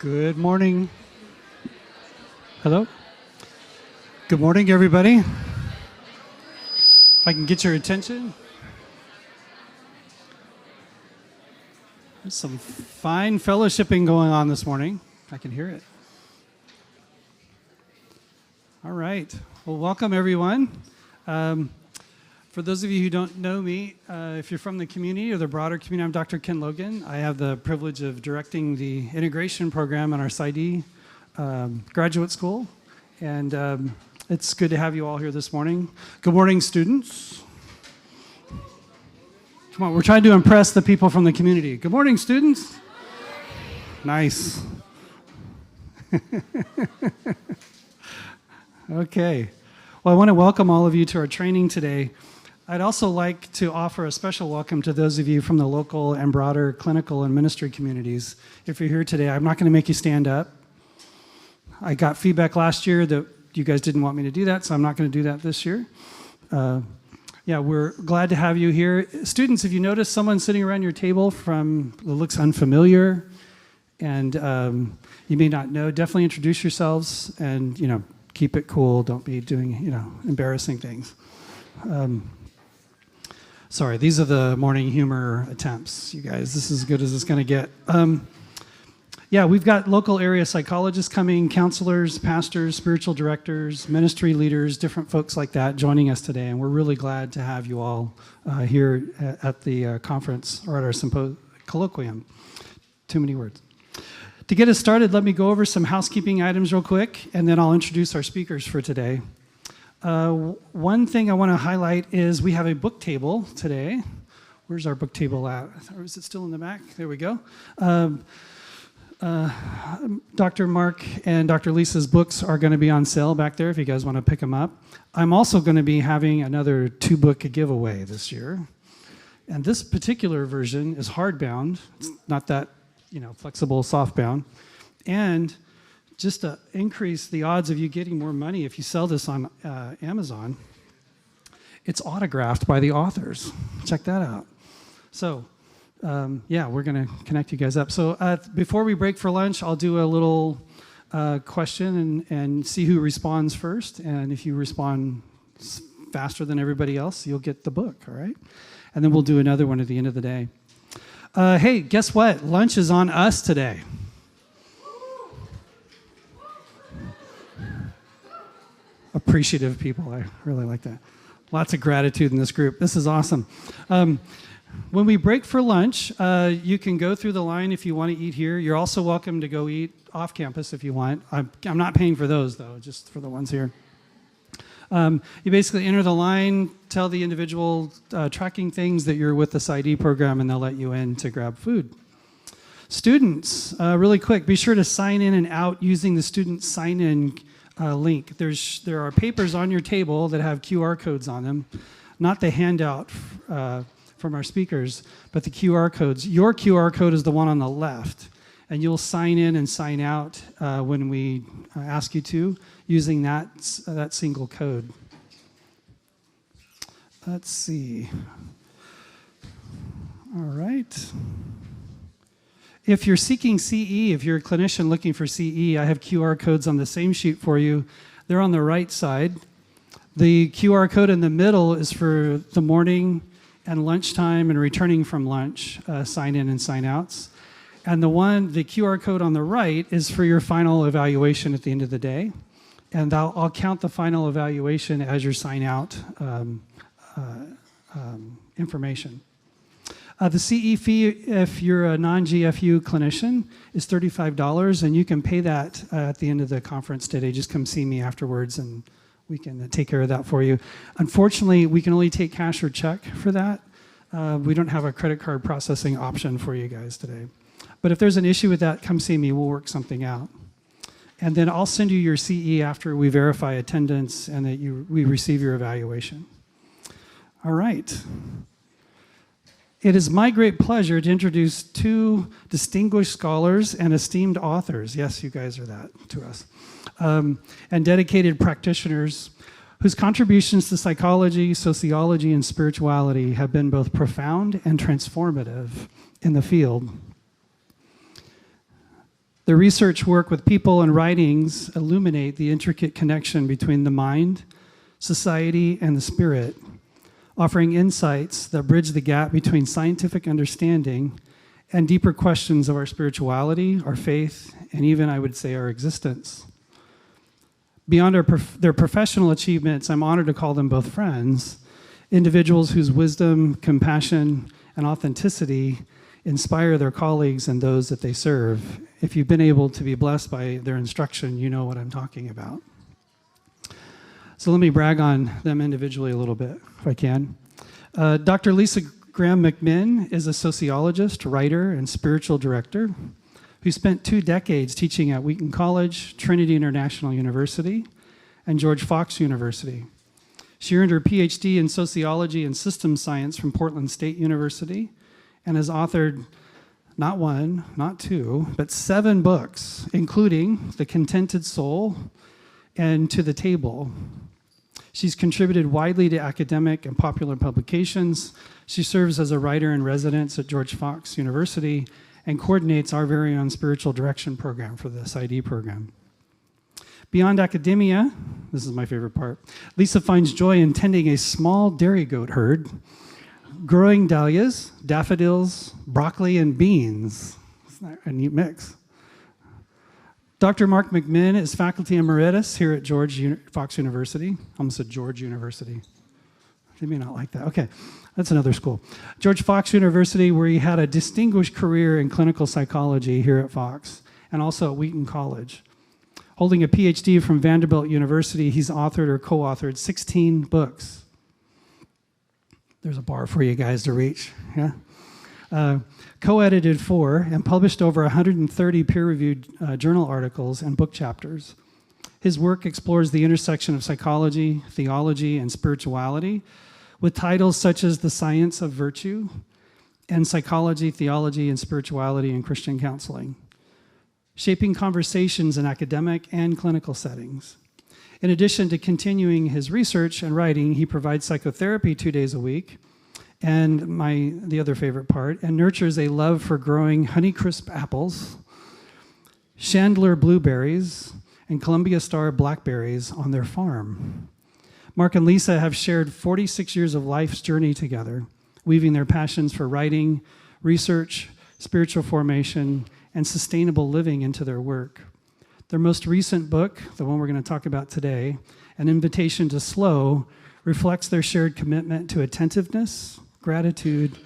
Good morning. Hello. Good morning, everybody. If I can get your attention. There's some fine fellowshipping going on this morning. I can hear it. All right. Well, welcome, everyone. For those of you who don't know me, if you're from the community or the broader community, I'm Dr. Ken Logan. I have the privilege of directing the integration program in our PsyD graduate school. And it's good to have you all here this morning. Good morning, students. Come on, we're trying to impress the people from the community. Good morning, students. Nice. Okay. Well, I want to welcome all of you to our training today. I'd also like to offer a special welcome to those of you from the local and broader clinical and ministry communities. If you're here today, I'm not going to make you stand up. I got feedback last year that you guys didn't want me to do that, so I'm not going to do that this year. Yeah, we're glad to have you here. Students, if you notice someone sitting around your table that looks unfamiliar and you may not know, definitely introduce yourselves and, keep it cool. Don't be doing, embarrassing things. Sorry, these are the morning humor attempts, you guys. This is as good as it's going to get. Yeah, we've got local area psychologists coming, counselors, pastors, spiritual directors, ministry leaders, different folks like that joining us today. And we're really glad to have you all here at the conference or at our colloquium. Too many words. To get us started, let me go over some housekeeping items real quick, and then I'll introduce our speakers for today. One thing I want to highlight is we have a book table today. Where's our book table at? Or is it still in the back? There we go. Dr. Mark and Dr. Lisa's books are going to be on sale back there if you guys want to pick them up. I'm also going to be having another 2-book giveaway this year. And this particular version is hardbound. It's not that, flexible, softbound. And just to increase the odds of you getting more money if you sell this on Amazon, it's autographed by the authors. Check that out. So, yeah, we're going to connect you guys up. So before we break for lunch, I'll do a little question and see who responds first. And if you respond faster than everybody else, you'll get the book, all right? And then we'll do another one at the end of the day. Hey, guess what? Lunch is on us today. Appreciative people. I really like that. Lots of gratitude in this group. This is awesome. When we break for lunch, you can go through the line if you want to eat here. You're also welcome to go eat off campus if you want. I'm not paying for those, though, just for the ones here. You basically enter the line, tell the individual tracking things that you're with the PsyD program, and they'll let you in to grab food. Students, really quick, be sure to sign in and out using the student sign-in link. There are papers on your table that have QR codes on them, not the handout from our speakers, but the QR codes. Your QR code is the one on the left, and you'll sign in and sign out when we ask you to using that single code. Let's see. All right. If you're seeking CE, if you're a clinician looking for CE, I have QR codes on the same sheet for you. They're on the right side. The QR code in the middle is for the morning and lunchtime and returning from lunch, sign in and sign outs. And the QR code on the right is for your final evaluation at the end of the day. And I'll count the final evaluation as your sign out information. The CE fee, if you're a non-GFU clinician, is $35, and you can pay that at the end of the conference today. Just come see me afterwards, and we can take care of that for you. Unfortunately, we can only take cash or check for that. We don't have a credit card processing option for you guys today. But if there's an issue with that, come see me. We'll work something out. And then I'll send you your CE after we verify attendance and that we receive your evaluation. All right. It is my great pleasure to introduce 2 distinguished scholars and esteemed authors. Yes, you guys are that to us. And dedicated practitioners whose contributions to psychology, sociology, and spirituality have been both profound and transformative in the field. The research work with people and writings illuminate the intricate connection between the mind, society, and the spirit, offering insights that bridge the gap between scientific understanding and deeper questions of our spirituality, our faith, and even, I would say, our existence. Beyond their professional achievements, I'm honored to call them both friends, individuals whose wisdom, compassion, and authenticity inspire their colleagues and those that they serve. If you've been able to be blessed by their instruction, you know what I'm talking about. So let me brag on them individually a little bit, if I can. Dr. Lisa Graham McMinn is a sociologist, writer, and spiritual director who spent 2 decades teaching at Wheaton College, Trinity International University, and George Fox University. She earned her PhD in sociology and systems science from Portland State University and has authored not 1, not 2, but 7 books, including The Contented Soul and To the Table. She's contributed widely to academic and popular publications. She serves as a writer in residence at George Fox University and coordinates our very own spiritual direction program for the SID program. Beyond academia, this is my favorite part, Lisa finds joy in tending a small dairy goat herd, growing dahlias, daffodils, broccoli, and beans. Isn't that a neat mix? Dr. Mark McMinn is faculty emeritus here at George Fox University. I almost said George University. They may not like that. Okay, that's another school. George Fox University, where he had a distinguished career in clinical psychology here at Fox, and also at Wheaton College. Holding a PhD from Vanderbilt University, he's authored or co-authored 16 books. There's a bar for you guys to reach, yeah? Co-edited 4 and published over 130 peer-reviewed journal articles and book chapters. His work explores the intersection of psychology, theology, and spirituality with titles such as The Science of Virtue and Psychology, Theology, and Spirituality in Christian Counseling, shaping conversations in academic and clinical settings. In addition to continuing his research and writing, he provides psychotherapy 2 days a week, and the other favorite part, and nurtures a love for growing Honeycrisp apples, Chandler blueberries, and Columbia Star blackberries on their farm. Mark and Lisa have shared 46 years of life's journey together, weaving their passions for writing, research, spiritual formation, and sustainable living into their work. Their most recent book, the one we're going to talk about today, An Invitation to Slow, reflects their shared commitment to attentiveness, gratitude,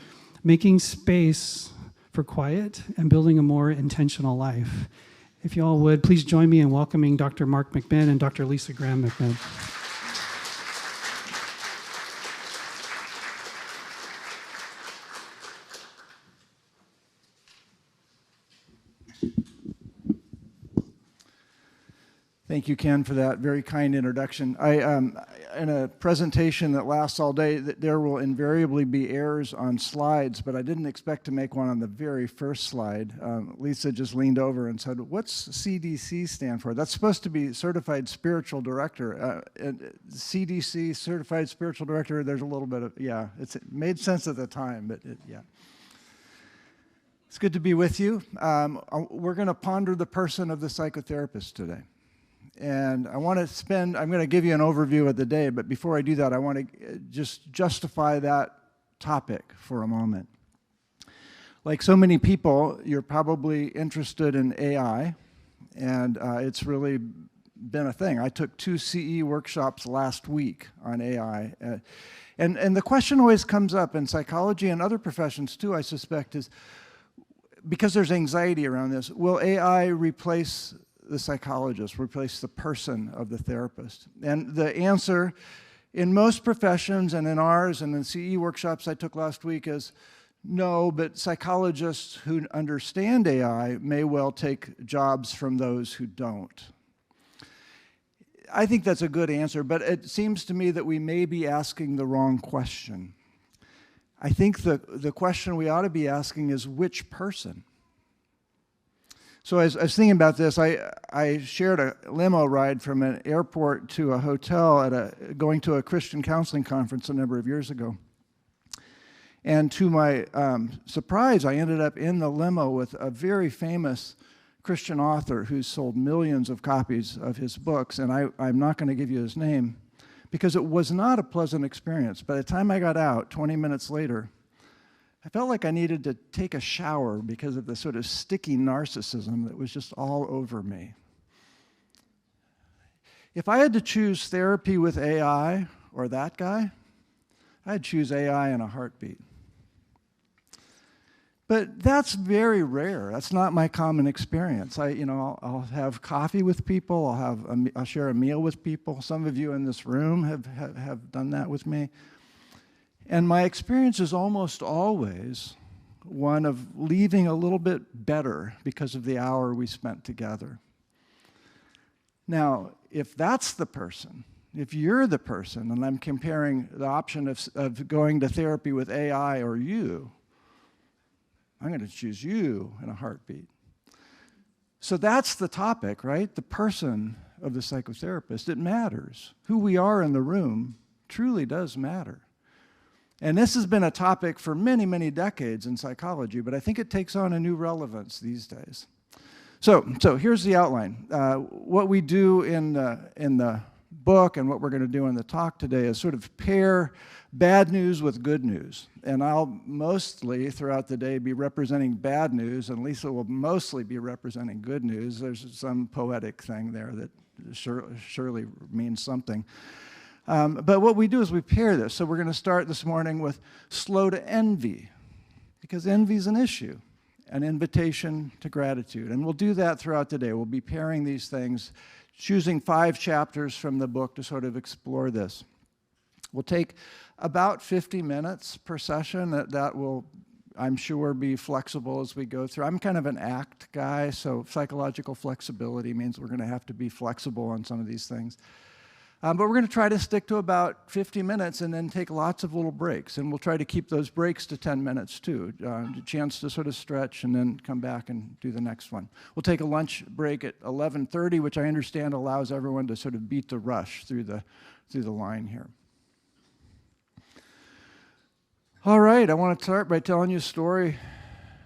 making space for quiet, and building a more intentional life. If you all would, please join me in welcoming Dr. Mark McMinn and Dr. Lisa Graham McMinn. Thank you, Ken, for that very kind introduction. In a presentation that lasts all day, there will invariably be errors on slides, but I didn't expect to make one on the very first slide. Lisa just leaned over and said, "What's CDC stand for?" That's supposed to be Certified Spiritual Director. CDC, Certified Spiritual Director, there's a little bit of, yeah, it made sense at the time, but yeah. It's good to be with you. We're going to ponder the person of the psychotherapist today. And I'm going to give you an overview of the day, but before I do that, I want to just justify that topic for a moment. Like so many people, you're probably interested in AI, and it's really been a thing. I took 2 CE workshops last week on AI. And the question always comes up in psychology and other professions too, I suspect, is because there's anxiety around this, will AI replace the psychologist, replace the person of the therapist? And the answer in most professions and in ours and in CE workshops I took last week is no, but psychologists who understand AI may well take jobs from those who don't. I think that's a good answer, but it seems to me that we may be asking the wrong question. I think the question we ought to be asking is which person? So as I was thinking about this, I shared a limo ride from an airport to a hotel going to a Christian counseling conference a number of years ago. And to my surprise, I ended up in the limo with a very famous Christian author who's sold millions of copies of his books, and I'm not going to give you his name because it was not a pleasant experience. By the time I got out, 20 minutes later, I felt like I needed to take a shower because of the sort of sticky narcissism that was just all over me. If I had to choose therapy with AI or that guy, I'd choose AI in a heartbeat. But that's very rare. That's not my common experience. I'll have coffee with people. I'll share a meal with people. Some of you in this room have done that with me. And my experience is almost always one of leaving a little bit better because of the hour we spent together. Now, if that's the person, if you're the person, and I'm comparing the option of going to therapy with AI or you, I'm going to choose you in a heartbeat. So that's the topic, right? The person of the psychotherapist. It matters. Who we are in the room truly does matter. And this has been a topic for many, many decades in psychology, but I think it takes on a new relevance these days. So here's the outline. What we do in the book and what we're going to do in the talk today is sort of pair bad news with good news. And I'll mostly, throughout the day, be representing bad news, and Lisa will mostly be representing good news. There's some poetic thing there that surely means something. But what we do is we pair this. So we're going to start this morning with slow to envy, because envy is an issue, an invitation to gratitude. And we'll do that throughout the day. We'll be pairing these things, choosing 5 chapters from the book to sort of explore this. We'll take about 50 minutes per session. That will, I'm sure, be flexible as we go through. I'm kind of an ACT guy, so psychological flexibility means we're going to have to be flexible on some of these things. But we're going to try to stick to about 50 minutes and then take lots of little breaks. And we'll try to keep those breaks to 10 minutes, too. A chance to sort of stretch and then come back and do the next one. We'll take a lunch break at 11:30, which I understand allows everyone to sort of beat the rush through the line here. All right, I want to start by telling you a story.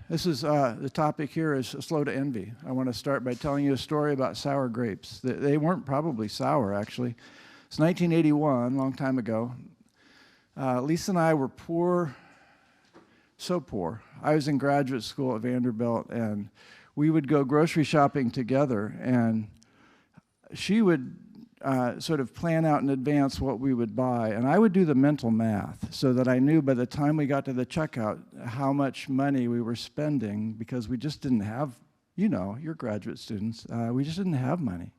This is the topic here is slow to envy. I want to start by telling you a story about sour grapes. They weren't probably sour, actually. It's 1981, a long time ago. Lisa and I were poor, so poor. I was in graduate school at Vanderbilt, and we would go grocery shopping together, and she would sort of plan out in advance what we would buy, and I would do the mental math so that I knew by the time we got to the checkout how much money we were spending, because we just didn't have, you're graduate students, we just didn't have money.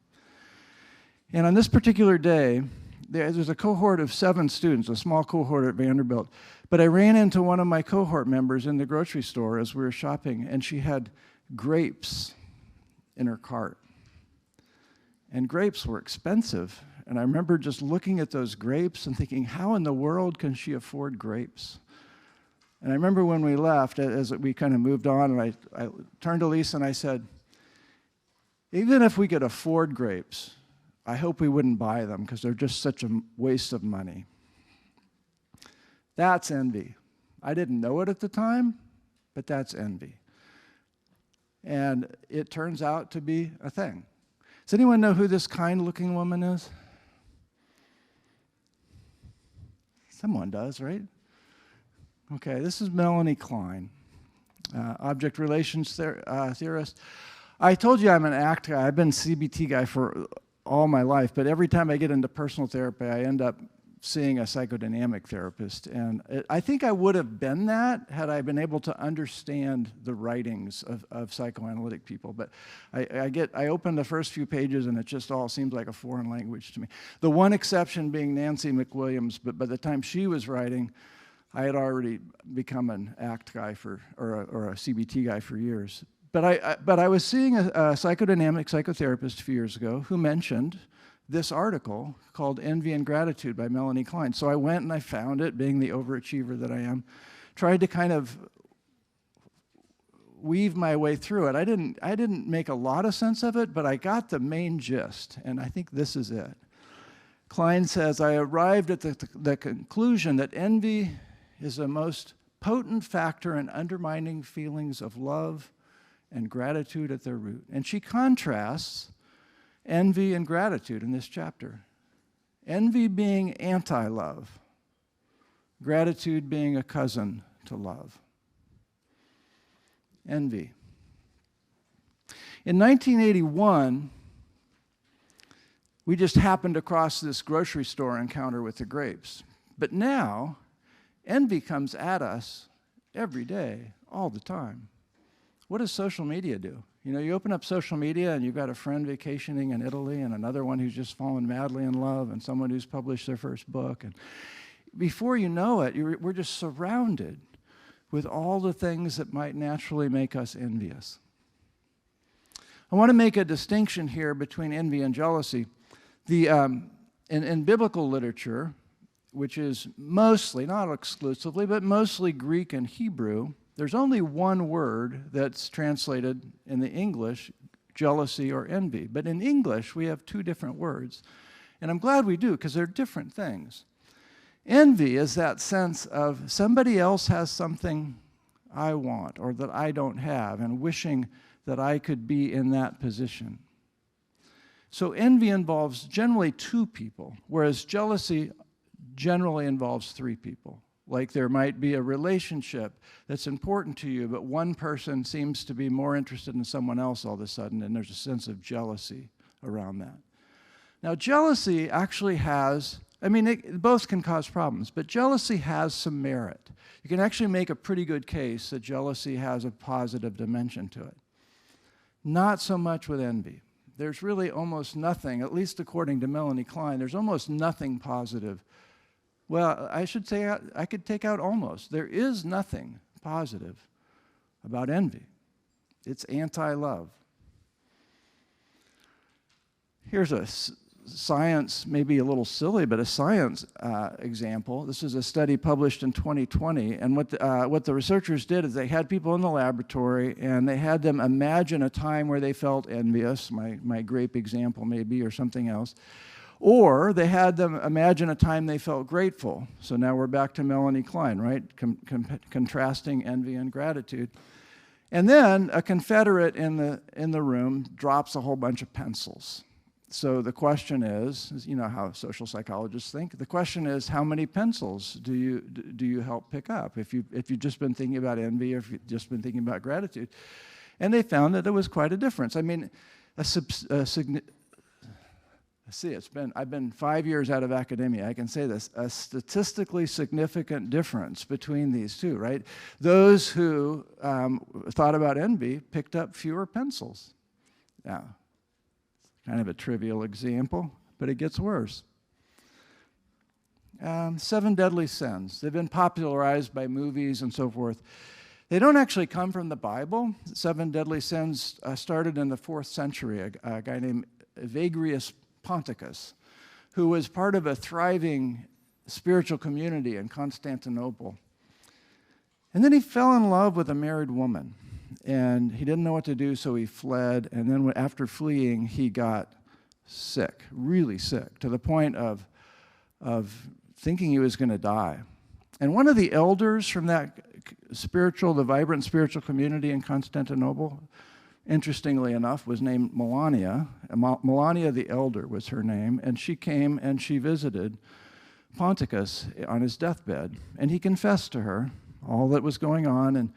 And on this particular day, there's a cohort of 7 students, a small cohort at Vanderbilt, but I ran into one of my cohort members in the grocery store as we were shopping, and she had grapes in her cart. And grapes were expensive. And I remember just looking at those grapes and thinking, how in the world can she afford grapes? And I remember when we left, as we kind of moved on, and I turned to Lisa and I said, even if we could afford grapes, I hope we wouldn't buy them because they're just such a waste of money. That's envy. I didn't know it at the time, but that's envy. And it turns out to be a thing. Does anyone know who this kind-looking woman is? Someone does, right? Okay, this is Melanie Klein, object relations theorist. I told you I'm an ACT guy. I've been a CBT guy for all my life, but every time I get into personal therapy, I end up seeing a psychodynamic therapist. And I think I would have been that had I been able to understand the writings of psychoanalytic people. But I open the first few pages and it just all seems like a foreign language to me. The one exception being Nancy McWilliams, but by the time she was writing, I had already become an ACT guy or a CBT guy for years. But I was seeing a psychodynamic psychotherapist a few years ago who mentioned this article called Envy and Gratitude by Melanie Klein. So I went and I found it, being the overachiever that I am, tried to kind of weave my way through it. I didn't make a lot of sense of it, but I got the main gist, and I think this is it. Klein says, I arrived at the conclusion that envy is the most potent factor in undermining feelings of love and gratitude at their root. And she contrasts envy and gratitude in this chapter. Envy being anti-love, gratitude being a cousin to love. Envy. In 1981, we just happened across this grocery store encounter with the grapes. But now, envy comes at us every day, all the time. What does social media do? You know, you open up social media and you've got a friend vacationing in Italy and another one who's just fallen madly in love and someone who's published their first book. And before you know it, we're just surrounded with all the things that might naturally make us envious. I want to make a distinction here between envy and jealousy. In biblical literature, which is mostly, not exclusively, but mostly Greek and Hebrew, there's only one word that's translated in the English, jealousy or envy. But in English, we have two different words. And I'm glad we do, because they're different things. Envy is that sense of somebody else has something I want or that I don't have, and wishing that I could be in that position. So envy involves generally two people, whereas jealousy generally involves three people. Like there might be a relationship that's important to you, but one person seems to be more interested in someone else all of a sudden, and there's a sense of jealousy around that. Now, jealousy actually has, both can cause problems, but jealousy has some merit. You can actually make a pretty good case that jealousy has a positive dimension to it. Not so much with envy. There's really almost nothing, at least according to Melanie Klein, there's almost nothing positive. Well, I should say I could take out almost. There is nothing positive about envy. It's anti-love. Here's a science, maybe a little silly, but a science example. This is a study published in 2020, and what the researchers did is they had people in the laboratory, and they had them imagine a time where they felt envious, my grape example maybe, or something else, or they had them imagine a time they felt grateful. So now we're back to Melanie Klein, right? Contrasting envy and gratitude. And then a Confederate in the room drops a whole bunch of pencils. So the question is, you know how social psychologists think, the question is, how many pencils do you help pick up if you've just been thinking about envy or if you've just been thinking about gratitude? And they found that there was quite a difference. I've been 5 years out of academia. I can say this, a statistically significant difference between these two, right? Those who thought about envy picked up fewer pencils. Now, kind of a trivial example, but it gets worse. 7 deadly sins. They've been popularized by movies and so forth. They don't actually come from the Bible. 7 deadly sins started in the 4th century. A guy named Evagrius Ponticus, who was part of a thriving spiritual community in Constantinople. And then he fell in love with a married woman. And he didn't know what to do, so he fled. And then after fleeing, he got sick, really sick, to the point of thinking he was going to die. And one of the elders from that the vibrant spiritual community in Constantinople, interestingly enough, was named Melania. Melania the Elder was her name. And she came and she visited Ponticus on his deathbed. And he confessed to her all that was going on, and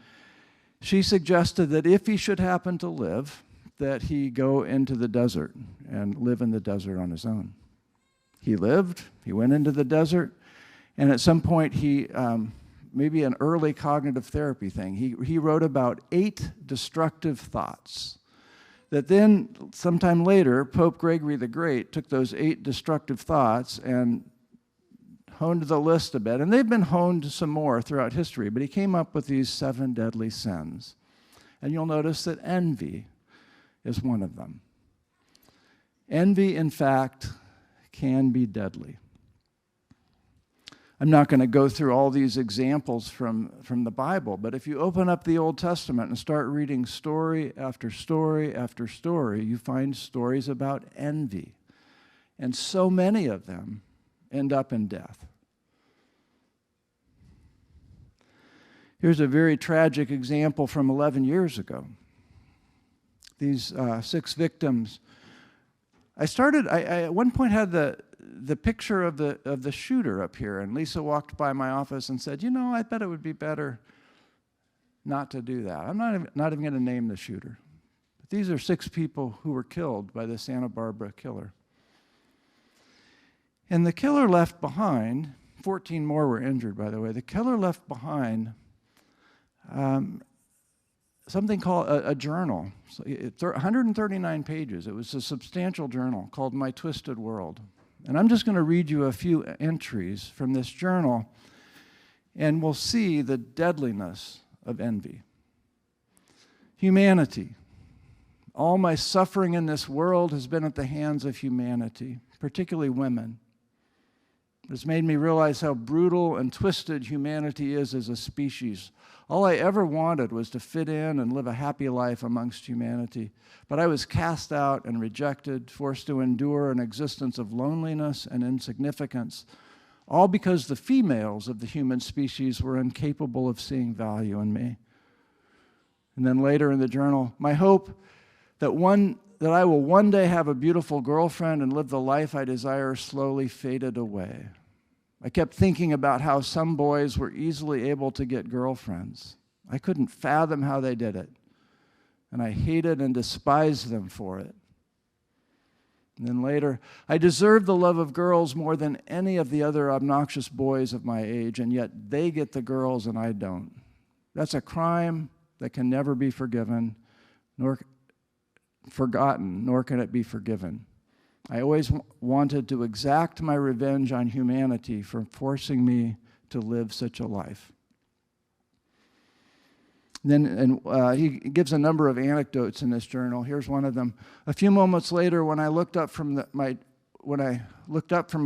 she suggested that if he should happen to live, that he go into the desert and live in the desert on his own. He lived, he went into the desert, and at some point he, maybe an early cognitive therapy thing, he wrote about 8 destructive thoughts that then sometime later, Pope Gregory the Great took those 8 destructive thoughts and honed the list a bit, and they've been honed some more throughout history, but he came up with these 7 deadly sins. And you'll notice that envy is one of them. Envy, in fact, can be deadly. I'm not going to go through all these examples from the Bible, but if you open up the Old Testament and start reading story after story after story, you find stories about envy. And so many of them end up in death. Here's a very tragic example from 11 years ago. these 6 victims. I at one point had the picture of the shooter up here, and Lisa walked by my office and said, I bet it would be better not to do that. I'm not even going to name the shooter. But these are 6 people who were killed by the Santa Barbara killer. And the killer left behind, 14 more were injured, by the way. The killer left behind something called a journal. So it's 139 pages. It was a substantial journal called My Twisted World. And I'm just going to read you a few entries from this journal, and we'll see the deadliness of envy. Humanity. All my suffering in this world has been at the hands of humanity, particularly women. It's made me realize how brutal and twisted humanity is as a species. All I ever wanted was to fit in and live a happy life amongst humanity. But I was cast out and rejected, forced to endure an existence of loneliness and insignificance, all because the females of the human species were incapable of seeing value in me. And then later in the journal, my hope that I will one day have a beautiful girlfriend and live the life I desire slowly faded away. I kept thinking about how some boys were easily able to get girlfriends. I couldn't fathom how they did it, and I hated and despised them for it. And then later, I deserve the love of girls more than any of the other obnoxious boys of my age, and yet they get the girls and I don't. That's a crime that can never be forgiven, nor forgotten, nor can it be forgiven. I always wanted to exact my revenge on humanity for forcing me to live such a life. Then he gives a number of anecdotes in this journal. Here's one of them. A few moments later, when I looked up from my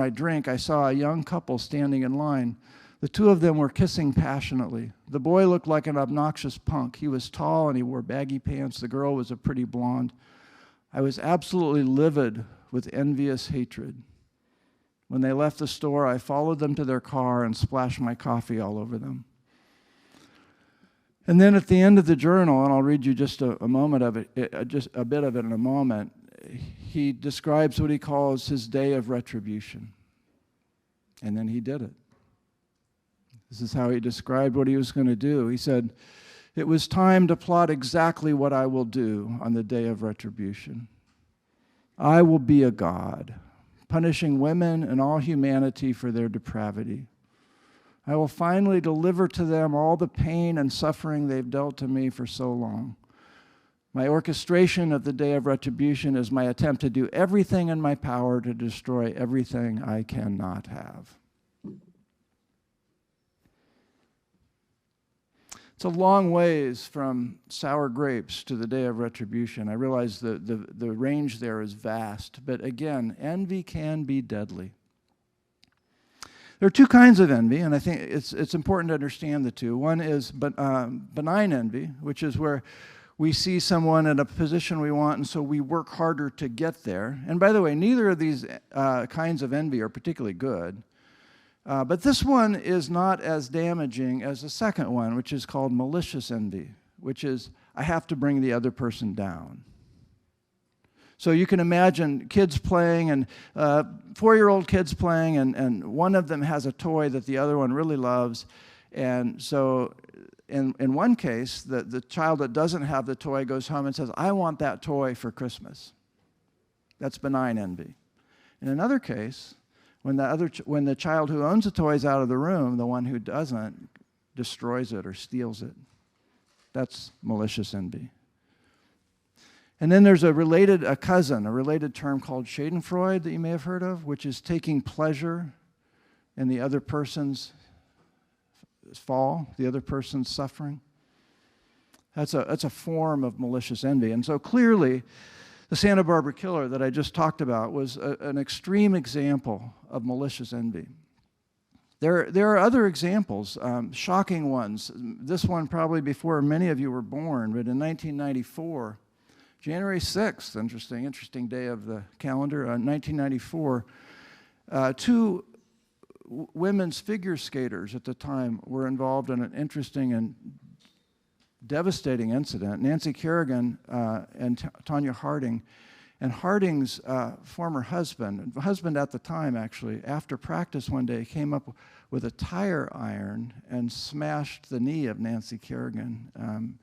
drink, I saw a young couple standing in line. The 2 of them were kissing passionately. The boy looked like an obnoxious punk. He was tall and he wore baggy pants. The girl was a pretty blonde. I was absolutely livid with envious hatred. When they left the store, I followed them to their car and splashed my coffee all over them. And then at the end of the journal, and I'll read you just a moment of it, just a bit of it in a moment, he describes what he calls his day of retribution. And then he did it. This is how he described what he was going to do. He said, "It was time to plot exactly what I will do on the day of retribution. I will be a god, punishing women and all humanity for their depravity. I will finally deliver to them all the pain and suffering they've dealt to me for so long. My orchestration of the day of retribution is my attempt to do everything in my power to destroy everything I cannot have." It's a long ways from sour grapes to the day of retribution. I realize the range there is vast, but again, envy can be deadly. There are 2 kinds of envy, and I think it's important to understand the 2. One is benign envy, which is where we see someone in a position we want, and so we work harder to get there. And by the way, neither of these kinds of envy are particularly good. But this one is not as damaging as the second one, which is called malicious envy, which is I have to bring the other person down. So you can imagine kids playing, and 4-year-old kids playing, and one of them has a toy that the other one really loves. And so in one case, the child that doesn't have the toy goes home and says, "I want that toy for Christmas." That's benign envy. In another case, when the child who owns the toy is out of the room, the one who doesn't destroys it or steals it. That's malicious envy. And then there's a related term called schadenfreude that you may have heard of, which is taking pleasure in the other person's fall, the other person's suffering. That's a form of malicious envy. And so clearly, the Santa Barbara killer that I just talked about was an extreme example of malicious envy. There are other examples, shocking ones. This one probably before many of you were born, but in 1994, January 6th, interesting day of the calendar, 1994, 2 women's figure skaters at the time were involved in an interesting and devastating incident. Nancy Kerrigan and Tanya Harding, and Harding's former husband at the time actually, after practice one day came up with a tire iron and smashed the knee of Nancy Kerrigan,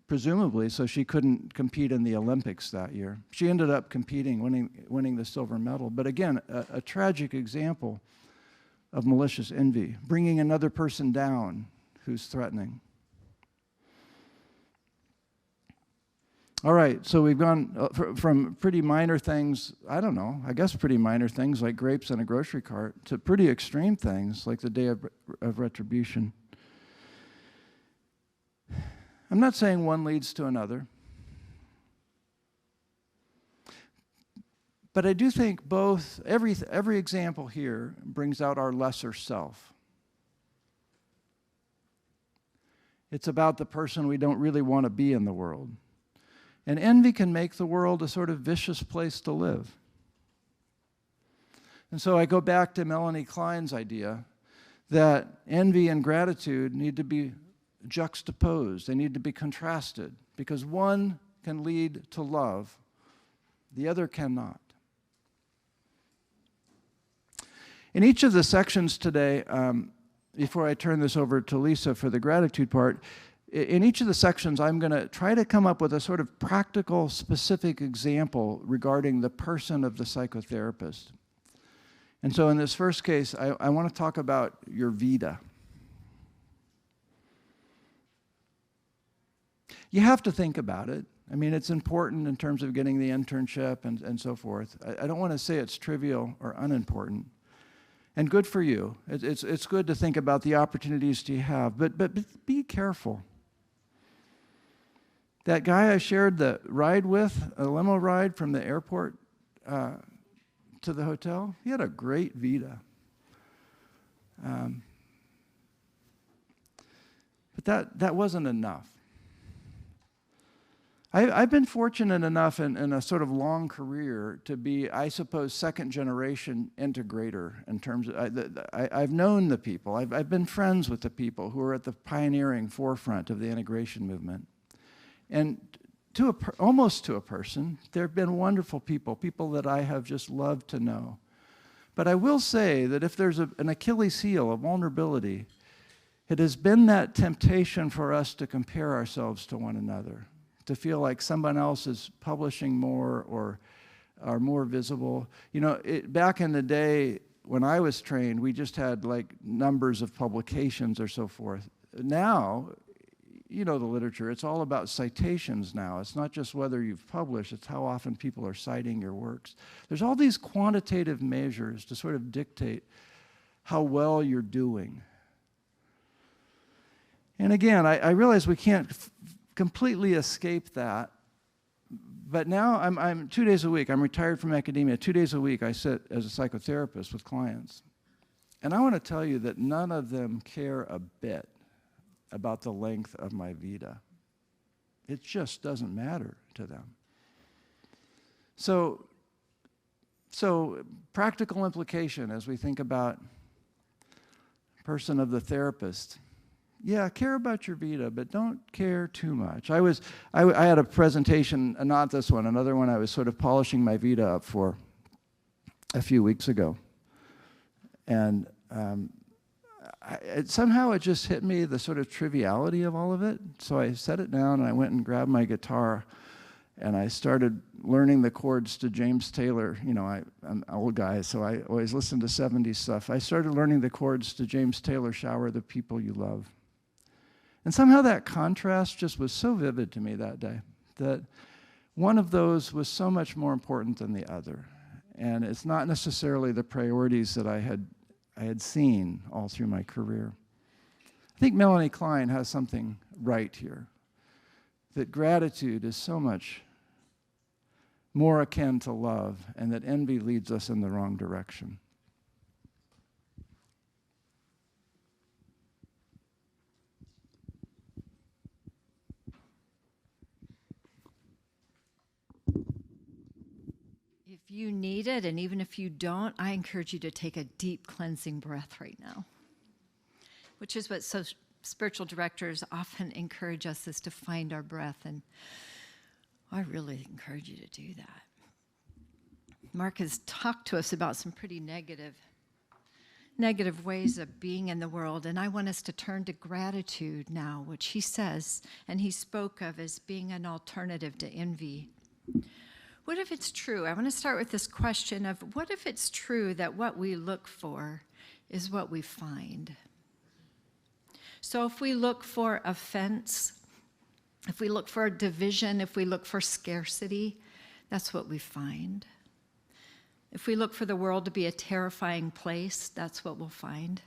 presumably so she couldn't compete in the Olympics that year. She ended up competing, winning the silver medal. But again, a tragic example of malicious envy, bringing another person down who's threatening. All right, so we've gone from pretty minor things, I don't know, I guess pretty minor things like grapes in a grocery cart, to pretty extreme things like the day of retribution. I'm not saying one leads to another, but I do think both, every example here brings out our lesser self. It's about the person we don't really want to be in the world. And envy can make the world a sort of vicious place to live. And so I go back to Melanie Klein's idea that envy and gratitude need to be juxtaposed. They need to be contrasted, because one can lead to love, the other cannot. In each of the sections today, before I turn this over to Lisa for the gratitude part, in each of the sections, I'm going to try to come up with a sort of practical, specific example regarding the person of the psychotherapist. And so in this first case, I want to talk about your vita. You have to think about it. I mean, it's important in terms of getting the internship and so forth. I don't want to say it's trivial or unimportant. And good for you. It's good to think about the opportunities you have, but be careful. That guy I shared the ride with, a limo ride from the airport to the hotel, he had a great vita. But that wasn't enough. I've been fortunate enough in a sort of long career to be, I suppose, second generation integrator in terms of, I've known the people, I've been friends with the people who are at the pioneering forefront of the integration movement. And almost to a person, there have been wonderful people that I have just loved to know. But I will say that if there's an Achilles heel, a vulnerability, it has been that temptation for us to compare ourselves to one another, to feel like someone else is publishing more or are more visible. You know, back in the day when I was trained, we just had like numbers of publications or so forth. Now, you know the literature, it's all about citations now. It's not just whether you've published, it's how often people are citing your works. There's all these quantitative measures to sort of dictate how well you're doing. And again, I realize we can't completely escape that, but now I'm 2 days a week, I'm retired from academia, 2 days a week I sit as a psychotherapist with clients. And I want to tell you that none of them care a bit about the length of my vita. It just doesn't matter to them. So practical implication as we think about person of the therapist. Yeah, care about your vita, but don't care too much. I had a presentation, not this one, another one I was sort of polishing my vita up for a few weeks ago. And somehow it just hit me, the sort of triviality of all of it. So I set it down and I went and grabbed my guitar and I started learning the chords to James Taylor. You know, I'm an old guy, so I always listen to 70s stuff. I started learning the chords to James Taylor, Shower the People You Love. And somehow that contrast just was so vivid to me that day, that one of those was so much more important than the other. And it's not necessarily the priorities that I had seen all through my career. I think Melanie Klein has something right here, that gratitude is so much more akin to love, and that envy leads us in the wrong direction. If you need it, and even if you don't, I encourage you to take a deep cleansing breath right now, which is what's so spiritual directors often encourage us is to find our breath, and I really encourage you to do that. Mark has talked to us about some pretty negative ways of being in the world, and I want us to turn to gratitude now, which he says, and he spoke of as being an alternative to envy. What if it's true? I want to start with this question of, what if it's true that what we look for is what we find? So if we look for offense, if we look for division, if we look for scarcity, that's what we find. If we look for the world to be a terrifying place, that's what we'll find.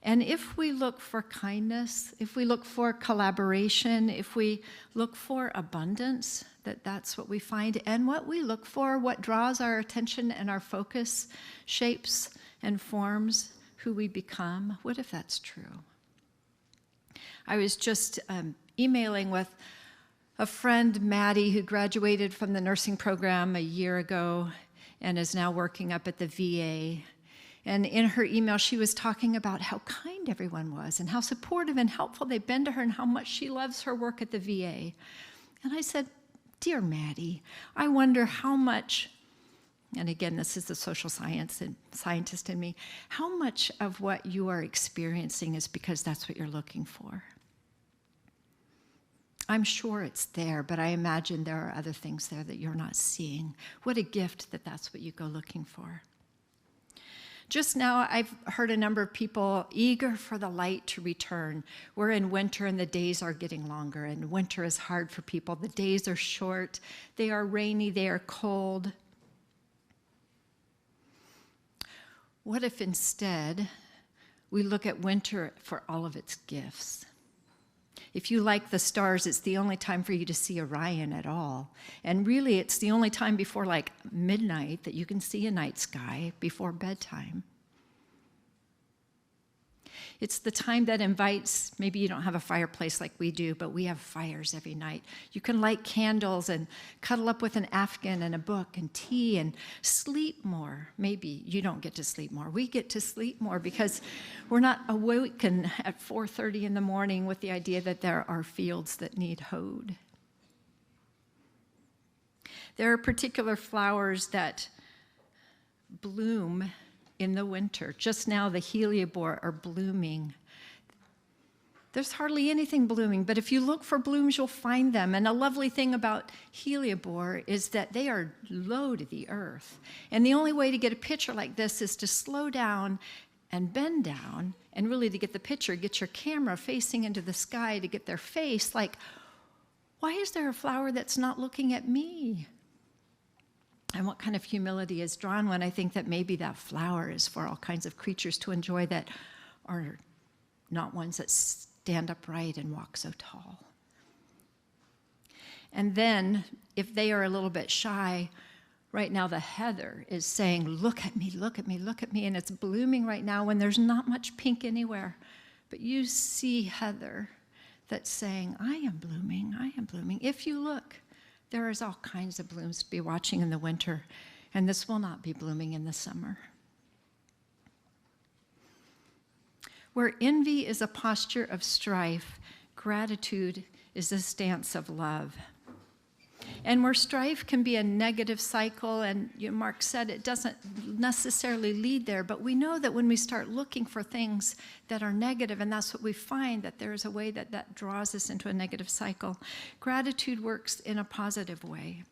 And if we look for kindness, if we look for collaboration, if we look for abundance, that's what we find. And what we look for, what draws our attention and our focus, shapes and forms who we become. What if that's true? I was just emailing with a friend, Maddie, who graduated from the nursing program a year ago and is now working up at the VA. And in her email, she was talking about how kind everyone was and how supportive and helpful they've been to her and how much she loves her work at the VA. And I said, dear Maddie, I wonder how much, and again, this is the social science and scientist in me, how much of what you are experiencing is because that's what you're looking for? I'm sure it's there, but I imagine there are other things there that you're not seeing. What a gift that that's what you go looking for. Just now, I've heard a number of people eager for the light to return. We're in winter and the days are getting longer, and winter is hard for people. The days are short, they are rainy, they are cold. What if instead we look at winter for all of its gifts? If you like the stars, it's the only time for you to see Orion at all. And really, it's the only time before like midnight that you can see a night sky before bedtime. It's the time that invites, maybe you don't have a fireplace like we do, but we have fires every night. You can light candles and cuddle up with an Afghan and a book and tea and sleep more. Maybe you don't get to sleep more. We get to sleep more because we're not awakened at 4:30 in the morning with the idea that there are fields that need hoed. There are particular flowers that bloom in the winter. Just now, the heliobor are blooming. There's hardly anything blooming, but if you look for blooms, you'll find them. And a lovely thing about heliobor is that they are low to the earth. And the only way to get a picture like this is to slow down and bend down, and really to get the picture, get your camera facing into the sky to get their face like, why is there a flower that's not looking at me? And what kind of humility is drawn when I think that maybe that flower is for all kinds of creatures to enjoy that are not ones that stand upright and walk so tall. And then, if they are a little bit shy, right now the heather is saying, look at me, look at me, look at me, and it's blooming right now when there's not much pink anywhere. But you see heather that's saying, I am blooming, I am blooming. If you look, there is all kinds of blooms to be watching in the winter, and this will not be blooming in the summer. Where envy is a posture of strife, gratitude is a stance of love. And where strife can be a negative cycle, and Mark said it doesn't necessarily lead there, but we know that when we start looking for things that are negative, and that's what we find, that there is a way that draws us into a negative cycle, gratitude works in a positive way.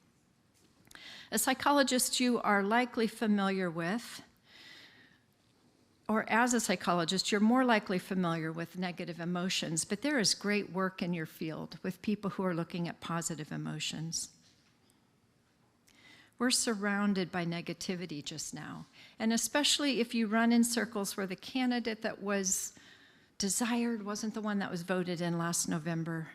A psychologist you are likely familiar with, or as a psychologist, you're more likely familiar with negative emotions, but there is great work in your field with people who are looking at positive emotions. We're surrounded by negativity just now, and especially if you run in circles where the candidate that was desired wasn't the one that was voted in last November.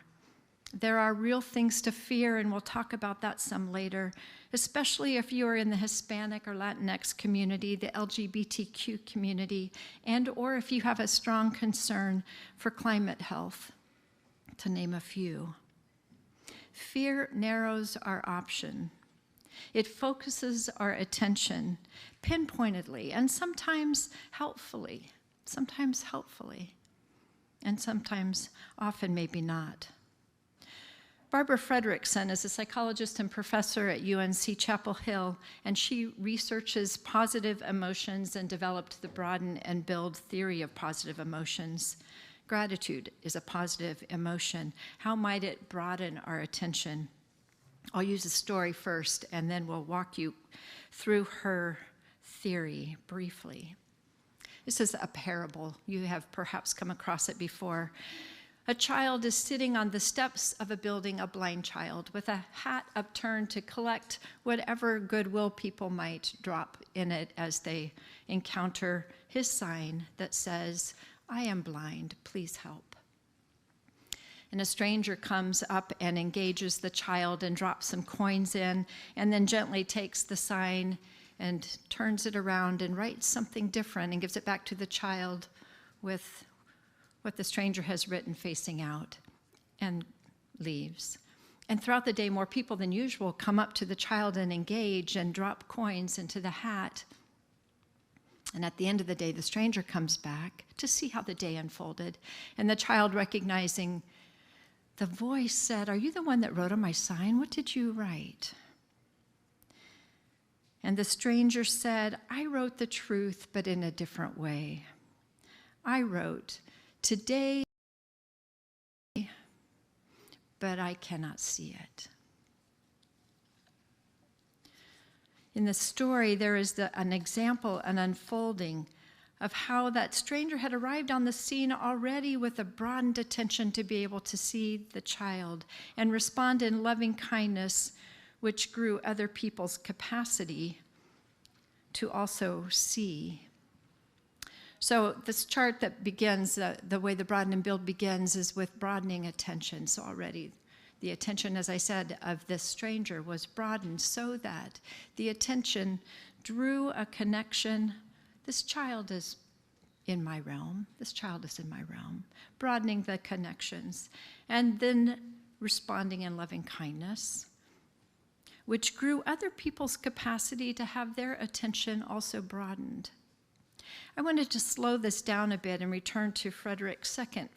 There are real things to fear, and we'll talk about that some later, especially if you are in the Hispanic or Latinx community, the LGBTQ community, and or if you have a strong concern for climate health, to name a few. Fear narrows our option. It focuses our attention pinpointedly and sometimes helpfully. and sometimes, often, maybe not. Barbara Fredrickson is a psychologist and professor at UNC Chapel Hill, and she researches positive emotions and developed the broaden and build theory of positive emotions. Gratitude is a positive emotion. How might it broaden our attention? I'll use a story first, and then we'll walk you through her theory briefly. This is a parable. You have perhaps come across it before. A child is sitting on the steps of a building, a blind child, with a hat upturned to collect whatever goodwill people might drop in it as they encounter his sign that says, "I am blind, please help." And a stranger comes up and engages the child and drops some coins in, and then gently takes the sign and turns it around and writes something different and gives it back to the child with what the stranger has written facing out, and leaves. And throughout the day, more people than usual come up to the child and engage and drop coins into the hat. And at the end of the day, the stranger comes back to see how the day unfolded. And the child, recognizing the voice, said, "Are you the one that wrote on my sign? What did you write?" And the stranger said, "I wrote the truth, but in a different way. I wrote, 'Today, but I cannot see it.'" In the story, there is an example, an unfolding of how that stranger had arrived on the scene already with a broadened attention to be able to see the child and respond in loving kindness, which grew other people's capacity to also see. So this chart that begins, the way the broaden and build begins, is with broadening attention. So already the attention, as I said, of this stranger was broadened so that the attention drew a connection. This child is in my realm. This child is in my realm. Broadening the connections. And then responding in loving kindness, which grew other people's capacity to have their attention also broadened. I wanted to slow this down a bit and return to Frederick's second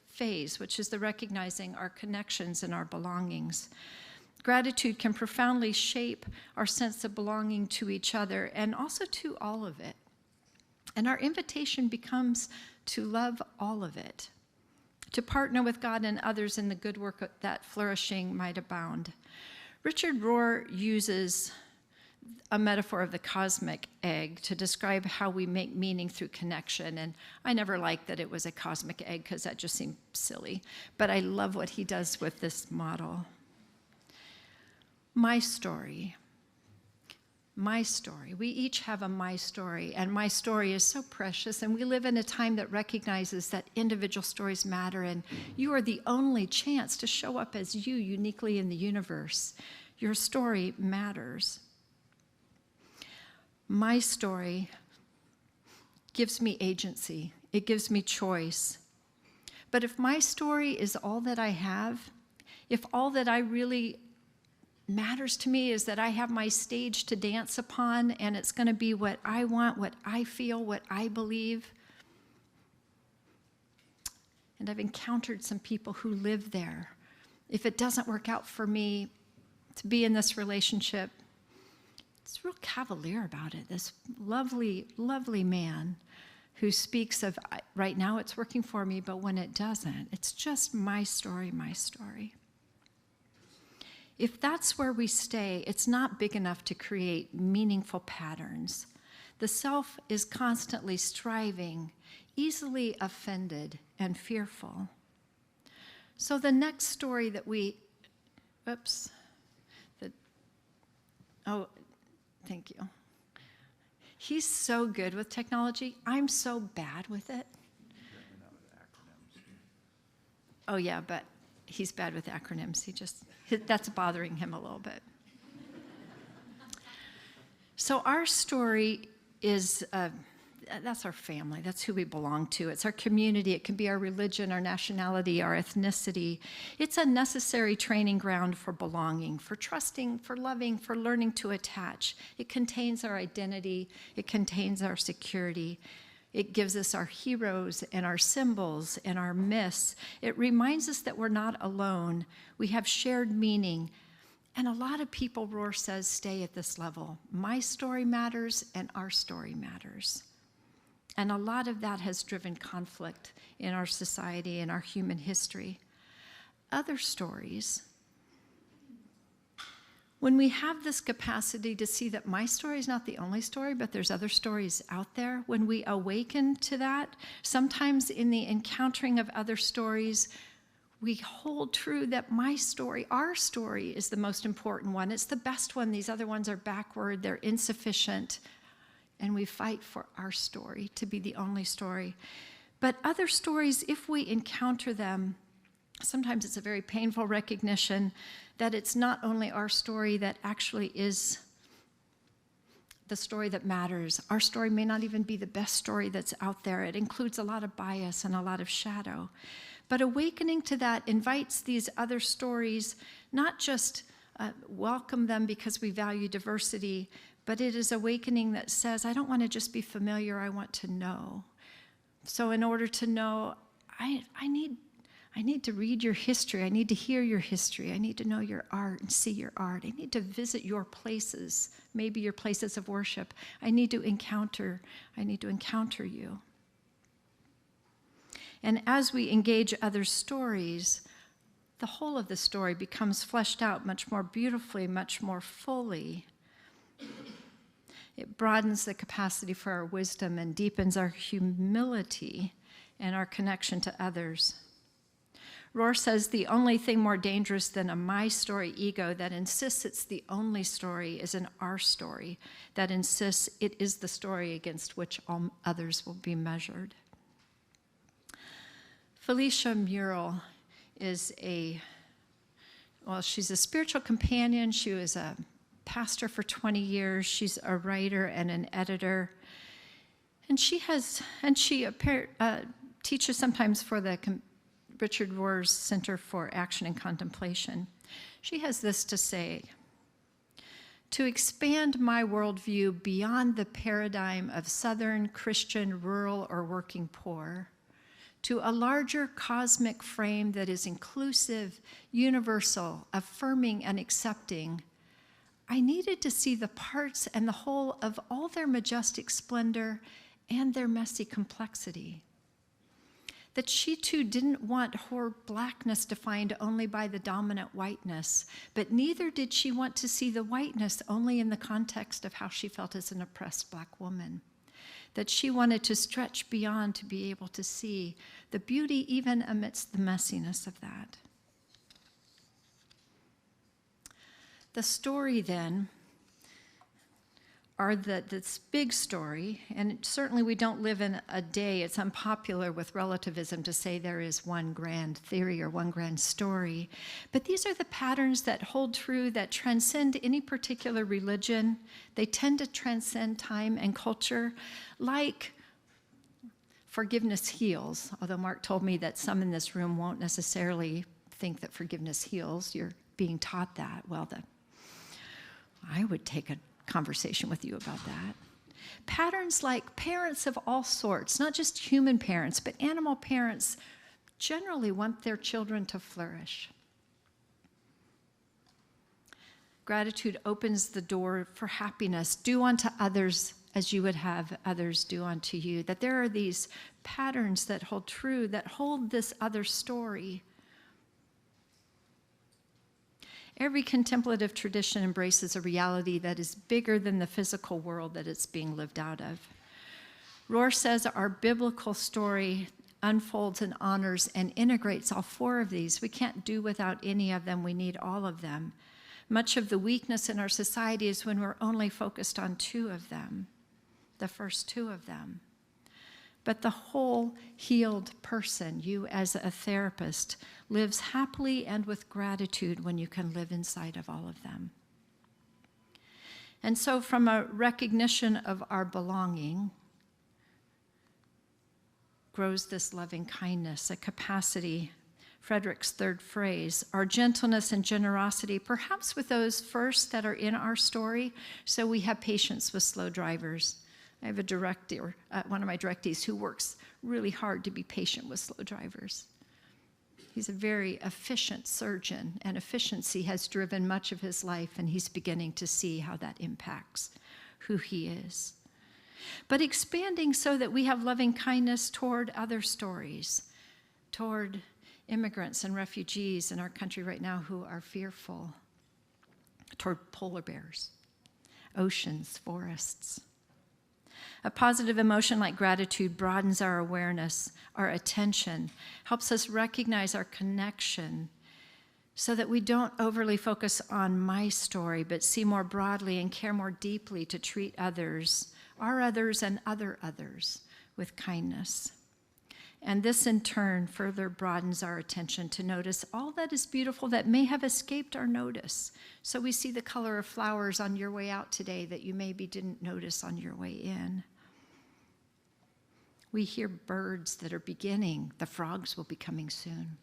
phase, which is the recognizing our connections and our belongings. Gratitude can profoundly shape our sense of belonging to each other and also to all of it. And our invitation becomes to love all of it, to partner with God and others in the good work that flourishing might abound. Richard Rohr uses a metaphor of the cosmic egg to describe how we make meaning through connection. And I never liked that it was a cosmic egg because that just seemed silly. But I love what he does with this model. My story. My story. We each have a my story, and my story is so precious, and we live in a time that recognizes that individual stories matter, and you are the only chance to show up as you uniquely in the universe. Your story matters. My story gives me agency. It gives me choice. But if my story is all that I have, if all that I really matters to me is that I have my stage to dance upon, and it's going to be what I want, what I feel, what I believe. And I've encountered some people who live there. If it doesn't work out for me to be in this relationship, it's real cavalier about it. This lovely, lovely man who speaks of, right now it's working for me, but when it doesn't, it's just my story, my story. If that's where we stay, it's not big enough to create meaningful patterns. The self is constantly striving, easily offended, and fearful. So the next story that thank you. He's so good with technology. I'm so bad with it. Oh yeah, but he's bad with acronyms. That's bothering him a little bit. So our story is, that's our family. That's who we belong to. It's our community. It can be our religion, our nationality, our ethnicity. It's a necessary training ground for belonging, for trusting, for loving, for learning to attach. It contains our identity. It contains our security. It gives us our heroes and our symbols and our myths. It reminds us that we're not alone. We have shared meaning. And a lot of people, Rohr says, stay at this level. My story matters and our story matters. And a lot of that has driven conflict in our society and our human history. Other stories, when we have this capacity to see that my story is not the only story, but there's other stories out there, when we awaken to that, sometimes in the encountering of other stories, we hold true that my story, our story, is the most important one. It's the best one. These other ones are backward, they're insufficient, and we fight for our story to be the only story. But other stories, if we encounter them, sometimes it's a very painful recognition that it's not only our story that actually is the story that matters. Our story may not even be the best story that's out there. It includes a lot of bias and a lot of shadow. But awakening to that invites these other stories, not just welcome them because we value diversity, but it is awakening that says, I don't want to just be familiar, I want to know. So in order to know, I need to read your history. I need to hear your history. I need to know your art and see your art. I need to visit your places, maybe your places of worship. I need to encounter you. And as we engage other stories, the whole of the story becomes fleshed out much more beautifully, much more fully. It broadens the capacity for our wisdom and deepens our humility and our connection to others. Rohr says the only thing more dangerous than a my story ego that insists it's the only story is an our story that insists it is the story against which all others will be measured. Felicia Murrell is she's a spiritual companion. She was a pastor for 20 years. She's a writer and an editor. And she teaches sometimes for the Richard Rohr's Center for Action and Contemplation. She has this to say: to expand my worldview beyond the paradigm of Southern, Christian, rural, or working poor, to a larger cosmic frame that is inclusive, universal, affirming, and accepting, I needed to see the parts and the whole of all their majestic splendor and their messy complexity. That she too didn't want her blackness defined only by the dominant whiteness, but neither did she want to see the whiteness only in the context of how she felt as an oppressed Black woman. That she wanted to stretch beyond to be able to see the beauty even amidst the messiness of that. The story then, this big story, and certainly we don't live in a day, it's unpopular with relativism to say there is one grand theory or one grand story, but these are the patterns that hold true, that transcend any particular religion. They tend to transcend time and culture, like forgiveness heals, although Mark told me that some in this room won't necessarily think that forgiveness heals. You're being taught that. Well, I would take a conversation with you about that. Patterns like parents of all sorts, not just human parents, but animal parents, generally want their children to flourish. Gratitude opens the door for happiness. Do unto others as you would have others do unto you. That there are these patterns that hold true, that hold this other story. Every contemplative tradition embraces a reality that is bigger than the physical world that it's being lived out of. Rohr says our biblical story unfolds and honors and integrates all four of these. We can't do without any of them. We need all of them. Much of the weakness in our society is when we're only focused on two of them, the first two of them. But the whole healed person, you as a therapist, lives happily and with gratitude when you can live inside of all of them. And so from a recognition of our belonging grows this loving kindness, a capacity, Frederick's third phrase, our gentleness and generosity, perhaps with those first that are in our story, so we have patience with slow drivers. I have a director, one of my directees, who works really hard to be patient with slow drivers. He's a very efficient surgeon, and efficiency has driven much of his life, and he's beginning to see how that impacts who he is. But expanding so that we have loving kindness toward other stories, toward immigrants and refugees in our country right now who are fearful, toward polar bears, oceans, forests. A positive emotion like gratitude broadens our awareness, our attention, helps us recognize our connection so that we don't overly focus on my story, but see more broadly and care more deeply to treat others, our others and other others, with kindness. And this in turn further broadens our attention to notice all that is beautiful that may have escaped our notice. So we see the color of flowers on your way out today that you maybe didn't notice on your way in. We hear birds that are beginning. The frogs will be coming soon.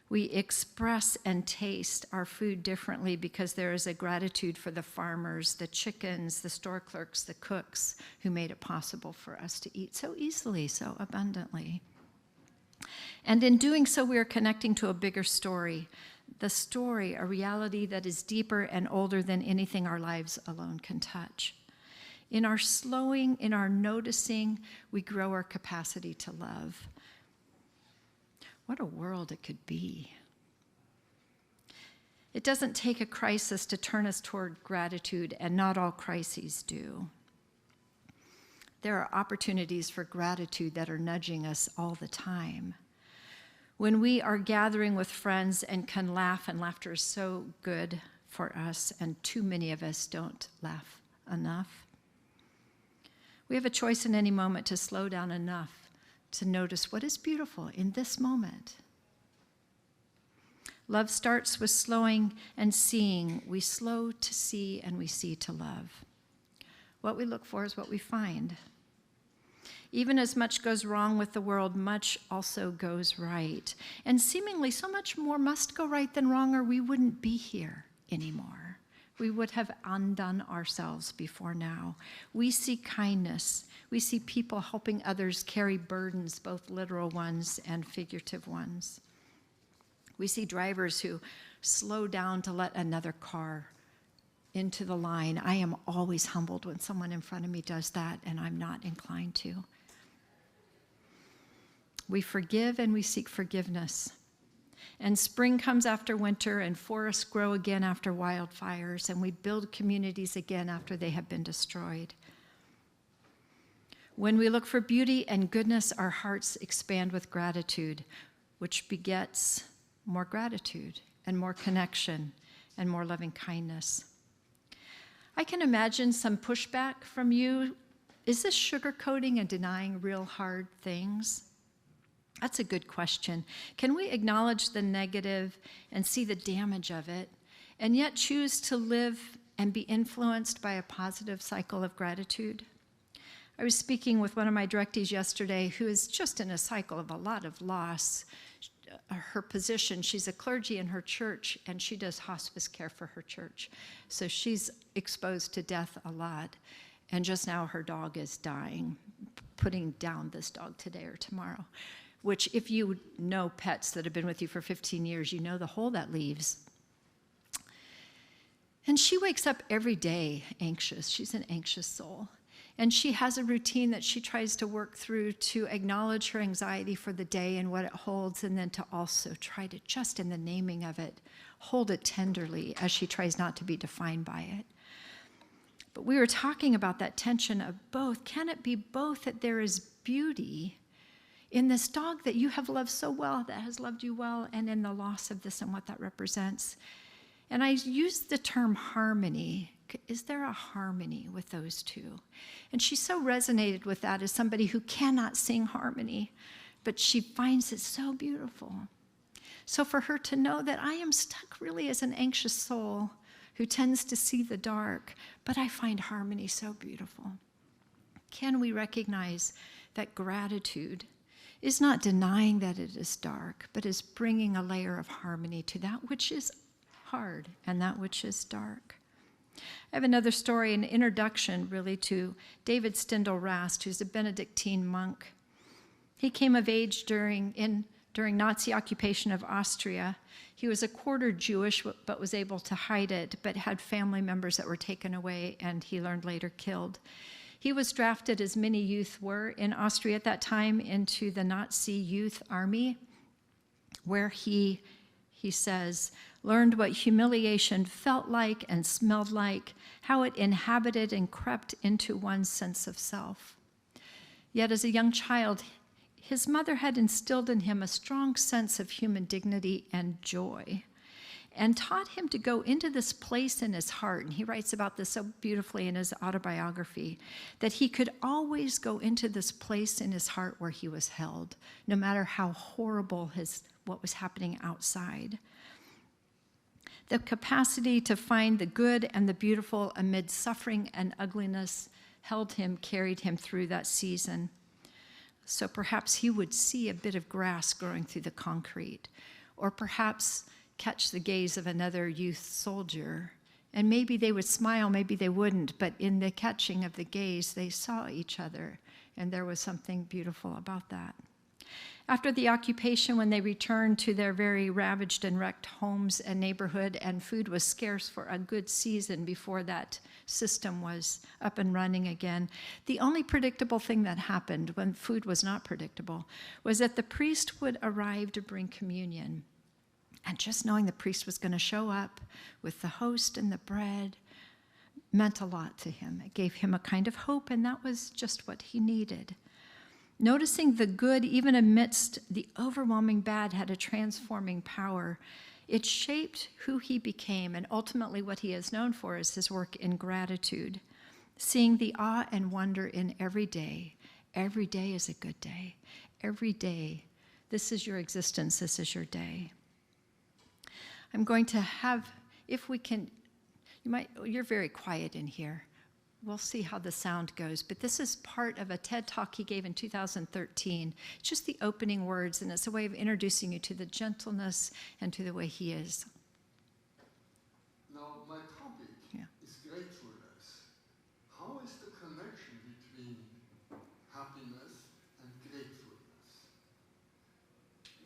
We express and taste our food differently because there is a gratitude for the farmers, the chickens, the store clerks, the cooks who made it possible for us to eat so easily, so abundantly. And in doing so, we are connecting to a bigger story, the story, a reality that is deeper and older than anything our lives alone can touch. In our slowing, in our noticing, we grow our capacity to love. What a world it could be. It doesn't take a crisis to turn us toward gratitude, and not all crises do. There are opportunities for gratitude that are nudging us all the time. When we are gathering with friends and can laugh, and laughter is so good for us, and too many of us don't laugh enough. We have a choice in any moment to slow down enough to notice what is beautiful in this moment. Love starts with slowing and seeing. We slow to see and we see to love. What we look for is what we find. Even as much goes wrong with the world, much also goes right. And seemingly so much more must go right than wrong, or we wouldn't be here anymore. We would have undone ourselves before now. We see kindness. We see people helping others carry burdens, both literal ones and figurative ones. We see drivers who slow down to let another car into the line. I am always humbled when someone in front of me does that, and I'm not inclined to. We forgive and we seek forgiveness. And spring comes after winter, and forests grow again after wildfires, and we build communities again after they have been destroyed. When we look for beauty and goodness, our hearts expand with gratitude, which begets more gratitude and more connection and more loving kindness. I can imagine some pushback from you. Is this sugarcoating and denying real hard things? That's a good question. Can we acknowledge the negative and see the damage of it, and yet choose to live and be influenced by a positive cycle of gratitude? I was speaking with one of my directees yesterday who is just in a cycle of a lot of loss. Her position, she's a clergy in her church, and she does hospice care for her church. So she's exposed to death a lot. And just now her dog is dying, putting down this dog today or tomorrow. Which, if you know pets that have been with you for 15 years, you know the hole that leaves. And she wakes up every day anxious. She's an anxious soul. And she has a routine that she tries to work through to acknowledge her anxiety for the day and what it holds, and then to also try to, just in the naming of it, hold it tenderly as she tries not to be defined by it. But we were talking about that tension of both. Can it be both that there is beauty in this dog that you have loved so well, that has loved you well, and in the loss of this and what that represents? And I used the term harmony. Is there a harmony with those two? And she so resonated with that as somebody who cannot sing harmony, but she finds it so beautiful. So for her to know that I am stuck really as an anxious soul who tends to see the dark, but I find harmony so beautiful. Can we recognize that gratitude is not denying that it is dark, but is bringing a layer of harmony to that which is hard and that which is dark? I have another story, an introduction really to David Stendhal Rast, who's a Benedictine monk. He came of age during Nazi occupation of Austria. He was a quarter Jewish, but was able to hide it, but had family members that were taken away, and he learned later killed. He was drafted, as many youth were in Austria at that time, into the Nazi youth army, where he says, learned what humiliation felt like and smelled like, how it inhabited and crept into one's sense of self. Yet as a young child, his mother had instilled in him a strong sense of human dignity and joy, and taught him to go into this place in his heart, and he writes about this so beautifully in his autobiography, that he could always go into this place in his heart where he was held, no matter how horrible what was happening outside. The capacity to find the good and the beautiful amid suffering and ugliness held him, carried him through that season. So perhaps he would see a bit of grass growing through the concrete, or perhaps catch the gaze of another youth soldier. And maybe they would smile, maybe they wouldn't, but in the catching of the gaze, they saw each other, and there was something beautiful about that. After the occupation, when they returned to their very ravaged and wrecked homes and neighborhood, and food was scarce for a good season before that system was up and running again, the only predictable thing that happened when food was not predictable was that the priest would arrive to bring communion. And just knowing the priest was going to show up with the host and the bread meant a lot to him. It gave him a kind of hope, and that was just what he needed. Noticing the good, even amidst the overwhelming bad, had a transforming power. It shaped who he became, and ultimately what he is known for is his work in gratitude. Seeing the awe and wonder in every day. Every day is a good day. Every day, this is your existence, this is your day. I'm going to have, if we can, you're very quiet in here. We'll see how the sound goes, but this is part of a TED Talk he gave in 2013. It's just the opening words, and it's a way of introducing you to the gentleness and to the way he is. Now, my topic is gratefulness. How is the connection between happiness and gratefulness?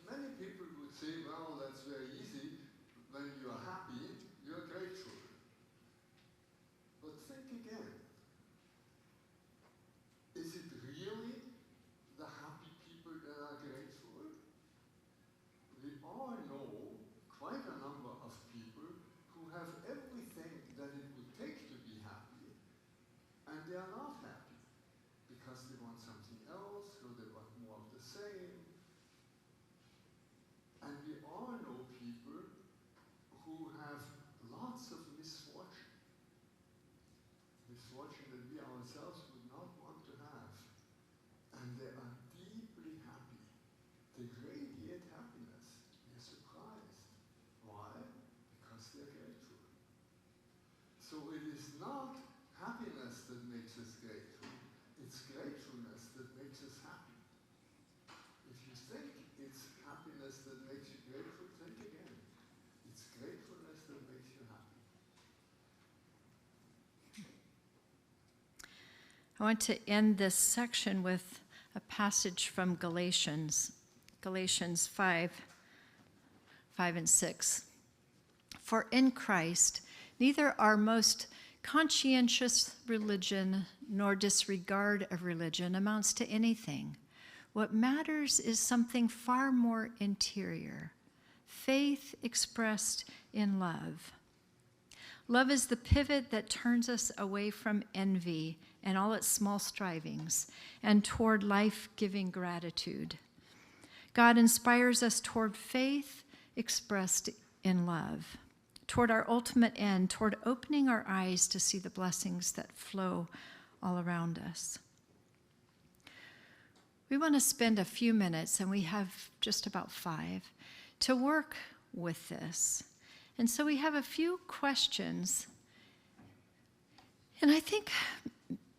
Many people would say, well, that's very easy. When you are happy, you're grateful. But think again. Is it really the happy people that are grateful? We all know quite a number of people who have everything that it would take to be happy, and they are not happy because they want something else, or they want more of the same. And we all know people who have lots of misfortune. Misfortune that we ourselves would not want to have. And they are deeply happy. They radiate happiness. We are surprised. Why? Because they're grateful. So it is not happiness that makes us grateful. It's gratefulness that makes us happy. If you think it's happiness that makes you grateful, think again. It's gratefulness that makes you happy. I want to end this section with a passage from Galatians 5, 5 and 6. For in Christ, neither our most conscientious religion nor disregard of religion amounts to anything. What matters is something far more interior, faith expressed in love. Love is the pivot that turns us away from envy and all its small strivings and toward life-giving gratitude. God inspires us toward faith expressed in love, toward our ultimate end, toward opening our eyes to see the blessings that flow all around us. We want to spend a few minutes, and we have just about 5, to work with this. And so we have a few questions. And I think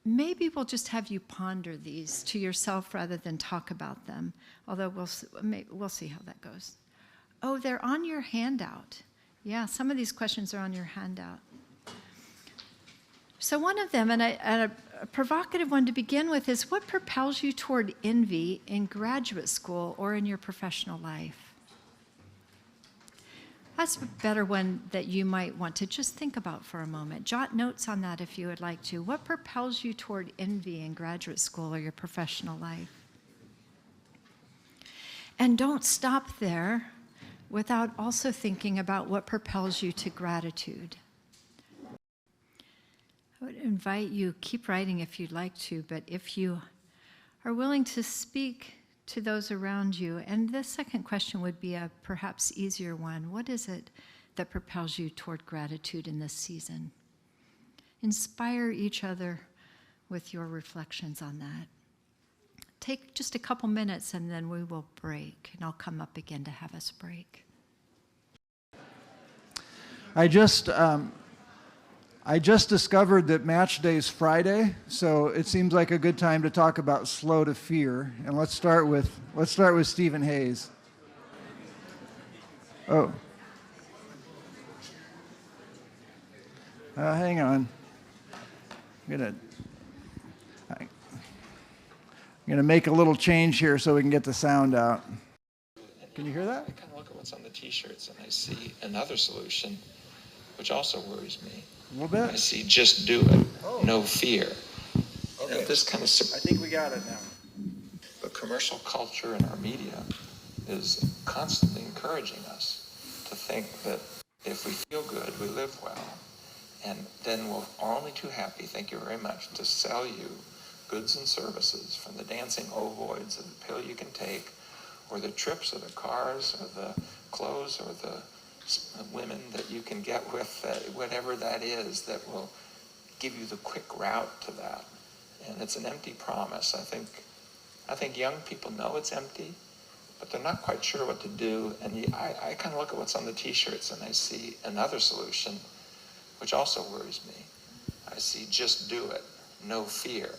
maybe we'll just have you ponder these to yourself rather than talk about them, although we'll see how that goes. Oh, they're on your handout. Yeah, some of these questions are on your handout. So one of them, and a provocative one to begin with, is what propels you toward envy in graduate school or in your professional life? That's a better one that you might want to just think about for a moment. Jot notes on that if you would like to. What propels you toward envy in graduate school or your professional life? And don't stop there without also thinking about what propels you to gratitude. I would invite you, keep writing if you'd like to, but if you are willing to speak to those around you. And the second question would be a perhaps easier one. What is it that propels you toward gratitude in this season? Inspire each other with your reflections on that. Take just a couple minutes and then we will break, and I'll come up again to have us break. I just discovered that match day is Friday, so it seems like a good time to talk about slow to fear. And let's start with Stephen Hayes. Oh. Hang on. I'm gonna make a little change here so we can get the sound out. Can you hear that? I kind of look at what's on the t-shirts and I see another solution, which also worries me. A little bit? I see just do it, no fear. Okay. You know, this kind of I think we got it now. the commercial culture in our media is constantly encouraging us to think that if we feel good, we live well, and then we're only too happy, thank you very much, to sell you goods and services, from the dancing ovoids or the pill you can take, or the trips or the cars or the clothes or the women that you can get with, whatever that is that will give you the quick route to that. And it's an empty promise. I think young people know it's empty, but they're not quite sure what to do. And I kind of look at what's on the t-shirts and I see another solution, which also worries me. I see just do it, no fear.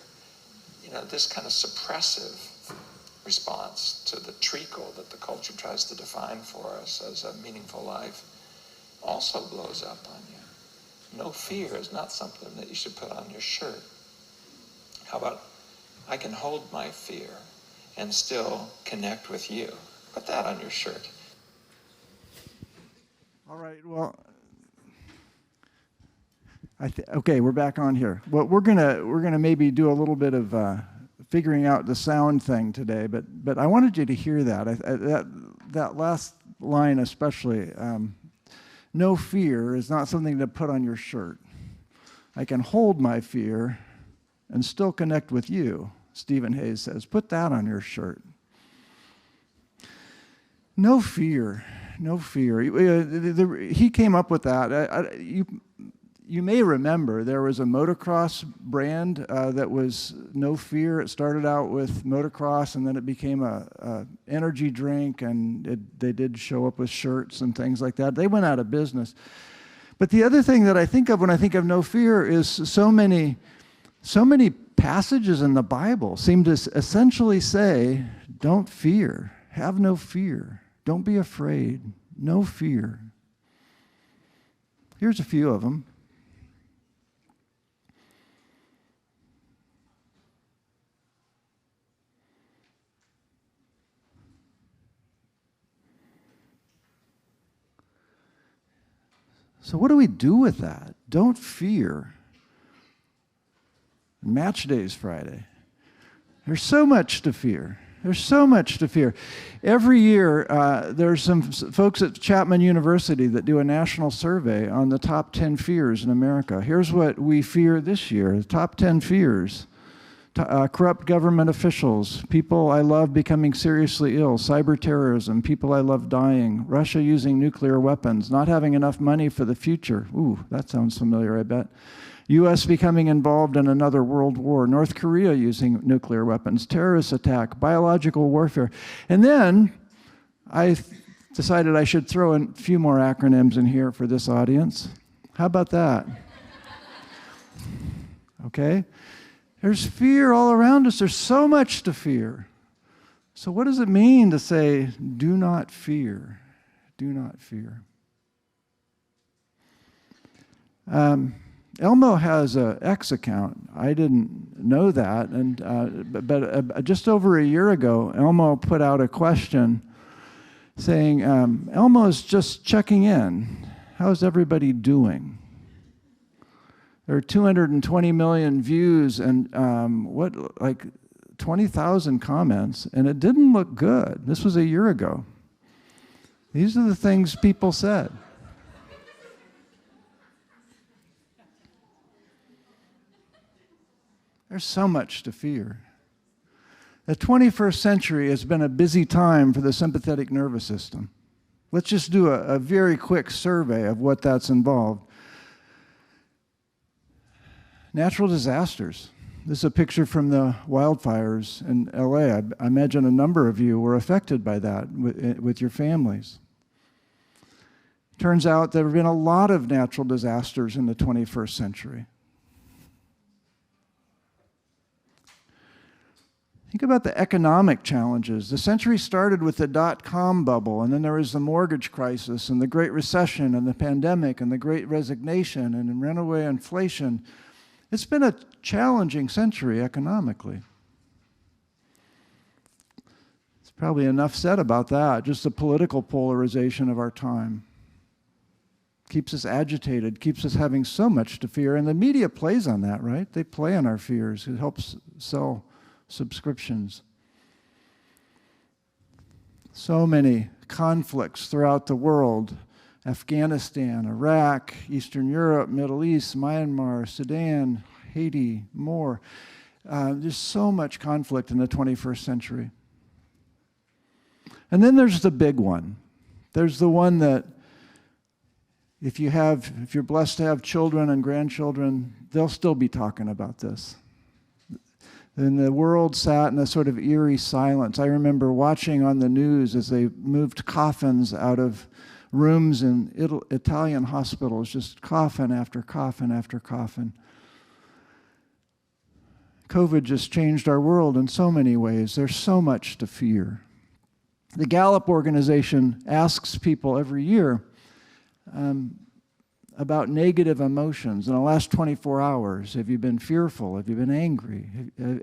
You know, this kind of suppressive response to the treacle that the culture tries to define for us as a meaningful life also blows up on you. No fear is not something that you should put on your shirt. How about, I can hold my fear and still connect with you? Put that on your shirt. All right, well, okay, we're back on here. Well, we're gonna maybe do a little bit of figuring out the sound thing today, but I wanted you to hear that. That last line especially, no fear is not something to put on your shirt. I can hold my fear and still connect with you, Stephen Hayes says. Put that on your shirt. No fear, no fear. He came up with that. You may remember there was a motocross brand that was no fear. It started out with motocross, and then it became a energy drink, and they did show up with shirts and things like that. They went out of business. But the other thing that I think of when I think of no fear is so many passages in the Bible seem to essentially say, don't fear, have no fear, don't be afraid, no fear. Here's a few of them. So what do we do with that? Don't fear. Match day is Friday. There's so much to fear. There's so much to fear. Every year, there's some folks at Chapman University that do a national survey on the top 10 fears in America. Here's what we fear this year. The top 10 fears. Corrupt government officials, people I love becoming seriously ill, cyber terrorism, people I love dying, Russia using nuclear weapons, not having enough money for the future. Ooh, that sounds familiar, I bet. U.S. becoming involved in another world war, North Korea using nuclear weapons, terrorist attack, biological warfare. And then I decided I should throw in a few more acronyms in here for this audience. How about that? Okay? There's fear all around us. There's so much to fear. So what does it mean to say, do not fear? Do not fear. Elmo has an X account. I didn't know that, but just over a year ago, Elmo put out a question saying, Elmo's just checking in. How's everybody doing? There are 220 million views and like 20,000 comments, and it didn't look good. This was a year ago. These are the things people said. There's so much to fear. The 21st century has been a busy time for the sympathetic nervous system. Let's just do a very quick survey of what that's involved. Natural disasters. This is a picture from the wildfires in LA. I imagine a number of you were affected by that with your families. Turns out there have been a lot of natural disasters in the 21st century. Think about the economic challenges. The century started with the dot-com bubble, and then there was the mortgage crisis, and the Great Recession, and the pandemic, and the Great Resignation, and runaway inflation. It's been a challenging century economically. There's probably enough said about that, just the political polarization of our time. Keeps us agitated, keeps us having so much to fear, and the media plays on that, right? They play on our fears. It helps sell subscriptions. So many conflicts throughout the world. Afghanistan, Iraq, Eastern Europe, Middle East, Myanmar, Sudan, Haiti, more. There's so much conflict in the 21st century. And then there's the big one. There's the one that if you're blessed to have children and grandchildren, they'll still be talking about this. And the world sat in a sort of eerie silence. I remember watching on the news as they moved coffins out of rooms in Italian hospitals, just coffin after coffin after coffin. COVID just changed our world in so many ways. There's so much to fear. The Gallup organization asks people every year about negative emotions in the last 24 hours. Have you been fearful? Have you been angry?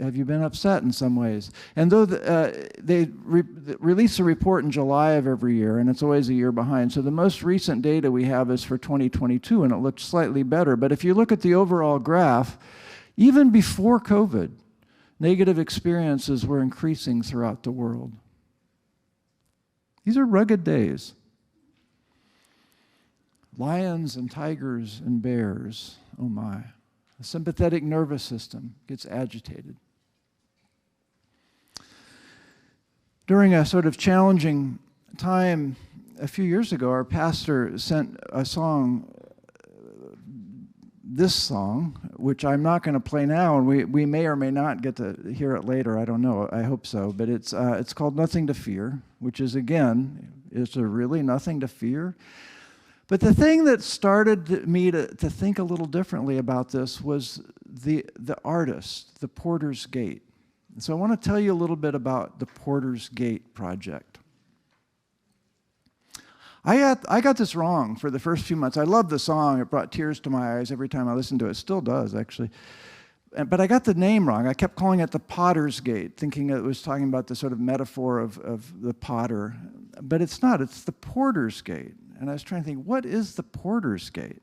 Have you been upset in some ways? And though they release a report in July of every year, and it's always a year behind, so the most recent data we have is for 2022, and it looks slightly better. But if you look at the overall graph, even before COVID, negative experiences were increasing throughout the world. These are rugged days. Lions and tigers and bears, oh my. The sympathetic nervous system gets agitated. During a sort of challenging time a few years ago, our pastor sent a song, this song, which I'm not going to play now, and we may or may not get to hear it later. I don't know. I hope so. But it's called Nothing to Fear, which is, again, is there really nothing to fear? But the thing that started me to think a little differently about this was the artist, the Porter's Gate. And so I want to tell you a little bit about the Porter's Gate project. I got this wrong for the first few months. I loved the song. It brought tears to my eyes every time I listened to it. It still does, actually. But I got the name wrong. I kept calling it the Potter's Gate, thinking it was talking about the sort of metaphor of the potter. But it's not. It's the Porter's Gate. And I was trying to think, what is the Porter's Gate?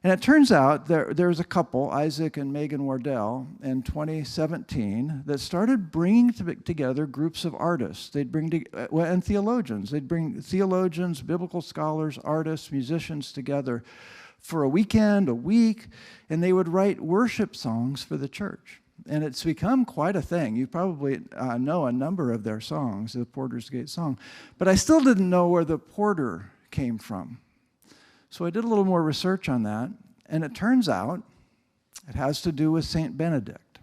And it turns out there was a couple, Isaac and Megan Wardell, in 2017 that started bringing together groups of artists. They'd bring and theologians. They'd bring theologians, biblical scholars, artists, musicians together for a weekend, a week, and they would write worship songs for the church. And it's become quite a thing. You probably know a number of their songs, the Porter's Gate song. But I still didn't know where the porter came from. So I did a little more research on that, and it turns out it has to do with Saint Benedict.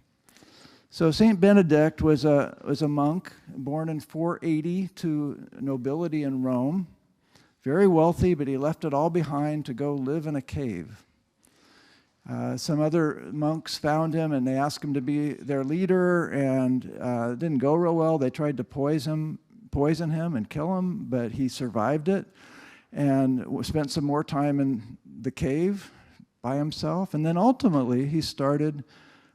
So Saint Benedict was a monk born in 480 to nobility in Rome, very wealthy, but he left it all behind to go live in a cave. Some other monks found him, and they asked him to be their leader, and it didn't go real well. They tried to poison him and kill him, but he survived it and spent some more time in the cave, by himself. And then ultimately, he started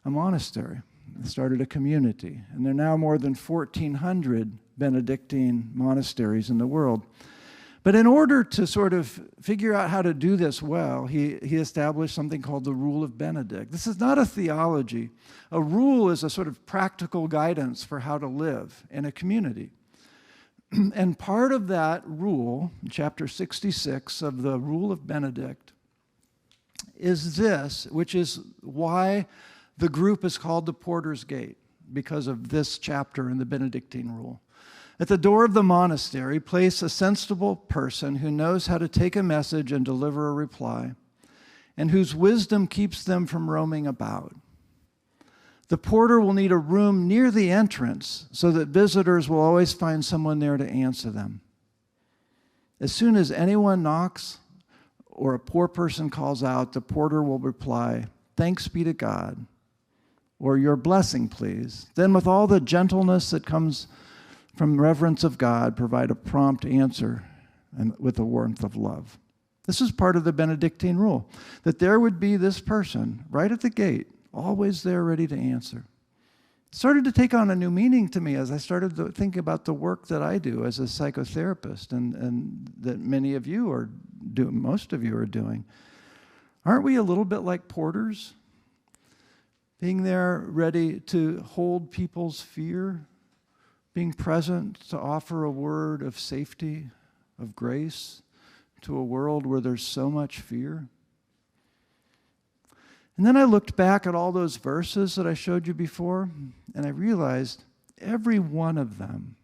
a monastery. He started a community. And there are now more than 1,400 Benedictine monasteries in the world. But in order to sort of figure out how to do this well, he established something called the Rule of Benedict. This is not a theology. A rule is a sort of practical guidance for how to live in a community. And part of that rule, chapter 66 of the Rule of Benedict, is this, which is why the group is called the Porter's Gate, because of this chapter in the Benedictine rule. At the door of the monastery, place a sensible person who knows how to take a message and deliver a reply, and whose wisdom keeps them from roaming about. The porter will need a room near the entrance so that visitors will always find someone there to answer them. As soon as anyone knocks or a poor person calls out, the porter will reply, "Thanks be to God," or "Your blessing, please." Then, with all the gentleness that comes from reverence of God, provide a prompt answer and with the warmth of love. This is part of the Benedictine rule, that there would be this person right at the gate, always there ready to answer. It started to take on a new meaning to me as I started to think about the work that I do as a psychotherapist and that many of you are doing, most of you are doing. Aren't we a little bit like porters? Being there ready to hold people's fear, being present to offer a word of safety, of grace to a world where there's so much fear. And then I looked back at all those verses that I showed you before, and I realized every one of them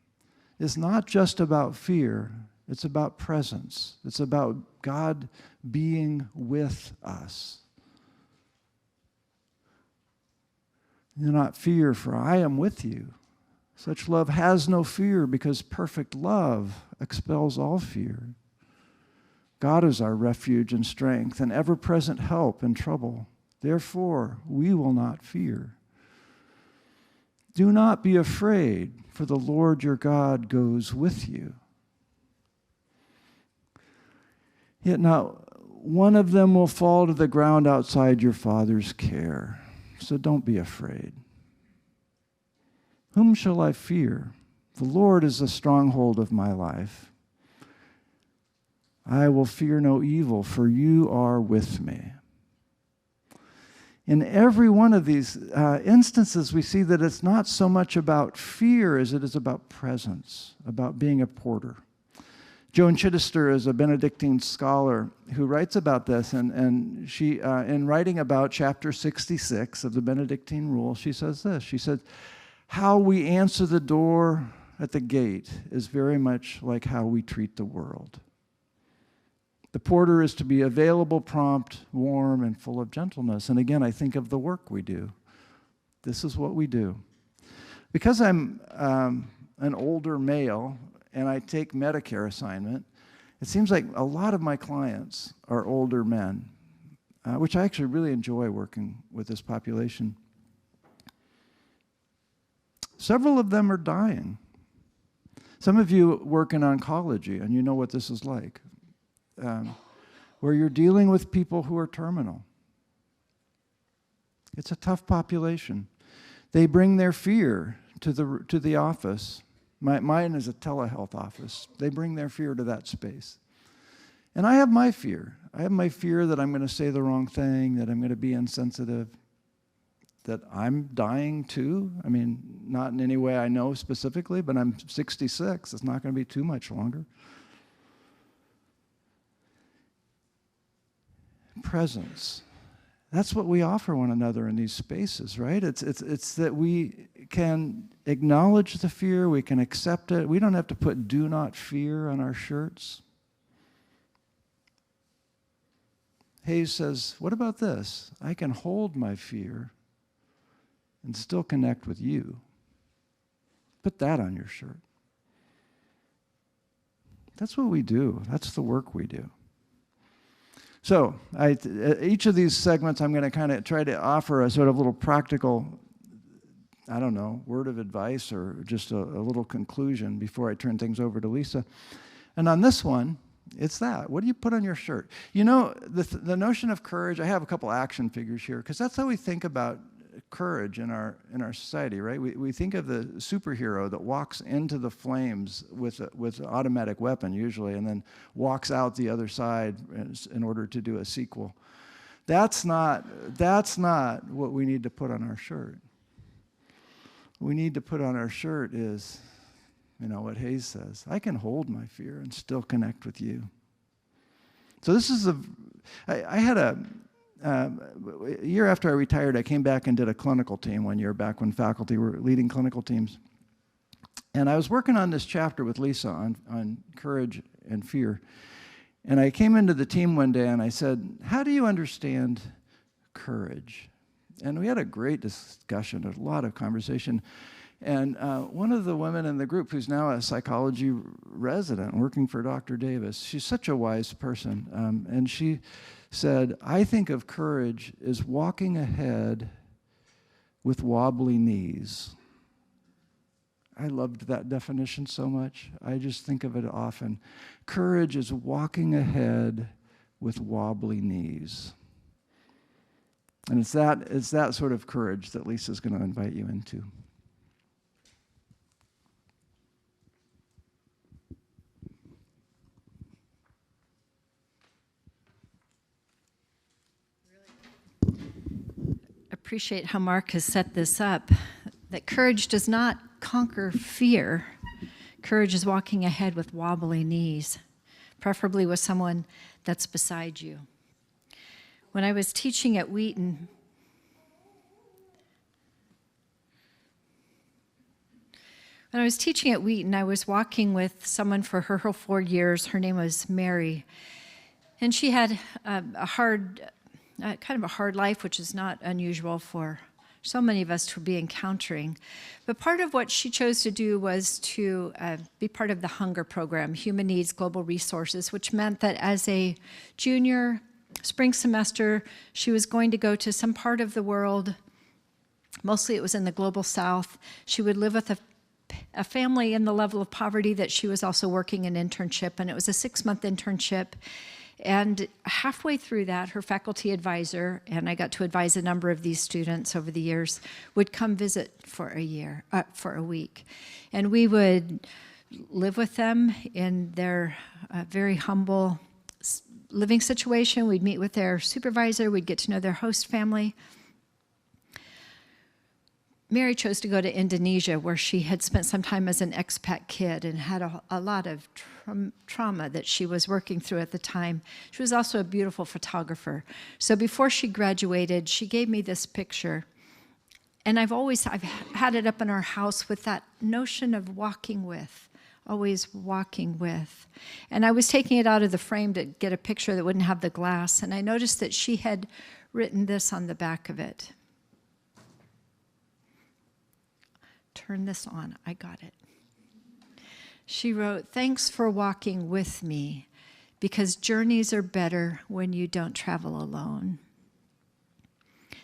is not just about fear, it's about presence. It's about God being with us. Do not fear, for I am with you. Such love has no fear, because perfect love expels all fear. God is our refuge and strength, and ever-present help in trouble. Therefore, we will not fear. Do not be afraid, for the Lord your God goes with you. Yet not one of them will fall to the ground outside your Father's care. So don't be afraid. Whom shall I fear? The Lord is the stronghold of my life. I will fear no evil, for you are with me. In every one of these instances, we see that it's not so much about fear as it is about presence, about being a porter. Joan Chittister is a Benedictine scholar who writes about this, and she, in writing about chapter 66 of the Benedictine rule, she says this. She said, "How we answer the door at the gate is very much like how we treat the world. The porter is to be available, prompt, warm, and full of gentleness." And again, I think of the work we do. This is what we do. Because I'm an older male and I take Medicare assignment, it seems like a lot of my clients are older men, which I actually really enjoy working with this population. Several of them are dying. Some of you work in oncology, and you know what this is like, where you're dealing with people who are terminal. It's a tough population. They bring their fear to the office. Mine is a telehealth office. They bring their fear to that space. And I have my fear. I have my fear that I'm going to say the wrong thing, that I'm going to be insensitive, that I'm dying too. I mean, not in any way I know specifically, but I'm 66. It's not going to be too much longer. Presence. That's what we offer one another in these spaces, right? It's that we can acknowledge the fear, we can accept it. We don't have to put "do not fear" on our shirts. Hayes says, what about this? I can hold my fear and still connect with you. Put that on your shirt. That's what we do. That's the work we do. So each of these segments, I'm going to kind of try to offer a sort of little practical, I don't know, word of advice or just a little conclusion before I turn things over to Lisa. And on this one, It's that. What do you put on your shirt? You know, the notion of courage, I have a couple action figures here, because that's how we think about courage in our society, right? We think of the superhero that walks into the flames with an automatic weapon, usually, and then walks out the other side in order to do a sequel. That's not what we need to put on our shirt. What we need to put on our shirt is, you know, what Hayes says: I can hold my fear and still connect with you. So this is I had a year after I retired, I came back and did a clinical team one year, back when faculty were leading clinical teams. And I was working on this chapter with Lisa on courage and fear. And I came into the team one day and I said, how do you understand courage? And we had a great discussion, a lot of conversation. And one of the women in the group, who's now a psychology resident working for Dr. Davis, she's such a wise person. And she said, I think of courage as walking ahead with wobbly knees. I loved that definition so much. I just think of it often. Courage is walking ahead with wobbly knees. And it's that sort of courage that Lisa's going to invite you into. Appreciate how Mark has set this up, that courage does not conquer fear. Courage is walking ahead with wobbly knees, preferably with someone that's beside you. When I was teaching at Wheaton, I was walking with someone for her whole 4 years. Her name was Mary, and she had kind of a hard life, which is not unusual for so many of us to be encountering. But part of what she chose to do was to be part of the hunger program, Human Needs Global Resources, which meant that as a junior spring semester, she was going to go to some part of the world. Mostly it was in the global south. She would live with a family in the level of poverty that she was also working an internship, and it was a 6-month internship. And halfway through that, her faculty advisor, and I got to advise a number of these students over the years, would come visit for a week. And we would live with them in their very humble living situation. We'd meet with their supervisor. We'd get to know their host family. Mary chose to go to Indonesia, where she had spent some time as an expat kid and had a lot of trauma that she was working through at the time. She was also a beautiful photographer. So before she graduated, she gave me this picture. And I've had it up in our house with that notion of walking with, always walking with. And I was taking it out of the frame to get a picture that wouldn't have the glass, and I noticed that she had written this on the back of it. Turn this on, I got it. She wrote, "Thanks for walking with me, because journeys are better when you don't travel alone."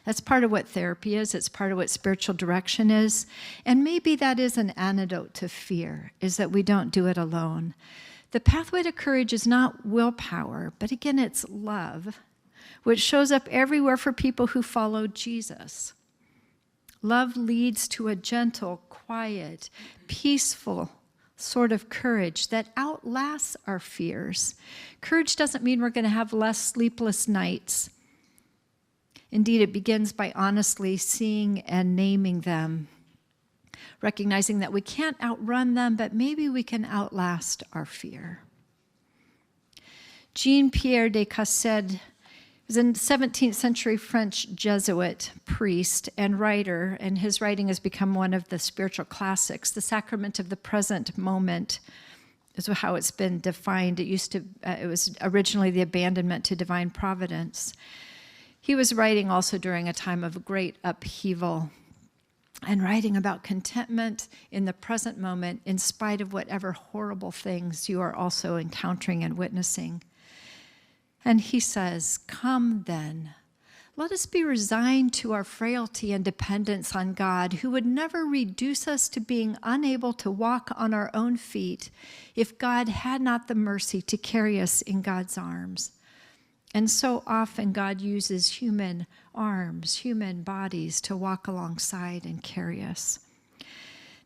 That's part of what therapy is. It's part of what spiritual direction is. And maybe that is an antidote to fear, is that we don't do it alone. The pathway to courage is not willpower, but again, it's love, which shows up everywhere for people who follow Jesus. Love leads to a gentle, quiet, peaceful sort of courage that outlasts our fears. Courage doesn't mean we're going to have less sleepless nights. Indeed, it begins by honestly seeing and naming them, recognizing that we can't outrun them, but maybe we can outlast our fear. Jean-Pierre de Cassed was a 17th century French Jesuit priest and writer, and his writing has become one of the spiritual classics. The sacrament of the present moment is how it's been defined. It was originally the abandonment to divine providence. He was writing also during a time of great upheaval and writing about contentment in the present moment in spite of whatever horrible things you are also encountering and witnessing. And he says, "Come then, Let us be resigned to our frailty and dependence on God, who would never reduce us to being unable to walk on our own feet if God had not the mercy to carry us in God's arms. And so often God uses human arms, human bodies to walk alongside and carry us.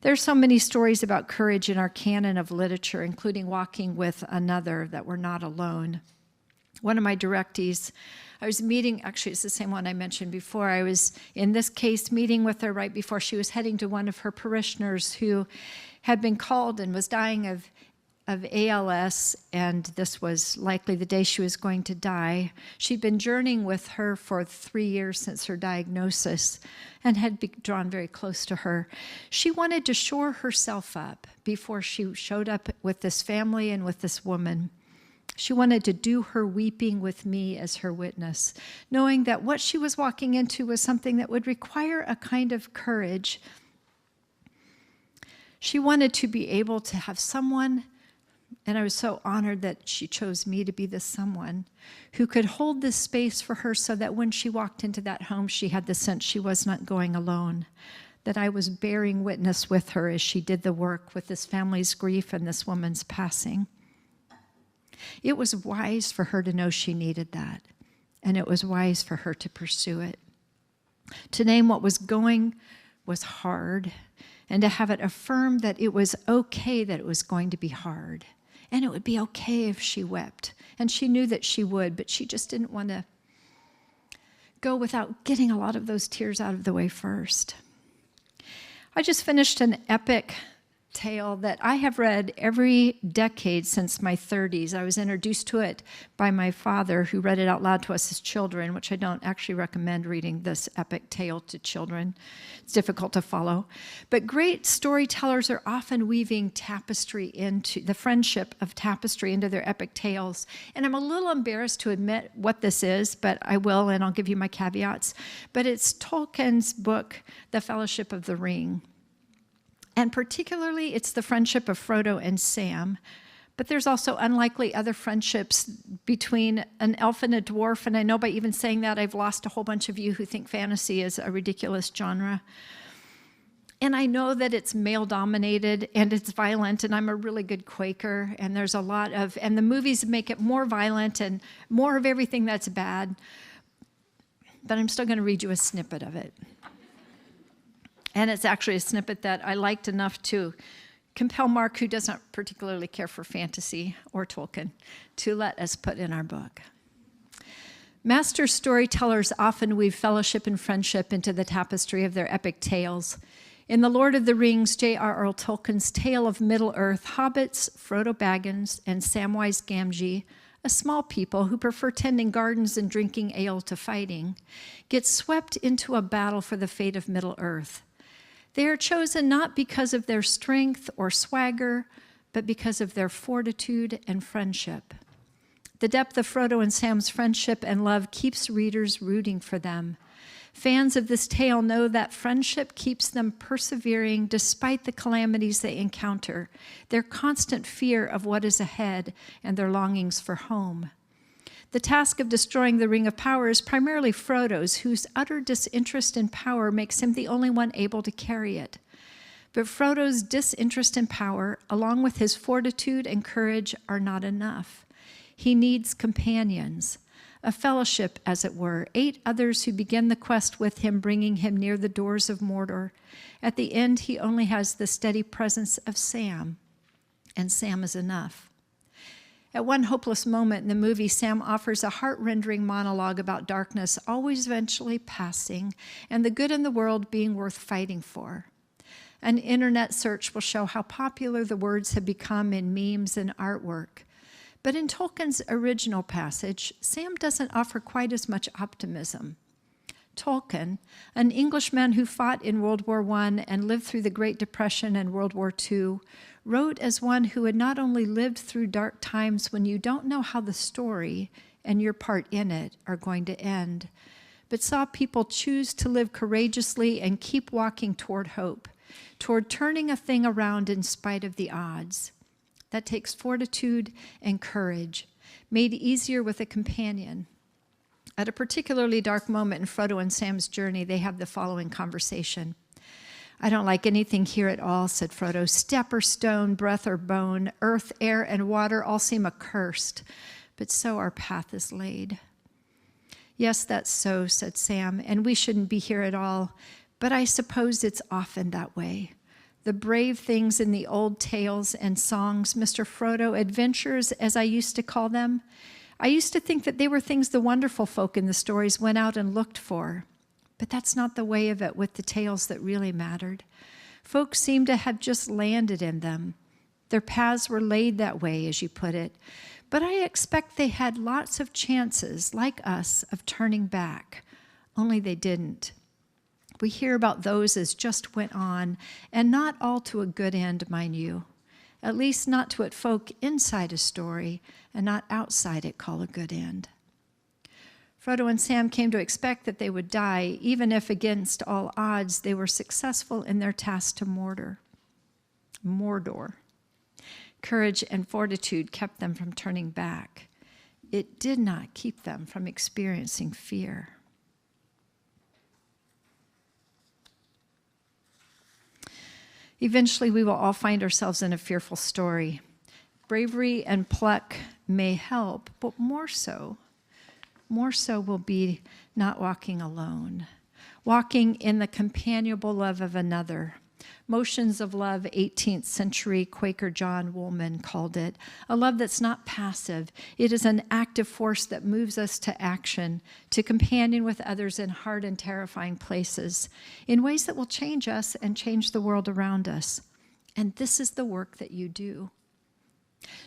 There's so many stories about courage in our canon of literature, including walking with another, that we're not alone. One of my directees, I was meeting, actually it's the same one I mentioned before, I was in this case meeting with her right before she was heading to one of her parishioners who had been called and was dying of ALS, and this was likely the day she was going to die. She'd been journeying with her for 3 years since her diagnosis and had been drawn very close to her. She wanted to shore herself up before she showed up with this family and with this woman. She wanted to do her weeping with me as her witness, knowing that what she was walking into was something that would require a kind of courage. She wanted to be able to have someone, and I was so honored that she chose me to be the someone who could hold this space for her so that when she walked into that home, she had the sense she was not going alone, that I was bearing witness with her as she did the work with this family's grief and this woman's passing. It was wise for her to know she needed that, and it was wise for her to pursue it. To name what was going was hard, and to have it affirmed that it was okay that it was going to be hard, and it would be okay if she wept, and she knew that she would, but she just didn't want to go without getting a lot of those tears out of the way first. I just finished an epic tale that I have read every decade since my 30s. I was introduced to it by my father, who read it out loud to us as children, which I don't actually recommend reading this epic tale to children. It's difficult to follow. But great storytellers are often weaving tapestry into the friendship of tapestry into their epic tales. And I'm a little embarrassed to admit what this is, but I will, and I'll give you my caveats. But it's Tolkien's book, The Fellowship of the Ring. And particularly, it's the friendship of Frodo and Sam. But there's also unlikely other friendships between an elf and a dwarf. And I know by even saying that, I've lost a whole bunch of you who think fantasy is a ridiculous genre. And I know that it's male-dominated and it's violent, and I'm a really good Quaker. And there's a lot of, and the movies make it more violent and more of everything that's bad. But I'm still going to read you a snippet of it. And it's actually a snippet that I liked enough to compel Mark, who doesn't particularly care for fantasy or Tolkien, to let us put in our book. Master storytellers often weave fellowship and friendship into the tapestry of their epic tales. In The Lord of the Rings, J.R.R. Tolkien's tale of Middle-earth, hobbits Frodo Baggins and Samwise Gamgee, a small people who prefer tending gardens and drinking ale to fighting, get swept into a battle for the fate of Middle-earth. They are chosen not because of their strength or swagger, but because of their fortitude and friendship. The depth of Frodo and Sam's friendship and love keeps readers rooting for them. Fans of this tale know that friendship keeps them persevering despite the calamities they encounter, their constant fear of what is ahead, and their longings for home. The task of destroying the Ring of Power is primarily Frodo's, whose utter disinterest in power makes him the only one able to carry it. But Frodo's disinterest in power, along with his fortitude and courage, are not enough. He needs companions, a fellowship, as it were, 8 others who begin the quest with him, bringing him near the doors of Mordor. At the end, he only has the steady presence of Sam, and Sam is enough. At one hopeless moment in the movie, Sam offers a heart-rending monologue about darkness always eventually passing and the good in the world being worth fighting for. An internet search will show how popular the words have become in memes and artwork. But in Tolkien's original passage, Sam doesn't offer quite as much optimism. Tolkien, an Englishman who fought in World War I and lived through the Great Depression and World War II, wrote as one who had not only lived through dark times when you don't know how the story and your part in it are going to end, but saw people choose to live courageously and keep walking toward hope, toward turning a thing around in spite of the odds. That takes fortitude and courage, made easier with a companion At a particularly dark moment in Frodo and Sam's journey, they have the following conversation. "I don't like anything here at all," said Frodo. "Step or stone, breath or bone, earth, air, and water all seem accursed, but so our path is laid." "Yes, that's so," said Sam, "and we shouldn't be here at all, but I suppose it's often that way. The brave things in the old tales and songs, Mr. Frodo, adventures as I used to call them, I used to think that they were things the wonderful folk in the stories went out and looked for. But that's not the way of it with the tales that really mattered. Folks seem to have just landed in them. Their paths were laid that way, as you put it. But I expect they had lots of chances, like us, of turning back. Only they didn't. We hear about those as just went on, and not all to a good end, mind you. At least not to what folk inside a story and not outside it call a good end. Frodo and Sam came to expect that they would die, even if against all odds they were successful in their task to Mordor. Courage and fortitude kept them from turning back. It did not keep them from experiencing fear. Eventually, we will all find ourselves in a fearful story. Bravery and pluck may help, but more so will be not walking alone, walking in the companionable love of another. Motions of love, 18th century Quaker John Woolman called it, a love that's not passive. It is an active force that moves us to action, to companion with others in hard and terrifying places, in ways that will change us and change the world around us. And this is the work that you do.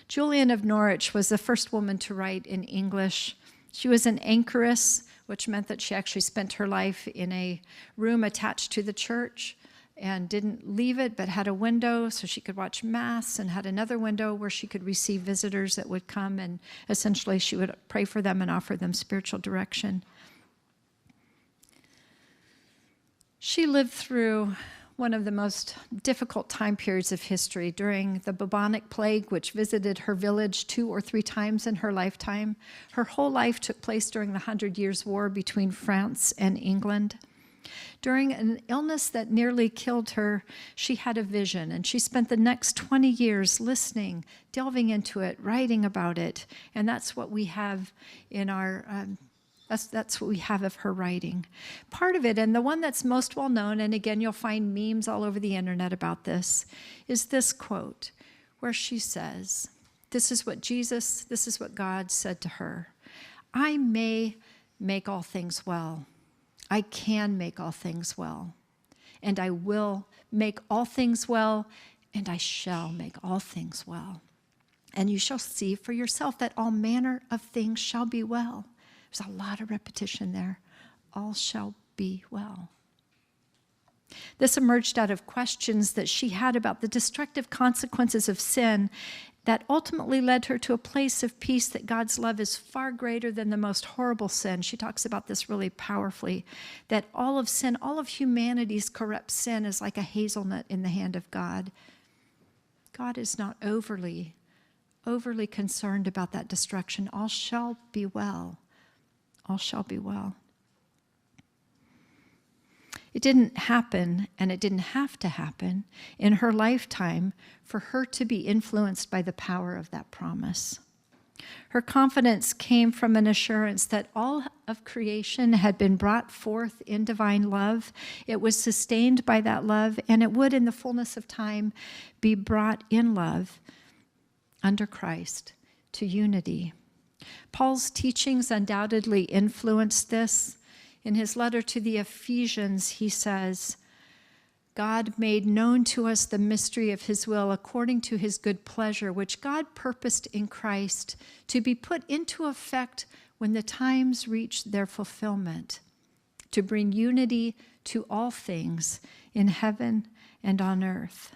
Julian of Norwich was the first woman to write in English. She was an anchoress, which meant that she actually spent her life in a room attached to the church and didn't leave it, but had a window so she could watch Mass, and had another window where she could receive visitors that would come, and essentially she would pray for them and offer them spiritual direction. She lived through one of the most difficult time periods of history during the bubonic plague, which visited her village 2 or 3 times in her lifetime. Her whole life took place during the 100 Years' War between France and England. During an illness that nearly killed her, she had a vision, and she spent the next 20 years listening, delving into it, writing about it, and that's what we have in our that's what we have of her writing. Part of it, and the one that's most well known, and again you'll find memes all over the internet about this, is this quote where she says, this is what God said to her: "I may make all things well. I can make all things well, and I will make all things well, and I shall make all things well. And you shall see for yourself that all manner of things shall be well." There's a lot of repetition there. All shall be well. This emerged out of questions that she had about the destructive consequences of sin that ultimately led her to a place of peace, that God's love is far greater than the most horrible sin. She talks about this really powerfully, that all of sin, all of humanity's corrupt sin is like a hazelnut in the hand of God. God is not overly concerned about that destruction. All shall be well. All shall be well. It didn't happen, and it didn't have to happen in her lifetime for her to be influenced by the power of that promise. Her confidence came from an assurance that all of creation had been brought forth in divine love. It was sustained by that love, and it would, in the fullness of time, be brought in love under Christ to unity. Paul's teachings undoubtedly influenced this. In his letter to the Ephesians, he says, "God made known to us the mystery of his will according to his good pleasure, which God purposed in Christ to be put into effect when the times reach their fulfillment, to bring unity to all things in heaven and on earth."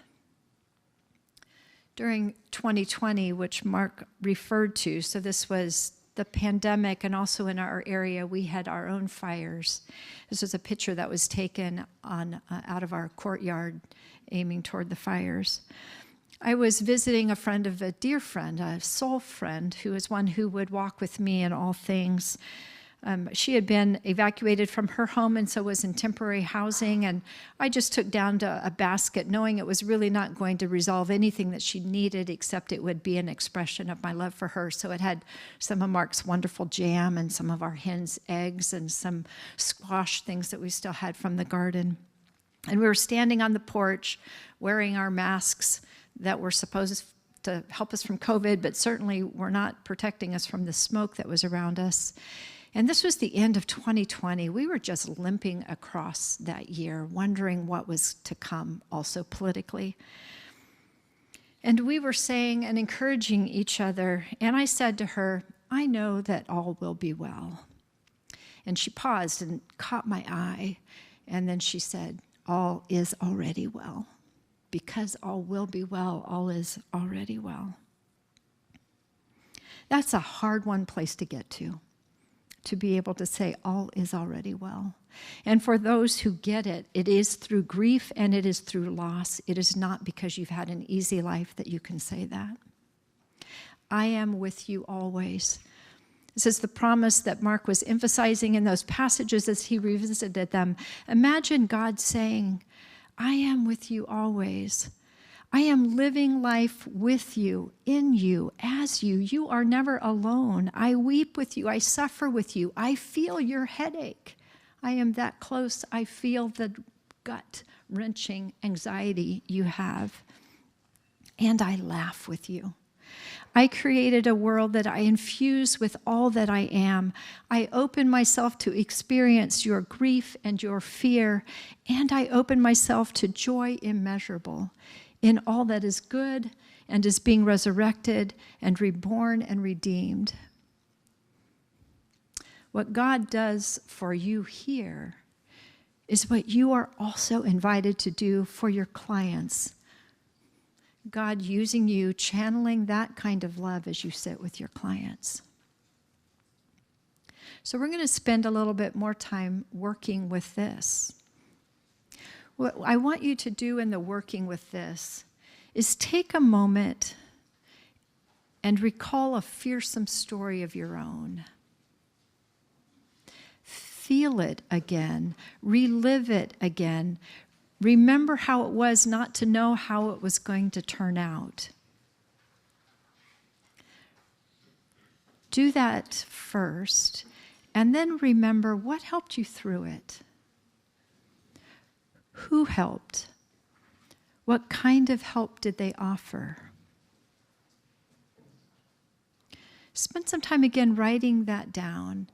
During 2020, which Mark referred to, so this was the pandemic, and also in our area, we had our own fires. This was a picture that was taken out of our courtyard, aiming toward the fires. I was visiting a dear friend, a soul friend, who is one who would walk with me in all things. She had been evacuated from her home and so was in temporary housing, and I just took down to a basket knowing it was really not going to resolve anything that she needed, except it would be an expression of my love for her. So it had some of Mark's wonderful jam and some of our hens' eggs and some squash things that we still had from the garden. And we were standing on the porch wearing our masks that were supposed to help us from COVID, but certainly were not protecting us from the smoke that was around us. And this was the end of 2020. We were just limping across that year, wondering what was to come also politically. And we were saying and encouraging each other, and I said to her, I know that all will be well. And she paused and caught my eye, and then she said, all is already well. Because all will be well, all is already well. That's a hard one place to get to be able to say all is already well. And for those who get it, it is through grief and it is through loss. It is not because you've had an easy life that you can say that. I am with you always. This is the promise that Mark was emphasizing in those passages as he revisited them. Imagine God saying, I am with you always. I am living life with you, in you, as you. You are never alone. I weep with you. I suffer with you. I feel your headache. I am that close. I feel the gut-wrenching anxiety you have. And I laugh with you. I created a world that I infuse with all that I am. I open myself to experience your grief and your fear, and I open myself to joy immeasurable in all that is good and is being resurrected and reborn and redeemed. What God does for you here is what you are also invited to do for your clients. God using you, channeling that kind of love as you sit with your clients. So we're going to spend a little bit more time working with this. What I want you to do in the working with this is take a moment and recall a fearsome story of your own. Feel it again, relive it again. Remember how it was not to know how it was going to turn out. Do that first, and then remember what helped you through it. Who helped? What kind of help did they offer? Spend some time again writing that down,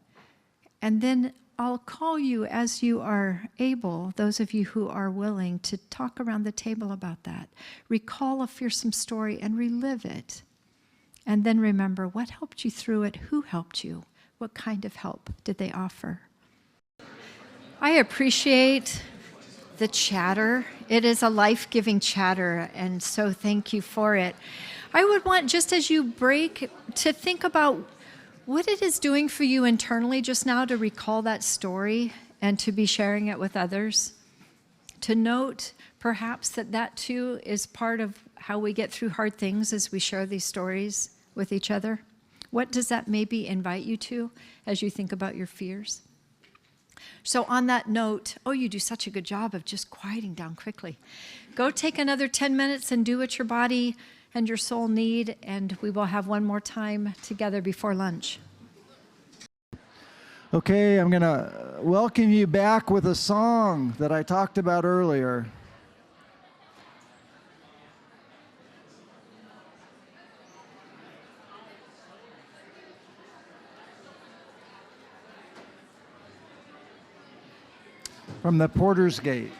and then I'll call you as you are able, those of you who are willing, to talk around the table about that. Recall a fearsome story and relive it. And then remember what helped you through it, who helped you, what kind of help did they offer. I appreciate the chatter. It is a life-giving chatter, and so thank you for it. I would want, just as you break, to think about what it is doing for you internally just now to recall that story and to be sharing it with others. To note, perhaps, that that too is part of how we get through hard things as we share these stories with each other. What does that maybe invite you to as you think about your fears? So on that note, oh, you do such a good job of just quieting down quickly. Go take another 10 minutes and do what your body and your soul need, and we will have one more time together before lunch. Okay, I'm going to welcome you back with a song that I talked about earlier. From the Porter's Gate.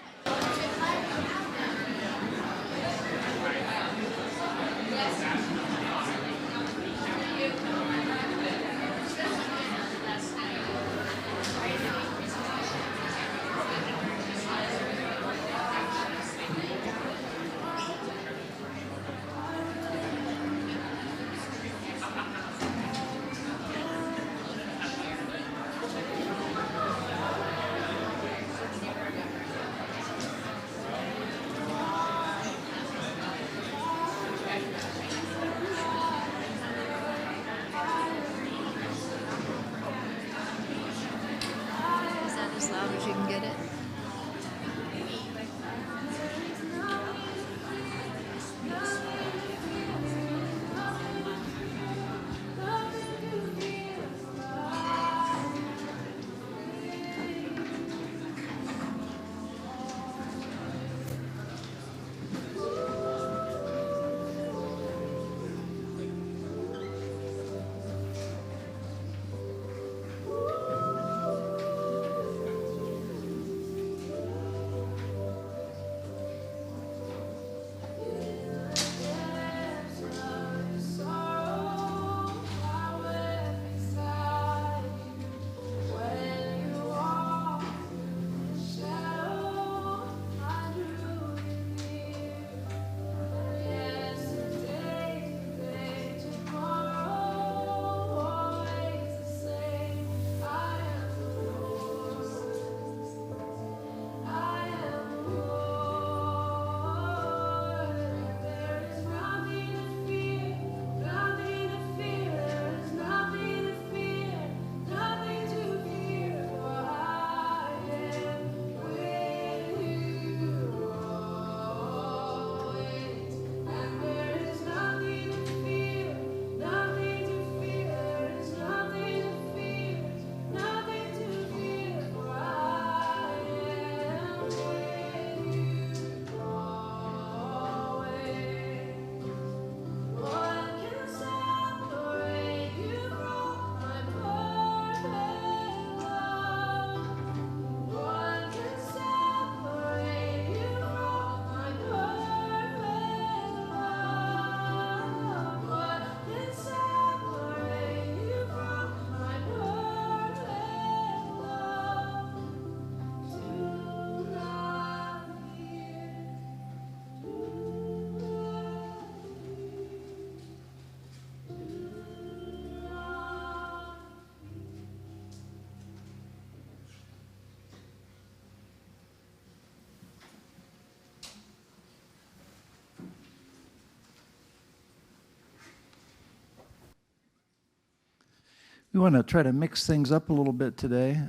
We want to try to mix things up a little bit today.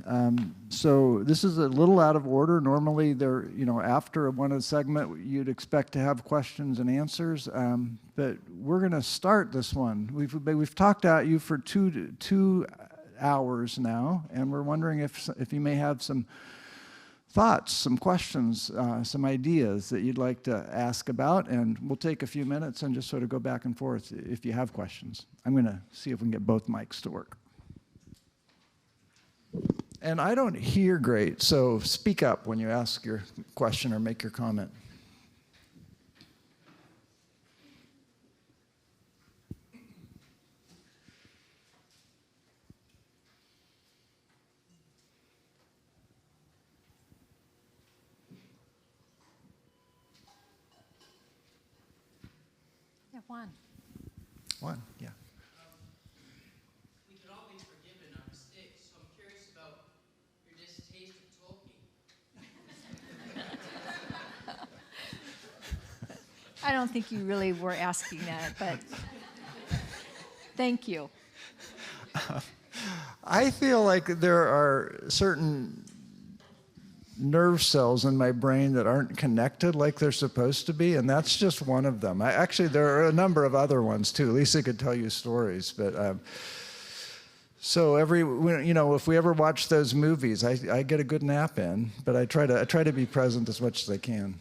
So this is a little out of order. Normally, after one segment, you'd expect to have questions and answers. But we're going to start this one. We've talked at you for two hours now, and we're wondering if you may have some thoughts, some questions, some ideas that you'd like to ask about, and we'll take a few minutes and just sort of go back and forth if you have questions. I'm going to see if we can get both mics to work. And I don't hear great, so speak up when you ask your question or make your comment. Yeah, one. One, yeah. We can all be forgiven our mistakes, so I'm curious about your distaste of Tolkien. I don't think you really were asking that, but thank you. I feel like there are certain nerve cells in my brain that aren't connected like they're supposed to be, and that's just one of them. Actually, there are a number of other ones too. Lisa could tell you stories, but so if we ever watch those movies, I get a good nap in, but I try to be present as much as I can.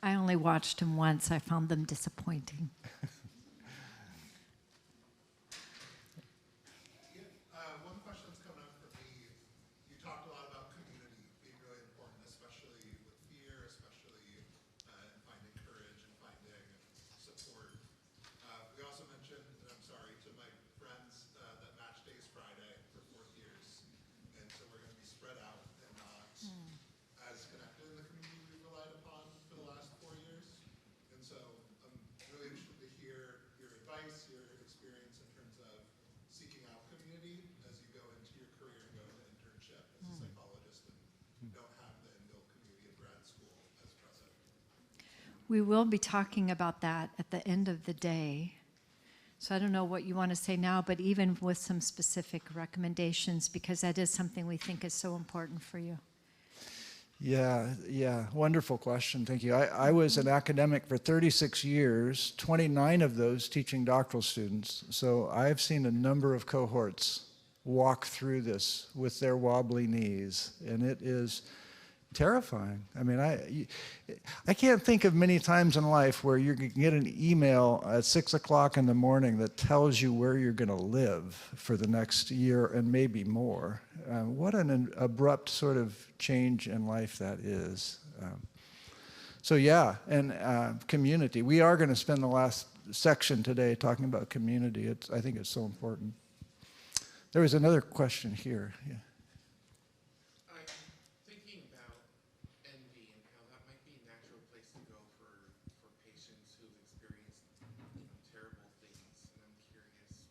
I only watched them once. I found them disappointing. One question that's coming up for me, you talked a lot about community being really important, especially with fear, especially in finding courage and finding support. We also mentioned, and I'm sorry, to my friends, that match day is Friday for 4th years, and so we're going to be spread out and not as connected in the community we've relied upon for the last 4 years. And so I'm really interested to hear your advice, your experience in terms of seeking out community as you go into your career and go into internship as a psychologist and don't have the inbuilt community of grad school as present. We will be talking about that at the end of the day. So I don't know what you want to say now, but even with some specific recommendations, because that is something we think is so important for you. Yeah, wonderful question, thank you. I was an academic for 36 years, 29 of those teaching doctoral students, so I've seen a number of cohorts walk through this with their wobbly knees, and it is terrifying. I mean, I can't think of many times in life where you can get an email at 6 o'clock in the morning that tells you where you're going to live for the next year and maybe more. What an abrupt sort of change in life that is. So yeah, and community. We are going to spend the last section today talking about community. I think it's so important. There was another question here. Yeah. Thinking about envy and how that might be a natural place to go for patients who've experienced terrible things, and I'm curious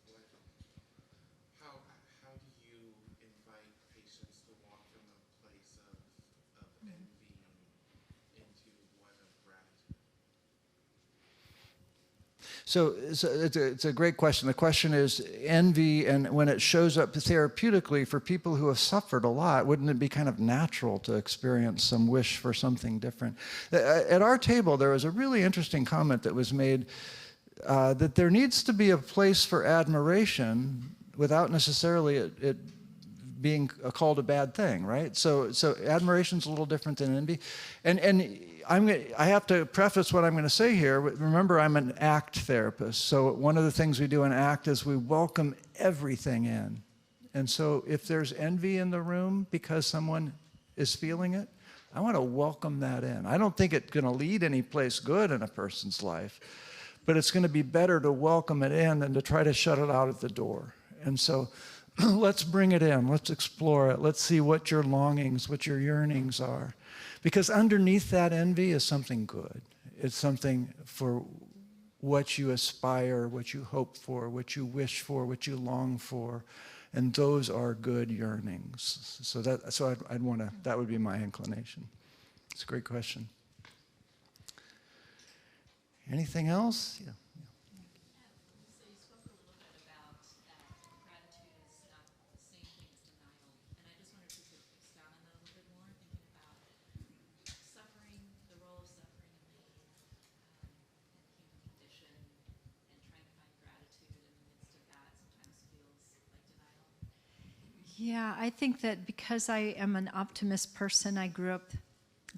how do you invite patients to walk from a place of envy into one of gratitude? So it's a great question. The question is envy, and when it shows up therapeutically for people who have suffered a lot, wouldn't it be kind of natural to experience some wish for something different? At our table, there was a really interesting comment that was made that there needs to be a place for admiration without necessarily it being called a bad thing, right? So admiration's a little different than envy. And I have to preface what I'm going to say here. Remember, I'm an ACT therapist. So one of the things we do in ACT is we welcome everything in. And so if there's envy in the room because someone is feeling it, I want to welcome that in. I don't think it's going to lead any place good in a person's life, but it's going to be better to welcome it in than to try to shut it out at the door. And so let's bring it in. Let's explore it. Let's see what your longings, what your yearnings are. Because underneath that envy is something good. It's something for what you aspire, what you hope for, what you wish for, what you long for. And those are good yearnings. So I'd want to, that would be my inclination. It's a great question. Anything else? Yeah. So you spoke a little bit Yeah, I think that because I am an optimist person, I grew up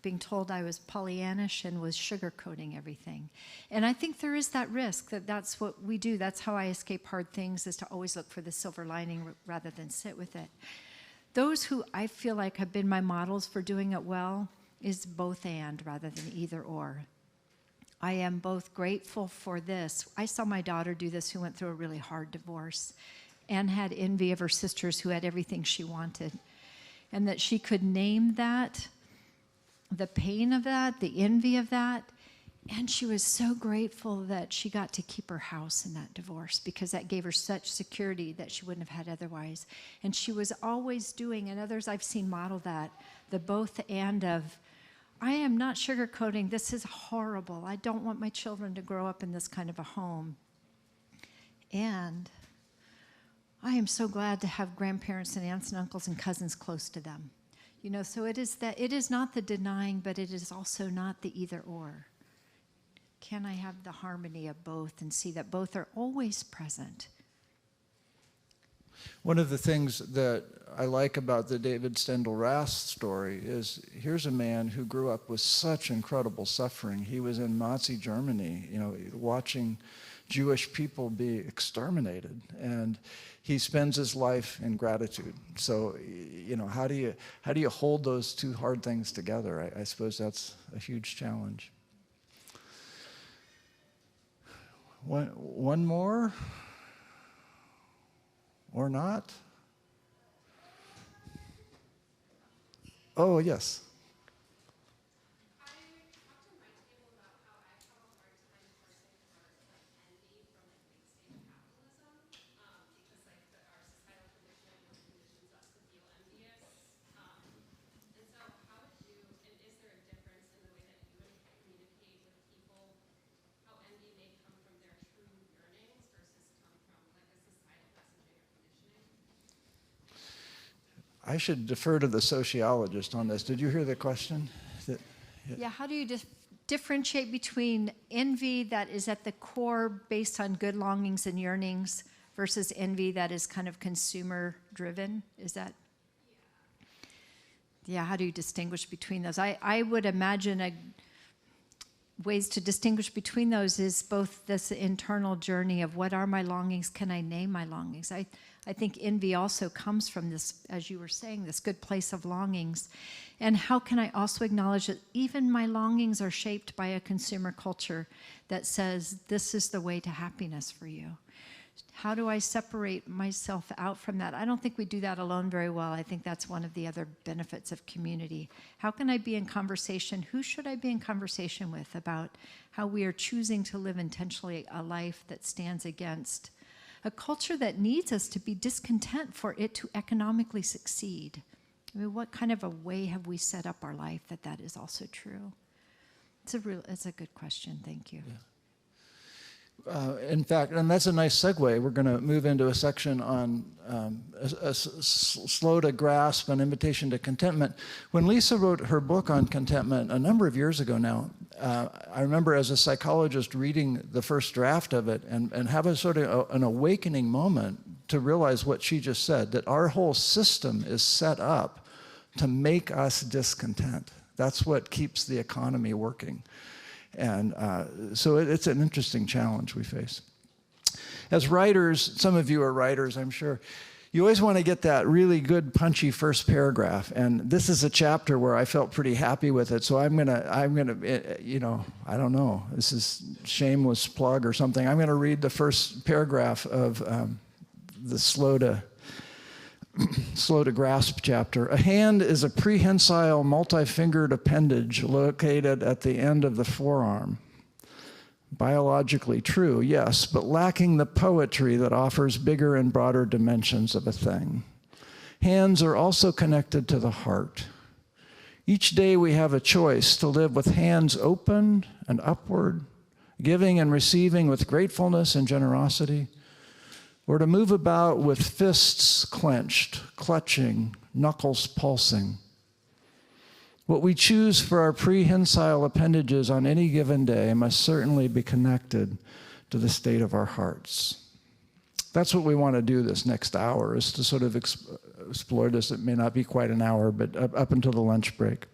being told I was Pollyannish and was sugarcoating everything. And I think there is that risk that that's what we do. That's how I escape hard things, is to always look for the silver lining rather than sit with it. Those who I feel like have been my models for doing it well is both and rather than either or. I am both grateful for this. I saw my daughter do this, who went through a really hard divorce and had envy of her sisters who had everything she wanted. And that she could name that, the pain of that, the envy of that. And she was so grateful that she got to keep her house in that divorce, because that gave her such security that she wouldn't have had otherwise. And she was always doing, and others I've seen model that, the both and of, I am not sugarcoating, this is horrible. I don't want my children to grow up in this kind of a home. And I am so glad to have grandparents and aunts and uncles and cousins close to them. You know, so it is not the denying, but it is also not the either or. Can I have the harmony of both and see that both are always present? One of the things that I like about the David Stendhal Rast story is, here's a man who grew up with such incredible suffering. He was in Nazi Germany, you know, watching Jewish people be exterminated, and he spends his life in gratitude. So, you know, how do you hold those two hard things together? I suppose that's a huge challenge. One more? Or not? Oh, yes. I should defer to the sociologist on this. Did you hear the question? Yeah, how do you differentiate between envy that is at the core based on good longings and yearnings versus envy that is kind of consumer driven? Is that? Yeah, how do you distinguish between those? I would imagine ways to distinguish between those is both this internal journey of what are my longings, can I name my longings? I think envy also comes from this, as you were saying, this good place of longings. And how can I also acknowledge that even my longings are shaped by a consumer culture that says this is the way to happiness for you? How do I separate myself out from that? I don't think we do that alone very well. I think that's one of the other benefits of community. How can I be in conversation? Who should I be in conversation with about how we are choosing to live intentionally a life that stands against a culture that needs us to be discontent for it to economically succeed? I mean, what kind of a way have we set up our life that is also true? It's a good question. Thank you. Yeah. In fact, and that's a nice segue, we're going to move into a section on a slow to grasp, an invitation to contentment. When Lisa wrote her book on contentment a number of years ago now, I remember as a psychologist reading the first draft of it and have a sort of an awakening moment to realize what she just said, that our whole system is set up to make us discontent. That's what keeps the economy working. And so it's an interesting challenge we face. As writers, some of you are writers, I'm sure, you always want to get that really good, punchy first paragraph. And this is a chapter where I felt pretty happy with it. So I'm gonna, you know, I don't know, this is shameless plug or something. I'm gonna read the first paragraph of the slow to grasp chapter. A hand is a prehensile, multi-fingered appendage located at the end of the forearm. Biologically true, yes, but lacking the poetry that offers bigger and broader dimensions of a thing. Hands are also connected to the heart. Each day we have a choice to live with hands open and upward, giving and receiving with gratefulness and generosity, or to move about with fists clenched, clutching, knuckles pulsing. What we choose for our prehensile appendages on any given day must certainly be connected to the state of our hearts. That's what we want to do this next hour, is to sort of explore this. It may not be quite an hour, but up until the lunch break.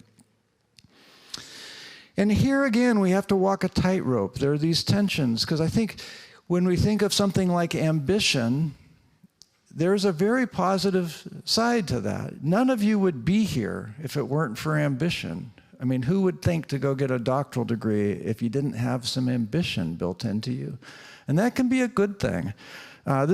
And here again, we have to walk a tightrope. There are these tensions, because I think when we think of something like ambition, there's a very positive side to that. None of you would be here if it weren't for ambition. I mean, who would think to go get a doctoral degree if you didn't have some ambition built into you? And that can be a good thing. I'm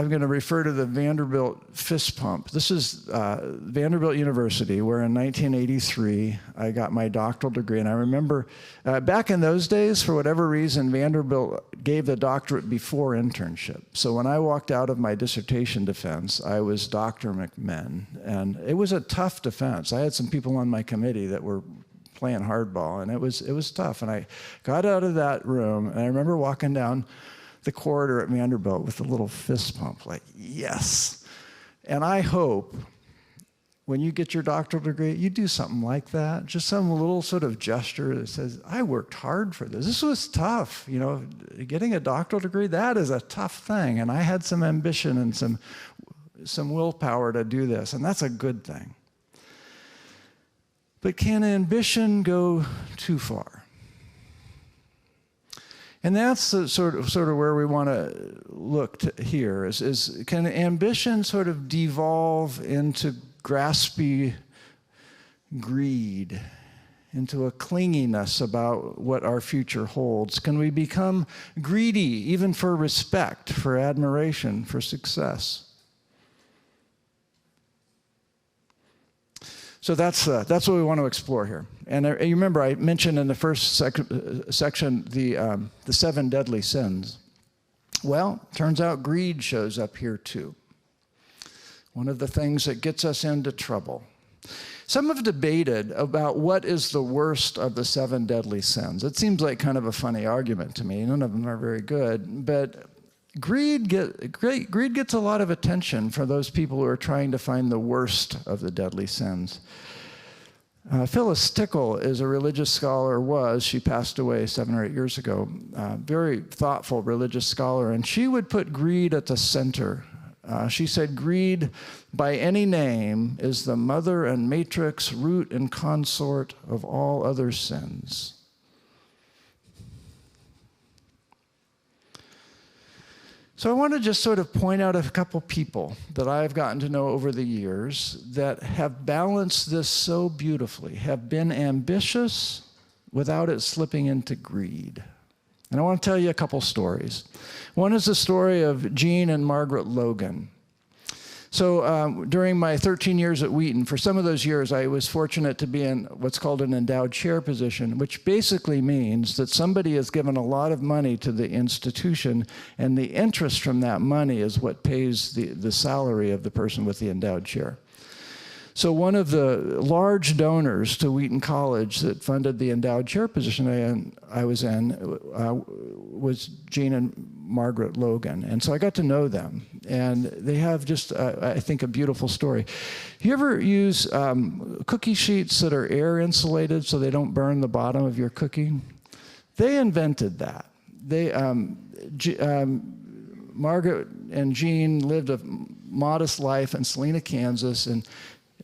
going to refer to the Vanderbilt fist pump. This is Vanderbilt University, where in 1983 I got my doctoral degree. And I remember back in those days, for whatever reason, Vanderbilt gave the doctorate before internship. So when I walked out of my dissertation defense, I was Dr. McMinn. And it was a tough defense. I had some people on my committee that were playing hardball, and it was tough. And I got out of that room, and I remember walking down the corridor at Vanderbilt with a little fist pump, like, yes. And I hope when you get your doctoral degree, you do something like that, just some little sort of gesture that says, I worked hard for this. This was tough. You know, getting a doctoral degree, that is a tough thing. And I had some ambition and some willpower to do this, and that's a good thing. But can ambition go too far? And that's the sort of where we want to look here, is can ambition sort of devolve into graspy greed, into a clinginess about what our future holds? Can we become greedy even for respect, for admiration, for success? So that's what we want to explore here. And you remember I mentioned in the first section the 7 deadly sins. Well, turns out greed shows up here too. One of the things that gets us into trouble. Some have debated about what is the worst of the 7 deadly sins. It seems like kind of a funny argument to me. None of them are very good, but greed gets a lot of attention for those people who are trying to find the worst of the deadly sins. Phyllis Tickle is a religious scholar, she passed away 7 or 8 years ago, very thoughtful religious scholar, and she would put greed at the center. She said, greed by any name is the mother and matrix, root and consort of all other sins. So I want to just sort of point out a couple people that I've gotten to know over the years that have balanced this so beautifully, have been ambitious without it slipping into greed. And I want to tell you a couple stories. One is the story of Jean and Margaret Logan. So during my 13 years at Wheaton, for some of those years, I was fortunate to be in what's called an endowed chair position, which basically means that somebody has given a lot of money to the institution, and the interest from that money is what pays the salary of the person with the endowed chair. So one of the large donors to Wheaton College that funded the endowed chair position I was in was Jean and Margaret Logan. And so I got to know them. And they have just, I think, a beautiful story. You ever use cookie sheets that are air insulated so they don't burn the bottom of your cookie? They invented that. Margaret and Jean lived a modest life in Salina, Kansas, and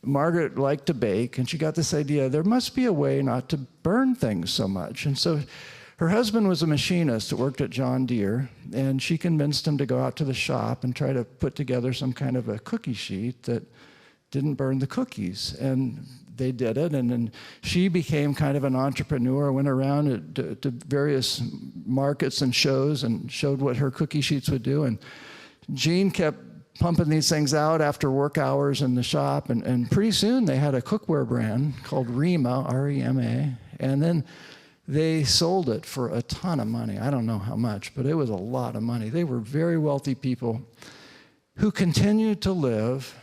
Margaret liked to bake, and she got this idea, there must be a way not to burn things so much. And so her husband was a machinist that worked at John Deere, and she convinced him to go out to the shop and try to put together some kind of a cookie sheet that didn't burn the cookies. And they did it, and then she became kind of an entrepreneur, went around to various markets and shows and showed what her cookie sheets would do. And Jean kept pumping these things out after work hours in the shop, and pretty soon they had a cookware brand called Rema, R-E-M-A, and then they sold it for a ton of money. I don't know how much, but it was a lot of money. They were very wealthy people who continued to live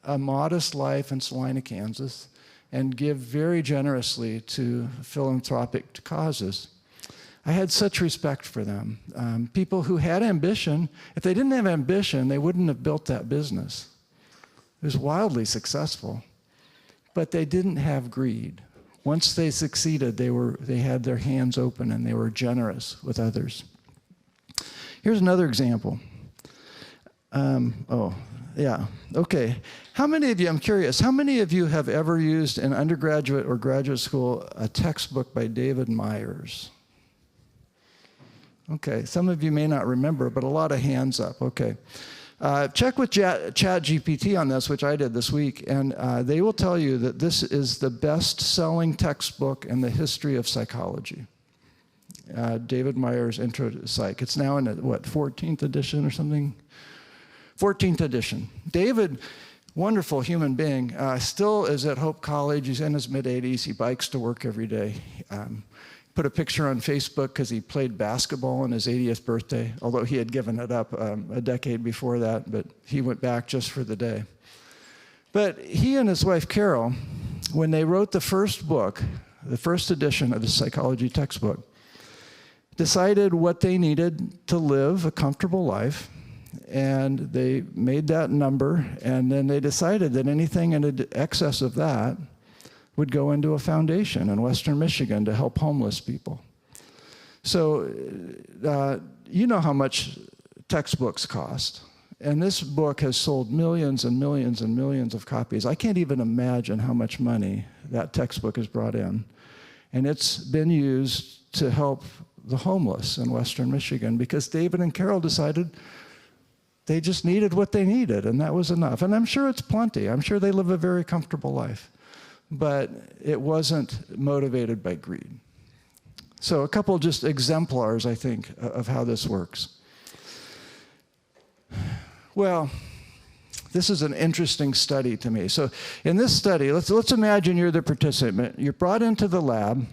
a modest life in Salina, Kansas, and give very generously to philanthropic causes. I had such respect for them. People who had ambition, if they didn't have ambition, they wouldn't have built that business. It was wildly successful, but they didn't have greed. Once they succeeded, they had their hands open and they were generous with others. Here's another example. Yeah, okay. How many of you, I'm curious, how many of you have ever used in undergraduate or graduate school a textbook by David Myers? Okay, some of you may not remember, but a lot of hands up, okay. Check with ChatGPT on this, which I did this week, and they will tell you that this is the best-selling textbook in the history of psychology. David Myers' Intro to Psych. It's now in, what, 14th edition or something? 14th edition. David, wonderful human being, still is at Hope College. He's in his mid-80s. He bikes to work every day. Put a picture on Facebook because he played basketball on his 80th birthday, although he had given it up a decade before that, but he went back just for the day. But he and his wife, Carol, when they wrote the first book, the first edition of the psychology textbook, decided what they needed to live a comfortable life, and they made that number, and then they decided that anything in excess of that would go into a foundation in Western Michigan to help homeless people. So you know how much textbooks cost, and this book has sold millions and millions and millions of copies. I can't even imagine how much money that textbook has brought in, and it's been used to help the homeless in Western Michigan because David and Carol decided they just needed what they needed, and that was enough. And I'm sure it's plenty. I'm sure they live a very comfortable life, but it wasn't motivated by greed. So a couple just exemplars, I think, of how this works. Well, this is an interesting study to me. So in this study, let's imagine you're the participant. You're brought into the lab,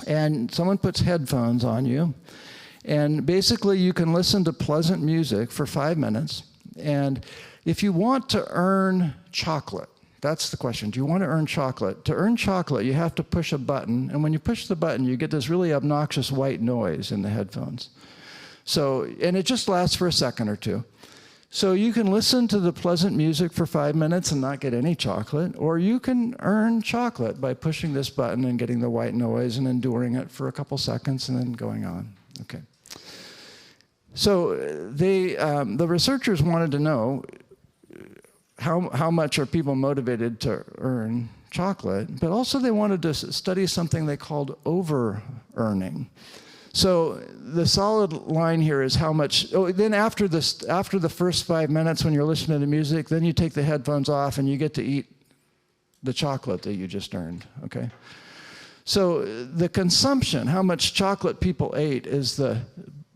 and someone puts headphones on you, and basically you can listen to pleasant music for 5 minutes, and if you want to earn chocolate, that's the question, do you want to earn chocolate? To earn chocolate, you have to push a button, and when you push the button, you get this really obnoxious white noise in the headphones. So, and it just lasts for a second or two. So you can listen to the pleasant music for 5 minutes and not get any chocolate, or you can earn chocolate by pushing this button and getting the white noise and enduring it for a couple seconds and then going on. Okay. So the researchers wanted to know how much are people motivated to earn chocolate, but also they wanted to study something they called over-earning. So the solid line here is how much, then after the first 5 minutes when you're listening to music, then you take the headphones off and you get to eat the chocolate that you just earned, okay? So the consumption, how much chocolate people ate is the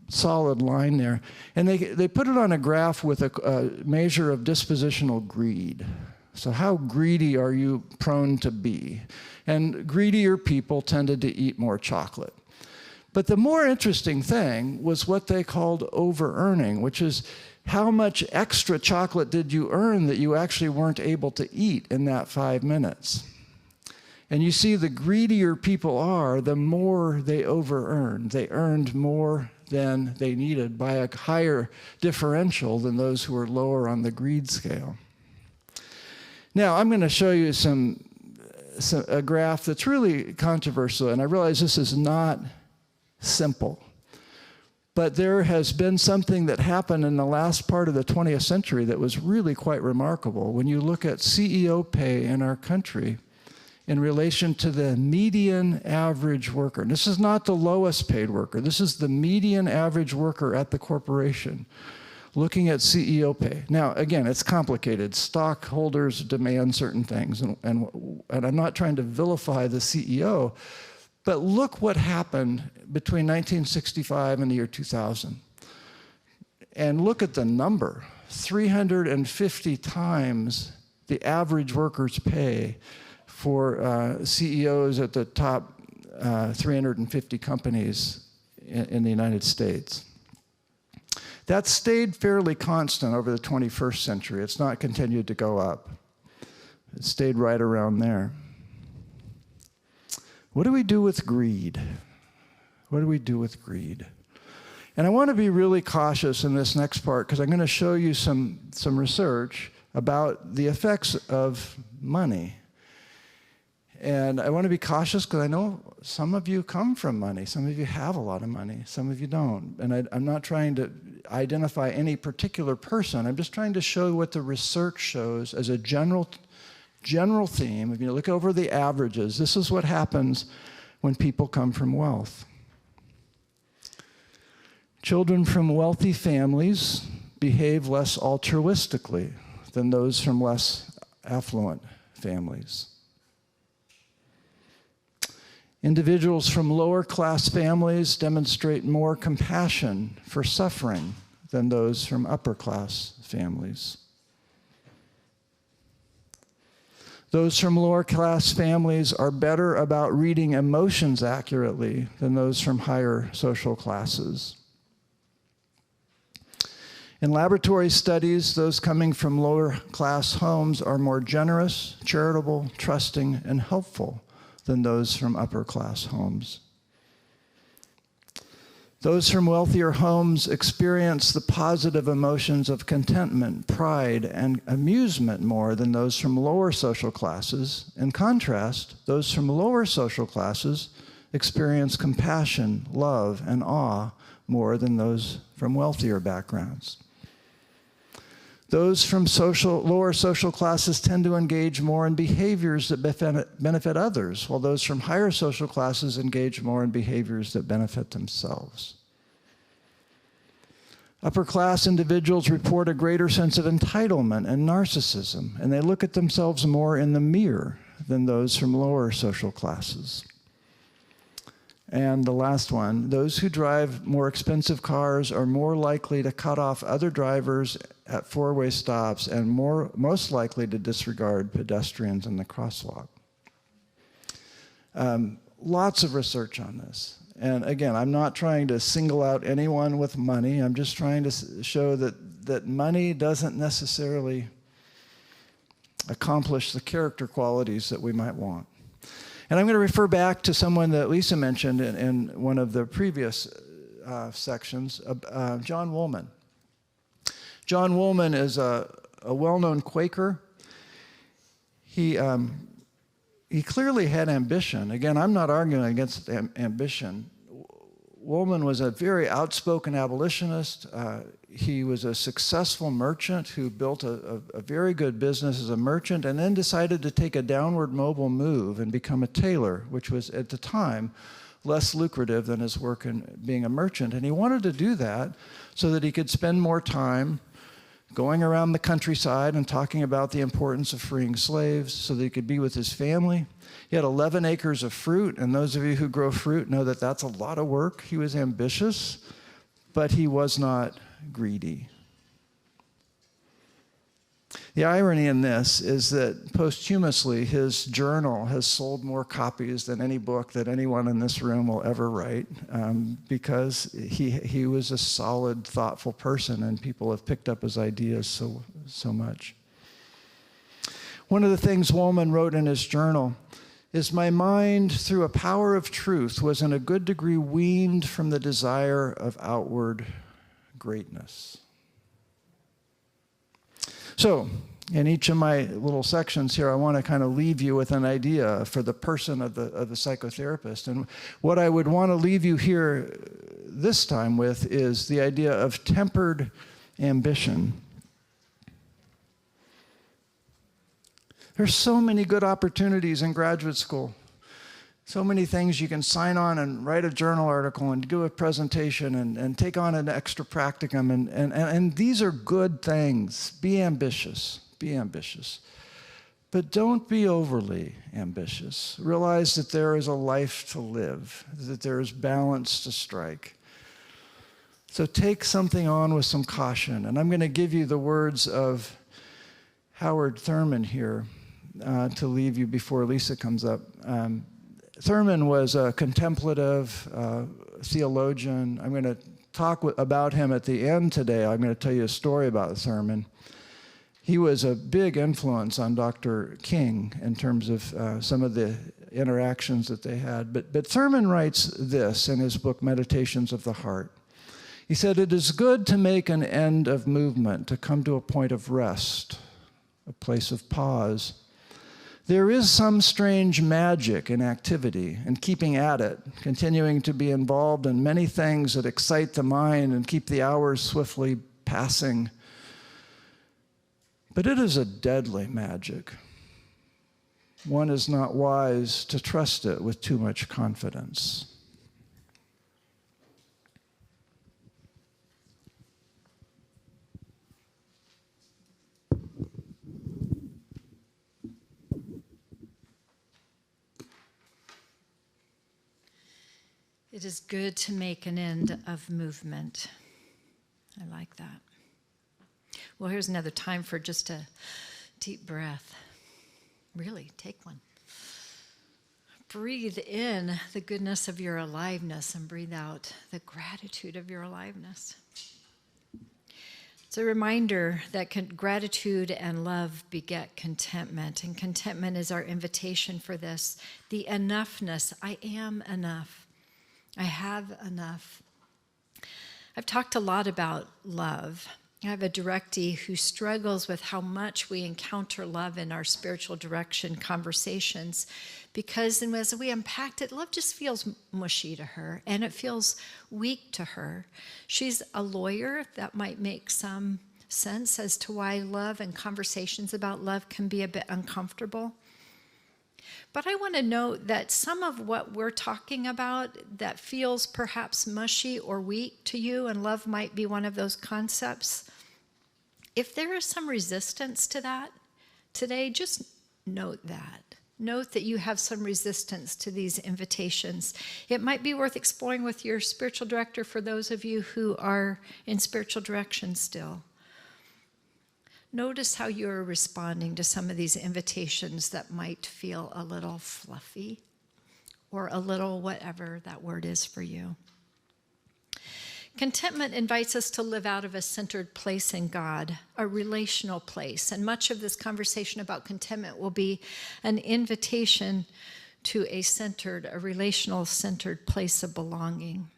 solid line there. And they put it on a graph with a measure of dispositional greed. So how greedy are you prone to be? And greedier people tended to eat more chocolate. But the more interesting thing was what they called over-earning, which is how much extra chocolate did you earn that you actually weren't able to eat in that 5 minutes. And you see the greedier people are, the more they over-earned. They earned more than they needed by a higher differential than those who were lower on the greed scale. Now, I'm going to show you a graph that's really controversial, and I realize this is not simple. But there has been something that happened in the last part of the 20th century that was really quite remarkable. When you look at CEO pay in our country in relation to the median average worker. And this is not the lowest paid worker. This is the median average worker at the corporation looking at CEO pay. Now, again, it's complicated. Stockholders demand certain things, and I'm not trying to vilify the CEO, but look what happened between 1965 and the year 2000. And look at the number, 350 times the average worker's pay for CEOs at the top 350 companies in the United States. That stayed fairly constant over the 21st century. It's not continued to go up. It stayed right around there. What do we do with greed? What do we do with greed? And I want to be really cautious in this next part because I'm going to show you some research about the effects of money. And I want to be cautious because I know some of you come from money. Some of you have a lot of money. Some of you don't. And I'm not trying to identify any particular person. I'm just trying to show what the research shows as a general theme. If you look over the averages, this is what happens when people come from wealth. Children from wealthy families behave less altruistically than those from less affluent families. Individuals from lower class families demonstrate more compassion for suffering than those from upper class families. Those from lower class families are better about reading emotions accurately than those from higher social classes. In laboratory studies, those coming from lower class homes are more generous, charitable, trusting, and helpful than those from upper class homes. Those from wealthier homes experience the positive emotions of contentment, pride, and amusement more than those from lower social classes. In contrast, those from lower social classes experience compassion, love, and awe more than those from wealthier backgrounds. Those from lower social classes tend to engage more in behaviors that benefit others, while those from higher social classes engage more in behaviors that benefit themselves. Upper class individuals report a greater sense of entitlement and narcissism, and they look at themselves more in the mirror than those from lower social classes. And the last one, those who drive more expensive cars are more likely to cut off other drivers at four-way stops and most likely to disregard pedestrians in the crosswalk. Lots of research on this. And again, I'm not trying to single out anyone with money. I'm just trying to show that money doesn't necessarily accomplish the character qualities that we might want. And I'm going to refer back to someone that Lisa mentioned in one of the previous sections, John Woolman. John Woolman is a well-known Quaker. He clearly had ambition. Again, I'm not arguing against ambition. Woolman was a very outspoken abolitionist. He was a successful merchant who built a very good business as a merchant and then decided to take a downward mobile move and become a tailor, which was at the time less lucrative than his work in being a merchant. And he wanted to do that so that he could spend more time going around the countryside and talking about the importance of freeing slaves so that he could be with his family. He had 11 acres of fruit, and those of you who grow fruit know that that's a lot of work. He was ambitious, but he was not greedy. The irony in this is that posthumously, his journal has sold more copies than any book that anyone in this room will ever write, because he was a solid, thoughtful person, and people have picked up his ideas so much. One of the things Woolman wrote in his journal is, "My mind, through a power of truth, was in a good degree weaned from the desire of outward greatness." So, in each of my little sections here, I want to kind of leave you with an idea for the person of the psychotherapist. And what I would want to leave you here this time with is the idea of tempered ambition. There's so many good opportunities in graduate school. So many things you can sign on and write a journal article and do a presentation and take on an extra practicum. And these are good things. Be ambitious. Be ambitious. But don't be overly ambitious. Realize that there is a life to live, that there is balance to strike. So take something on with some caution. And I'm going to give you the words of Howard Thurman here to leave you before Lisa comes up. Thurman was a contemplative theologian. I'm going to talk about him at the end today. I'm going to tell you a story about Thurman. He was a big influence on Dr. King in terms of some of the interactions that they had. But Thurman writes this in his book, Meditations of the Heart. He said, "It is good to make an end of movement, to come to a point of rest, a place of pause. There is some strange magic in activity and keeping at it, continuing to be involved in many things that excite the mind and keep the hours swiftly passing. But it is a deadly magic. One is not wise to trust it with too much confidence. It is good to make an end of movement. I like that. Well, here's another time for just a deep breath. Really, take one. Breathe in the goodness of your aliveness and breathe out the gratitude of your aliveness. It's a reminder that gratitude and love beget contentment, and contentment is our invitation for this. The enoughness, I am enough. I have enough. I've talked a lot about love. I have a directee who struggles with how much we encounter love in our spiritual direction conversations, because as we unpacked it, love just feels mushy to her, and it feels weak to her. She's a lawyer. That might make some sense as to why love and conversations about love can be a bit uncomfortable. But I want to note that some of what we're talking about that feels perhaps mushy or weak to you, and love might be one of those concepts, if there is some resistance to that today, just note that. Note that you have some resistance to these invitations. It might be worth exploring with your spiritual director for those of you who are in spiritual direction still. Notice how you're responding to some of these invitations that might feel a little fluffy or a little whatever that word is for you. Contentment invites us to live out of a centered place in God, a relational place. And much of this conversation about contentment will be an invitation to a relational centered place of belonging.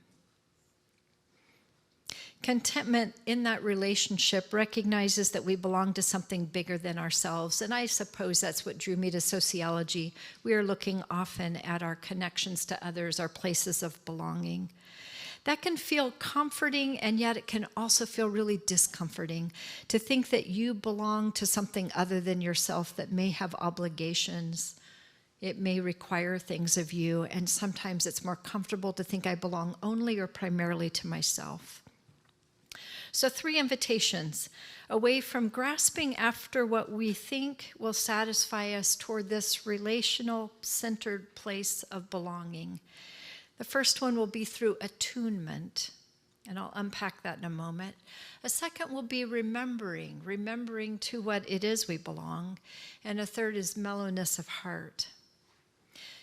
Contentment in that relationship recognizes that we belong to something bigger than ourselves. And I suppose that's what drew me to sociology. We are looking often at our connections to others, our places of belonging. That can feel comforting, and yet it can also feel really discomforting to think that you belong to something other than yourself that may have obligations. It may require things of you, and sometimes it's more comfortable to think I belong only or primarily to myself. So 3 invitations away from grasping after what we think will satisfy us toward this relational centered place of belonging. The first one will be through attunement, and I'll unpack that in a moment. A second will be remembering to what it is we belong. And a third is mellowness of heart.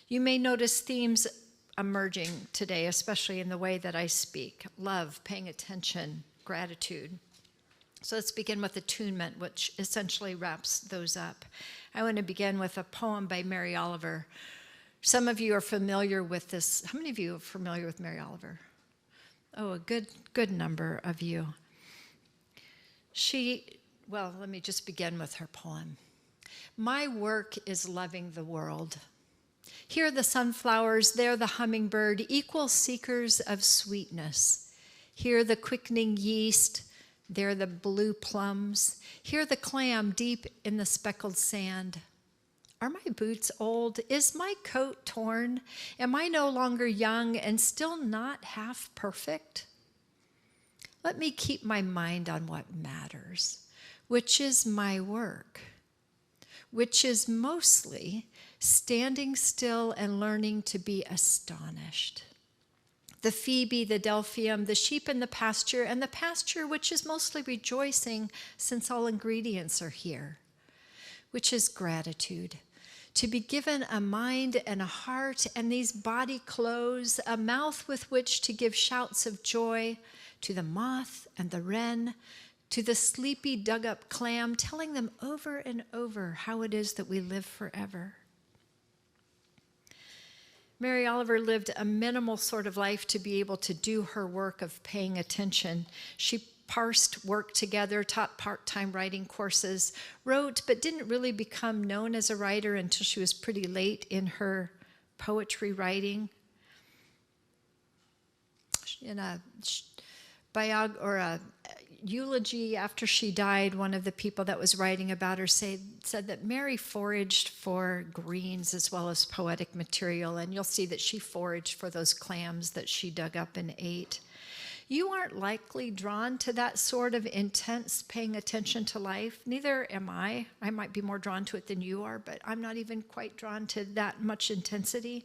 You may notice themes emerging today, especially in the way that I speak. Love, paying attention, gratitude. So let's begin with attunement, which essentially wraps those up. I want to begin with a poem by Mary Oliver. Some of you are familiar with this. How many of you are familiar with Mary Oliver? Oh, a good number of you. Let me just begin with her poem. My work is loving the world. Here the sunflowers, there the hummingbird, equal seekers of sweetness. Here the quickening yeast, there the blue plums. Here the clam deep in the speckled sand. Are my boots old? Is my coat torn? Am I no longer young and still not half perfect? Let me keep my mind on what matters, which is my work, which is mostly standing still and learning to be astonished. The Phoebe, the Delphium, the sheep in the pasture, and the pasture which is mostly rejoicing since all ingredients are here, which is gratitude. To be given a mind and a heart and these body clothes, a mouth with which to give shouts of joy to the moth and the wren, to the sleepy dug-up clam, telling them over and over how it is that we live forever. Mary Oliver lived a minimal sort of life to be able to do her work of paying attention. She parsed work together, taught part-time writing courses, wrote, but didn't really become known as a writer until she was pretty late in her poetry writing. In a eulogy after she died, one of the people that was writing about her said that Mary foraged for greens as well as poetic material, and you'll see that she foraged for those clams that she dug up and ate. You aren't likely drawn to that sort of intense paying attention to life. Neither am I. I might be more drawn to it than you are, but I'm not even quite drawn to that much intensity.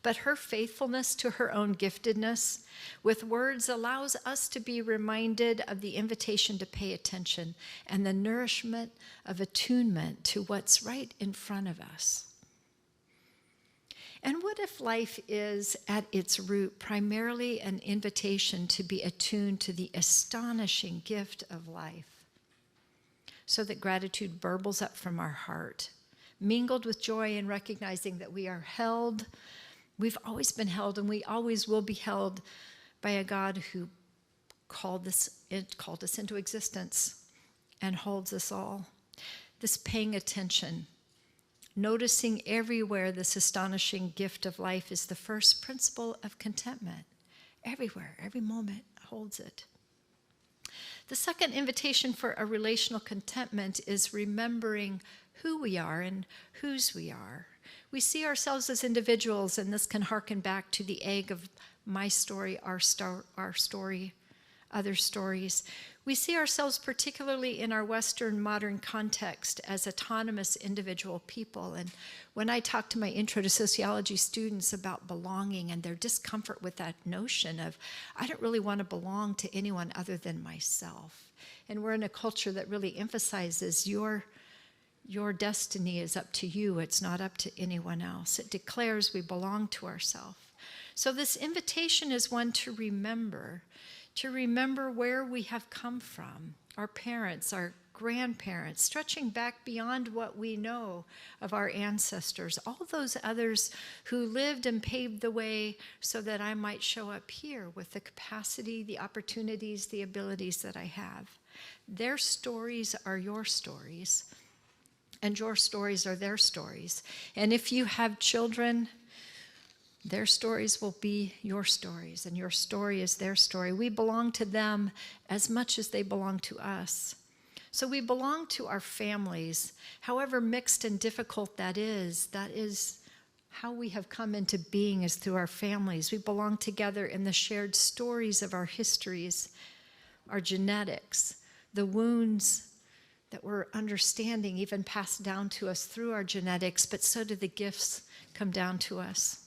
But her faithfulness to her own giftedness with words allows us to be reminded of the invitation to pay attention and the nourishment of attunement to what's right in front of us. And what if life is, at its root, primarily an invitation to be attuned to the astonishing gift of life, so that gratitude burbles up from our heart, mingled with joy in recognizing that we are held, we've always been held, and we always will be held by a God who called us into existence and holds us all. This paying attention, noticing everywhere this astonishing gift of life is the first principle of contentment. Everywhere, every moment holds it. The second invitation for a relational contentment is remembering who we are and whose we are. We see ourselves as individuals, and this can harken back to the egg of my story, our story, other stories. We see ourselves, particularly in our Western modern context, as autonomous individual people. And when I talk to my intro to sociology students about belonging and their discomfort with that notion of, I don't really want to belong to anyone other than myself. And we're in a culture that really emphasizes your destiny is up to you. It's not up to anyone else. It declares we belong to ourselves. So this invitation is one to remember where we have come from, our parents, our grandparents, stretching back beyond what we know of our ancestors, all those others who lived and paved the way so that I might show up here with the capacity, the opportunities, the abilities that I have. Their stories are your stories, and your stories are their stories. And if you have children, their stories will be your stories, and your story is their story. We belong to them as much as they belong to us. So we belong to our families, however mixed and difficult that is how we have come into being, is through our families. We belong together in the shared stories of our histories, our genetics, the wounds that we're understanding even passed down to us through our genetics, but so do the gifts come down to us.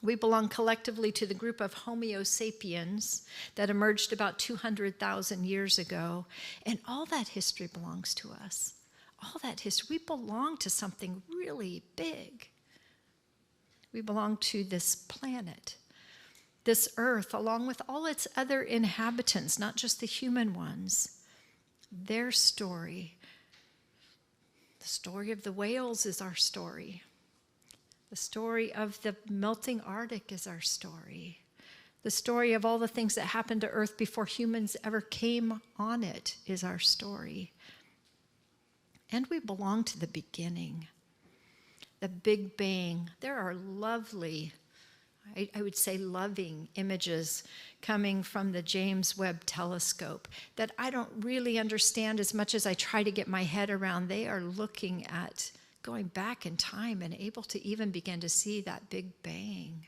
We belong collectively to the group of Homo sapiens that emerged about 200,000 years ago, and all that history belongs to us. All that history, we belong to something really big. We belong to this planet, this earth, along with all its other inhabitants, not just the human ones. Their story, the story of the whales is our story. The story of the melting Arctic is our story. The story of all the things that happened to Earth before humans ever came on it is our story. And we belong to the beginning, the Big Bang. There are lovely, I would say loving images coming from the James Webb Telescope that I don't really understand as much as I try to get my head around. They are looking at going back in time and able to even begin to see that Big Bang.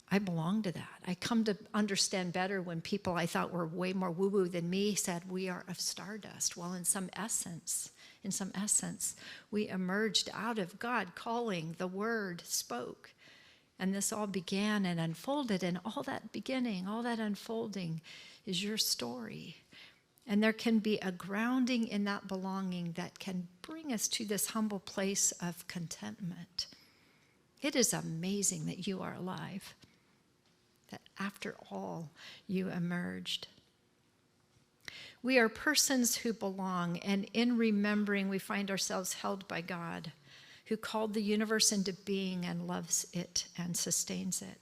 I belong to that. I come to understand better when people I thought were way more woo-woo than me said we are of stardust. Well, in some essence, we emerged out of God calling. The Word spoke. And this all began and unfolded, and all that beginning, all that unfolding is your story. And there can be a grounding in that belonging that can bring us to this humble place of contentment. It is amazing that you are alive, that after all, you emerged. We are persons who belong, and in remembering, we find ourselves held by God, who called the universe into being and loves it and sustains it.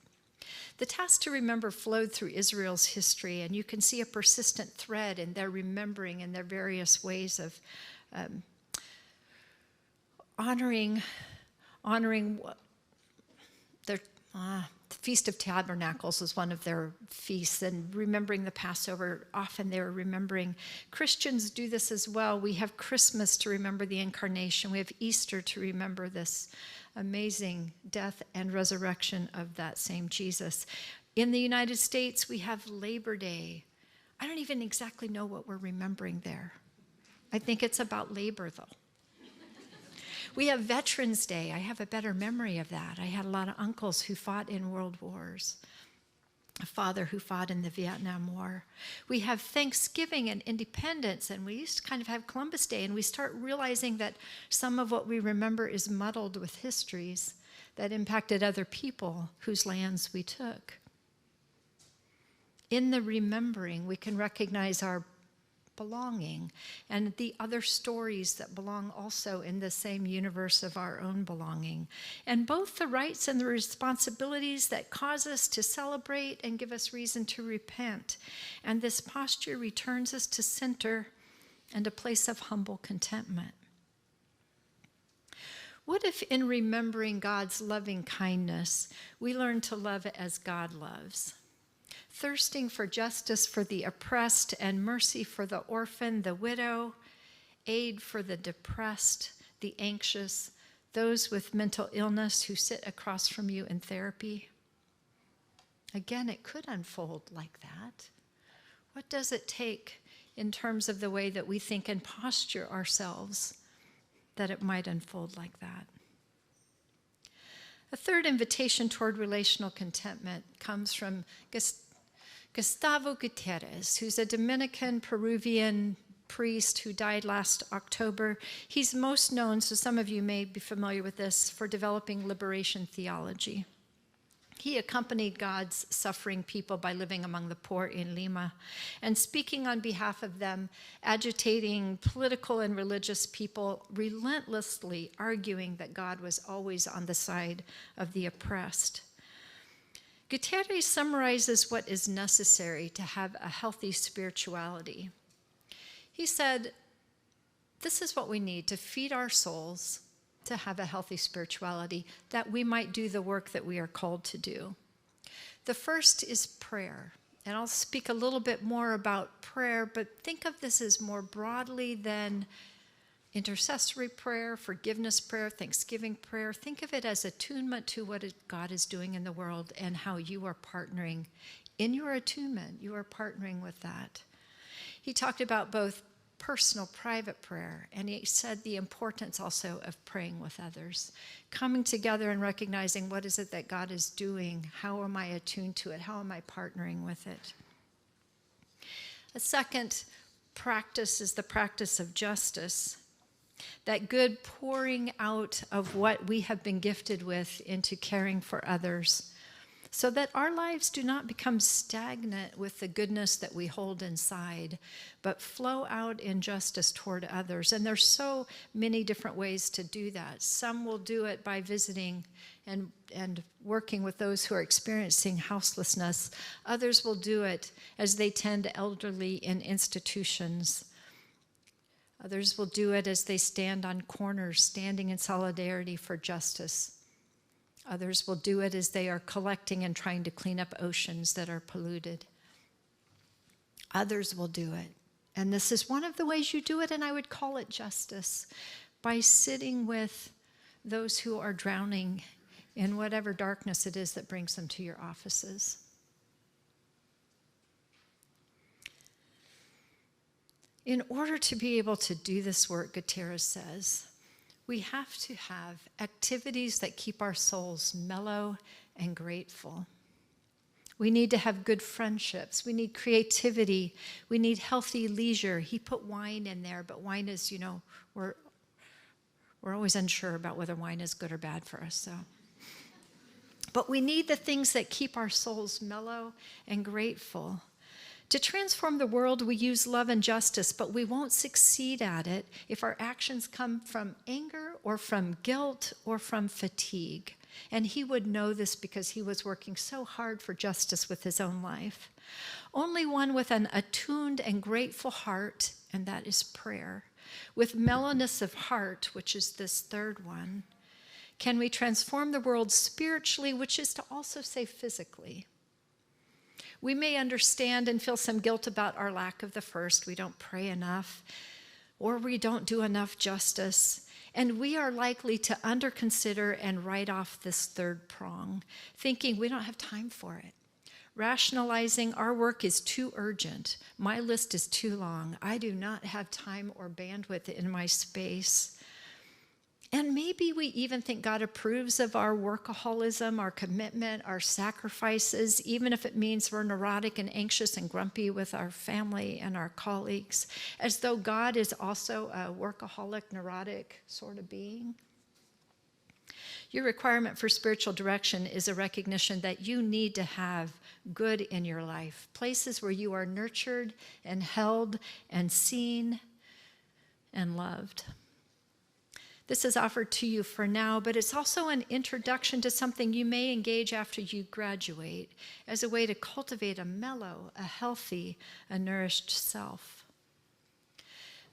The task to remember flowed through Israel's history, and you can see a persistent thread in their remembering and their various ways of honoring their the Feast of Tabernacles was one of their feasts, and remembering the Passover. Often they were remembering. Christians do this as well. We have Christmas to remember the incarnation. We have Easter to remember this amazing death and resurrection of that same Jesus. In the United States, we have Labor Day. I don't even exactly know what we're remembering there. I think it's about labor, though. We have Veterans Day. I have a better memory of that. I had a lot of uncles who fought in world wars, a father who fought in the Vietnam War. We have Thanksgiving and Independence, and we used to kind of have Columbus Day, and we start realizing that some of what we remember is muddled with histories that impacted other people whose lands we took. In the remembering, we can recognize our belonging and the other stories that belong also in the same universe of our own belonging, and both the rights and the responsibilities that cause us to celebrate and give us reason to repent. And this posture returns us to center and a place of humble contentment. What if in remembering God's loving kindness, we learn to love as God loves? Thirsting for justice for the oppressed and mercy for the orphan, the widow, aid for the depressed, the anxious, those with mental illness who sit across from you in therapy. Again, it could unfold like that. What does it take in terms of the way that we think and posture ourselves that it might unfold like that? A third invitation toward relational contentment comes from Gustavo Gutierrez, who's a Dominican Peruvian priest who died last October. He's most known, so some of you may be familiar with this, for developing liberation theology. He accompanied God's suffering people by living among the poor in Lima and speaking on behalf of them, agitating political and religious people, relentlessly arguing that God was always on the side of the oppressed. Gutierrez summarizes what is necessary to have a healthy spirituality. He said, this is what we need to feed our souls, to have a healthy spirituality, that we might do the work that we are called to do. The first is prayer. And I'll speak a little bit more about prayer, but think of this as more broadly than intercessory prayer, forgiveness prayer, thanksgiving prayer. Think of it as attunement to what God is doing in the world and how you are partnering. In your attunement, you are partnering with that. He talked about both personal, private prayer, and he said the importance also of praying with others, coming together and recognizing what is it that God is doing, how am I attuned to it, how am I partnering with it. A second practice is the practice of justice, that good pouring out of what we have been gifted with into caring for others, so that our lives do not become stagnant with the goodness that we hold inside, but flow out in justice toward others. And there's so many different ways to do that. Some will do it by visiting and working with those who are experiencing houselessness. Others will do it as they tend to elderly in institutions. Others will do it as they stand on corners, standing in solidarity for justice. Others will do it as they are collecting and trying to clean up oceans that are polluted. Others will do it, and this is one of the ways you do it, and I would call it justice, by sitting with those who are drowning in whatever darkness it is that brings them to your offices. In order to be able to do this work, Gutierrez says, we have to have activities that keep our souls mellow and grateful. We need to have good friendships. We need creativity. We need healthy leisure. He put wine in there, but wine is, we're always unsure about whether wine is good or bad for us. But we need the things that keep our souls mellow and grateful. To transform the world, we use love and justice, but we won't succeed at it if our actions come from anger or from guilt or from fatigue. And he would know this because he was working so hard for justice with his own life. Only one with an attuned and grateful heart, and that is prayer, with mellowness of heart, which is this third one, can we transform the world spiritually, which is to also say physically. We may understand and feel some guilt about our lack of the first. We don't pray enough, or we don't do enough justice. And we are likely to underconsider and write off this third prong, thinking we don't have time for it. Rationalizing our work is too urgent. My list is too long. I do not have time or bandwidth in my space. And maybe we even think God approves of our workaholism, our commitment, our sacrifices, even if it means we're neurotic and anxious and grumpy with our family and our colleagues, as though God is also a workaholic, neurotic sort of being. Your requirement for spiritual direction is a recognition that you need to have good in your life, places where you are nurtured and held and seen and loved. This is offered to you for now, but it's also an introduction to something you may engage after you graduate as a way to cultivate a mellow, a healthy, a nourished self.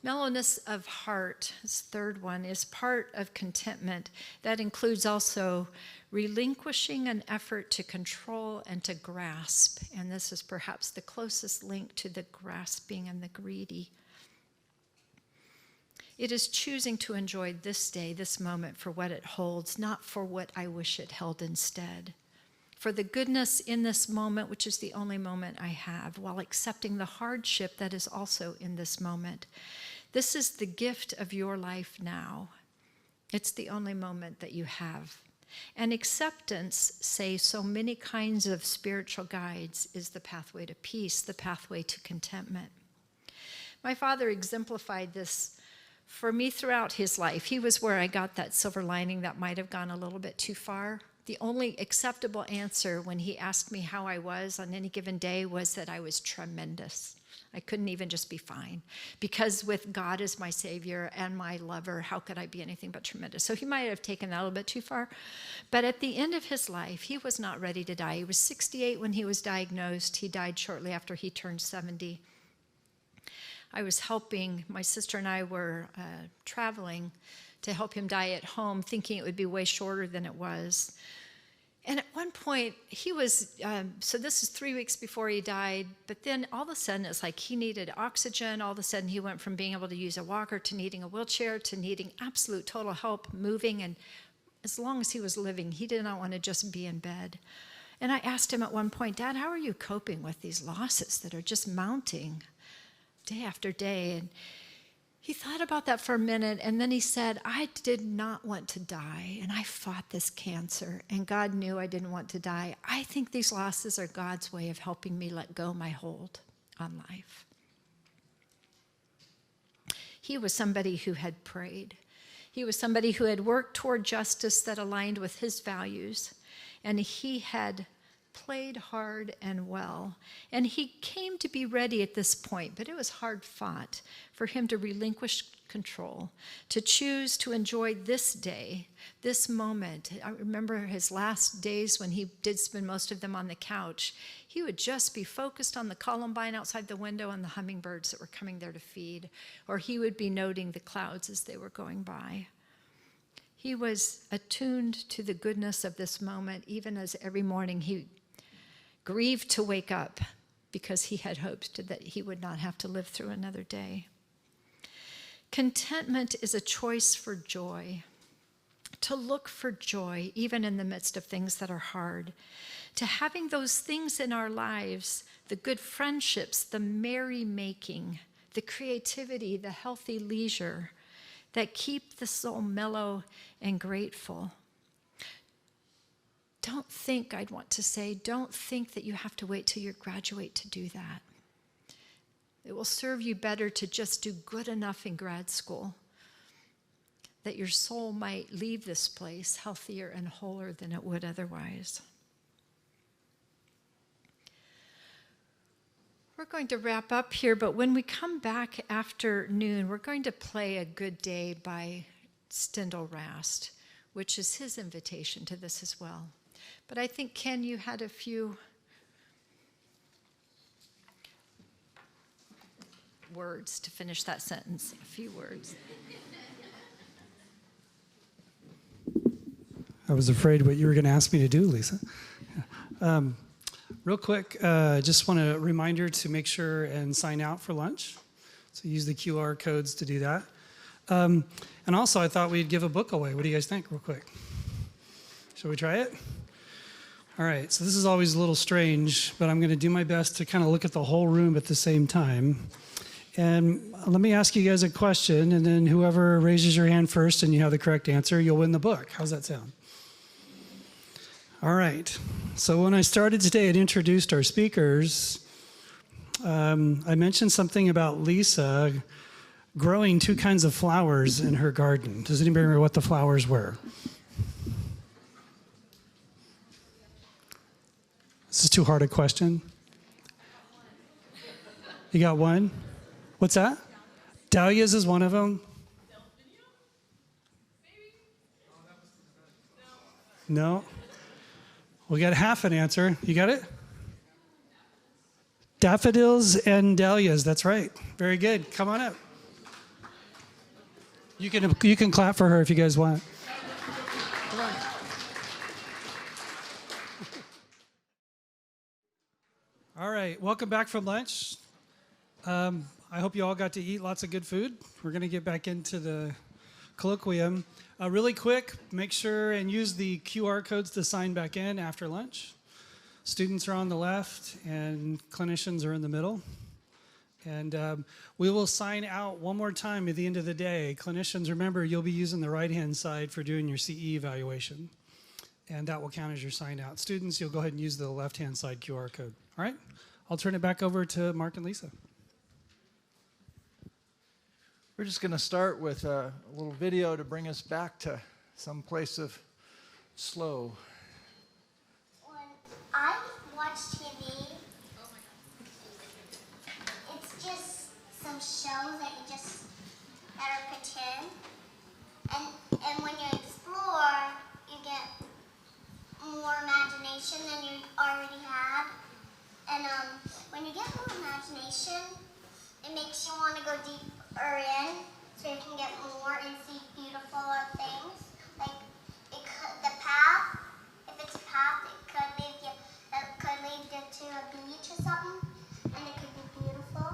Mellowness of heart, this third one, is part of contentment. That includes also relinquishing an effort to control and to grasp. And this is perhaps the closest link to the grasping and the greedy. It is choosing to enjoy this day, this moment for what it holds, not for what I wish it held instead. For the goodness in this moment, which is the only moment I have, while accepting the hardship that is also in this moment. This is the gift of your life now. It's the only moment that you have. And acceptance, say so many kinds of spiritual guides, is the pathway to peace, the pathway to contentment. My father exemplified this for me throughout his life. He was where I got that silver lining that might have gone a little bit too far. The only acceptable answer when he asked me how I was on any given day was that I was tremendous. I couldn't even just be fine, because with God as my Savior and my lover, how could I be anything but tremendous? So he might have taken that a little bit too far. But at the end of his life, he was not ready to die. He was 68 when he was diagnosed. He died shortly after he turned 70. I was helping, my sister and I were traveling to help him die at home, thinking it would be way shorter than it was. And at one point, he was, so this is 3 weeks before he died, but then all of a sudden, it's like he needed oxygen. All of a sudden, he went from being able to use a walker to needing a wheelchair to needing absolute total help moving. And as long as he was living, he did not want to just be in bed. And I asked him at one point, Dad, how are you coping with these losses that are just mounting day after day? And he thought about that for a minute, and then he said, I did not want to die, and I fought this cancer, and God knew I didn't want to die. I think these losses are God's way of helping me let go my hold on life. He was somebody who had prayed. He was somebody who had worked toward justice that aligned with his values, and he had played hard and well. And he came to be ready at this point, but it was hard fought for him to relinquish control, to choose to enjoy this day, this moment. I remember his last days when he did spend most of them on the couch. He would just be focused on the columbine outside the window and the hummingbirds that were coming there to feed, or he would be noting the clouds as they were going by. He was attuned to the goodness of this moment, even as every morning he grieved to wake up because he had hoped that he would not have to live through another day. Contentment is a choice for joy, to look for joy even in the midst of things that are hard, to having those things in our lives, the good friendships, the merry-making, the creativity, the healthy leisure that keep the soul mellow and grateful. Don't think, I'd want to say, don't think that you have to wait till you graduate to do that. It will serve you better to just do good enough in grad school that your soul might leave this place healthier and wholer than it would otherwise. We're going to wrap up here, but when we come back after noon, we're going to play A Good Day by Stendhal Rast, which is his invitation to this as well. But I think, Ken, you had a few words to finish that sentence, a few words. I was afraid what you were going to ask me to do, Lisa. Real quick, just want a reminder to make sure and sign out for lunch. So use the QR codes to do that. And also, I thought we'd give a book away. What do you guys think, real quick? Shall we try it? All right, so this is always a little strange, but I'm going to do my best to kind of look at the whole room at the same time. And let me ask you guys a question, and then whoever raises your hand first and you have the correct answer, you'll win the book. How's that sound? All right. So when I started today and introduced our speakers, I mentioned something about Lisa growing 2 kinds of flowers in her garden. Does anybody remember what the flowers were? This is too hard a question. You got one? What's that? Dahlias is one of them. No. We got half an answer. You got it? Daffodils and dahlias. That's right. Very good. Come on up. You can clap for her if you guys want. Come on. All right. Welcome back from lunch. I hope you all got to eat lots of good food. We're going to get back into the colloquium. Really quick, make sure and use the QR codes to sign back in after lunch. Students are on the left and clinicians are in the middle. And we will sign out one more time at the end of the day. Clinicians, remember, you'll be using the right-hand side for doing your CE evaluation. And that will count as your sign out. Students, you'll go ahead and use the left-hand side QR code. All right? I'll turn it back over to Mark and Lisa. We're just going to start with a little video to bring us back to some place of slow. When I watch TV, it's just some shows that you just gotta pretend. And when you explore, you get more imagination than you already had. And when you get more imagination, it makes you want to go deeper in, so you can get more and see beautiful things. Like the path, if it's a path, it could lead you to a beach or something, and it could be beautiful.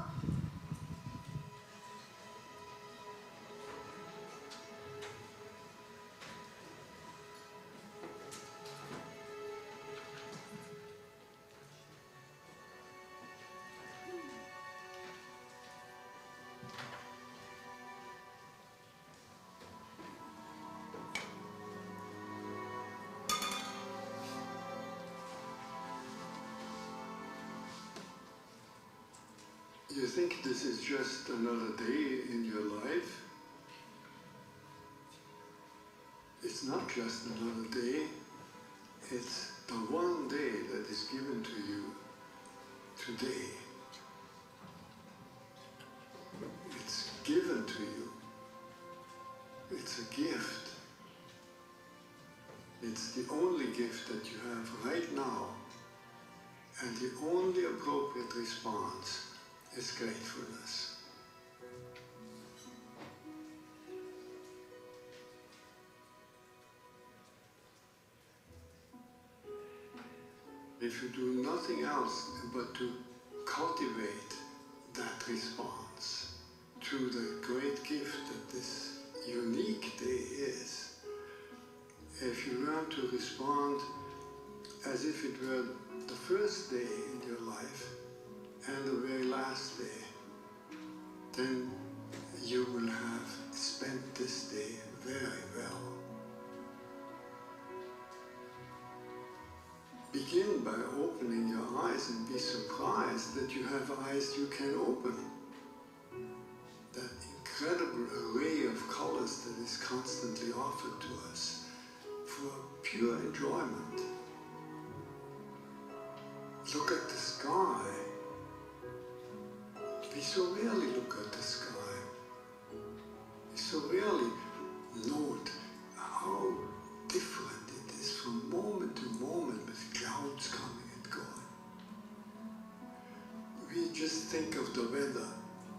You think this is just another day in your life? It's not just another day. It's the one day that is given to you today. It's given to you. It's a gift. It's the only gift that you have right now. And the only appropriate response is gratefulness. If you do nothing else but to cultivate that response to the great gift that this unique day is, if you learn to respond as if it were the first day in your life and the very last day, then you will have spent this day very well. Begin by opening your eyes and be surprised that you have eyes you can open. That incredible array of colors that is constantly offered to us for pure enjoyment. Look at the sky. we so rarely look at the sky. We so rarely note how different it is from moment to moment with clouds coming and going. We just think of the weather,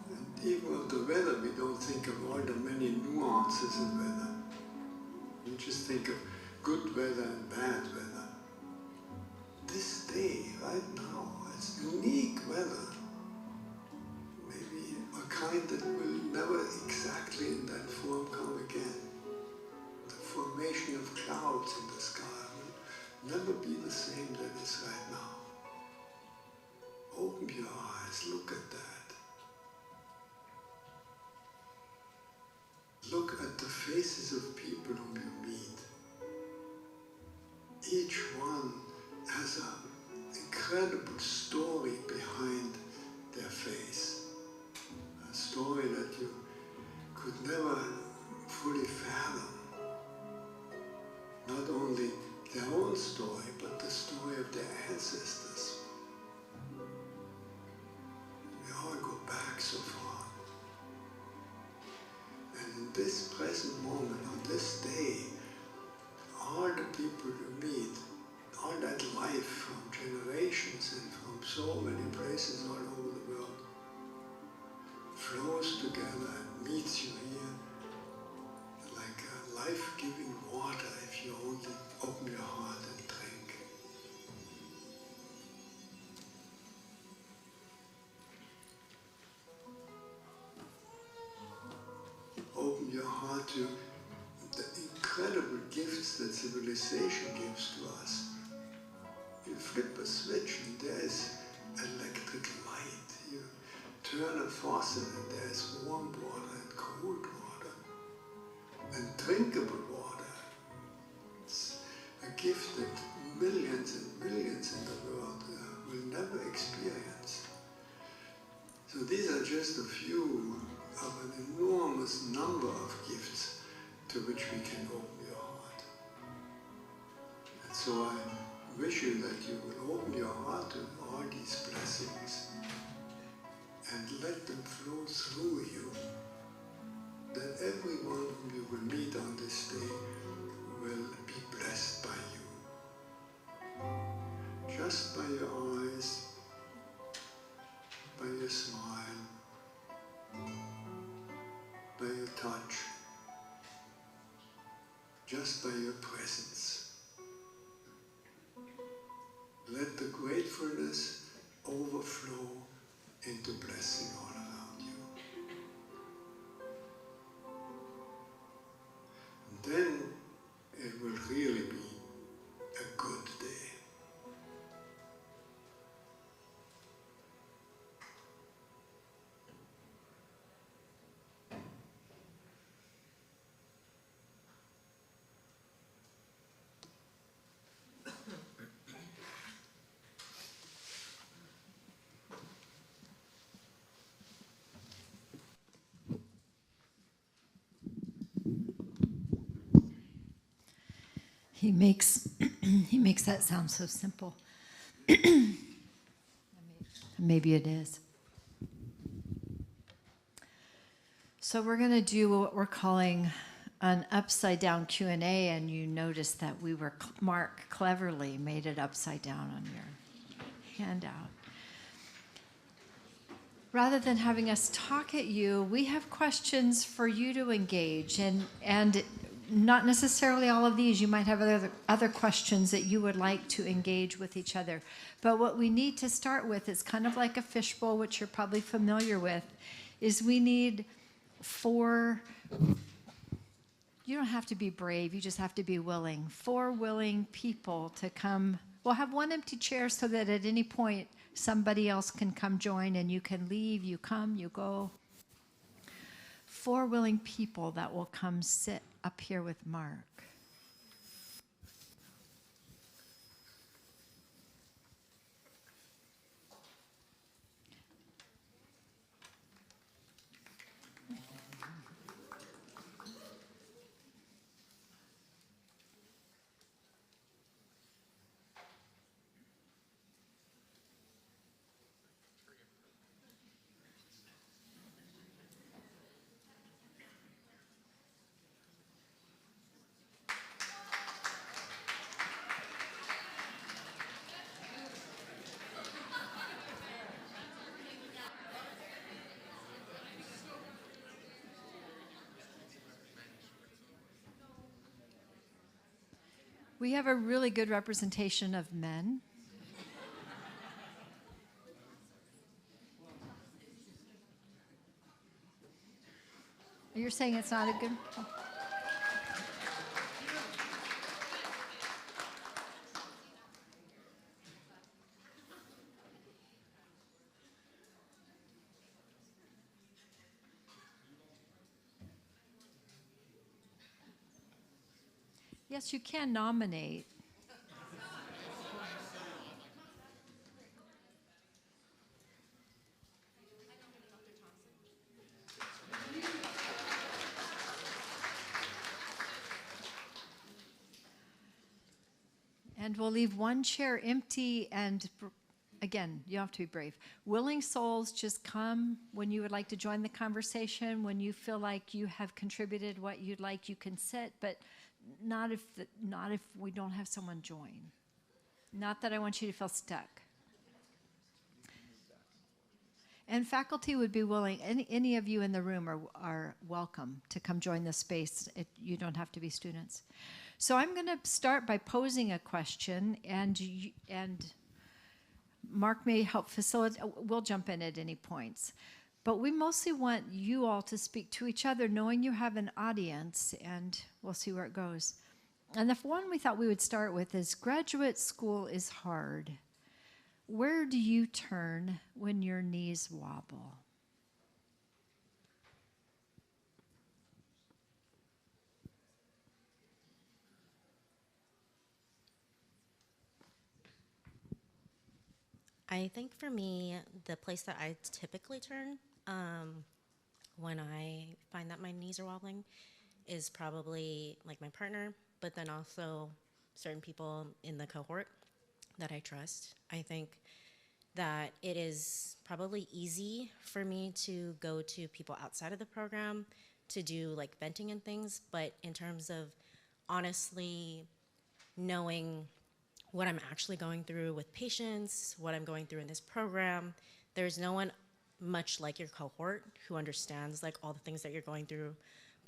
and even of the weather we don't think of all the many nuances in weather. We just think of good weather and bad weather. This day, right now, has unique weather. Maybe a kind that will never exactly in that form come again. The formation of clouds in the sky will never be the same that it is right now. Open your eyes, look at that. Look at the faces of people whom you meet. Each one has an incredible story behind their face. A story that you could never fully fathom. Not only their own story, but the story of their ancestors. We all go back so far. And in this present moment, on this day, all the people you meet, all that life from generations and from so many places all over the world, flows together and meets you here like a life-giving water if you only open your heart and drink. Open your heart to the incredible gifts that civilization gives to us. You flip a switch and there is electric light. You turn a faucet and there is warm water and cold water and drinkable water. It's a gift that millions and millions in the world will never experience. So these are just a few of an enormous number of gifts to which we can open your heart. And so I wish you that you will open your heart to all these blessings and let them flow through you, that everyone whom you will meet on this day will be blessed by you. Just by your eyes, by your smile, by your touch, just by your presence. Let the gratefulness overflow into blessing all around you. And then it will really be a good day. He makes that sound so simple. Maybe it is. So we're going to do what we're calling an upside down Q&A, and you notice that Mark cleverly made it upside down on your handout. Rather than having us talk at you, we have questions for you to engage, and not necessarily all of these. You might have other questions that you would like to engage with each other. But what we need to start with is kind of like a fishbowl, which you're probably familiar with, is we need 4, you don't have to be brave, you just have to be willing. 4 willing people to come. We'll have 1 empty chair so that at any point somebody else can come join and you can leave, you come, you go. 4 willing people that will come sit up here with Mark. We have a really good representation of men. You're saying it's not a good... Yes, you can nominate. And we'll leave one chair empty, and again, you have to be brave. Willing souls, just come when you would like to join the conversation. When you feel like you have contributed what you'd like, you can sit, but not if we don't have someone join. Not that I want you to feel stuck. And faculty would be willing, any of you in the room are welcome to come join the space. You don't have to be students. So I'm going to start by posing a question, and Mark may help facilitate. We'll jump in at any points. But we mostly want you all to speak to each other, knowing you have an audience, and we'll see where it goes. And the one we thought we would start with is, graduate school is hard. Where do you turn when your knees wobble? I think for me, the place that I typically turn when I find that my knees are wobbling is probably like my partner, but then also certain people in the cohort that I trust. I think that it is probably easy for me to go to people outside of the program to do like venting and things, but in terms of honestly knowing what I'm actually going through with patients, what I'm going through in this program, there's no one much like your cohort who understands like all the things that you're going through,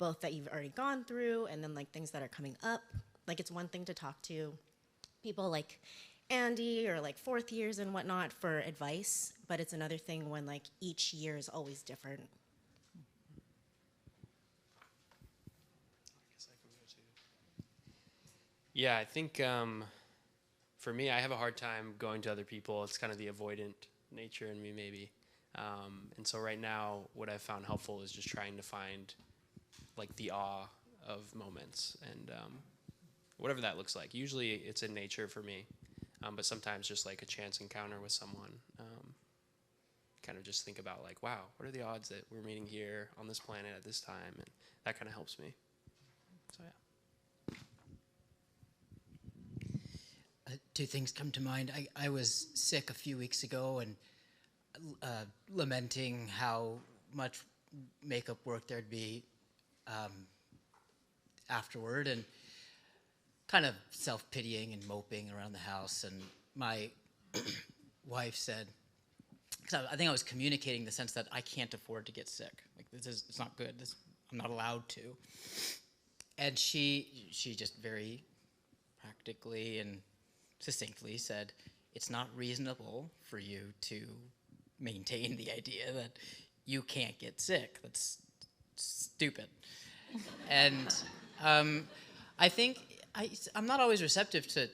both that you've already gone through and then like things that are coming up. Like it's one thing to talk to people like Andy or like fourth years and whatnot for advice, but it's another thing when like each year is always different. Yeah, I think for me, I have a hard time going to other people. It's kind of the avoidant nature in me, maybe. And so right now, what I've found helpful is just trying to find like the awe of moments and whatever that looks like. Usually it's in nature for me, but sometimes just like a chance encounter with someone. Kind of just think about like, wow, what are the odds that we're meeting here on this planet at this time? And that kind of helps me. So yeah. Two things come to mind. I was sick a few weeks ago and lamenting how much makeup work there'd be afterward, and kind of self-pitying and moping around the house. And my wife said, because I think I was communicating the sense that I can't afford to get sick. Like it's not good. I'm not allowed to. And she just very practically and succinctly said, it's not reasonable for you to maintain the idea that you can't get sick. That's stupid. And I think I'm not always receptive to,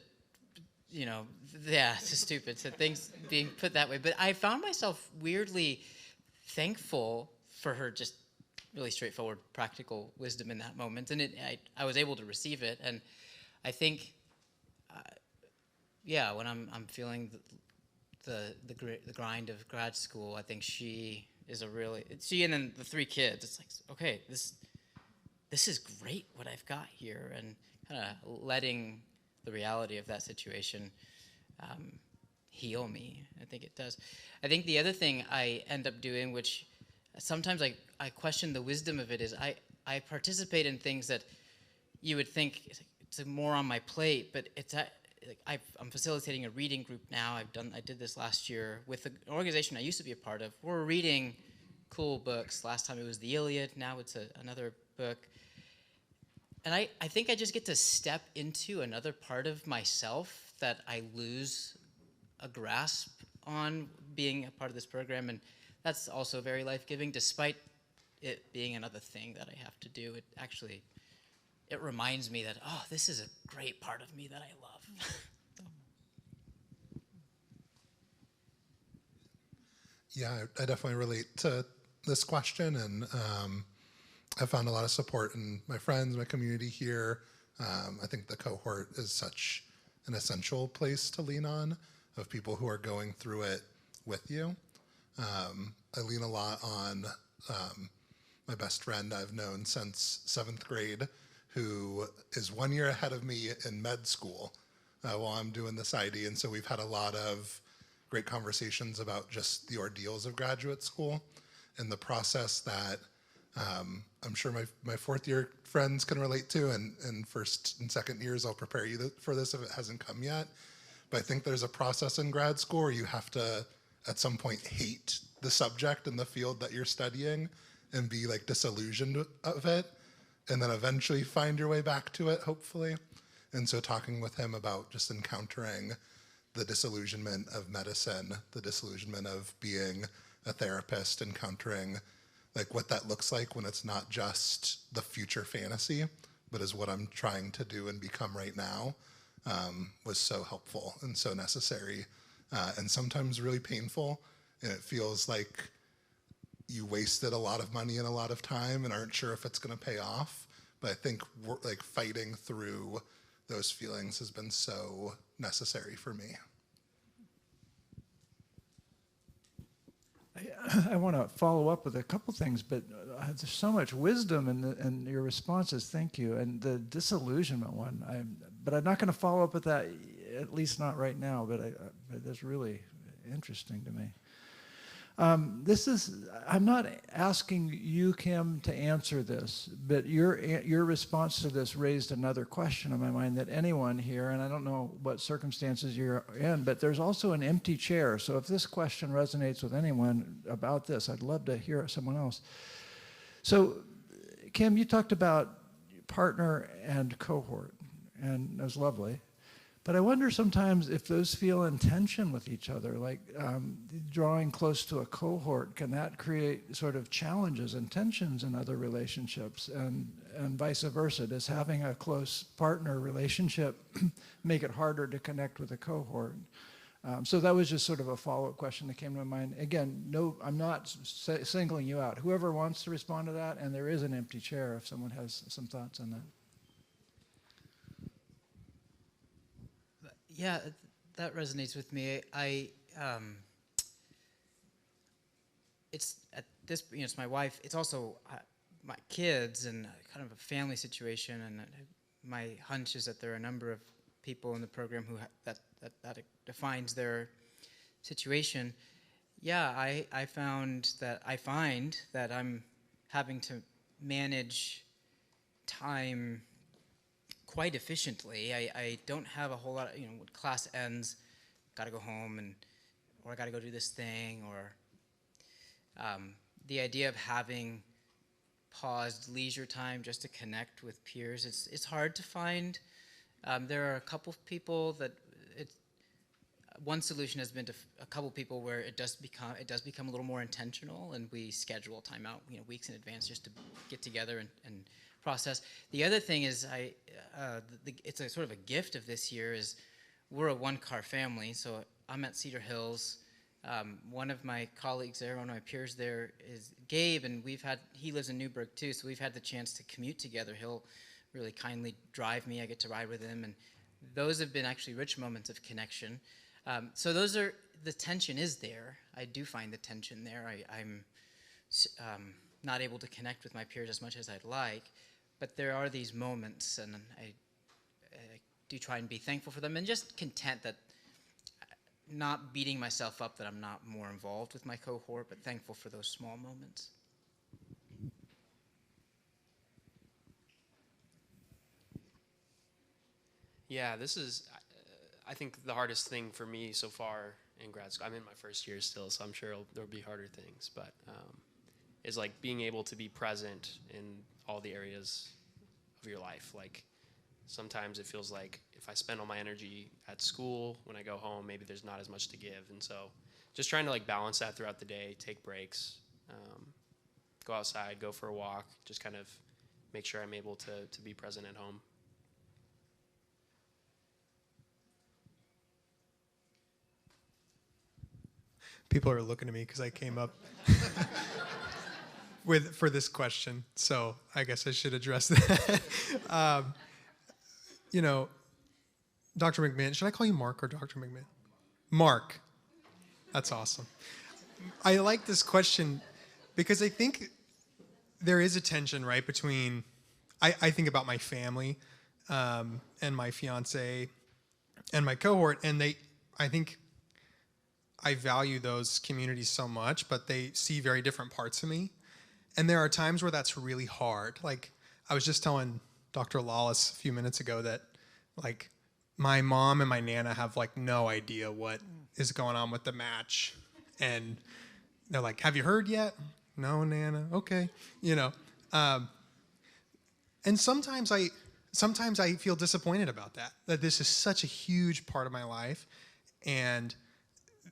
to stupid, to things being put that way. But I found myself weirdly thankful for her just really straightforward, practical wisdom in that moment. And I was able to receive it. And I think, when I'm feeling the grind of grad school, I think she and then the three kids, it's like, okay, this is great what I've got here, and kind of letting the reality of that situation heal me. I think it does. I think the other thing I end up doing, which sometimes I question the wisdom of it, is I participate in things that you would think it's more on my plate, but it's I'm facilitating a reading group now. I did this last year with an organization I used to be a part of. We're reading cool books. Last time it was the Iliad. Now it's another book. And I think I just get to step into another part of myself that I lose a grasp on being a part of this program, and that's also very life-giving. Despite it being another thing that I have to do, it reminds me that, oh, this is a great part of me that I love. Yeah, I definitely relate to this question, and I found a lot of support in my friends, my community here. I think the cohort is such an essential place to lean on, of people who are going through it with you. I lean a lot on my best friend I've known since 7th grade, who is 1 year ahead of me in med school while I'm doing this ID. And so we've had a lot of great conversations about just the ordeals of graduate school and the process that I'm sure my 4th year friends can relate to, and first and second years I'll prepare you for this if it hasn't come yet. But I think there's a process in grad school where you have to at some point hate the subject and the field that you're studying and be like disillusioned of it, and then eventually find your way back to it, hopefully. And so talking with him about just encountering the disillusionment of medicine, the disillusionment of being a therapist, encountering like what that looks like when it's not just the future fantasy, but is what I'm trying to do and become right now, was so helpful and so necessary, and sometimes really painful. And it feels like you wasted a lot of money and a lot of time and aren't sure if it's going to pay off. But I think like fighting through those feelings has been so necessary for me. I want to follow up with a couple things, but there's so much wisdom in your responses. Thank you. And the disillusionment one, but I'm not going to follow up with that, at least not right now, but that's really interesting to me. I'm not asking you, Kim, to answer this, but your response to this raised another question in my mind that anyone here, and I don't know what circumstances you're in, but there's also an empty chair. So if this question resonates with anyone about this, I'd love to hear someone else. So, Kim, you talked about partner and cohort, and that was lovely. But I wonder sometimes if those feel in tension with each other, like drawing close to a cohort, can that create sort of challenges and tensions in other relationships, and vice versa? Does having a close partner relationship make it harder to connect with a cohort? So that was just sort of a follow-up question that came to my mind. Again, no, I'm not singling you out. Whoever wants to respond to that, and there is an empty chair if someone has some thoughts on that. Yeah, that resonates with me. It's at this, it's my wife. It's also my kids and kind of a family situation. And my hunch is that there are a number of people in the program who that defines their situation. Yeah, I find that I'm having to manage time quite efficiently. I don't have a whole lot of, when class ends, gotta go home, or I gotta go do this thing, or the idea of having paused leisure time just to connect with peers, it's hard to find. There are a couple of people that one solution has been to a couple people where it does become a little more intentional, and we schedule time out, weeks in advance just to get together and process. The other thing is it's a sort of a gift of this year is we're a one-car family, so I'm at Cedar Hills. One of my colleagues there, one of my peers there is Gabe, and he lives in Newburgh too, so we've had the chance to commute together. He'll really kindly drive me, I get to ride with him, and those have been actually rich moments of connection. So the tension is there. I do find the tension there. I'm not able to connect with my peers as much as I'd like, but there are these moments, and I do try and be thankful for them, and just content that not beating myself up that I'm not more involved with my cohort, but thankful for those small moments. Yeah, this is, I think, the hardest thing for me so far in grad school. I'm in my first year still, so I'm sure there'll be harder things, but is like being able to be present in all the areas of your life. Like sometimes it feels like if I spend all my energy at school, when I go home, maybe there's not as much to give. And so just trying to like balance that throughout the day, take breaks, go outside, go for a walk, just kind of make sure I'm able to be present at home. People are looking at me because I came up for this question, so I guess I should address that. You know, Dr. McMinn, should I call you Mark or Dr. McMinn? Mark. That's awesome. I like this question because I think there is a tension, right, between, I think about my family and my fiance and my cohort, and I think I value those communities so much, but they see very different parts of me. And there are times where that's really hard. Like, I was just telling Dr. Lawless a few minutes ago that, like, my mom and my Nana have, like, no idea what is going on with the match. And they're like, have you heard yet? No, Nana. Okay. You know. And sometimes I feel disappointed about that this is such a huge part of my life. And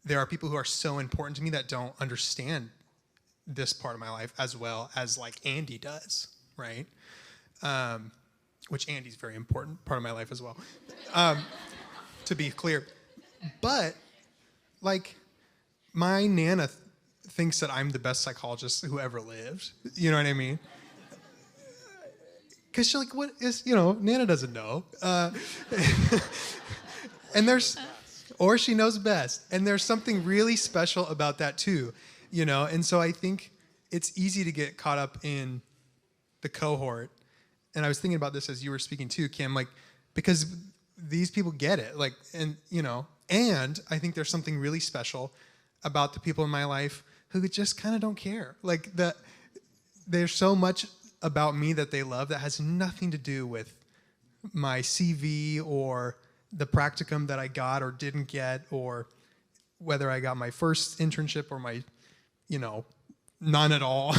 there are people who are so important to me that don't understand this part of my life as well as like Andy does, right? Which Andy's a very important part of my life as well, to be clear. But like my Nana thinks that I'm the best psychologist who ever lived. You know what I mean? Because she's like, what is, Nana doesn't know. Or she knows best. And there's something really special about that too, And so I think it's easy to get caught up in the cohort. And I was thinking about this as you were speaking too, Kim, like, because these people get it, like, and I think there's something really special about the people in my life who just kind of don't care. Like there's so much about me that they love that has nothing to do with my CV or the practicum that I got or didn't get, or whether I got my first internship or my, none at all.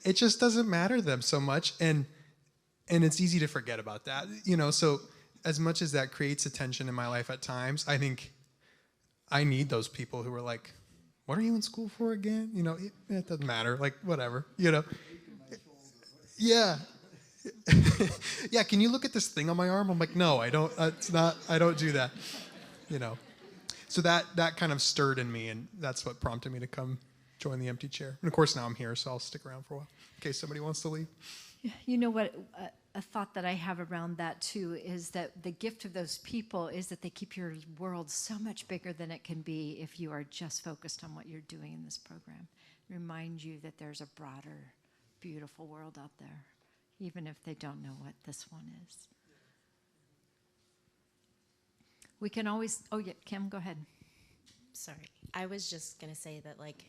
It just doesn't matter to them so much. And it's easy to forget about that, so as much as that creates a tension in my life at times, I think I need those people who are like, what are you in school for again? It doesn't matter, like, whatever, Yeah. Yeah, can you look at this thing on my arm? I'm like, no, I don't, I don't do that, So that kind of stirred in me, and that's what prompted me to come join the empty chair. And of course now I'm here, so I'll stick around for a while in case somebody wants to leave. You know what, a thought that I have around that too is that the gift of those people is that they keep your world so much bigger than it can be if you are just focused on what you're doing in this program. Remind you that there's a broader, beautiful world out there, even if they don't know what this one is. We can always, oh yeah, Kim, go ahead. Sorry. I was just going to say that, like,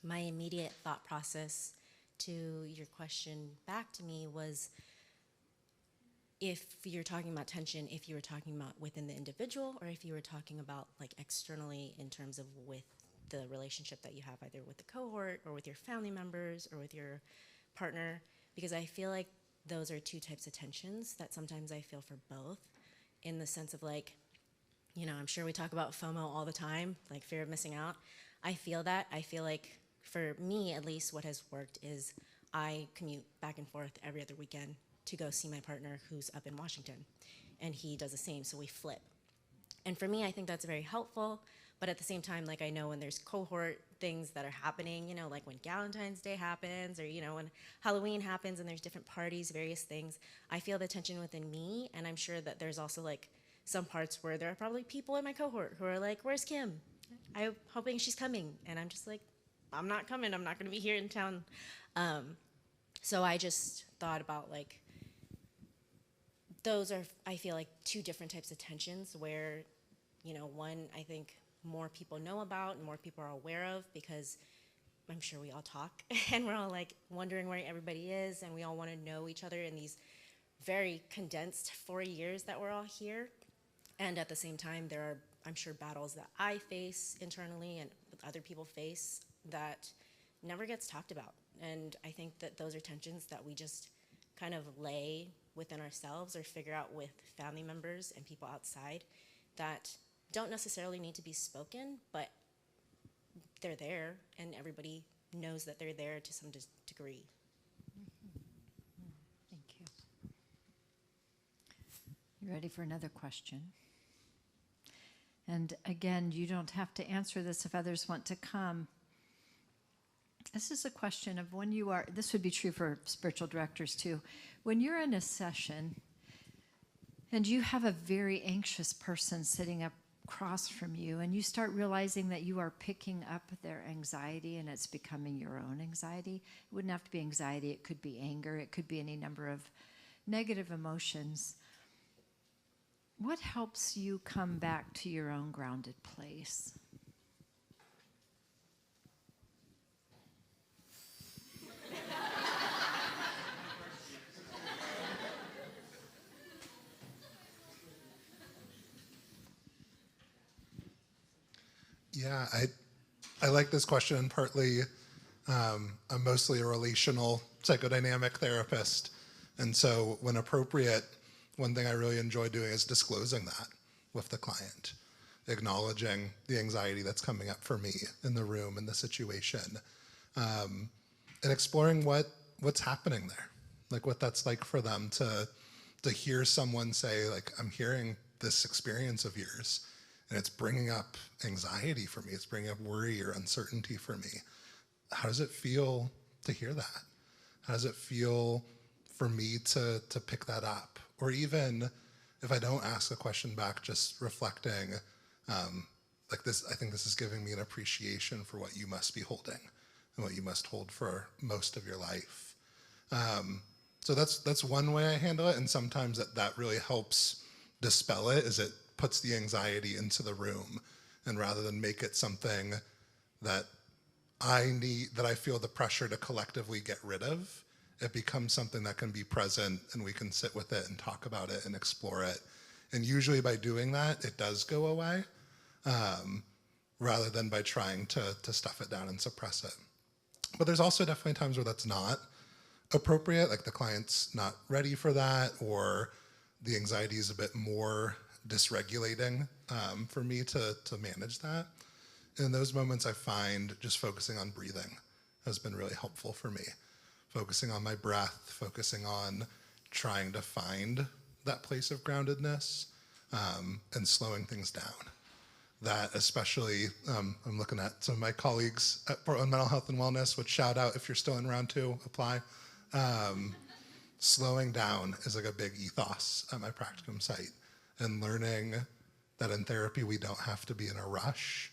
my immediate thought process to your question back to me was, if you're talking about tension, if you were talking about within the individual, or if you were talking about like externally in terms of with the relationship that you have either with the cohort or with your family members or with your partner, because I feel like those are two types of tensions that sometimes I feel for both, in the sense of like, I'm sure we talk about FOMO all the time, like fear of missing out. I feel that. I feel like for me, at least, what has worked is I commute back and forth every other weekend to go see my partner who's up in Washington, and he does the same, so we flip. And for me, I think that's very helpful, but at the same time, like, I know when there's cohort things that are happening, like when Valentine's Day happens, or, when Halloween happens and there's different parties, various things, I feel the tension within me, and I'm sure that there's also, like, some parts where there are probably people in my cohort who are like, where's Kim? I'm hoping she's coming. And I'm just like, I'm not coming. I'm not going to be here in town. So I just thought about, like, those are, I feel like, two different types of tensions where, one, I think more people know about and more people are aware of, because I'm sure we all talk and we're all like wondering where everybody is, and we all want to know each other in these very condensed 4 years that we're all here. And at the same time, there are, I'm sure, battles that I face internally and other people face that never gets talked about. And I think that those are tensions that we just kind of lay within ourselves or figure out with family members and people outside that don't necessarily need to be spoken, but they're there and everybody knows that they're there to some degree. Thank you. You ready for another question? And again, you don't have to answer this if others want to come. This is a question of when you are, this would be true for spiritual directors too. When you're in a session and you have a very anxious person sitting across from you and you start realizing that you are picking up their anxiety and it's becoming your own anxiety. It wouldn't have to be anxiety, it could be anger, it could be any number of negative emotions. What helps you come back to your own grounded place? Yeah, I like this question. Partly, I'm mostly a relational psychodynamic therapist. And so when appropriate, one thing I really enjoy doing is disclosing that with the client, acknowledging the anxiety that's coming up for me in the room, in the situation, and exploring what's happening there, like what that's like for them to hear someone say, like, I'm hearing this experience of yours, and it's bringing up anxiety for me. It's bringing up worry or uncertainty for me. How does it feel to hear that? How does it feel for me to pick that up? Or even if I don't ask a question back, just reflecting, like this, I think this is giving me an appreciation for what you must be holding and what you must hold for most of your life. So that's one way I handle it. And sometimes that really helps dispel it, is it puts the anxiety into the room, and rather than make it something that I feel the pressure to collectively get rid of, it becomes something that can be present and we can sit with it and talk about it and explore it. And usually by doing that, it does go away, rather than by trying to stuff it down and suppress it. But there's also definitely times where that's not appropriate, like the client's not ready for that, or the anxiety is a bit more dysregulating for me to manage that. In those moments, I find just focusing on breathing has been really helpful for me. Focusing on my breath, focusing on trying to find that place of groundedness, and slowing things down. That especially, I'm looking at some of my colleagues at Portland Mental Health and Wellness, which shout out if you're still in round 2, apply. Slowing down is like a big ethos at my practicum site, and learning that in therapy we don't have to be in a rush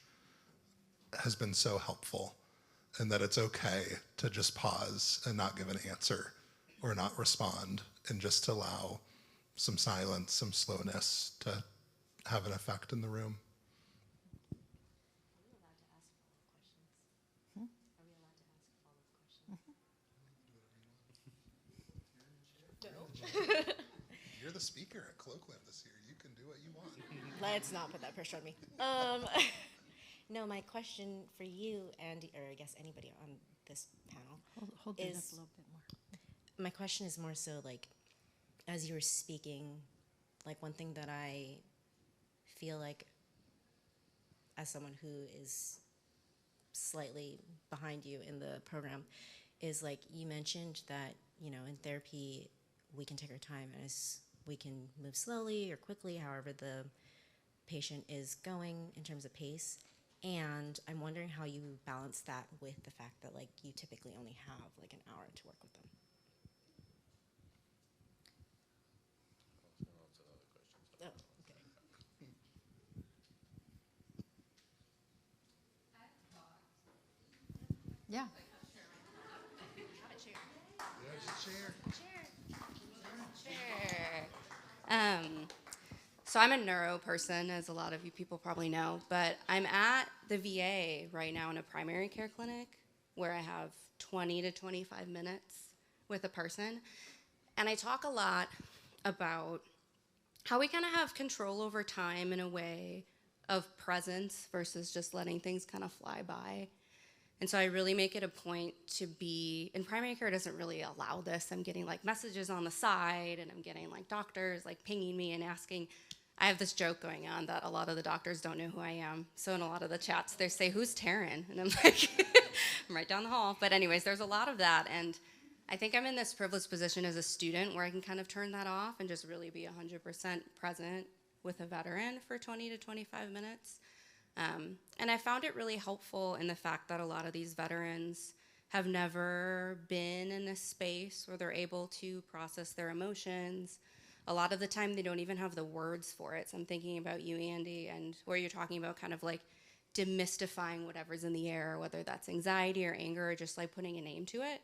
has been so helpful, and that it's okay to just pause and not give an answer or not respond, and just to allow some silence, some slowness to have an effect in the room. You're the speaker at Colloquium this year. You can do what you want. Let's not put that pressure on me. No, my question for you, Andy, or I guess anybody on this panel, Hold it up a little bit more. my question is more so like, as you were speaking, like one thing that I feel like as someone who is slightly behind you in the program is like you mentioned that, you know, in therapy we can take our time as we can move slowly or quickly, however the patient is going in terms of pace. And I'm wondering how you balance that with the fact that like you typically only have like an hour to work with them. Oh, okay. Yeah. So I'm a neuro person, as a lot of you people probably know, but I'm at the VA right now in a primary care clinic where I have 20 to 25 minutes with a person. And I talk a lot about how we kind of have control over time in a way of presence versus just letting things kind of fly by. And so I really make it a point to be, and primary care doesn't really allow this. I'm getting like messages on the side, and I'm getting like doctors like pinging me and asking. I have this joke going on that a lot of the doctors don't know who I am. So in a lot of the chats, they say, "Who's Taryn?" And I'm like, I'm right down the hall. But anyways, there's a lot of that. And I think I'm in this privileged position as a student where I can kind of turn that off and just really be 100% present with a veteran for 20 to 25 minutes. And I found it really helpful in the fact that a lot of these veterans have never been in this space where they're able to process their emotions. A lot of the time, they don't even have the words for it. So I'm thinking about you, Andy, and where you're talking about kind of like demystifying whatever's in the air, whether that's anxiety or anger or just like putting a name to it.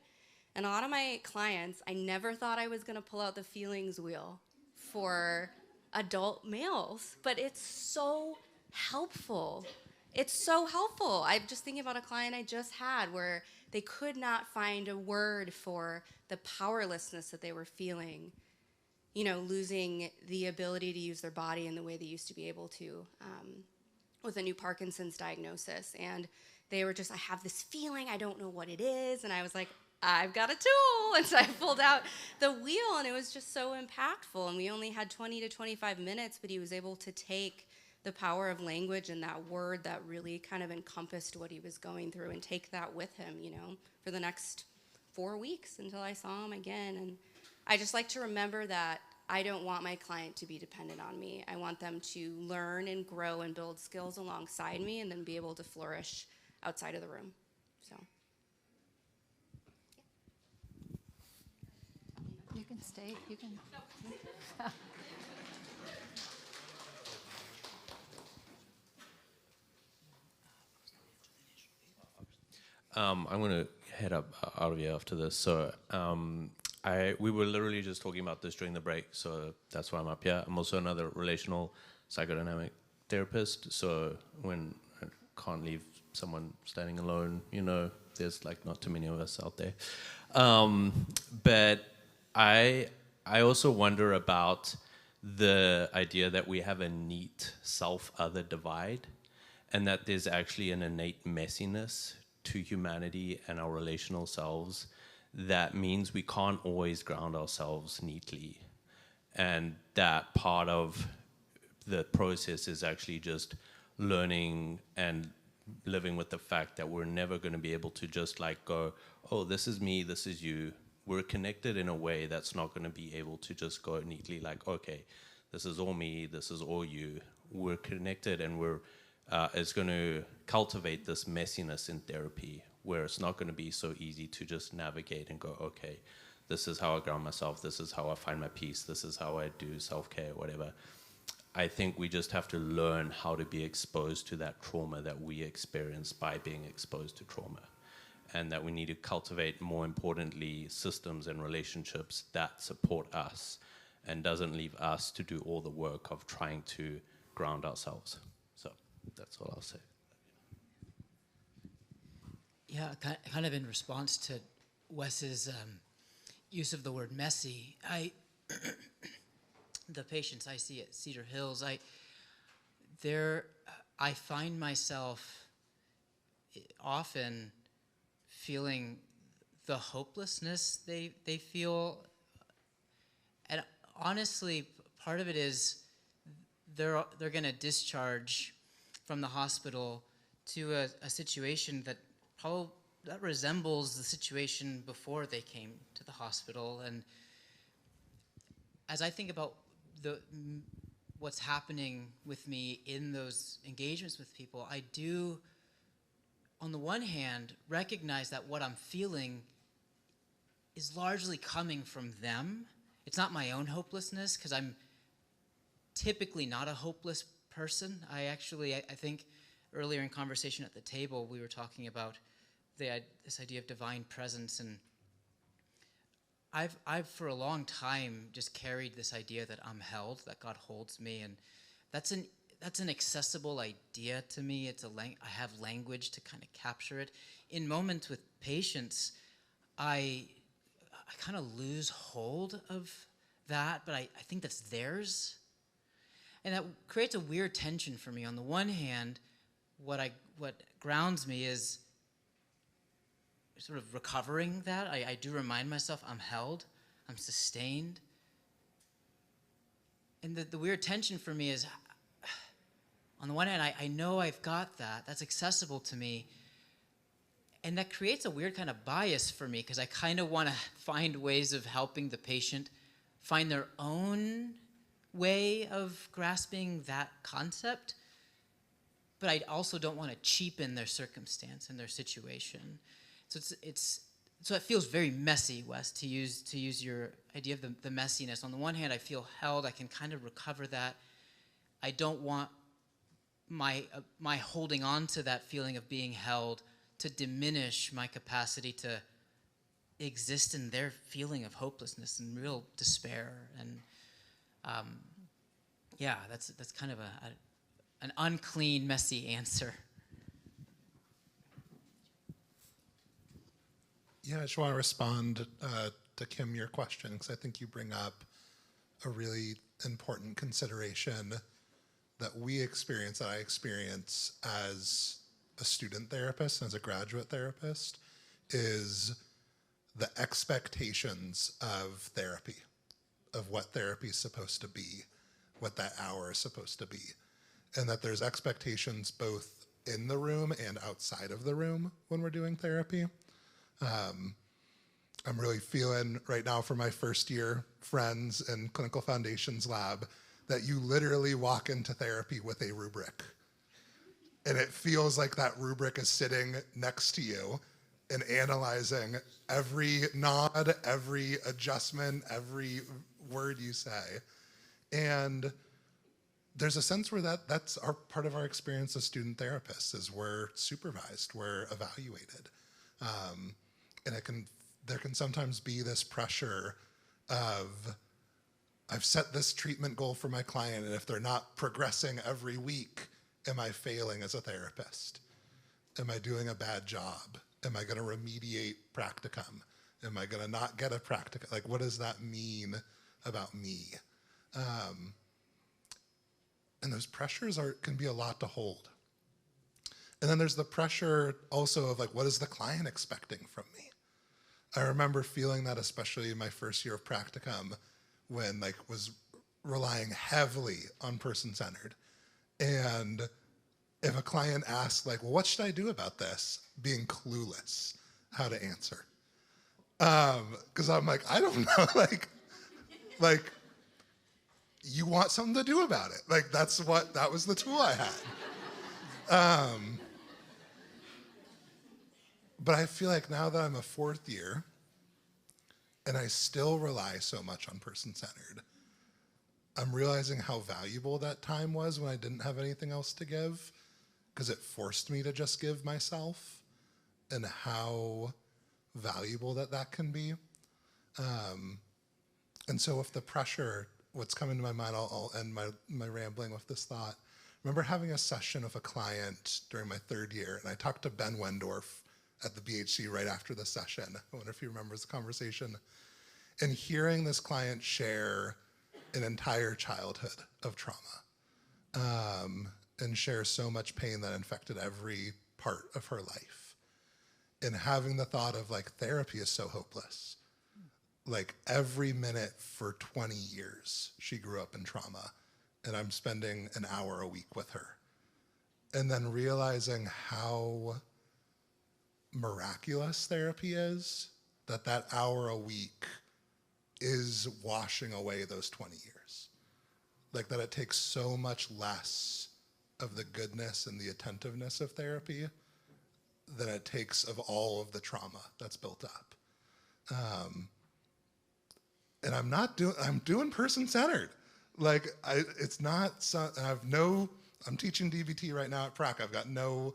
And a lot of my clients, I never thought I was going to pull out the feelings wheel for adult males, but it's so helpful. It's so helpful. I'm just thinking about a client I just had where they could not find a word for the powerlessness that they were feeling, you know, losing the ability to use their body in the way they used to be able to with a new Parkinson's diagnosis. And they were just, I have this feeling, I don't know what it is. And I was like, I've got a tool. And so I pulled out the wheel, and it was just so impactful. And we only had 20 to 25 minutes, but he was able to take the power of language and that word that really kind of encompassed what he was going through and take that with him, you know, for the next 4 weeks until I saw him again. And I just like to remember that I don't want my client to be dependent on me. I want them to learn and grow and build skills alongside me and then be able to flourish outside of the room. So. You can stay. You can. I'm going to head up out of here after this. So we were literally just talking about this during the break, so that's why I'm up here. I'm also another relational psychodynamic therapist, so when I can't leave someone standing alone, you know, there's like not too many of us out there. But I also wonder about the idea that we have a neat self-other divide, and that there's actually an innate messiness to humanity and our relational selves that means we can't always ground ourselves neatly. And that part of the process is actually just learning and living with the fact that we're never going to be able to just like go, oh, this is me, this is you. We're connected in a way that's not going to be able to just go neatly like, okay, this is all me, this is all you. We're connected, and it's going to cultivate this messiness in therapy where it's not going to be so easy to just navigate and go, okay, this is how I ground myself, this is how I find my peace, this is how I do self-care, whatever. I think we just have to learn how to be exposed to that trauma that we experience by being exposed to trauma. And that we need to cultivate, more importantly, systems and relationships that support us and doesn't leave us to do all the work of trying to ground ourselves. So that's all I'll say. Yeah, kind of in response to Wes's use of the word messy, the patients I see at Cedar Hills, I find myself often feeling the hopelessness they feel, and honestly, part of it is they're going to discharge from the hospital to a situation that resembles the situation before they came to the hospital. And as I think about what's happening with me in those engagements with people, I do, on the one hand, recognize that what I'm feeling is largely coming from them. It's not my own hopelessness, because I'm typically not a hopeless person. I think earlier in conversation at the table, we were talking about this idea of divine presence, and I've for a long time just carried this idea that I'm held, that God holds me, and that's an accessible idea to me. I have language to kind of capture it. In moments with patients, I kind of lose hold of that, but I think that's theirs. And that creates a weird tension for me. On the one hand, what grounds me is sort of recovering that. I do remind myself I'm held, I'm sustained. And the weird tension for me is, on the one hand, I know I've got that. That's accessible to me. And that creates a weird kind of bias for me because I kind of want to find ways of helping the patient find their own way of grasping that concept. But I also don't want to cheapen their circumstance and their situation. So so it feels very messy, Wes, to use your idea of the messiness. On the one hand, I feel held. I can kind of recover that. I don't want my holding on to that feeling of being held to diminish my capacity to exist in their feeling of hopelessness and real despair. And yeah, that's kind of an unclean, messy answer. Yeah, I just want to respond to Kim, your question, because I think you bring up a really important consideration that we experience, that I experience as a student therapist, as a graduate therapist, is the expectations of therapy, of what therapy is supposed to be, what that hour is supposed to be. And that there's expectations both in the room and outside of the room when we're doing therapy. I'm really feeling right now for my first year friends in Clinical Foundations Lab that you literally walk into therapy with a rubric. And it feels like that rubric is sitting next to you and analyzing every nod, every adjustment, every word you say. And there's a sense where that's part of our experience as student therapists, is we're supervised, we're evaluated. And there can sometimes be this pressure of, I've set this treatment goal for my client, and if they're not progressing every week, am I failing as a therapist? Am I doing a bad job? Am I going to remediate practicum? Am I going to not get a practicum? Like, what does that mean about me? And those pressures can be a lot to hold. And then there's the pressure also of like, what is the client expecting from me? I remember feeling that especially in my first year of practicum when was relying heavily on person-centered. And if a client asked well, what should I do about this? Being clueless how to answer. Because I'm like, I don't know, like you want something to do about it. That was the tool I had. But I feel like now that I'm a fourth year and I still rely so much on person-centered, I'm realizing how valuable that time was when I didn't have anything else to give, because it forced me to just give myself, and how valuable that can be. And so if the pressure, what's coming to my mind, I'll end my rambling with this thought. I remember having a session with a client during my third year, and I talked to Ben Wendorf at the BHC right after the session. I wonder if he remembers the conversation. And hearing this client share an entire childhood of trauma, and share so much pain that infected every part of her life. And having the thought of therapy is so hopeless. Every minute for 20 years, she grew up in trauma, and I'm spending an hour a week with her. And then realizing how miraculous therapy is, that hour a week is washing away those 20 years. That it takes so much less of the goodness and the attentiveness of therapy than it takes of all of the trauma that's built up. And I'm doing person-centered. It's not, I'm teaching DBT right now at Prac. I've got no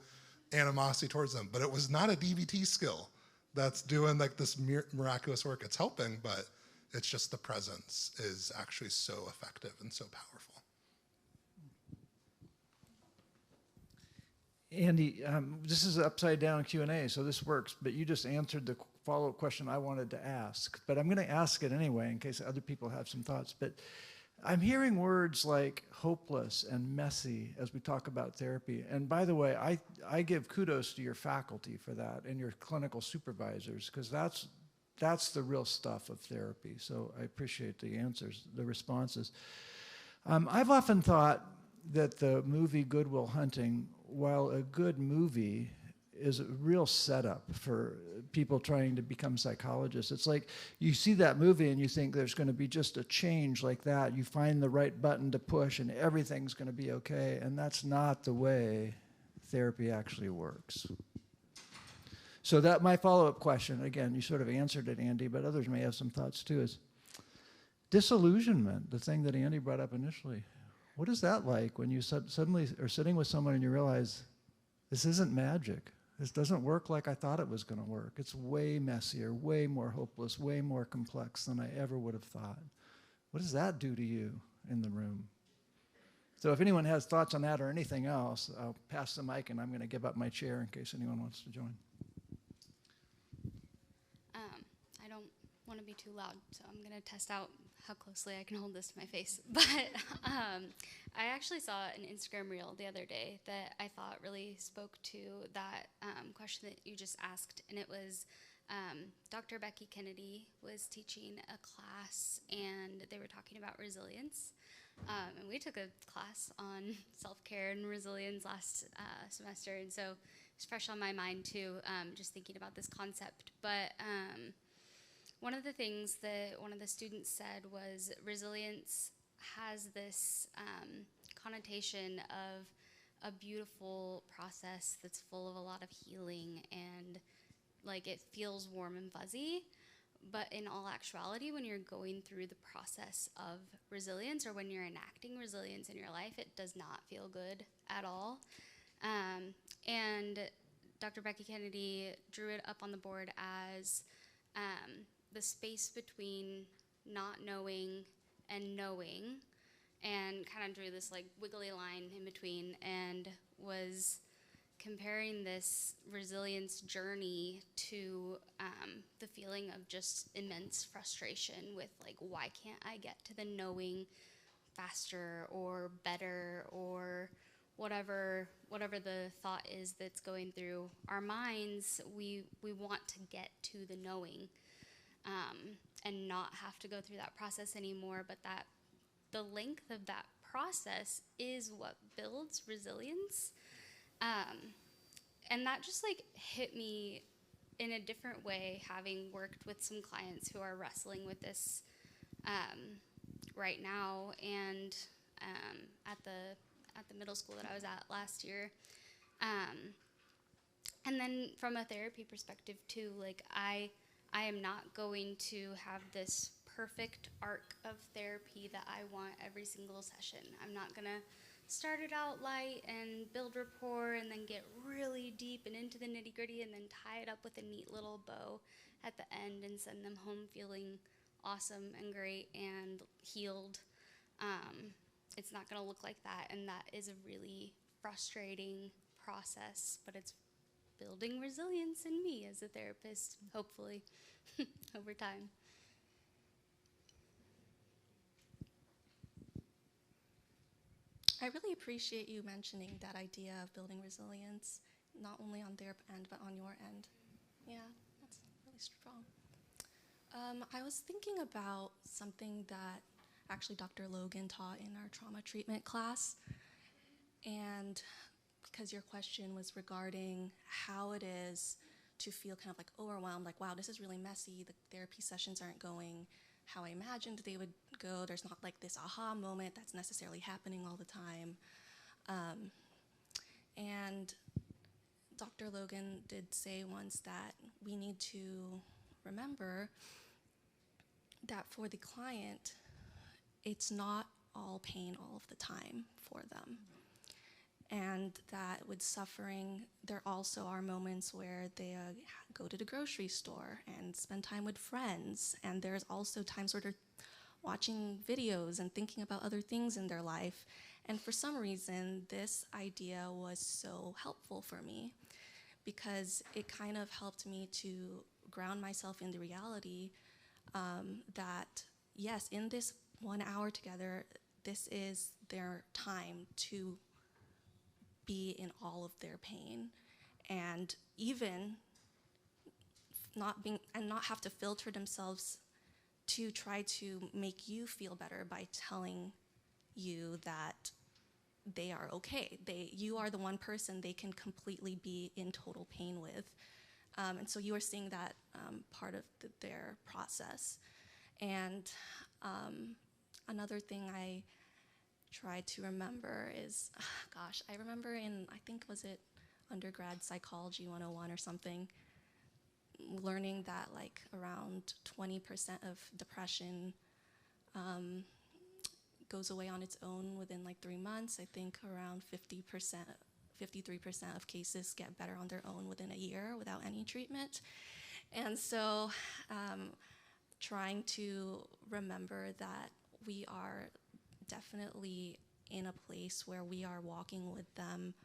animosity towards them, but it was not a DBT skill that's doing this miraculous work. It's helping, but it's just the presence is actually so effective and so powerful. Andy, this is an upside down Q&A, so this works, but you just answered the follow-up question I wanted to ask. But I'm going to ask it anyway in case other people have some thoughts. But I'm hearing words like hopeless and messy as we talk about therapy. And by the way, I give kudos to your faculty for that and your clinical supervisors, because that's the real stuff of therapy. So I appreciate the answers, the responses. I've often thought that the movie Good Will Hunting, while a good movie, is a real setup for people trying to become psychologists. It's like you see that movie and you think there's going to be just a change like that. You find the right button to push and everything's going to be okay. And that's not the way therapy actually works. So that my follow-up question, again, you sort of answered it, Andy, but others may have some thoughts too, is disillusionment, the thing that Andy brought up initially. What is that like when you suddenly are sitting with someone and you realize this isn't magic? This doesn't work like I thought it was going to work. It's way messier, way more hopeless, way more complex than I ever would have thought. What does that do to you in the room? So if anyone has thoughts on that or anything else, I'll pass the mic and I'm going to give up my chair in case anyone wants to join. I don't want to be too loud, so I'm going to test out how closely I can hold this to my face. But I actually saw an Instagram reel the other day that I thought really spoke to that question that you just asked. And it was Dr. Becky Kennedy was teaching a class, and they were talking about resilience. And we took a class on self-care and resilience last semester, and so it's fresh on my mind too, just thinking about this concept. But one of the things that one of the students said was resilience has this connotation of a beautiful process that's full of a lot of healing, and like it feels warm and fuzzy. But in all actuality, when you're going through the process of resilience, or when you're enacting resilience in your life, it does not feel good at all. And Dr. Becky Kennedy drew it up on the board as the space between not knowing and knowing, and kind of drew this like wiggly line in between, and was comparing this resilience journey to the feeling of just immense frustration with like, why can't I get to the knowing faster or better, or whatever the thought is that's going through our minds. We want to get to the knowing and not have to go through that process anymore, but that the length of that process is what builds resilience. And that just like hit me in a different way, having worked with some clients who are wrestling with this right now, and at the middle school that I was at last year. And then from a therapy perspective too, like I am not going to have this perfect arc of therapy that I want every single session. I'm not gonna start it out light and build rapport and then get really deep and into the nitty-gritty and then tie it up with a neat little bow at the end and send them home feeling awesome and great and healed. It's not gonna look like that, and that is a really frustrating process, but it's building resilience in me as a therapist, hopefully, over time. I really appreciate you mentioning that idea of building resilience, not only on their end, but on your end. Yeah, that's really strong. I was thinking about something that actually Dr. Logan taught in our trauma treatment class. And because your question was regarding how it is to feel kind of like overwhelmed, like, wow, this is really messy. The therapy sessions aren't going how I imagined they would go. There's not like this aha moment that's necessarily happening all the time. And Dr. Logan did say once that we need to remember that for the client, it's not all pain all of the time for them. And that with suffering, there also are moments where they go to the grocery store and spend time with friends. And there's also times where they're watching videos and thinking about other things in their life. And for some reason, this idea was so helpful for me because it kind of helped me to ground myself in the reality that, yes, in this 1 hour together, this is their time to be in all of their pain, and even not have to filter themselves to try to make you feel better by telling you that they are okay. You are the one person they can completely be in total pain with. And so you are seeing that part of their process. And another thing I try to remember is, gosh, I remember in, I think, was it undergrad psychology 101 or something, learning that like around 20% of depression goes away on its own within like 3 months. I think around 53% of cases get better on their own within a year without any treatment. And so trying to remember that we are definitely in a place where we are walking with them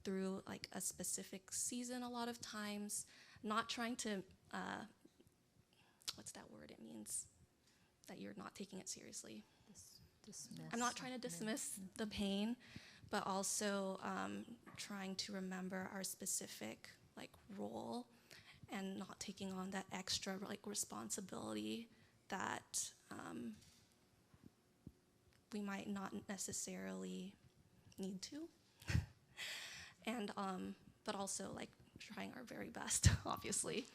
through like a specific season a lot of times, not trying to, what's that word? It means that you're not taking it seriously. Dismiss. I'm not trying to dismiss the pain, but also trying to remember our specific like role and not taking on that extra like responsibility that we might not necessarily need to. And but also like trying our very best, obviously.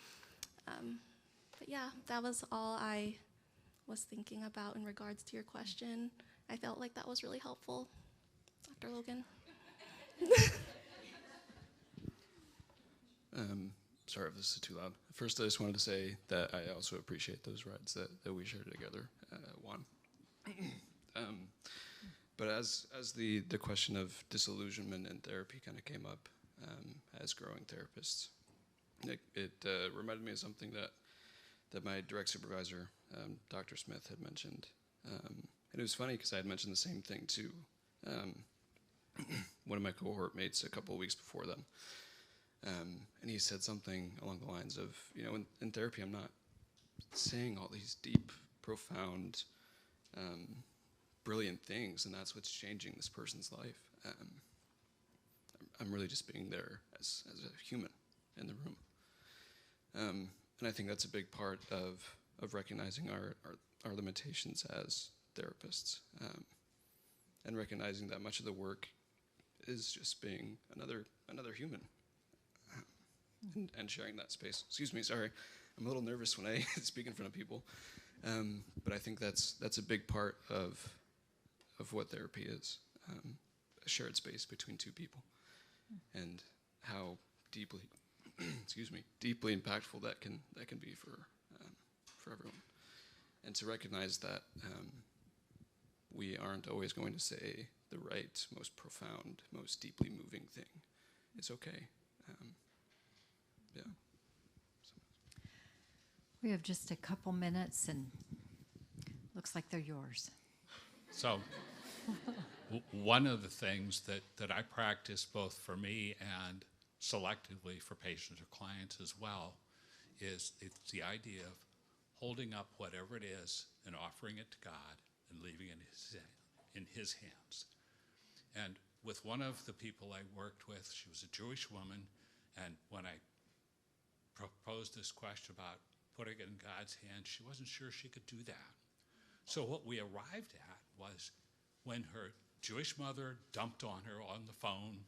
But yeah, that was all I was thinking about in regards to your question. I felt like that was really helpful, Dr. Logan. Sorry if this is too loud. First, I just wanted to say that I also appreciate those rides that we shared together, Juan. But as the question of disillusionment in therapy kind of came up as growing therapists, it reminded me of something that my direct supervisor, Dr. Smith, had mentioned. And it was funny because I had mentioned the same thing to one of my cohort mates a couple of weeks before them. And he said something along the lines of, you know, in therapy, I'm not saying all these deep, profound, brilliant things, and that's what's changing this person's life. I'm really just being there as a human in the room. And I think that's a big part of recognizing our limitations as therapists, and recognizing that much of the work is just being another human, and sharing that space. Excuse me, sorry, I'm a little nervous when I speak in front of people, but I think that's a big part of what therapy is, a shared space between two people, and how deeply deeply impactful that can be for everyone, and to recognize that we aren't always going to say the right, most profound, most deeply moving thing. It's okay. Yeah. We have just a couple minutes, and looks like they're yours. So one of the things that I practice both for me and selectively for patients or clients as well is it's the idea of holding up whatever it is and offering it to God and leaving it in his hands. And with one of the people I worked with, she was a Jewish woman, and when I proposed this question about putting it in God's hands, she wasn't sure she could do that. So what we arrived at was when her Jewish mother dumped on her on the phone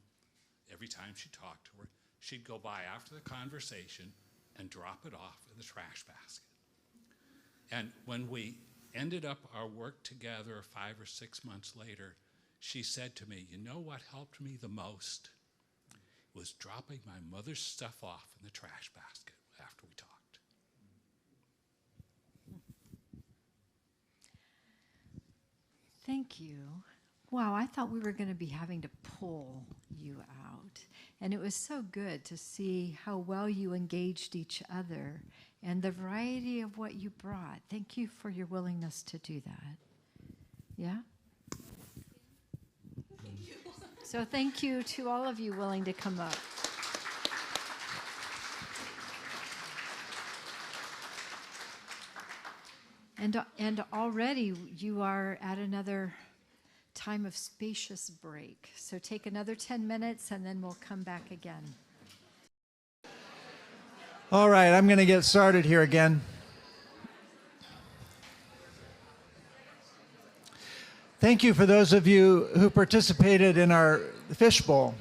every time she talked to her, she'd go by after the conversation and drop it off in the trash basket. And when we ended up our work together 5 or 6 months later, she said to me, you know what helped me the most? It was dropping my mother's stuff off in the trash basket after we talked. Thank you. Wow, I thought we were going to be having to pull you out. And it was so good to see how well you engaged each other and the variety of what you brought. Thank you for your willingness to do that. Yeah? So thank you to all of you willing to come up. And already you are at another time of spacious break. So take another 10 minutes and then we'll come back again. All right, I'm going to get started here again. Thank you for those of you who participated in our fishbowl.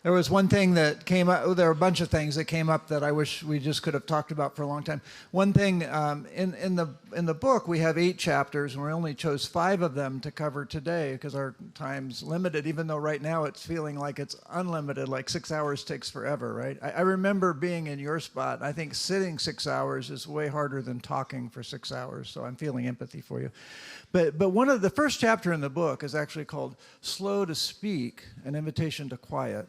There was one thing that came up, there were a bunch of things that came up that I wish we just could have talked about for a long time. One thing, in the book, we have 8 chapters, and we only chose 5 of them to cover today because our time's limited, even though right now it's feeling like it's unlimited, like 6 hours takes forever, right? I remember being in your spot. I think sitting 6 hours is way harder than talking for 6 hours, so I'm feeling empathy for you. But one of the first chapter in the book is actually called Slow to Speak, An Invitation to Quiet.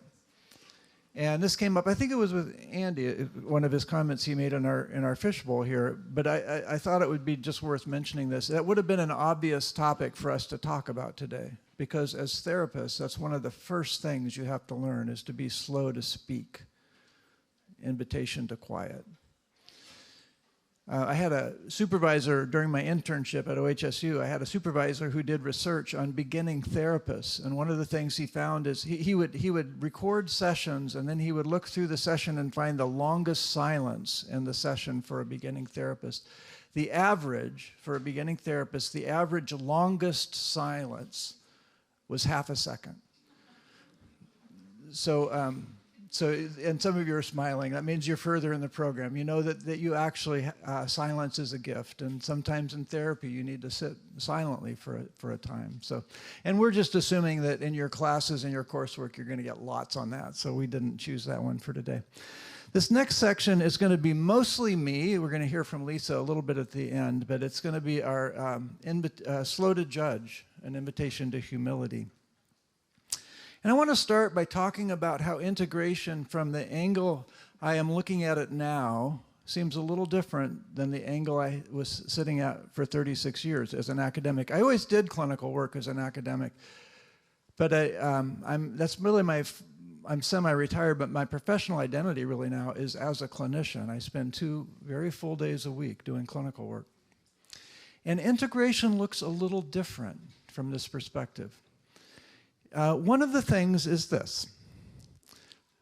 And this came up, I think it was with Andy, one of his comments he made in our fishbowl here, but I thought it would be just worth mentioning this. That would have been an obvious topic for us to talk about today, because as therapists, that's one of the first things you have to learn is to be slow to speak. Invitation to quiet. I had a supervisor during my internship at OHSU. I had a supervisor who did research on beginning therapists, and one of the things he found is he would record sessions, and then he would look through the session and find the longest silence in the session for a beginning therapist. The average for a beginning therapist, the average longest silence was half a second. So, and some of you are smiling. That means you're further in the program. You know that you actually, silence is a gift. And sometimes in therapy, you need to sit silently for a time. So, and we're just assuming that in your classes and your coursework, you're going to get lots on that. So we didn't choose that one for today. This next section is going to be mostly me. We're going to hear from Lisa a little bit at the end, but it's going to be our slow to judge, an invitation to humility. And I want to start by talking about how integration from the angle I am looking at it now seems a little different than the angle I was sitting at for 36 years as an academic. I always did clinical work as an academic, but that's really I'm semi-retired, but my professional identity really now is as a clinician. I spend 2 very full days a week doing clinical work. And integration looks a little different from this perspective. One of the things is this.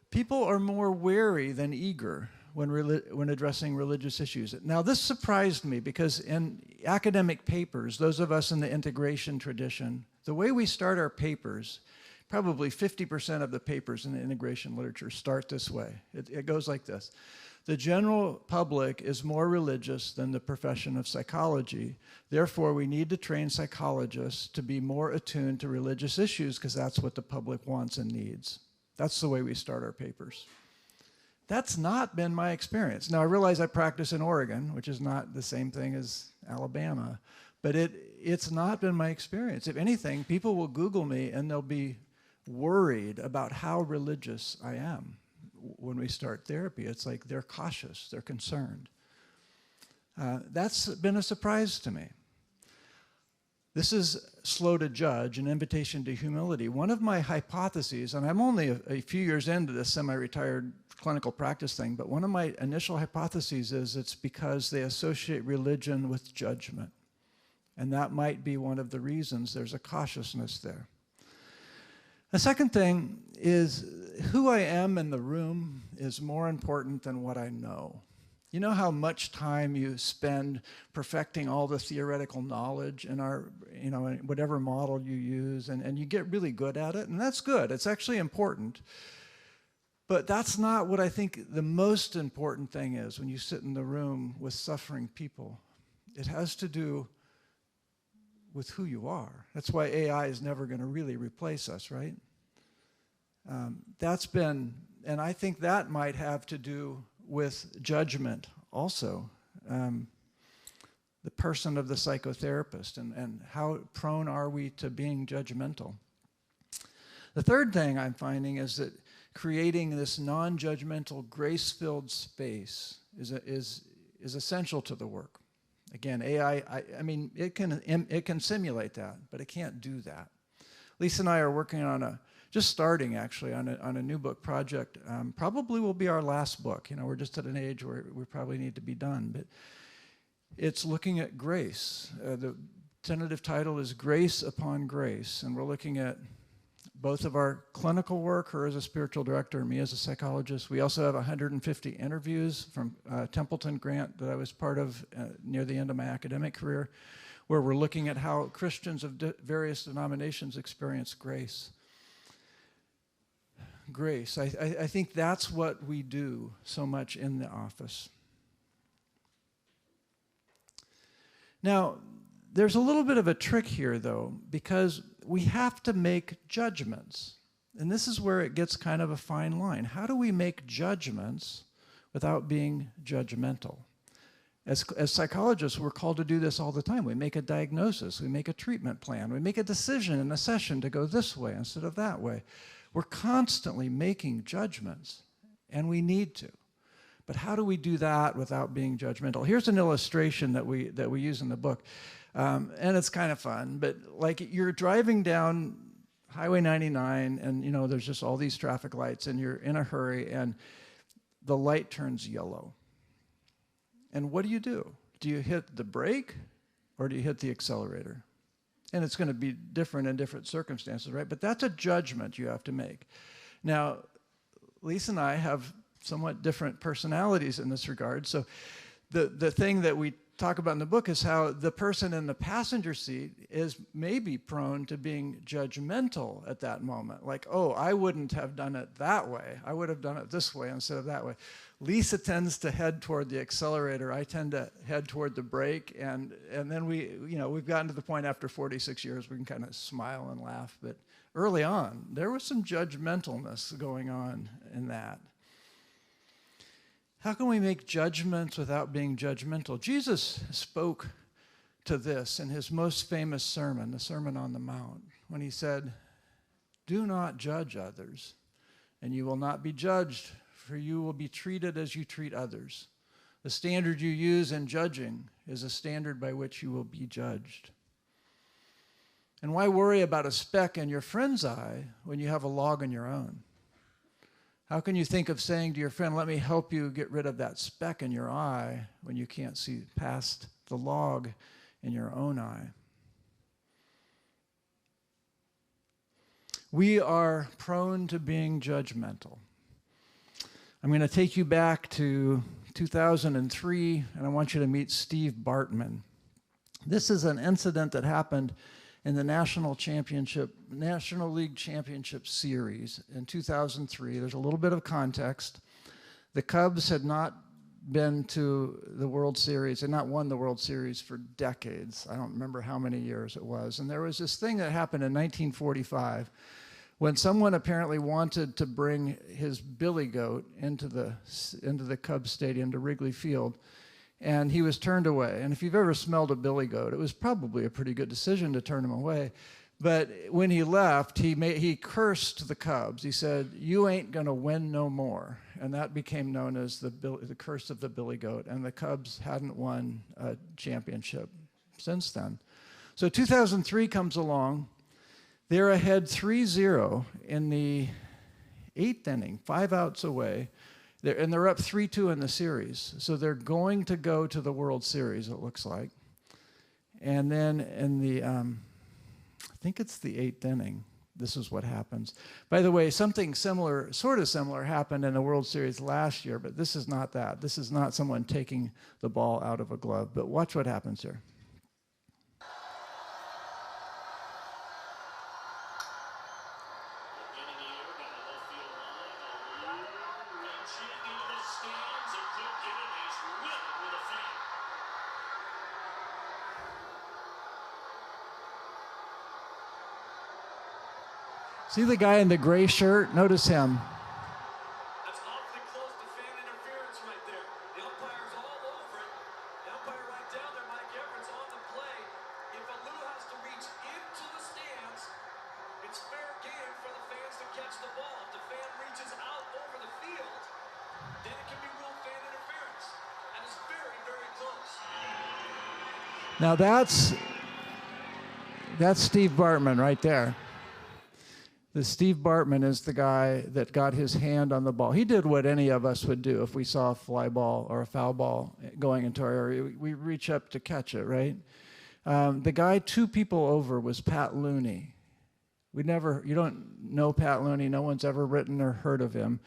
People are more wary than eager when addressing religious issues. Now, this surprised me because in academic papers, those of us in the integration tradition, the way we start our papers, probably 50% of the papers in the integration literature start this way. It goes like this. The general public is more religious than the profession of psychology. Therefore, we need to train psychologists to be more attuned to religious issues because that's what the public wants and needs. That's the way we start our papers. That's not been my experience. Now, I realize I practice in Oregon, which is not the same thing as Alabama, but it's not been my experience. If anything, people will Google me and they'll be worried about how religious I am. When we start therapy, it's like they're cautious, they're concerned. That's been a surprise to me. This is slow to judge, an invitation to humility. One of my hypotheses, and I'm only a few years into this semi-retired clinical practice thing, but one of my initial hypotheses is it's because they associate religion with judgment. And that might be one of the reasons there's a cautiousness there. The second thing is who I am in the room is more important than what I know. You know how much time you spend perfecting all the theoretical knowledge in in whatever model you use, and you get really good at it, and that's good. It's actually important. But that's not what I think the most important thing is when you sit in the room with suffering people. It has to do with who you are. That's why AI is never going to really replace us, right? That's been, and I think that might have to do with judgment also. The person of the psychotherapist and how prone are we to being judgmental. The third thing I'm finding is that creating this non-judgmental, grace-filled space is essential to the work. Again, AI, I mean, it can simulate that, but it can't do that. Lisa and I are working on just starting actually on a new book project. Probably will be our last book. We're just at an age where we probably need to be done. But it's looking at grace. The tentative title is Grace Upon Grace, and we're looking at both of our clinical work, her as a spiritual director and me as a psychologist. We also have 150 interviews from Templeton grant that I was part of near the end of my academic career, where we're looking at how Christians of various denominations experience grace. Grace. I think that's what we do so much in the office. Now, there's a little bit of a trick here, though, because we have to make judgments. And this is where it gets kind of a fine line. How do we make judgments without being judgmental? As psychologists, we're called to do this all the time. We make a diagnosis, we make a treatment plan, we make a decision in a session to go this way instead of that way. We're constantly making judgments, and we need to. But how do we do that without being judgmental? Here's an illustration that we use in the book. And it's kind of fun, but like you're driving down Highway 99 and there's just all these traffic lights and you're in a hurry and the light turns yellow. And what do? Do you hit the brake or do you hit the accelerator? And it's going to be different in different circumstances, right? But that's a judgment you have to make. Now, Lisa and I have somewhat different personalities in this regard. So the thing that we talk about in the book is how the person in the passenger seat is maybe prone to being judgmental at that moment. Like, oh, I wouldn't have done it that way. I would have done it this way instead of that way. Lisa tends to head toward the accelerator. I tend to head toward the brake. And then we've gotten to the point after 46 years we can kind of smile and laugh. But early on, there was some judgmentalness going on in that. How can we make judgments without being judgmental? Jesus spoke to this in his most famous sermon, the Sermon on the Mount, when he said, "Do not judge others, and you will not be judged, for you will be treated as you treat others. The standard you use in judging is a standard by which you will be judged." And why worry about a speck in your friend's eye when you have a log in your own? How can you think of saying to your friend, "Let me help you get rid of that speck in your eye," when you can't see past the log in your own eye? We are prone to being judgmental. I'm going to take you back to 2003, and I want you to meet Steve Bartman. This is an incident that happened in the National League Championship Series in 2003. There's a little bit of context. The Cubs had not been to the World Series and not won the World Series for decades. I don't remember how many years it was. And there was this thing that happened in 1945 when someone apparently wanted to bring his billy goat into the Cubs stadium, to Wrigley Field. And he was turned away. And if you've ever smelled a billy goat, it was probably a pretty good decision to turn him away. But when he left, he cursed the Cubs. He said, "You ain't going to win no more." And that became known as the curse of the billy goat. And the Cubs hadn't won a championship since then. So 2003 comes along. They're ahead 3-0 in the 8th inning, 5 outs away. They're up 3-2 in the series. So they're going to go to the World Series, it looks like. And then in the, I think it's the 8th inning, this is what happens. By the way, something similar, sort of similar, happened in the World Series last year, but this is not that. This is not someone taking the ball out of a glove. But watch what happens here. See the guy in the gray shirt? Notice him. That's awfully close to fan interference right there. The umpire's all over it. The umpire right down there, Mike Everett's on the play. If Alou has to reach into the stands, it's fair game for the fans to catch the ball. If the fan reaches out over the field, then it can be ruled fan interference. That is very, very close. Now that's Steve Bartman right there. that Steve Bartman is the guy that got his hand on the ball. He did what any of us would do if we saw a fly ball or a foul ball going into our area. We reach up to catch it, right? The guy 2 people over was Pat Looney. You don't know Pat Looney. No one's ever written or heard of him.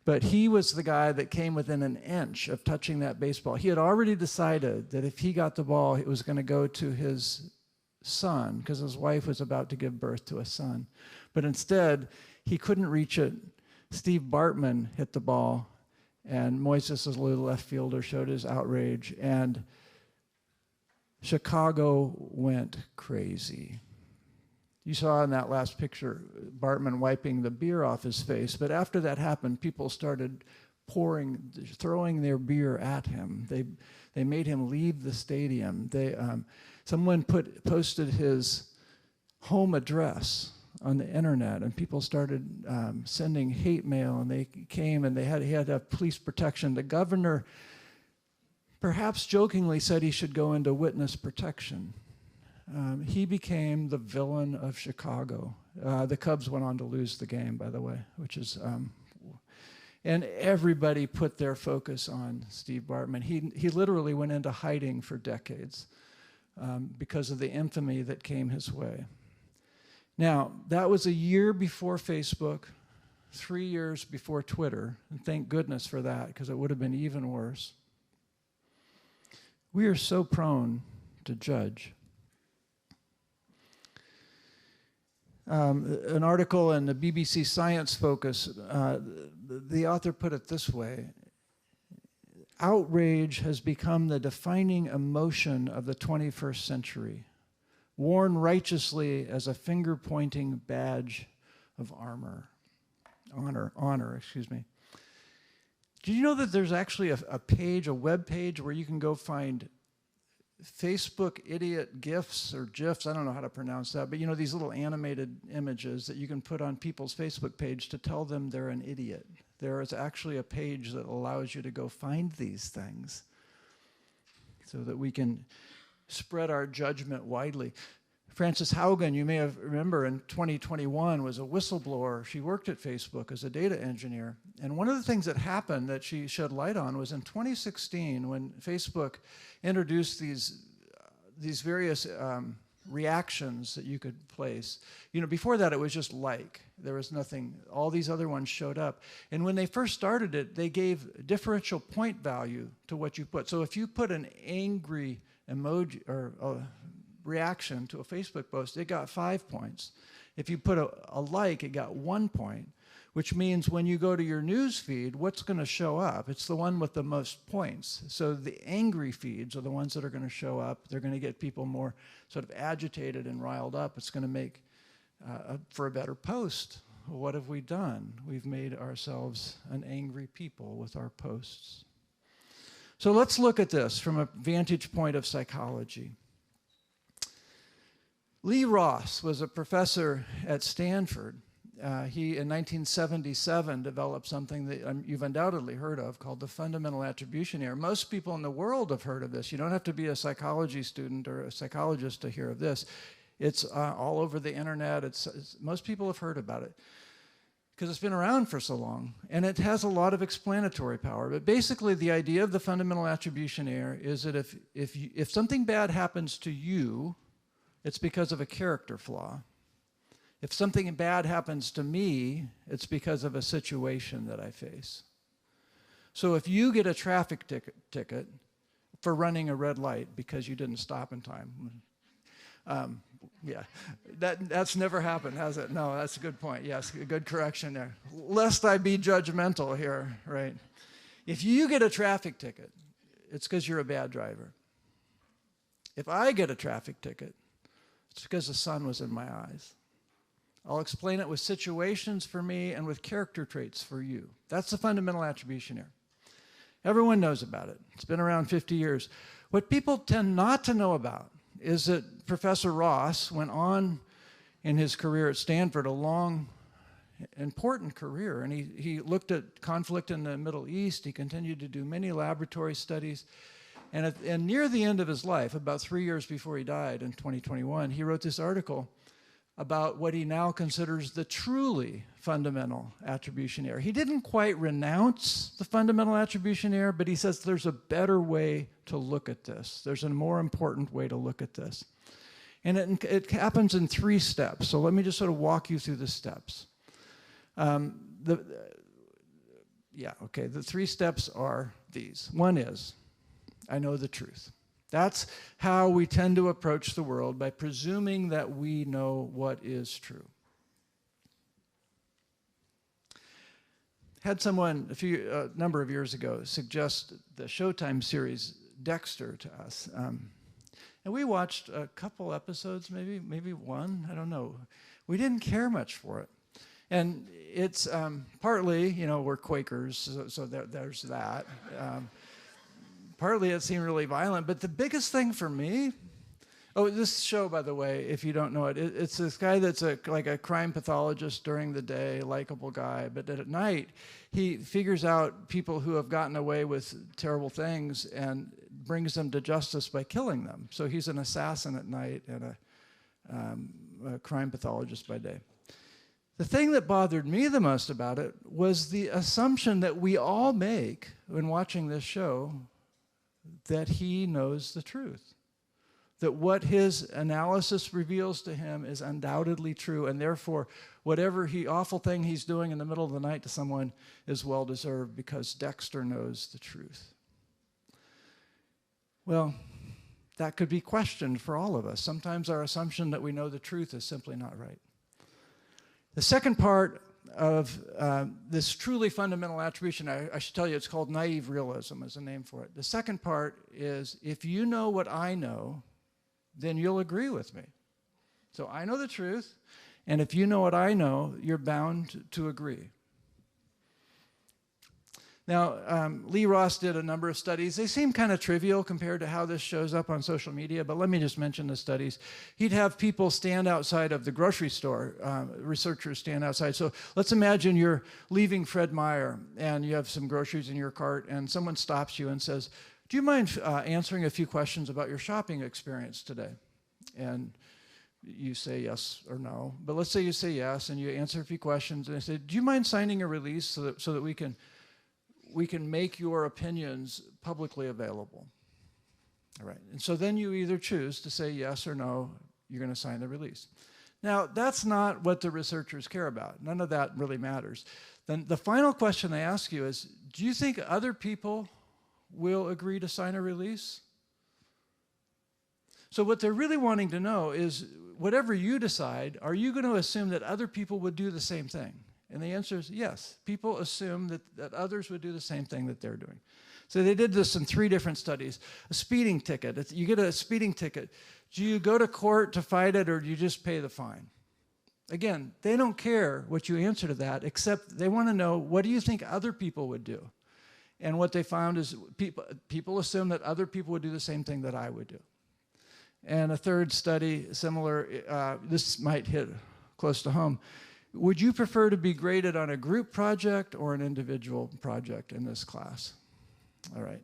But he was the guy that came within an inch of touching that baseball. He had already decided that if he got the ball, it was going to go to his son, because his wife was about to give birth to a son. But instead, he couldn't reach it. Steve Bartman hit the ball, and Moises, as little left fielder, showed his outrage, and Chicago went crazy. You saw in that last picture Bartman wiping the beer off his face, but after that happened, people started throwing their beer at him. They made him leave the stadium. Someone posted his home address on the internet, and people started sending hate mail, and they came, and he had to have police protection. The governor, perhaps jokingly, said he should go into witness protection. He became the villain of Chicago. The Cubs went on to lose the game, by the way, which is, and everybody put their focus on Steve Bartman. He literally went into hiding for decades because of the infamy that came his way. Now, that was a year before Facebook, 3 years before Twitter, and thank goodness for that, because it would have been even worse. We are so prone to judge. An article in the BBC Science Focus, the author put it this way: outrage has become the defining emotion of the 21st century, worn righteously as a finger-pointing badge of honor. Did you know that there's actually a web page where you can go find Facebook idiot GIFs or GIFs, I don't know how to pronounce that, but you know, these little animated images that you can put on people's Facebook page to tell them they're an idiot. There is actually a page that allows you to go find these things so that we can spread our judgment widely. Frances Haugen, you may remember, in 2021 was a whistleblower. She worked at Facebook as a data engineer. And one of the things that happened that she shed light on was in 2016 when Facebook introduced these various reactions that you could place. You know, before that it was just like. There was nothing. All these other ones showed up. And when they first started it, they gave differential point value to what you put. So if you put an angry emoji or reaction to a Facebook post, it got 5 points. If you put a like, it got 1 point, which means when you go to your news feed, what's going to show up? It's the one with the most points. So the angry feeds are the ones that are going to show up. They're going to get people more sort of agitated and riled up. It's going to make for a better post. What have we done? We've made ourselves an angry people with our posts. So let's look at this from a vantage point of psychology. Lee Ross was a professor at Stanford. He, in 1977, developed something that you've undoubtedly heard of called the fundamental attribution error. Most people in the world have heard of this. You don't have to be a psychology student or a psychologist to hear of this. It's all over the internet. Most people have heard about it because it's been around for so long, and it has a lot of explanatory power. But basically, the idea of the fundamental attribution error is that if something bad happens to you, it's because of a character flaw. If something bad happens to me, it's because of a situation that I face. So if you get a traffic ticket for running a red light because you didn't stop in time, yeah, that's never happened, has it? No, that's a good point. Yes, a good correction there. Lest I be judgmental here, right? If you get a traffic ticket, it's because you're a bad driver. If I get a traffic ticket, it's because the sun was in my eyes. I'll explain it with situations for me and with character traits for you. That's the fundamental attribution error. Everyone knows about it. It's been around 50 years. What people tend not to know about is that Professor Ross went on in his career at Stanford, a long, important career, and he looked at conflict in the Middle East. He continued to do many laboratory studies. And near the end of his life, about 3 years before he died in 2021, he wrote this article about what he now considers the truly fundamental attribution error. He didn't quite renounce the fundamental attribution error, but he says there's a better way to look at this. There's a more important way to look at this. And it happens in 3 steps. So let me just sort of walk you through the steps. The 3 steps are these. One is, I know the truth. That's how we tend to approach the world, by presuming that we know what is true. Had someone a number of years ago suggest the Showtime series Dexter to us. And we watched a couple episodes, maybe one, I don't know. We didn't care much for it. And it's partly, we're Quakers, so there's that. Partly it seemed really violent, but the biggest thing for me, this show, by the way, if you don't know it, it's this guy that's like a crime pathologist during the day, likable guy, but at night he figures out people who have gotten away with terrible things and brings them to justice by killing them. So he's an assassin at night and a crime pathologist by day. The thing that bothered me the most about it was the assumption that we all make when watching this show, that he knows the truth, that what his analysis reveals to him is undoubtedly true, and therefore whatever awful thing he's doing in the middle of the night to someone is well-deserved because Dexter knows the truth. Well, that could be questioned for all of us. Sometimes our assumption that we know the truth is simply not right. The second part of this truly fundamental attribution, I should tell you, it's called naive realism is the name for it. The second part is, if you know what I know, then you'll agree with me. So I know the truth, and if you know what I know, you're bound to agree. Now, Lee Ross did a number of studies. They seem kind of trivial compared to how this shows up on social media, but let me just mention the studies. He'd have people stand outside of the grocery store, researchers stand outside. So let's imagine you're leaving Fred Meyer and you have some groceries in your cart and someone stops you and says, do you mind answering a few questions about your shopping experience today? And you say yes or no, but let's say you say yes and you answer a few questions and they say, do you mind signing a release so that we can make your opinions publicly available? All right, and so then you either choose to say yes or no, you're going to sign the release. Now, that's not what the researchers care about. None of that really matters. Then the final question they ask you is, do you think other people will agree to sign a release? So what they're really wanting to know is, whatever you decide, are you going to assume that other people would do the same thing? And the answer is yes. People assume that others would do the same thing that they're doing. So they did this in 3 different studies. A speeding ticket. You get a speeding ticket. Do you go to court to fight it, or do you just pay the fine? Again, they don't care what you answer to that, except they want to know, what do you think other people would do? And what they found is people assume that other people would do the same thing that I would do. And a third study, similar, this might hit close to home. Would you prefer to be graded on a group project or an individual project in this class? All right.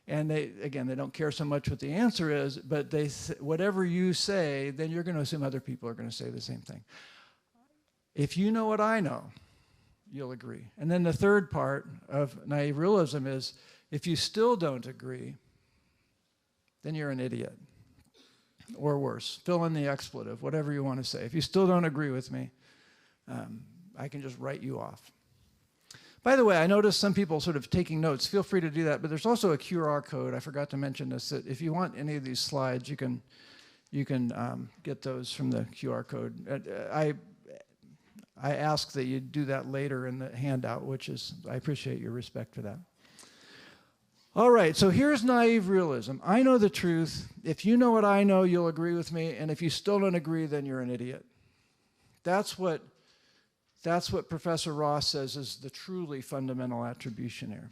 And they don't care so much what the answer is, but whatever you say, then you're going to assume other people are going to say the same thing. If you know what I know, you'll agree. And then the third part of naive realism is, if you still don't agree, then you're an idiot. Or worse, fill in the expletive, whatever you want to say. If you still don't agree with me, I can just write you off. By the way, I noticed some people sort of taking notes. Feel free to do that, but there's also a QR code. I forgot to mention this, that if you want any of these slides, you can get those from the QR code. I ask that you do that later in the handout, I appreciate your respect for that. All right, so here's naive realism. I know the truth. If you know what I know, you'll agree with me, and if you still don't agree, then you're an idiot. That's what Professor Ross says is the truly fundamental attribution error.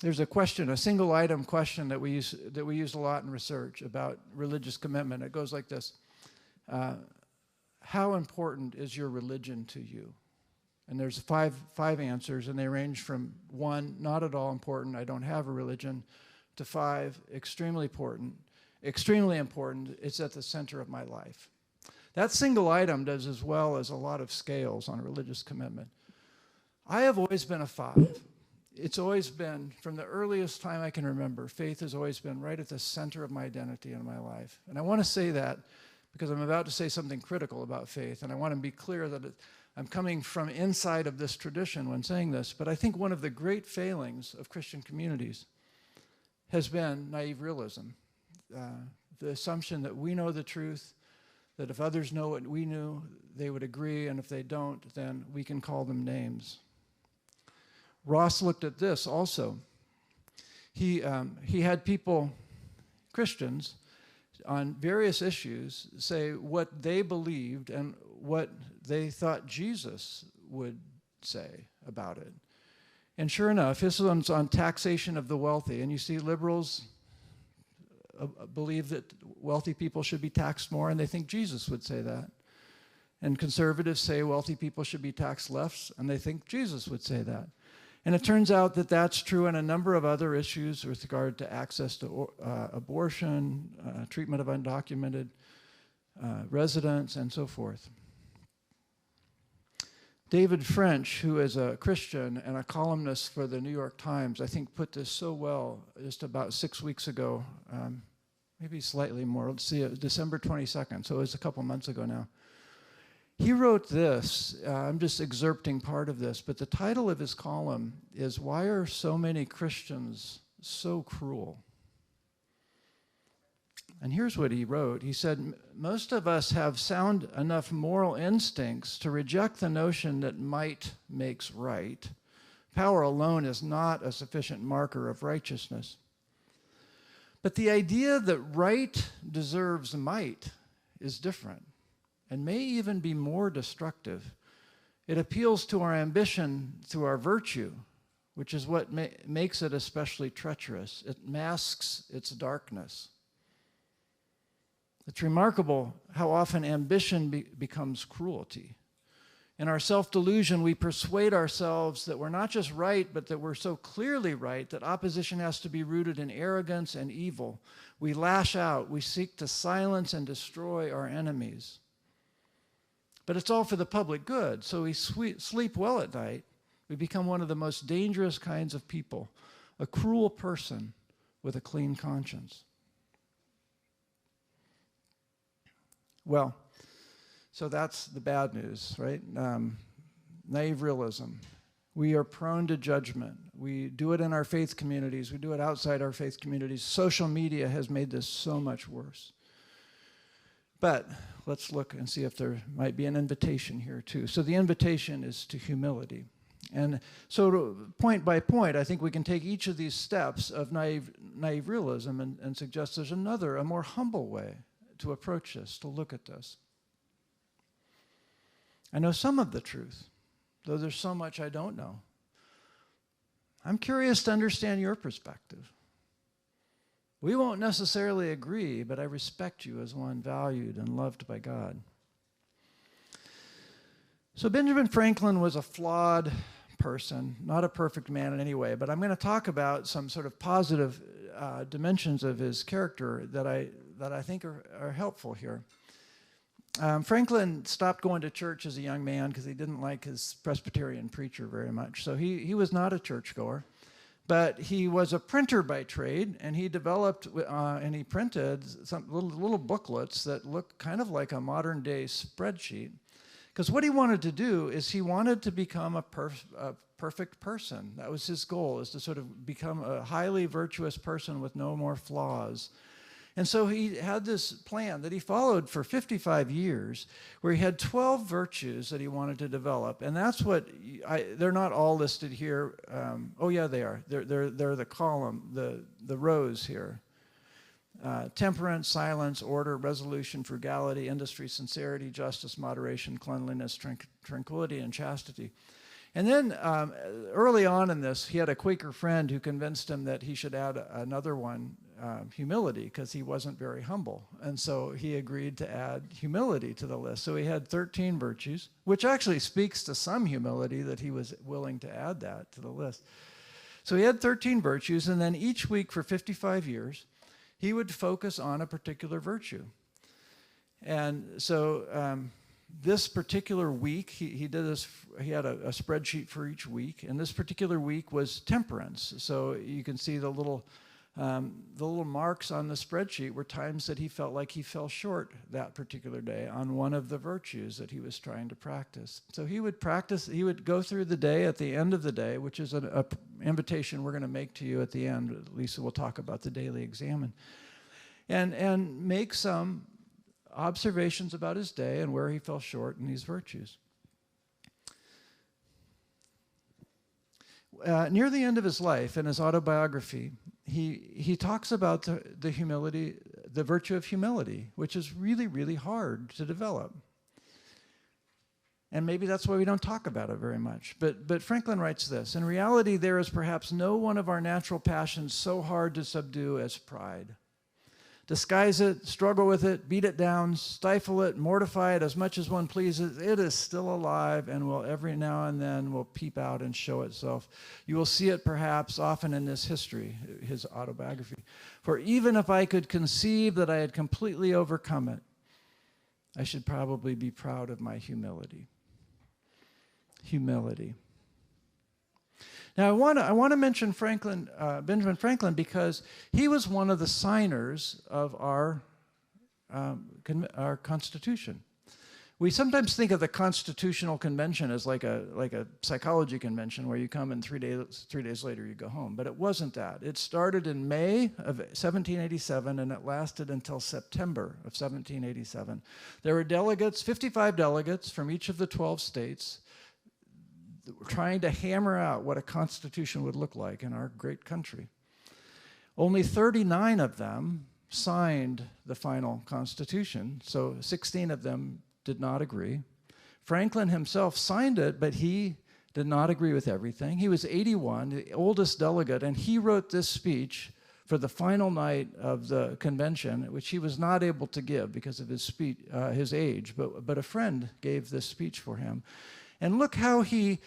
There's a question, a single item question that we use a lot in research about religious commitment. It goes like this. How important is your religion to you? And there's five answers, and they range from 1, not at all important, I don't have a religion, to 5, extremely important. Extremely important, it's at the center of my life. That single item does as well as a lot of scales on religious commitment. I have always been a 5. It's always been, from the earliest time I can remember, faith has always been right at the center of my identity in my life. And I want to say that because I'm about to say something critical about faith, and I want to be clear that I'm coming from inside of this tradition when saying this, but I think one of the great failings of Christian communities has been naive realism. The assumption that we know the truth, that if others know what we knew, they would agree, and if they don't, then we can call them names. Ross looked at this also. He had people, Christians, on various issues say what they believed and what they thought Jesus would say about it. And sure enough, his one's on taxation of the wealthy, and you see liberals believe that wealthy people should be taxed more, and they think Jesus would say that. And conservatives say wealthy people should be taxed less, and they think Jesus would say that. And it turns out that that's true in a number of other issues with regard to access to abortion, treatment of undocumented residents, and so forth. David French, who is a Christian and a columnist for the New York Times, I think put this so well just about 6 weeks ago, maybe slightly more. Let's see, it was December 22nd, so it was a couple months ago now. He wrote this, I'm just excerpting part of this, but the title of his column is, "Why Are So Many Christians So Cruel?" And here's what he wrote. He said, "Most of us have sound enough moral instincts to reject the notion that might makes right. Power alone is not a sufficient marker of righteousness. But the idea that right deserves might is different and may even be more destructive. It appeals to our ambition through our virtue, which is what makes it especially treacherous. It masks its darkness. It's remarkable how often ambition becomes cruelty. In our self-delusion, we persuade ourselves that we're not just right, but that we're so clearly right that opposition has to be rooted in arrogance and evil. We lash out. We seek to silence and destroy our enemies. But it's all for the public good, so we sleep well at night. We become one of the most dangerous kinds of people, a cruel person with a clean conscience. Well, so that's the bad news, right? Naive realism. We are prone to judgment. We do it in our faith communities. We do it outside our faith communities. Social media has made this so much worse. But let's look and see if there might be an invitation here too. So the invitation is to humility. And so point by point, I think we can take each of these steps of naive realism and suggest there's another, a more humble way to approach this, to look at this. I know some of the truth, though there's so much I don't know. I'm curious to understand your perspective. We won't necessarily agree, but I respect you as one valued and loved by God. So Benjamin Franklin was a flawed person, not a perfect man in any way, but I'm going to talk about some sort of positive dimensions of his character that I think are helpful here. Franklin stopped going to church as a young man because he didn't like his Presbyterian preacher very much. So he was not a churchgoer, but he was a printer by trade, and he developed and he printed some little booklets that look kind of like a modern day spreadsheet. Because what he wanted to do is he wanted to become a perfect person. That was his goal, is to sort of become a highly virtuous person with no more flaws. And so he had this plan that he followed for 55 years, where he had 12 virtues that he wanted to develop. And that's what, they're not all listed here. Oh yeah, they are. They're the column, the rows here. Temperance, silence, order, resolution, frugality, industry, sincerity, justice, moderation, cleanliness, tranquility, and chastity. And then early on in this, he had a Quaker friend who convinced him that he should add another one, humility, because he wasn't very humble. And so he agreed to add humility to the list. So he had 13 virtues, which actually speaks to some humility that he was willing to add that to the list. So he had 13 virtues, and then each week for 55 years, he would focus on a particular virtue. And so this particular week, he did this. He had a spreadsheet for each week, and this particular week was temperance. So you can see the little marks on the spreadsheet were times that he felt like he fell short that particular day on one of the virtues that he was trying to practice. So he would practice. He would go through the day at the end of the day, which is an invitation we're going to make to you at the end. Lisa will talk about the daily examine, and make some observations about his day and where he fell short in these virtues. Near the end of his life, in his autobiography, he talks about the humility, the virtue of humility, which is really, really hard to develop. And maybe that's why we don't talk about it very much. But Franklin writes this: in reality, there is perhaps no one of our natural passions so hard to subdue as pride. Disguise it, struggle with it, beat it down, stifle it, mortify it as much as one pleases, it is still alive and will every now and then will peep out and show itself. You will see it perhaps often in this history, his autobiography. For even if I could conceive that I had completely overcome it, I should probably be proud of my humility. Humility. Now, I want to mention Benjamin Franklin, because he was one of the signers of our Constitution. We sometimes think of the Constitutional Convention as like a psychology convention where you come and 3 days later you go home. But it wasn't that. It started in May of 1787 and it lasted until September of 1787. There were delegates, 55 delegates from each of the 12 states, trying to hammer out what a constitution would look like in our great country. Only 39 of them signed the final constitution, so 16 of them did not agree. Franklin himself signed it, but he did not agree with everything. He was 81, the oldest delegate, and he wrote this speech for the final night of the convention, which he was not able to give because of his age, but a friend gave this speech for him. And look how he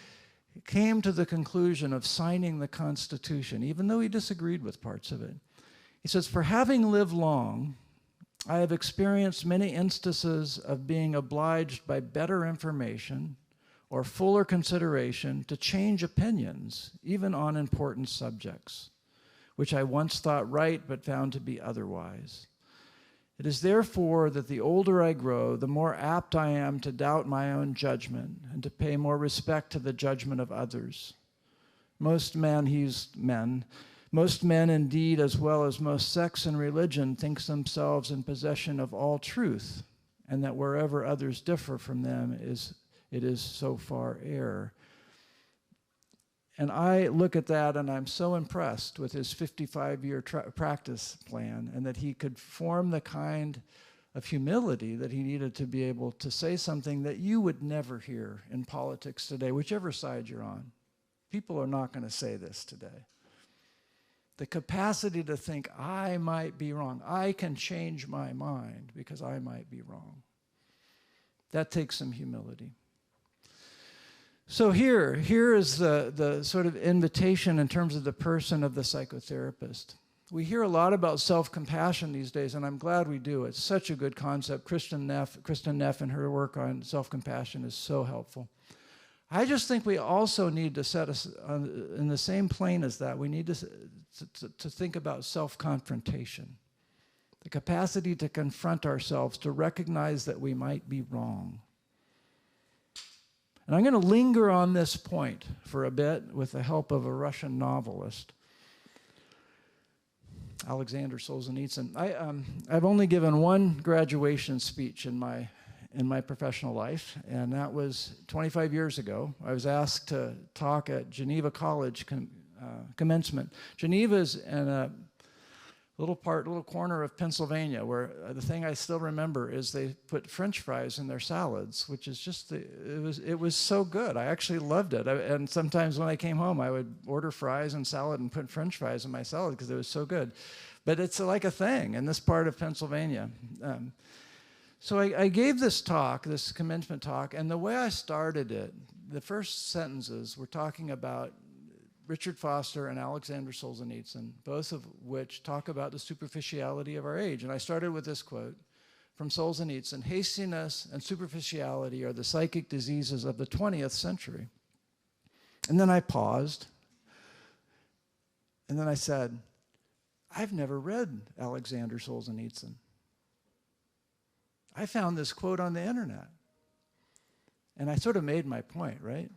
came to the conclusion of signing the Constitution, even though he disagreed with parts of it. He says, "For having lived long, I have experienced many instances of being obliged by better information or fuller consideration to change opinions, even on important subjects, which I once thought right but found to be otherwise. It is therefore that the older I grow, the more apt I am to doubt my own judgment and to pay more respect to the judgment of others. Most men indeed, as well as most sects and religion, think themselves in possession of all truth, and that wherever others differ from them, it is so far error." And I look at that and I'm so impressed with his 55-year practice plan, and that he could form the kind of humility that he needed to be able to say something that you would never hear in politics today, whichever side you're on. People are not going to say this today. The capacity to think, I might be wrong. I can change my mind because I might be wrong. That takes some humility. So here is the sort of invitation in terms of the person of the psychotherapist. We hear a lot about self-compassion these days, and I'm glad we do. It's such a good concept. Kristen Neff and her work on self-compassion is so helpful. I just think we also need to set us in the same plane as that. We need to think about self-confrontation, the capacity to confront ourselves, to recognize that we might be wrong. And I'm going to linger on this point for a bit with the help of a Russian novelist, Alexander Solzhenitsyn. I've only given one graduation speech in my professional life, and that was 25 years ago. I was asked to talk at Geneva College commencement. Geneva is in a little corner of Pennsylvania where the thing I still remember is they put French fries in their salads, which is just, it was so good. I actually loved it. And sometimes when I came home, I would order fries and salad and put French fries in my salad because it was so good. But it's like a thing in this part of Pennsylvania. So I gave this talk, this commencement talk, and the way I started it, the first sentences were talking about Richard Foster and Alexander Solzhenitsyn, both of which talk about the superficiality of our age. And I started with this quote from Solzhenitsyn: "Hastiness and superficiality are the psychic diseases of the 20th century." And then I paused, and then I said, I've never read Alexander Solzhenitsyn. I found this quote on the internet. And I sort of made my point, right?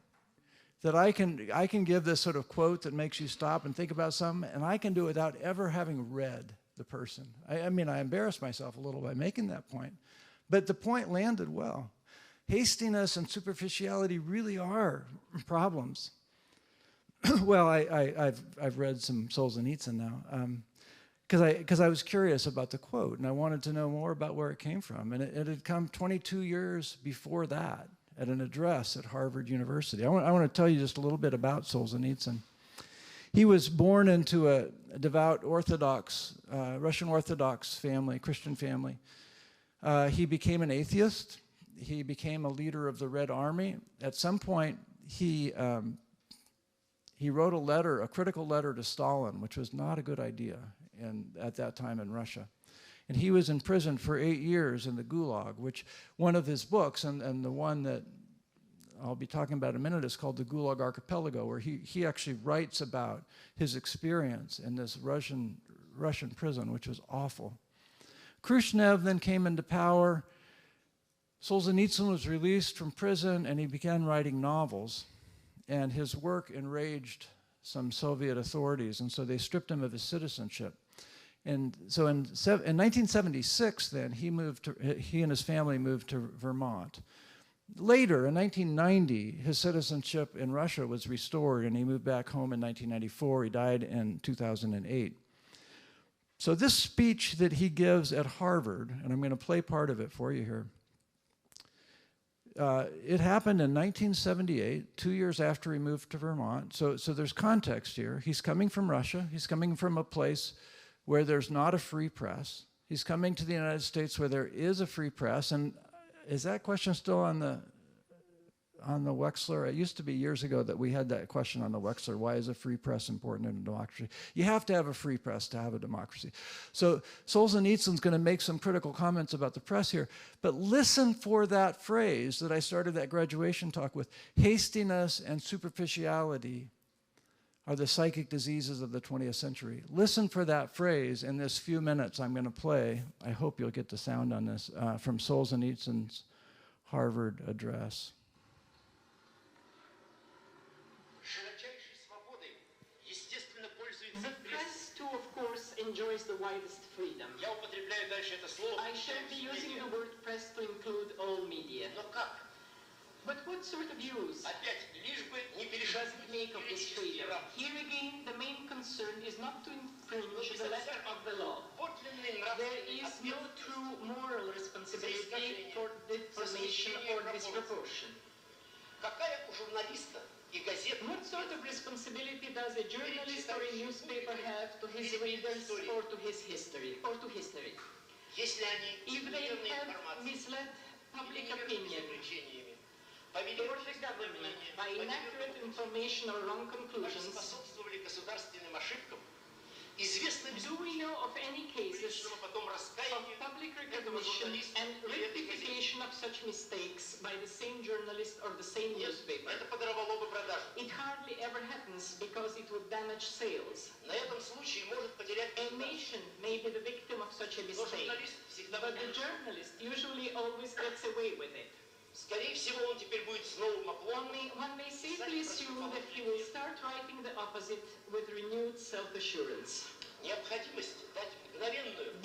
That I can give this sort of quote that makes you stop and think about something, and I can do it without ever having read the person. I mean, I embarrassed myself a little by making that point, but the point landed well. Hastiness and superficiality really are problems. Well, I've read some Solzhenitsyn now, because I was curious about the quote, and I wanted to know more about where it came from. And it had come 22 years before that at an address at Harvard University. I want to tell you just a little bit about Solzhenitsyn. He was born into a devout Orthodox, Russian Orthodox family, Christian family. He became an atheist. He became a leader of the Red Army. At some point, he wrote a letter, a critical letter to Stalin, which was not a good idea at that time in Russia. And he was in prison for 8 years in the Gulag, which one of his books, and the one that I'll be talking about in a minute, is called The Gulag Archipelago, where he actually writes about his experience in this Russian prison, which was awful. Khrushchev then came into power. Solzhenitsyn was released from prison, and he began writing novels. And his work enraged some Soviet authorities, and so they stripped him of his citizenship. And so in 1976, then, he and his family moved to Vermont. Later, in 1990, his citizenship in Russia was restored, and he moved back home in 1994. He died in 2008. So this speech that he gives at Harvard, and I'm going to play part of it for you here, it happened in 1978, 2 years after he moved to Vermont. So there's context here. He's coming from Russia. He's coming from a place where there's not a free press. He's coming to the United States where there is a free press. And is that question still on the Wexler? It used to be years ago that we had that question on the Wexler. Why is a free press important in a democracy? You have to have a free press to have a democracy. So Solzhenitsyn's going to make some critical comments about the press here. But listen for that phrase that I started that graduation talk with. Hastiness and superficiality are the psychic diseases of the 20th century. Listen for that phrase in this few minutes I'm going to play. I hope you'll get the sound on this, from Solzhenitsyn's Harvard address. The press, too, of course, enjoys the widest freedom. I shall be using the word press to include all media. But what sort of use does it make of this freedom? Here again, the main concern is not to infringe the letter of the law. There is no true moral responsibility for defamation or disproportion. What sort of responsibility does a journalist or a newspaper have to his readers or to his history? If they have misled public opinion, or the government by inaccurate information or wrong conclusions, do we know of any cases of public recognition and rectification of such mistakes by the same journalist or the same newspaper? It hardly ever happens because it would damage sales. A nation may be the victim of such a mistake, but the journalist usually always gets away with it. One may safely assume that he will start writing the opposite with renewed self-assurance.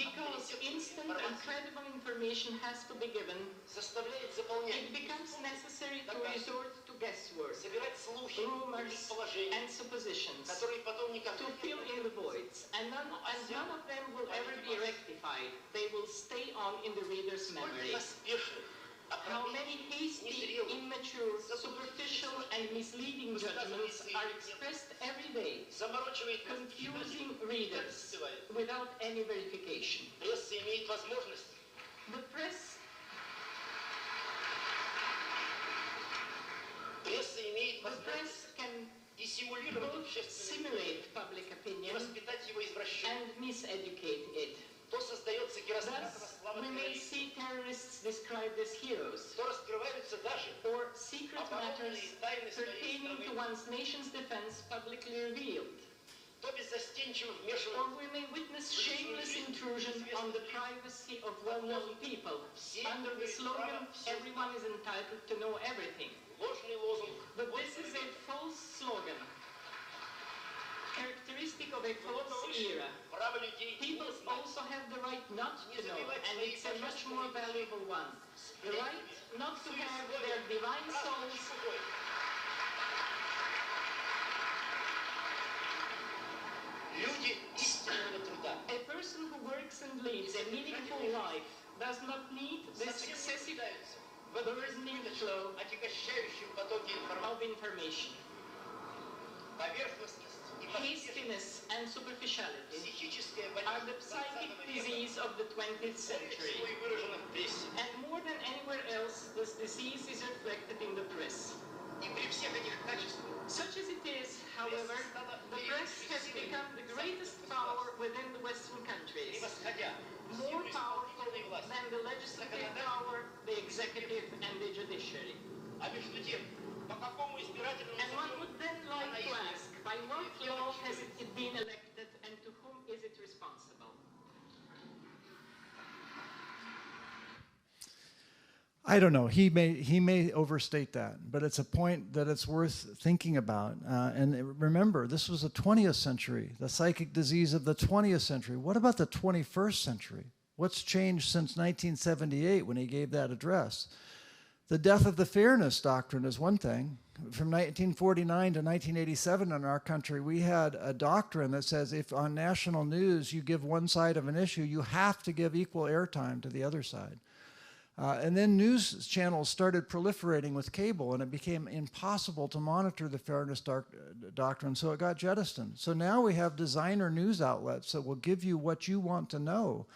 Because instant and credible information has to be given, it becomes necessary to resort to guesswork, rumors, and suppositions to fill in the voids, and none of them will ever be rectified. They will stay on in the reader's memory. How many hasty, immature, superficial, and misleading judgments are expressed every day, confusing readers without any verification. The press can both simulate public opinion and miseducate it. Thus, we may see terrorists described as heroes, or secret matters pertaining to one's nation's defense publicly revealed. Or we may witness shameless intrusion on the privacy of well-known people under the slogan, everyone is entitled to know everything. But this is a false slogan, characteristic of a false era. People also have the right not to know, and it's a much more valuable one. The right not to have their divine souls a person who works and leads a meaningful life does not need this excessive burdening flow of information. Hastiness and superficiality are the psychic disease of the 20th century. And more than anywhere else, this disease is reflected in the press. Such as it is, however, the press has become the greatest power within the Western countries, more powerful than the legislative power, the executive, and the judiciary. And one would then like to ask, by what law has it been elected, and to whom is it responsible? I don't know. He may overstate that, but it's a point that it's worth thinking about. And remember, this was the 20th century, the psychic disease of the 20th century. What about the 21st century? What's changed since 1978 when he gave that address? The death of the fairness doctrine is one thing. From 1949 to 1987 in our country, we had a doctrine that says if on national news you give one side of an issue, you have to give equal airtime to the other side. And then news channels started proliferating with cable, and it became impossible to monitor the fairness doctrine, so it got jettisoned. So now we have designer news outlets that will give you what you want to know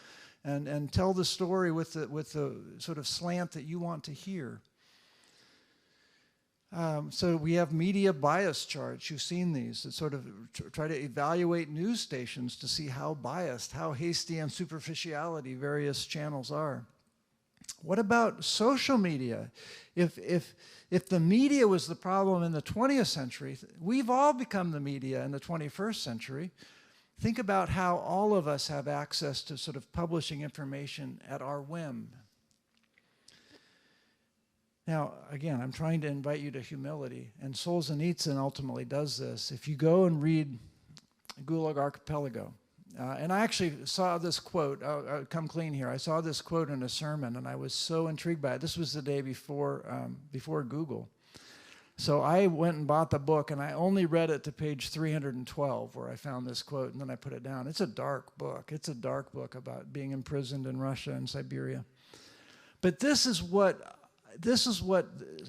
and tell the story with the sort of slant that you want to hear. So we have media bias charts. You've seen these that sort of try to evaluate news stations to see how biased, how hasty and superficiality various channels are. What about social media? If the media was the problem in the 20th century, we've all become the media in the 21st century. Think about how all of us have access to sort of publishing information at our whim. Now, again, I'm trying to invite you to humility, and Solzhenitsyn ultimately does this. If you go and read Gulag Archipelago, and I actually saw this quote, I'll come clean here, I saw this quote in a sermon, and I was so intrigued by it. This was the day before Google. So I went and bought the book, and I only read it to page 312, where I found this quote, and then I put it down. It's a dark book. It's a dark book about being imprisoned in Russia and Siberia. But this is what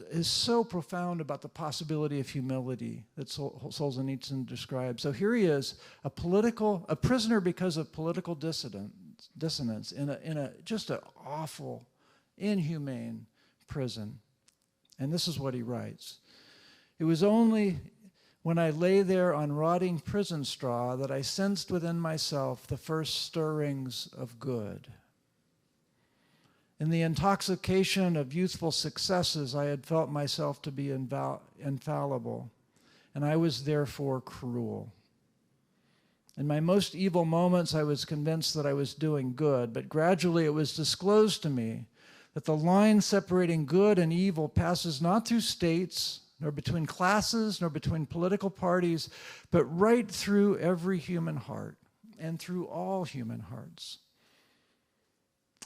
is so profound about the possibility of humility that Solzhenitsyn describes. So here he is, a prisoner because of political dissonance in a just an awful, inhumane prison. And this is what he writes. It was only when I lay there on rotting prison straw that I sensed within myself the first stirrings of good. In the intoxication of youthful successes, I had felt myself to be infallible, and I was therefore cruel. In my most evil moments, I was convinced that I was doing good, but gradually it was disclosed to me that the line separating good and evil passes not through states, nor between classes, nor between political parties, but right through every human heart and through all human hearts.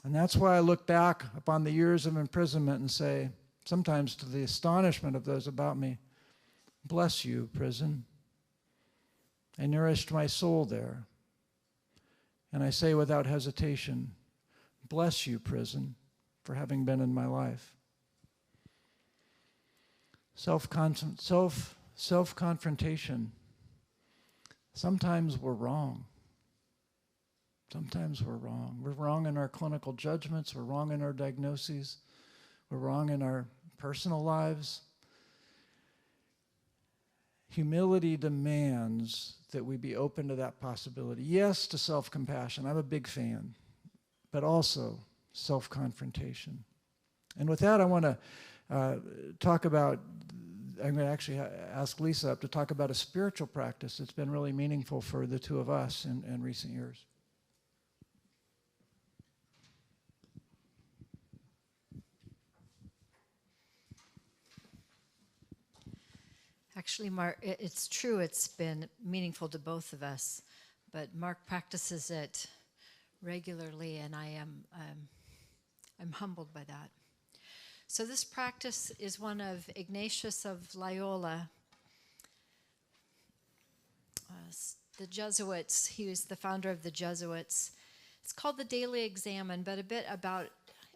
And that's why I look back upon the years of imprisonment and say, sometimes to the astonishment of those about me, bless you, prison. I nourished my soul there. And I say without hesitation, bless you, prison, for having been in my life. Self-confrontation. Sometimes we're wrong. Sometimes we're wrong. We're wrong in our clinical judgments. We're wrong in our diagnoses. We're wrong in our personal lives. Humility demands that we be open to that possibility. Yes, to self-compassion. I'm a big fan. But also self-confrontation. And with that, I want to talk about, I'm going to actually ask Lisa up to talk about a spiritual practice that's been really meaningful for the two of us in recent years. Actually, Mark, it's true, it's been meaningful to both of us, but Mark practices it regularly, and I'm humbled by that. So this practice is one of Ignatius of Loyola, the Jesuits. He was the founder of the Jesuits. It's called the Daily Examen, but a bit about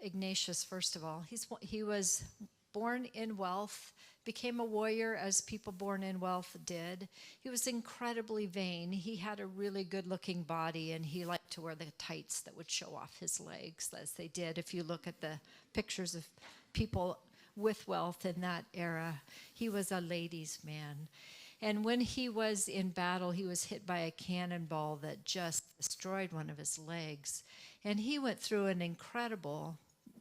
Ignatius, first of all. He was born in wealth, became a warrior as people born in wealth did. He was incredibly vain. He had a really good-looking body, and he liked to wear the tights that would show off his legs, as they did. If you look at the pictures of people with wealth in that era, he was a ladies' man. And when he was in battle, he was hit by a cannonball that just destroyed one of his legs. And he went through an incredible...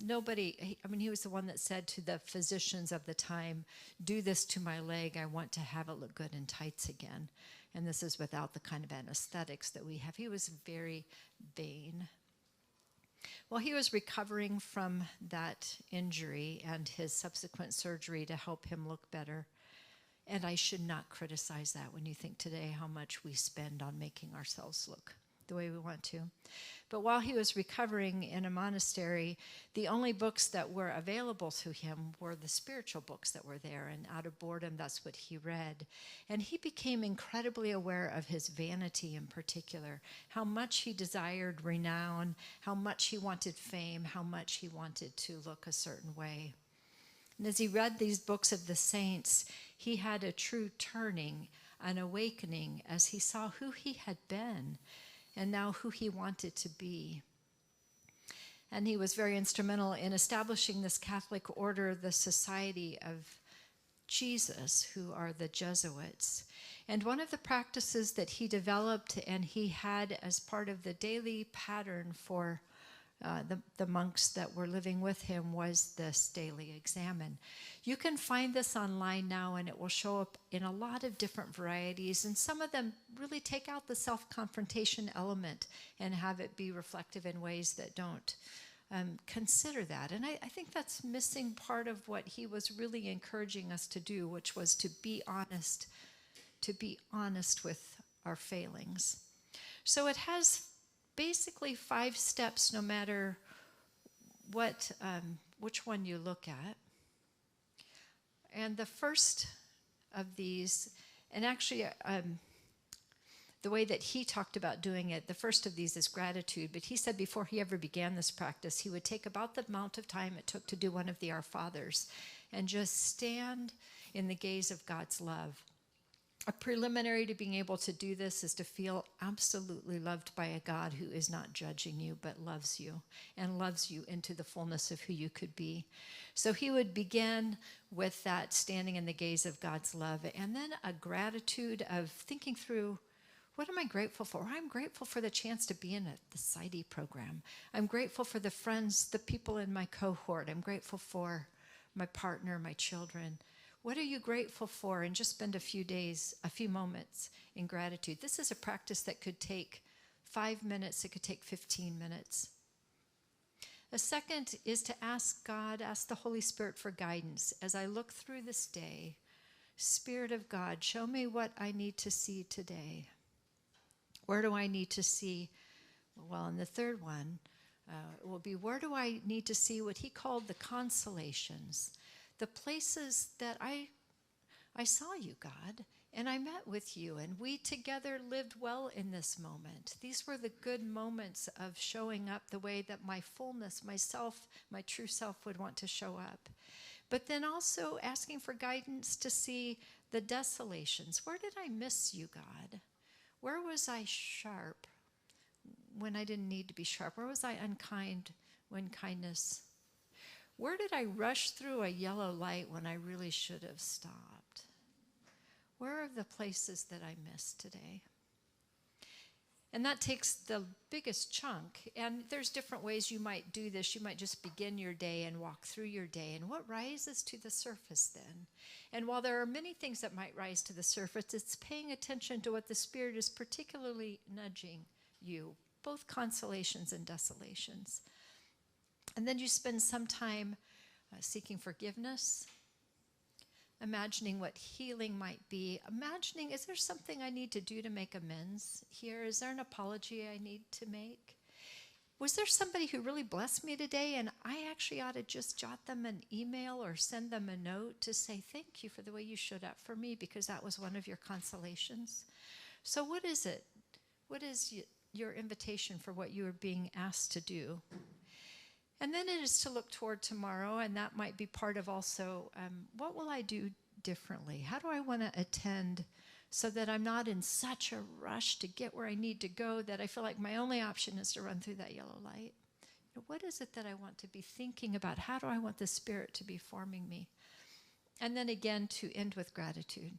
he was the one that said to the physicians of the time, do this to my leg, I want to have it look good in tights again. And this is without the kind of anesthetics that we have. He was very vain. Well, he was recovering from that injury and his subsequent surgery to help him look better. And I should not criticize that when you think today how much we spend on making ourselves look the way we want to. But while he was recovering in a monastery, the only books that were available to him were the spiritual books that were there, and out of boredom, that's what he read. And he became incredibly aware of his vanity in particular, how much he desired renown, how much he wanted fame, how much he wanted to look a certain way. And as he read these books of the saints, he had a true turning, an awakening, as he saw who he had been and now who he wanted to be. And he was very instrumental in establishing this Catholic order, the Society of Jesus, who are the Jesuits. And one of the practices that he developed and he had as part of the daily pattern for the monks that were living with him was this daily examen. You can find this online now, and it will show up in a lot of different varieties, and some of them really take out the self-confrontation element and have it be reflective in ways that don't consider that. And I think that's missing part of what he was really encouraging us to do, which was to be honest with our failings. So it has basically 5 steps, no matter which one you look at. And the first of these, and actually the way that he talked about doing it, the first of these is gratitude. But he said before he ever began this practice, he would take about the amount of time it took to do one of the Our Fathers and just stand in the gaze of God's love. A preliminary to being able to do this is to feel absolutely loved by a God who is not judging you, but loves you and loves you into the fullness of who you could be. So he would begin with that standing in the gaze of God's love, and then a gratitude of thinking through, what am I grateful for? I'm grateful for the chance to be in the PsyD program. I'm grateful for the friends, the people in my cohort. I'm grateful for my partner, my children. What are you grateful for? And just spend a few moments in gratitude. This is a practice that could take 5 minutes. It could take 15 minutes. A second is to ask the Holy Spirit for guidance. As I look through this day, Spirit of God, show me what I need to see today. Where do I need to see? Well, and the third one will be, where do I need to see what he called the consolations? The places that I saw you, God, and I met with you, and we together lived well in this moment. These were the good moments of showing up the way that my fullness, myself, my true self would want to show up. But then also asking for guidance to see the desolations. Where did I miss you, God? Where was I sharp when I didn't need to be sharp? Where was I unkind when kindness? Where did I rush through a yellow light when I really should have stopped? Where are the places that I missed today? And that takes the biggest chunk. And there's different ways you might do this. You might just begin your day and walk through your day. And what rises to the surface then? And while there are many things that might rise to the surface, it's paying attention to what the Spirit is particularly nudging you, both consolations and desolations. And then you spend some time seeking forgiveness, imagining what healing might be, imagining, is there something I need to do to make amends here? Is there an apology I need to make? Was there somebody who really blessed me today and I actually ought to just jot them an email or send them a note to say thank you for the way you showed up for me because that was one of your consolations? So what is it? What is your invitation for what you are being asked to do? And then it is to look toward tomorrow, and that might be part of also, what will I do differently? How do I want to attend so that I'm not in such a rush to get where I need to go that I feel like my only option is to run through that yellow light? What is it that I want to be thinking about? How do I want the Spirit to be forming me? And then again, to end with gratitude.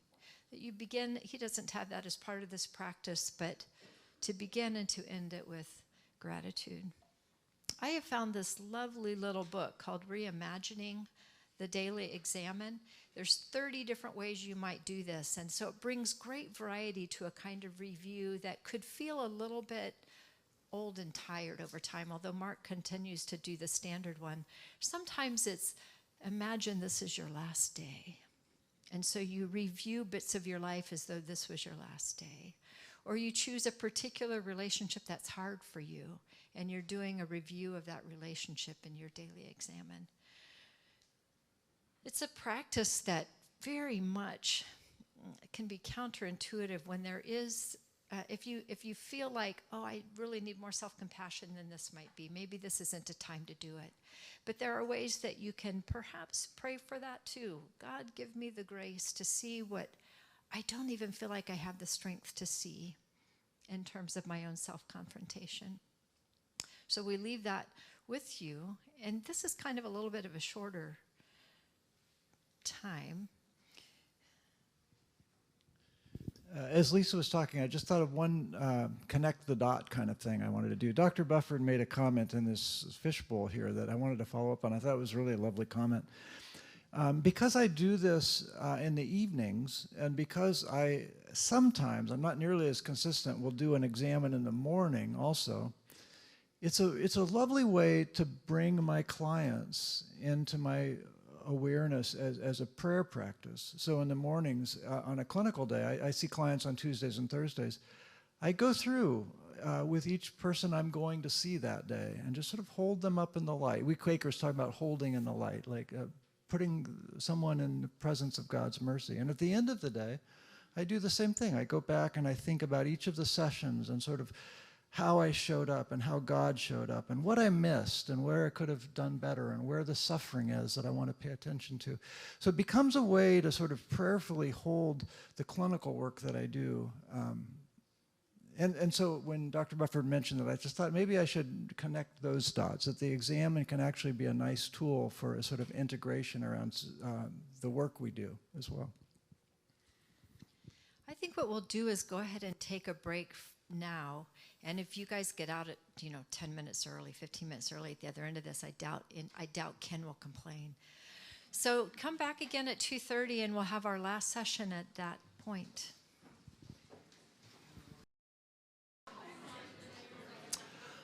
That you begin, he doesn't have that as part of this practice, but to begin and to end it with gratitude. I have found this lovely little book called Reimagining the Daily Examen. There's 30 different ways you might do this, and so it brings great variety to a kind of review that could feel a little bit old and tired over time, although Mark continues to do the standard one. Sometimes it's, imagine this is your last day, and so you review bits of your life as though this was your last day. Or you choose a particular relationship that's hard for you, and you're doing a review of that relationship in your daily examen. It's a practice that very much can be counterintuitive when there is, if you feel like, oh, I really need more self-compassion than this might be. Maybe this isn't a time to do it. But there are ways that you can perhaps pray for that too. God, give me the grace to see what I don't even feel like I have the strength to see in terms of my own self-confrontation. So we leave that with you, and this is kind of a little bit of a shorter time. As Lisa was talking, I just thought of one connect the dot kind of thing I wanted to do. Dr. Bufford made a comment in this fishbowl here that I wanted to follow up on. I thought it was really a lovely comment. Because I do this in the evenings, and because I sometimes, I'm not nearly as consistent, will do an examen in the morning also, it's a lovely way to bring my clients into my awareness as a prayer practice. So in the mornings, on a clinical day, I see clients on Tuesdays and Thursdays. I go through with each person I'm going to see that day and just sort of hold them up in the light. We Quakers talk about holding in the light, like putting someone in the presence of God's mercy. And at the end of the day, I do the same thing. I go back and I think about each of the sessions and sort of how I showed up and how God showed up and what I missed and where I could have done better and where the suffering is that I want to pay attention to. So it becomes a way to sort of prayerfully hold the clinical work that I do. And so when Dr. Bufford mentioned that, I just thought maybe I should connect those dots, that the examen can actually be a nice tool for a sort of integration around the work we do as well. I think what we'll do is go ahead and take a break now. And if you guys get out at 10 minutes early, 15 minutes early at the other end of this, I doubt Ken will complain. So come back again at 2:30 and we'll have our last session at that point.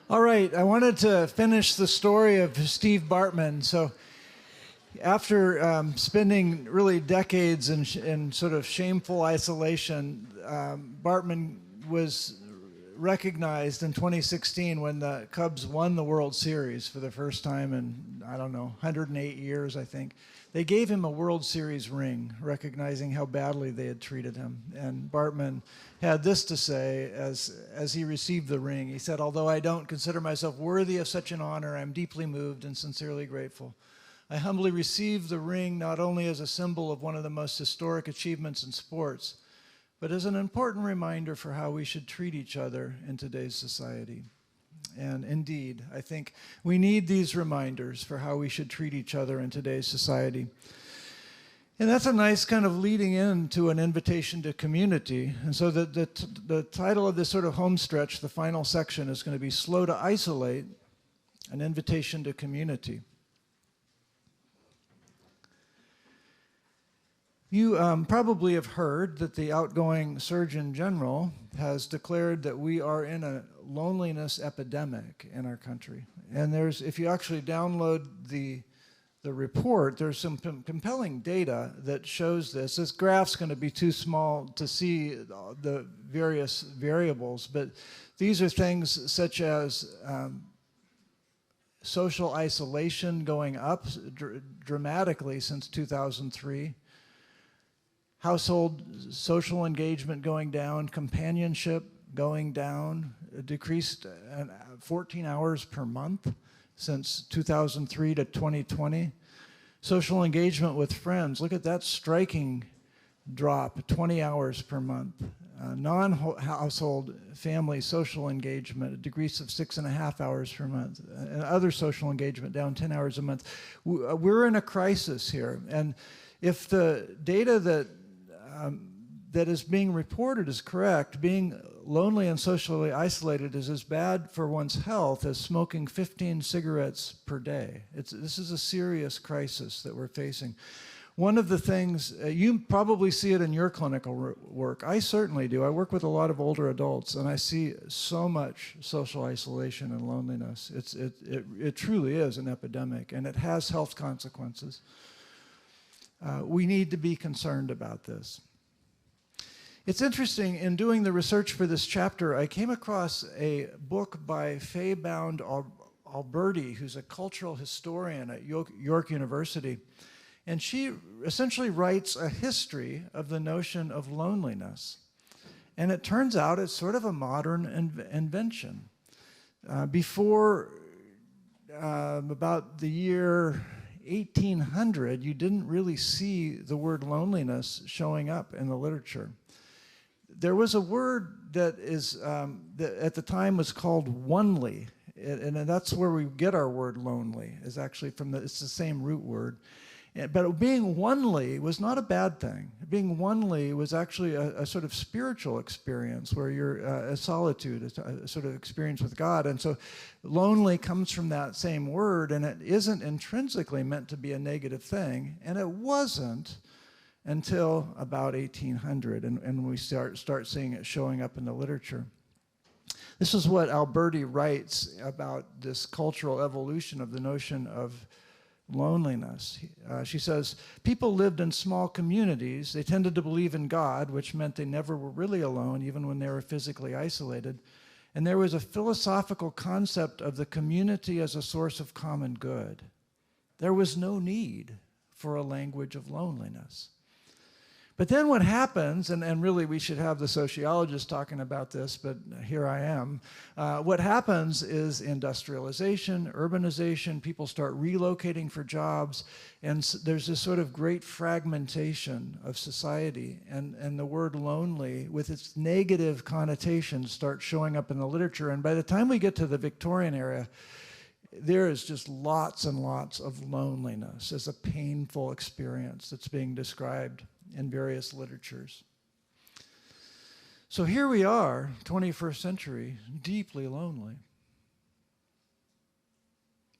All right, I wanted to finish the story of Steve Bartman. So after spending really decades in sort of shameful isolation, Bartman was recognized in 2016 when the Cubs won the World Series for the first time in, 108 years, I think. They gave him a World Series ring, recognizing how badly they had treated him. And Bartman had this to say as he received the ring. He said, "Although I don't consider myself worthy of such an honor, I'm deeply moved and sincerely grateful. I humbly receive the ring not only as a symbol of one of the most historic achievements in sports, but as an important reminder for how we should treat each other in today's society." And indeed, I think we need these reminders for how we should treat each other in today's society. And that's a nice kind of leading into an invitation to community. And so the title of this sort of home stretch, the final section, is going to be Slow to Isolate, an invitation to community. You probably have heard that the outgoing Surgeon General has declared that we are in a loneliness epidemic in our country. And if you actually download the report, there's some compelling data that shows this. This graph's going to be too small to see the various variables, but these are things such as social isolation going up dramatically since 2003, household social engagement going down, companionship going down, decreased 14 hours per month since 2003 to 2020. Social engagement with friends, look at that striking drop, 20 hours per month. Non-household family social engagement, a decrease of 6.5 hours per month. And other social engagement down 10 hours a month. We're in a crisis here. And if the data that is being reported is correct, being lonely and socially isolated is as bad for one's health as smoking 15 cigarettes per day. This is a serious crisis that we're facing. One of the things, you probably see it in your clinical work. I certainly do. I work with a lot of older adults, and I see so much social isolation and loneliness. It truly is an epidemic, and it has health consequences. We need to be concerned about this. It's interesting, in doing the research for this chapter, I came across a book by Faye Bound Alberti, who's a cultural historian at York University. And she essentially writes a history of the notion of loneliness. And it turns out it's sort of a modern invention. Before about the year 1800, you didn't really see the word loneliness showing up in the literature. There was a word that at the time was called onely, and that's where we get our word lonely, is actually it's the same root word. But being onely was not a bad thing. Being onely was actually a sort of spiritual experience where you're a solitude, a sort of experience with God. And so lonely comes from that same word, and it isn't intrinsically meant to be a negative thing. And it wasn't until about 1800, and we start seeing it showing up in the literature. This is what Alberti writes about this cultural evolution of the notion of loneliness. She says, people lived in small communities. They tended to believe in God, which meant they never were really alone, even when they were physically isolated. And there was a philosophical concept of the community as a source of common good. There was no need for a language of loneliness. But then what happens, and really we should have the sociologist talking about this, but here I am. What happens is industrialization, urbanization, people start relocating for jobs, and there's this sort of great fragmentation of society, and the word lonely, with its negative connotations, starts showing up in the literature. And by the time we get to the Victorian era, there is just lots and lots of loneliness as a painful experience that's being described in various literatures. So here we are, 21st century, deeply lonely.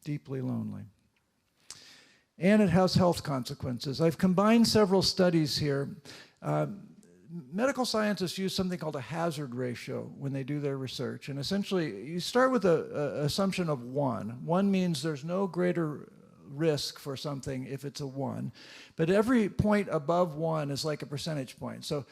Deeply lonely. And it has health consequences. I've combined several studies here. Medical scientists use something called a hazard ratio when they do their research. And essentially, you start with an assumption of 1. 1 means there's no greater risk for something if it's a 1. But every point above 1 is like a percentage point. So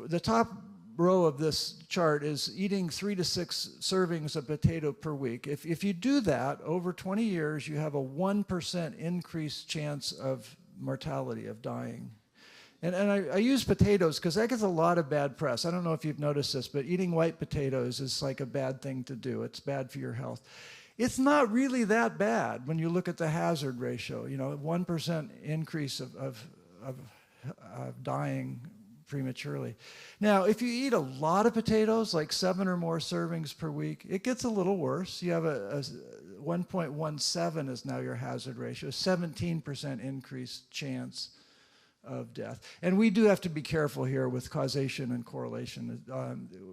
the top row of this chart is eating 3 to 6 servings of potato per week. If you do that, over 20 years, you have a 1% increased chance of mortality, of dying. And I use potatoes because that gets a lot of bad press. I don't know if you've noticed this, but eating white potatoes is like a bad thing to do. It's bad for your health. It's not really that bad when you look at the hazard ratio. 1% increase of dying prematurely. Now, if you eat a lot of potatoes, like 7 or more servings per week, it gets a little worse. You have a 1.17 is now your hazard ratio, 17% increased chance of death. And we do have to be careful here with causation and correlation.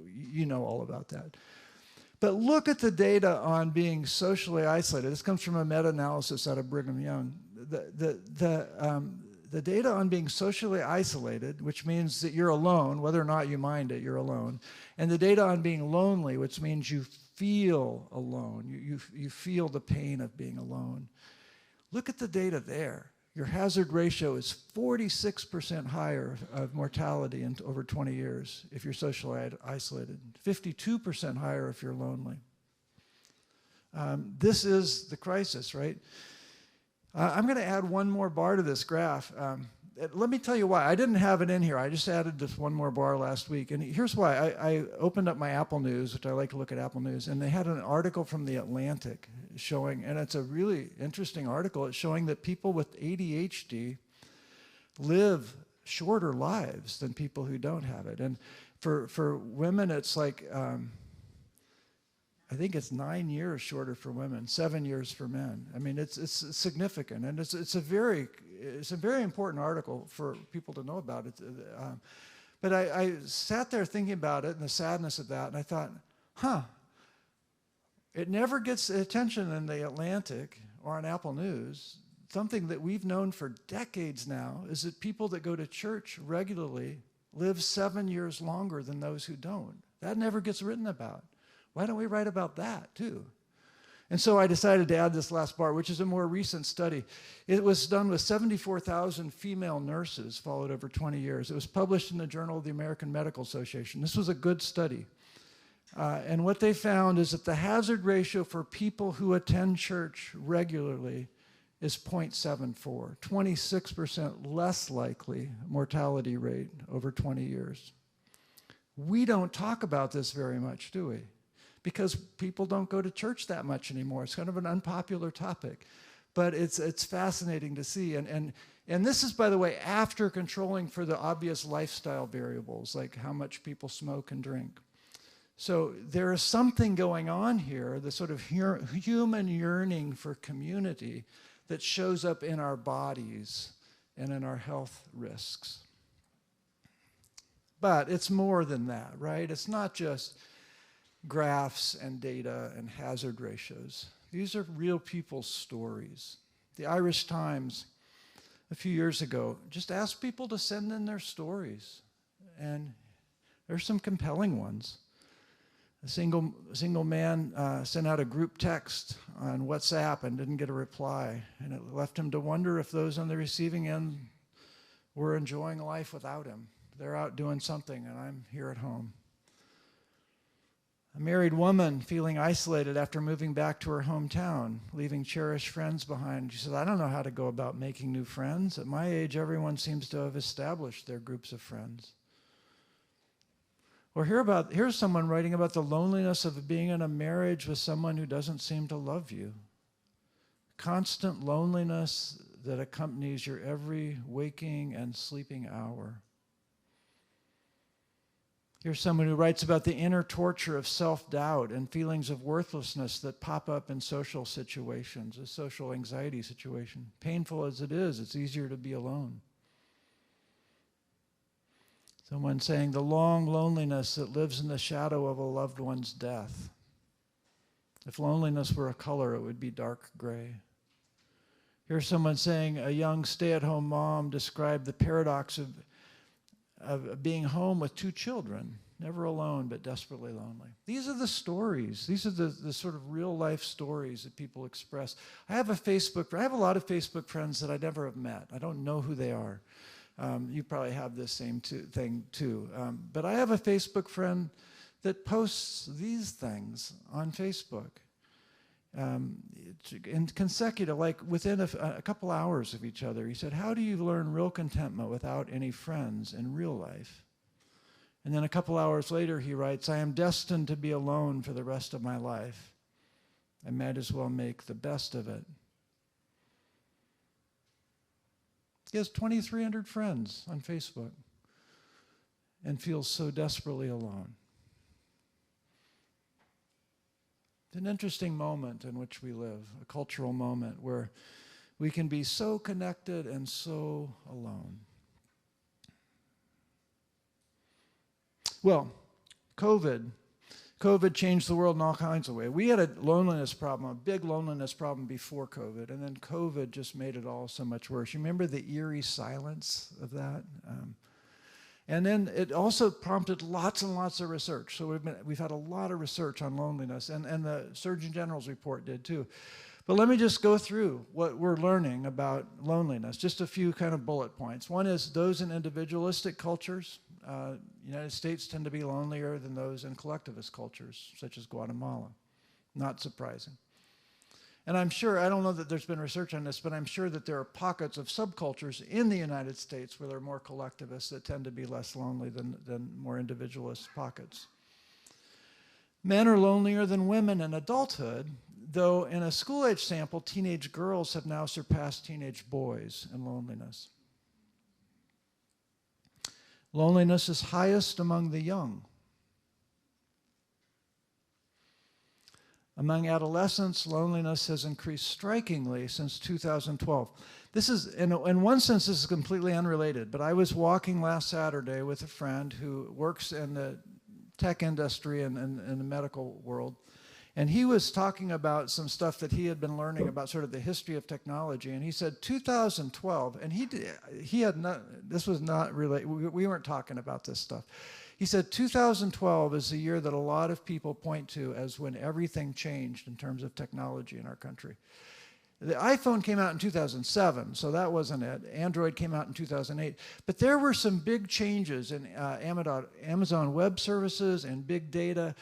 You know all about that. But look at the data on being socially isolated. This comes from a meta-analysis out of Brigham Young. The data on being socially isolated, which means that you're alone, whether or not you mind it, you're alone. And the data on being lonely, which means you feel alone. You feel the pain of being alone. Look at the data there. Your hazard ratio is 46% higher of mortality in over 20 years if you're socially isolated, 52% higher if you're lonely. This is the crisis, right? I'm going to add one more bar to this graph. Let me tell you why. I didn't have it in here. I just added this one more bar last week. And here's why. I opened up my Apple News, which I like to look at Apple News, and they had an article from The Atlantic showing, and it's a really interesting article. It's showing that people with ADHD live shorter lives than people who don't have it. And for women, it's like, I think it's 9 years shorter for women, 7 years for men. I mean, it's significant, and it's a very important article for people to know about. But I sat there thinking about it and the sadness of that, and I thought, it never gets attention in the Atlantic or on Apple News. Something that we've known for decades now is that people that go to church regularly live 7 years longer than those who don't. That never gets written about. Why don't we write about that too? And so I decided to add this last part, which is a more recent study. It was done with 74,000 female nurses followed over 20 years. It was published in the Journal of the American Medical Association. This was a good study. And what they found is that the hazard ratio for people who attend church regularly is 0.74, 26% less likely mortality rate over 20 years. We don't talk about this very much, do we? Because people don't go to church that much anymore. It's kind of an unpopular topic. But it's fascinating to see. And this is, by the way, after controlling for the obvious lifestyle variables, like how much people smoke and drink. So there is something going on here, the sort of human yearning for community that shows up in our bodies and in our health risks. But it's more than that, right? It's not just graphs and data and hazard ratios. These are real people's stories. The Irish Times, a few years ago, just asked people to send in their stories. And there's some compelling ones. A single man sent out a group text on WhatsApp and didn't get a reply. And it left him to wonder if those on the receiving end were enjoying life without him. They're out doing something, and I'm here at home. A married woman feeling isolated after moving back to her hometown, leaving cherished friends behind. She said, I don't know how to go about making new friends. At my age, everyone seems to have established their groups of friends. Or here's someone writing about the loneliness of being in a marriage with someone who doesn't seem to love you. Constant loneliness that accompanies your every waking and sleeping hour. Here's someone who writes about the inner torture of self-doubt and feelings of worthlessness that pop up in social situations, a social anxiety situation. Painful as it is, it's easier to be alone. Someone saying the long loneliness that lives in the shadow of a loved one's death. If loneliness were a color, it would be dark gray. Here's someone saying a young stay-at-home mom described the paradox of being home with 2 children, never alone but desperately lonely. These are the stories. These are the sort of real-life stories that people express. I have a lot of Facebook friends that I never have met. I don't know who they are. You probably have this same thing too. But I have a Facebook friend that posts these things on Facebook. In consecutive, like within a couple hours of each other. He said, how do you learn real contentment without any friends in real life? And then a couple hours later he writes, I am destined to be alone for the rest of my life. I might as well make the best of it. He has 2,300 friends on Facebook and feels so desperately alone. It's an interesting moment in which we live, a cultural moment where we can be so connected and so alone. Well, COVID changed the world in all kinds of ways. We had a loneliness problem, a big loneliness problem before COVID, and then COVID just made it all so much worse. You remember the eerie silence of that? And then it also prompted lots and lots of research. So we've had a lot of research on loneliness, and the Surgeon General's report did too. But let me just go through what we're learning about loneliness, just a few kind of bullet points. One is those in individualistic cultures, United States tend to be lonelier than those in collectivist cultures, such as Guatemala. Not surprising. And I'm sure, I don't know that there's been research on this, but I'm sure that there are pockets of subcultures in the United States where there are more collectivists that tend to be less lonely than more individualist pockets. Men are lonelier than women in adulthood, though in a school-age sample, teenage girls have now surpassed teenage boys in loneliness. Loneliness is highest among the young. Among adolescents, loneliness has increased strikingly since 2012. This is, in one sense, this is completely unrelated, but I was walking last Saturday with a friend who works in the tech industry and in the medical world, and he was talking about some stuff that he had been learning about sort of the history of technology, and he said 2012, and he had not, this was not related, we weren't talking about this stuff. He said 2012 is the year that a lot of people point to as when everything changed in terms of technology in our country. The iPhone came out in 2007, so that wasn't it. Android came out in 2008. But there were some big changes in Amazon Web Services and big data.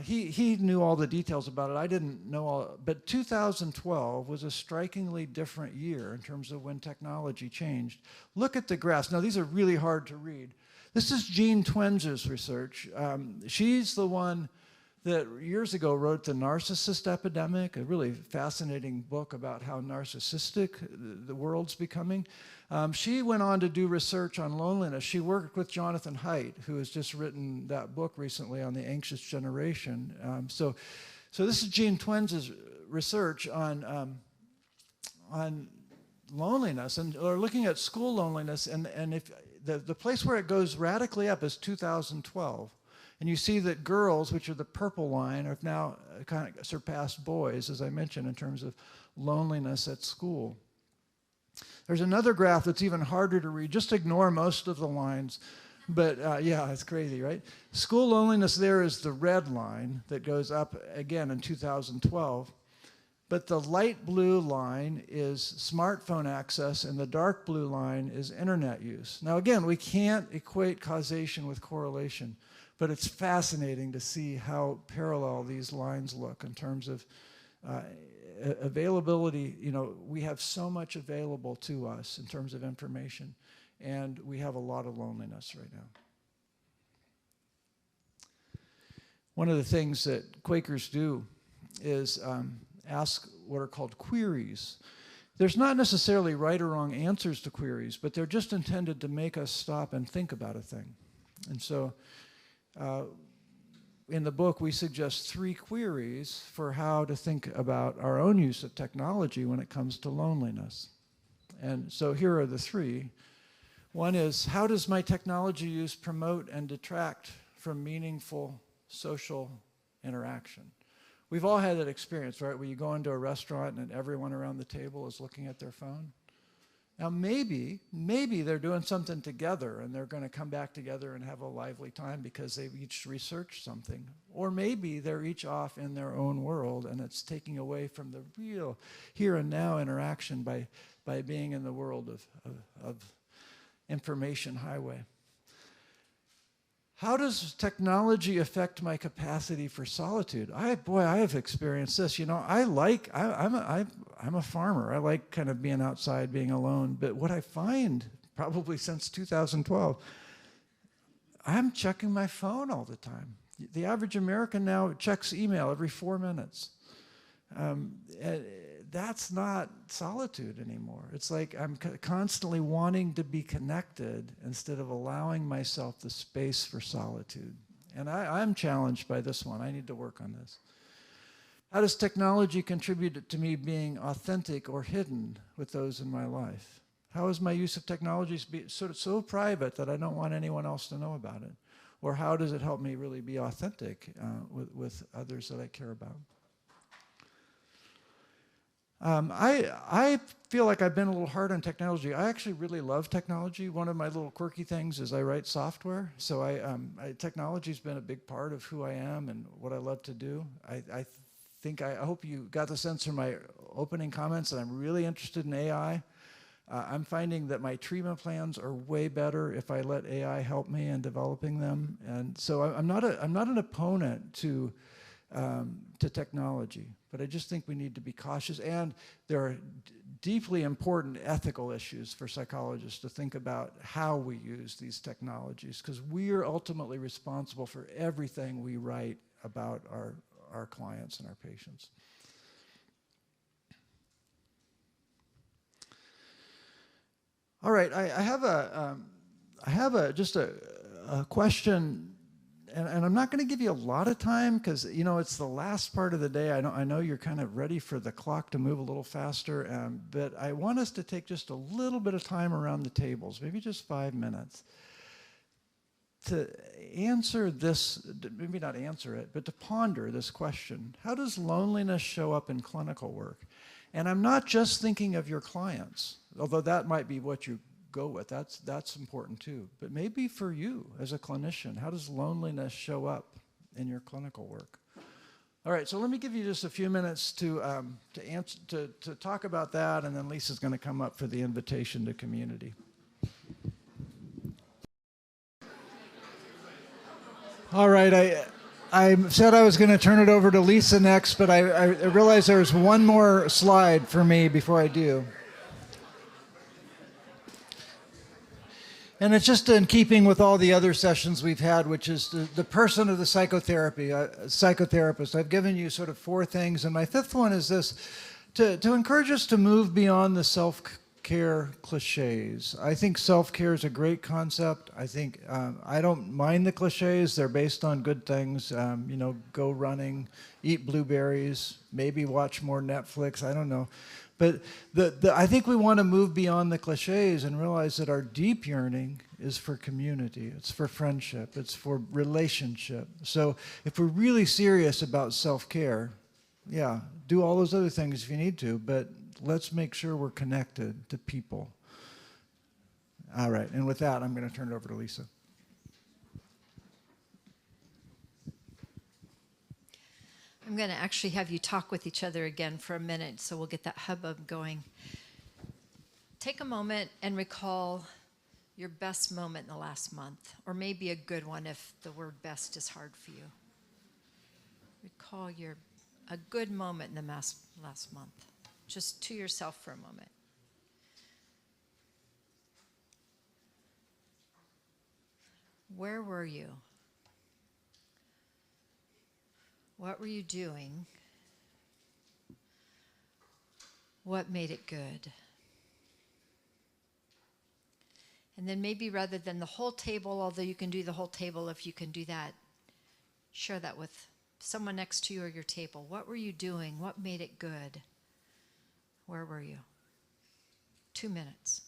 He knew all the details about it. I didn't know all, but 2012 was a strikingly different year in terms of when technology changed. Look at the graphs. Now, these are really hard to read. This is Jean Twenge's research. She's the one that years ago wrote The Narcissist Epidemic, a really fascinating book about how narcissistic the world's becoming. She went on to do research on loneliness. She worked with Jonathan Haidt, who has just written that book recently on the anxious generation. So this is Jean Twenge's research on loneliness, and or looking at school loneliness, and if the place where it goes radically up is 2012. And you see that girls, which are the purple line, have now kind of surpassed boys, as I mentioned, in terms of loneliness at school. There's another graph that's even harder to read. Just ignore most of the lines. But yeah, it's crazy, right? School loneliness there is the red line that goes up again in 2012. But the light blue line is smartphone access, and the dark blue line is internet use. Now, again, we can't equate causation with correlation, but it's fascinating to see how parallel these lines look in terms of availability. You know, we have so much available to us in terms of information, and we have a lot of loneliness right now. One of the things that Quakers do is ask what are called queries. There's not necessarily right or wrong answers to queries, but they're just intended to make us stop and think about a thing. And so in the book, we suggest 3 queries for how to think about our own use of technology when it comes to loneliness. And so here are the 3. One is, how does my technology use promote and detract from meaningful social interaction? We've all had that experience, right, where you go into a restaurant and everyone around the table is looking at their phone. Now, maybe they're doing something together and they're going to come back together and have a lively time because they've each researched something. Or maybe they're each off in their own world and it's taking away from the real here and now interaction by being in the world of information highway. How does technology affect my capacity for solitude? I have experienced this. You know, I'm a farmer. I like kind of being outside, being alone. But what I find, probably since 2012, I'm checking my phone all the time. The average American now checks email every 4 minutes. That's not solitude anymore. It's like I'm constantly wanting to be connected instead of allowing myself the space for solitude. And I'm challenged by this one. I need to work on this. How does technology contribute to me being authentic or hidden with those in my life? How is my use of technology so private that I don't want anyone else to know about it? Or how does it help me really be authentic with others that I care about? I feel like I've been a little hard on technology. I actually really love technology. One of my little quirky things is I write software. So technology's been a big part of who I am and what I love to do. I hope you got the sense from my opening comments that I'm really interested in AI. I'm finding that my treatment plans are way better if I let AI help me in developing them. And so I'm not an opponent to technology, but I just think we need to be cautious. And there are deeply important ethical issues for psychologists to think about how we use these technologies, because we are ultimately responsible for everything we write about our clients and our patients. All right, I have just a question. And I'm not going to give you a lot of time because, you know, it's the last part of the day. I know you're kind of ready for the clock to move a little faster, but I want us to take just a little bit of time around the tables, maybe just 5 minutes, to answer this, maybe not answer it, but to ponder this question. How does loneliness show up in clinical work? And I'm not just thinking of your clients, although that might be what you go with. That's important too. But maybe for you as a clinician, how does loneliness show up in your clinical work? All right, so let me give you just a few minutes to talk about that, and then Lisa's going to come up for the invitation to community. All right, I said I was going to turn it over to Lisa next, but I realized there's one more slide for me before I do. And it's just in keeping with all the other sessions we've had, which is the person of the psychotherapist. I've given you sort of 4 things, and my 5th one is this, to encourage us to move beyond the self-care cliches. I think self-care is a great concept. I think I don't mind the cliches. They're based on good things. You know, go running, eat blueberries, maybe watch more Netflix. I don't know. But I think we want to move beyond the cliches and realize that our deep yearning is for community. It's for friendship. It's for relationship. So if we're really serious about self-care, yeah, do all those other things if you need to, but let's make sure we're connected to people. All right, and with that, I'm going to turn it over to Lisa. I'm going to actually have you talk with each other again for a minute, so we'll get that hubbub going. Take a moment and recall your best moment in the last month, or maybe a good one if the word best is hard for you. Recall a good moment in the last month, just to yourself for a moment. Where were you? What were you doing? What made it good? And then maybe rather than the whole table, although you can do the whole table if you can do that, share that with someone next to you or your table. What were you doing? What made it good? Where were you? 2 minutes.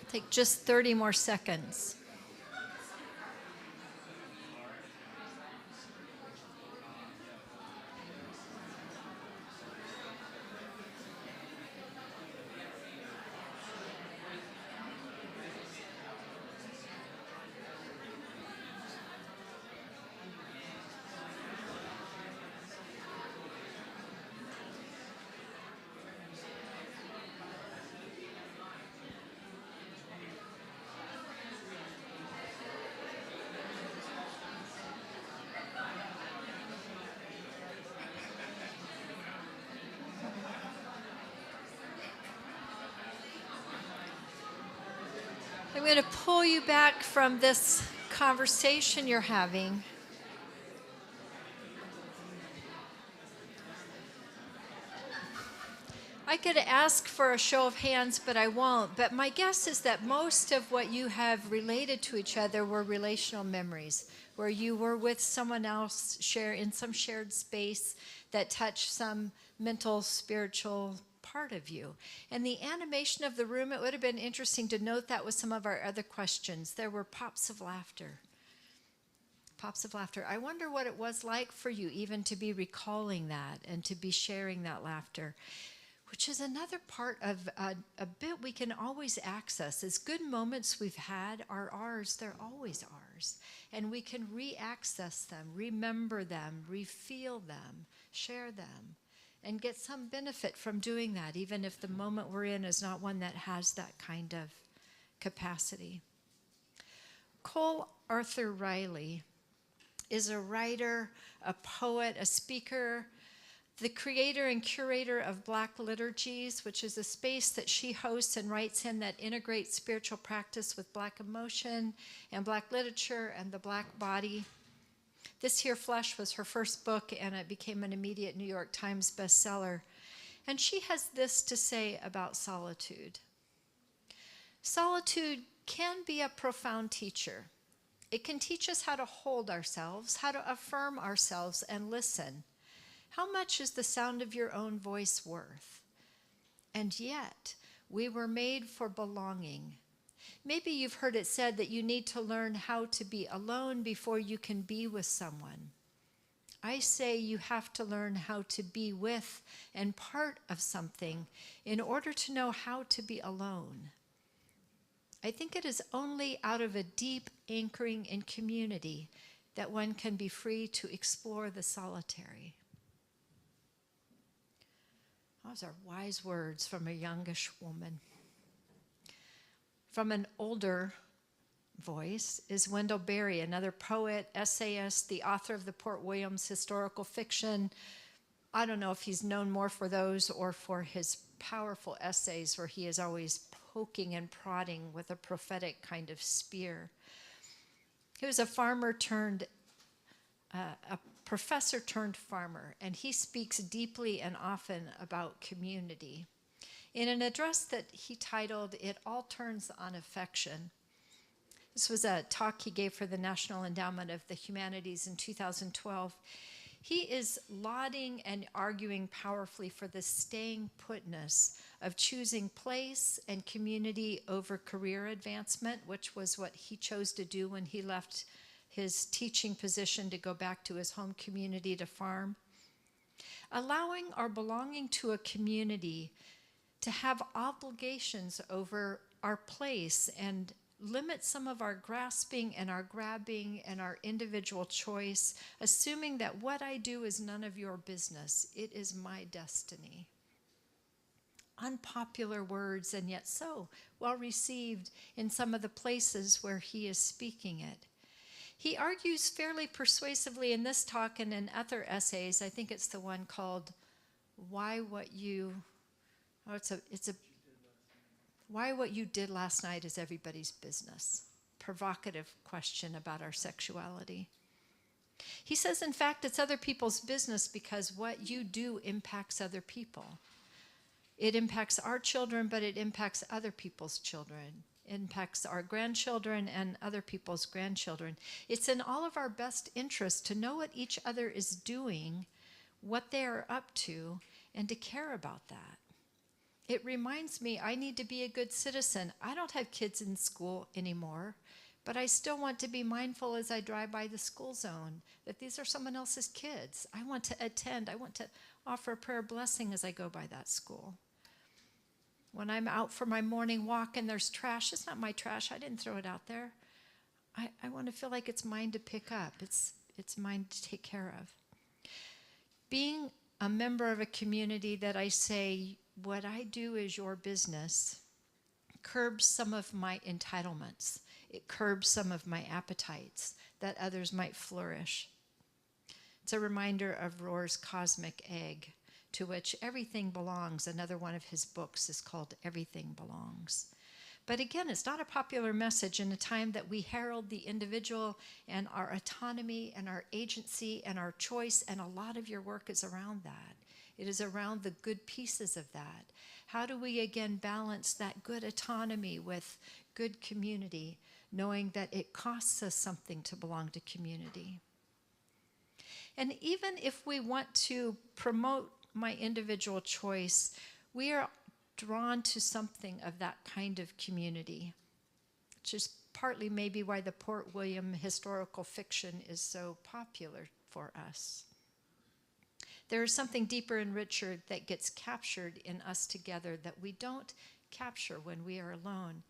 Take just 30 more seconds. I'm going to pull you back from this conversation you're having. I could ask for a show of hands, but I won't. But my guess is that most of what you have related to each other were relational memories, where you were with someone else in some shared space that touched some mental, spiritual part of you. And the animation of the room, it would have been interesting to note that with some of our other questions. There were pops of laughter. Pops of laughter. I wonder what it was like for you even to be recalling that and to be sharing that laughter, which is another part of a bit we can always access. As good moments we've had are ours, they're always ours. And we can re-access them, remember them, re-feel them, share them, and get some benefit from doing that, even if the moment we're in is not one that has that kind of capacity. Cole Arthur Riley is a writer, a poet, a speaker, the creator and curator of Black Liturgies, which is a space that she hosts and writes in that integrates spiritual practice with Black emotion and Black literature and the Black body. This Here Flesh was her first book, and it became an immediate New York Times bestseller. And she has this to say about solitude. Solitude can be a profound teacher. It can teach us how to hold ourselves, how to affirm ourselves and listen. How much is the sound of your own voice worth? And yet, we were made for belonging. Maybe you've heard it said that you need to learn how to be alone before you can be with someone. I say you have to learn how to be with and part of something in order to know how to be alone. I think it is only out of a deep anchoring in community that one can be free to explore the solitary. Those are wise words from a youngish woman. From an older voice is Wendell Berry, another poet, essayist, the author of the Port Williams historical fiction. I don't know if he's known more for those or for his powerful essays where he is always poking and prodding with a prophetic kind of spear. He was a farmer turned, a professor turned farmer, and he speaks deeply and often about community. In an address that he titled, "It All Turns on Affection," this was a talk he gave for the National Endowment of the Humanities in 2012, he is lauding and arguing powerfully for the staying putness of choosing place and community over career advancement, which was what he chose to do when he left his teaching position to go back to his home community to farm. Allowing our belonging to a community to have obligations over our place and limit some of our grasping and our grabbing and our individual choice, assuming that what I do is none of your business. It is my destiny. Unpopular words, and yet so well received in some of the places where he is speaking it. He argues fairly persuasively in this talk and in other essays. I think it's the one called Why What You Did Last Night Is Everybody's Business. Provocative question about our sexuality. He says, in fact, it's other people's business because what you do impacts other people. It impacts our children, but it impacts other people's children. It impacts our grandchildren and other people's grandchildren. It's in all of our best interest to know what each other is doing, what they are up to, and to care about that. It reminds me I need to be a good citizen. I don't have kids in school anymore, but I still want to be mindful as I drive by the school zone that these are someone else's kids. I want to attend. I want to offer a prayer blessing as I go by that school. When I'm out for my morning walk and there's trash, it's not my trash. I didn't throw it out there. I want to feel like it's mine to pick up. It's mine to take care of. Being a member of a community that I say, what I do is your business, curbs some of my entitlements. It curbs some of my appetites that others might flourish. It's a reminder of Rohr's cosmic egg, to which everything belongs. Another one of his books is called Everything Belongs. But again, it's not a popular message in a time that we herald the individual and our autonomy and our agency and our choice, and a lot of your work is around that. It is around the good pieces of that. How do we again balance that good autonomy with good community, knowing that it costs us something to belong to community? And even if we want to promote my individual choice, we are drawn to something of that kind of community, which is partly maybe why the Port William historical fiction is so popular for us. There is something deeper and richer that gets captured in us together that we don't capture when we are alone.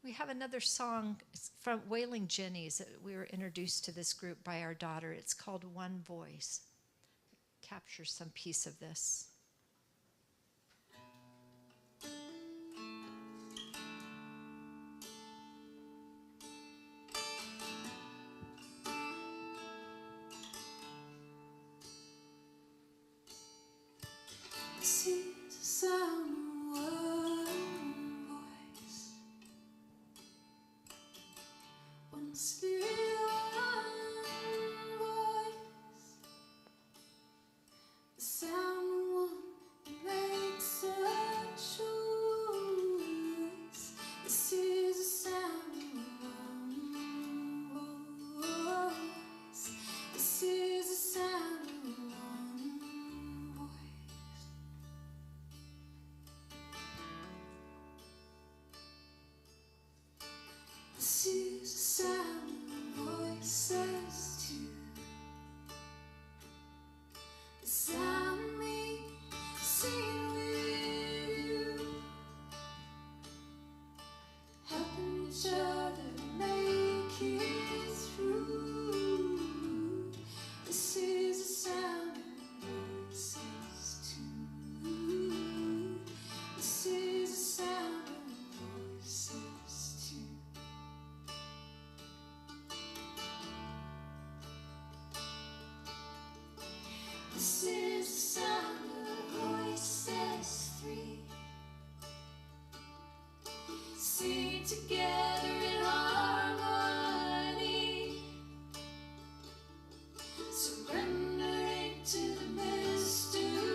We have another song from Wailing Jennies. We were introduced to this group by our daughter. It's called One Voice. It captures some piece of this. This is the sound of one voice, one spirit, one voice, the sound of one who makes a choice. This is the sound of one voice. This is the sound of one voice. This is the sound of voices too. The sound of me singing with you, helping each other make it through. This is the sound of voices too. This is the sound of voices too. This is the sound of voices three. Sing together in harmony, surrendering to the mystery.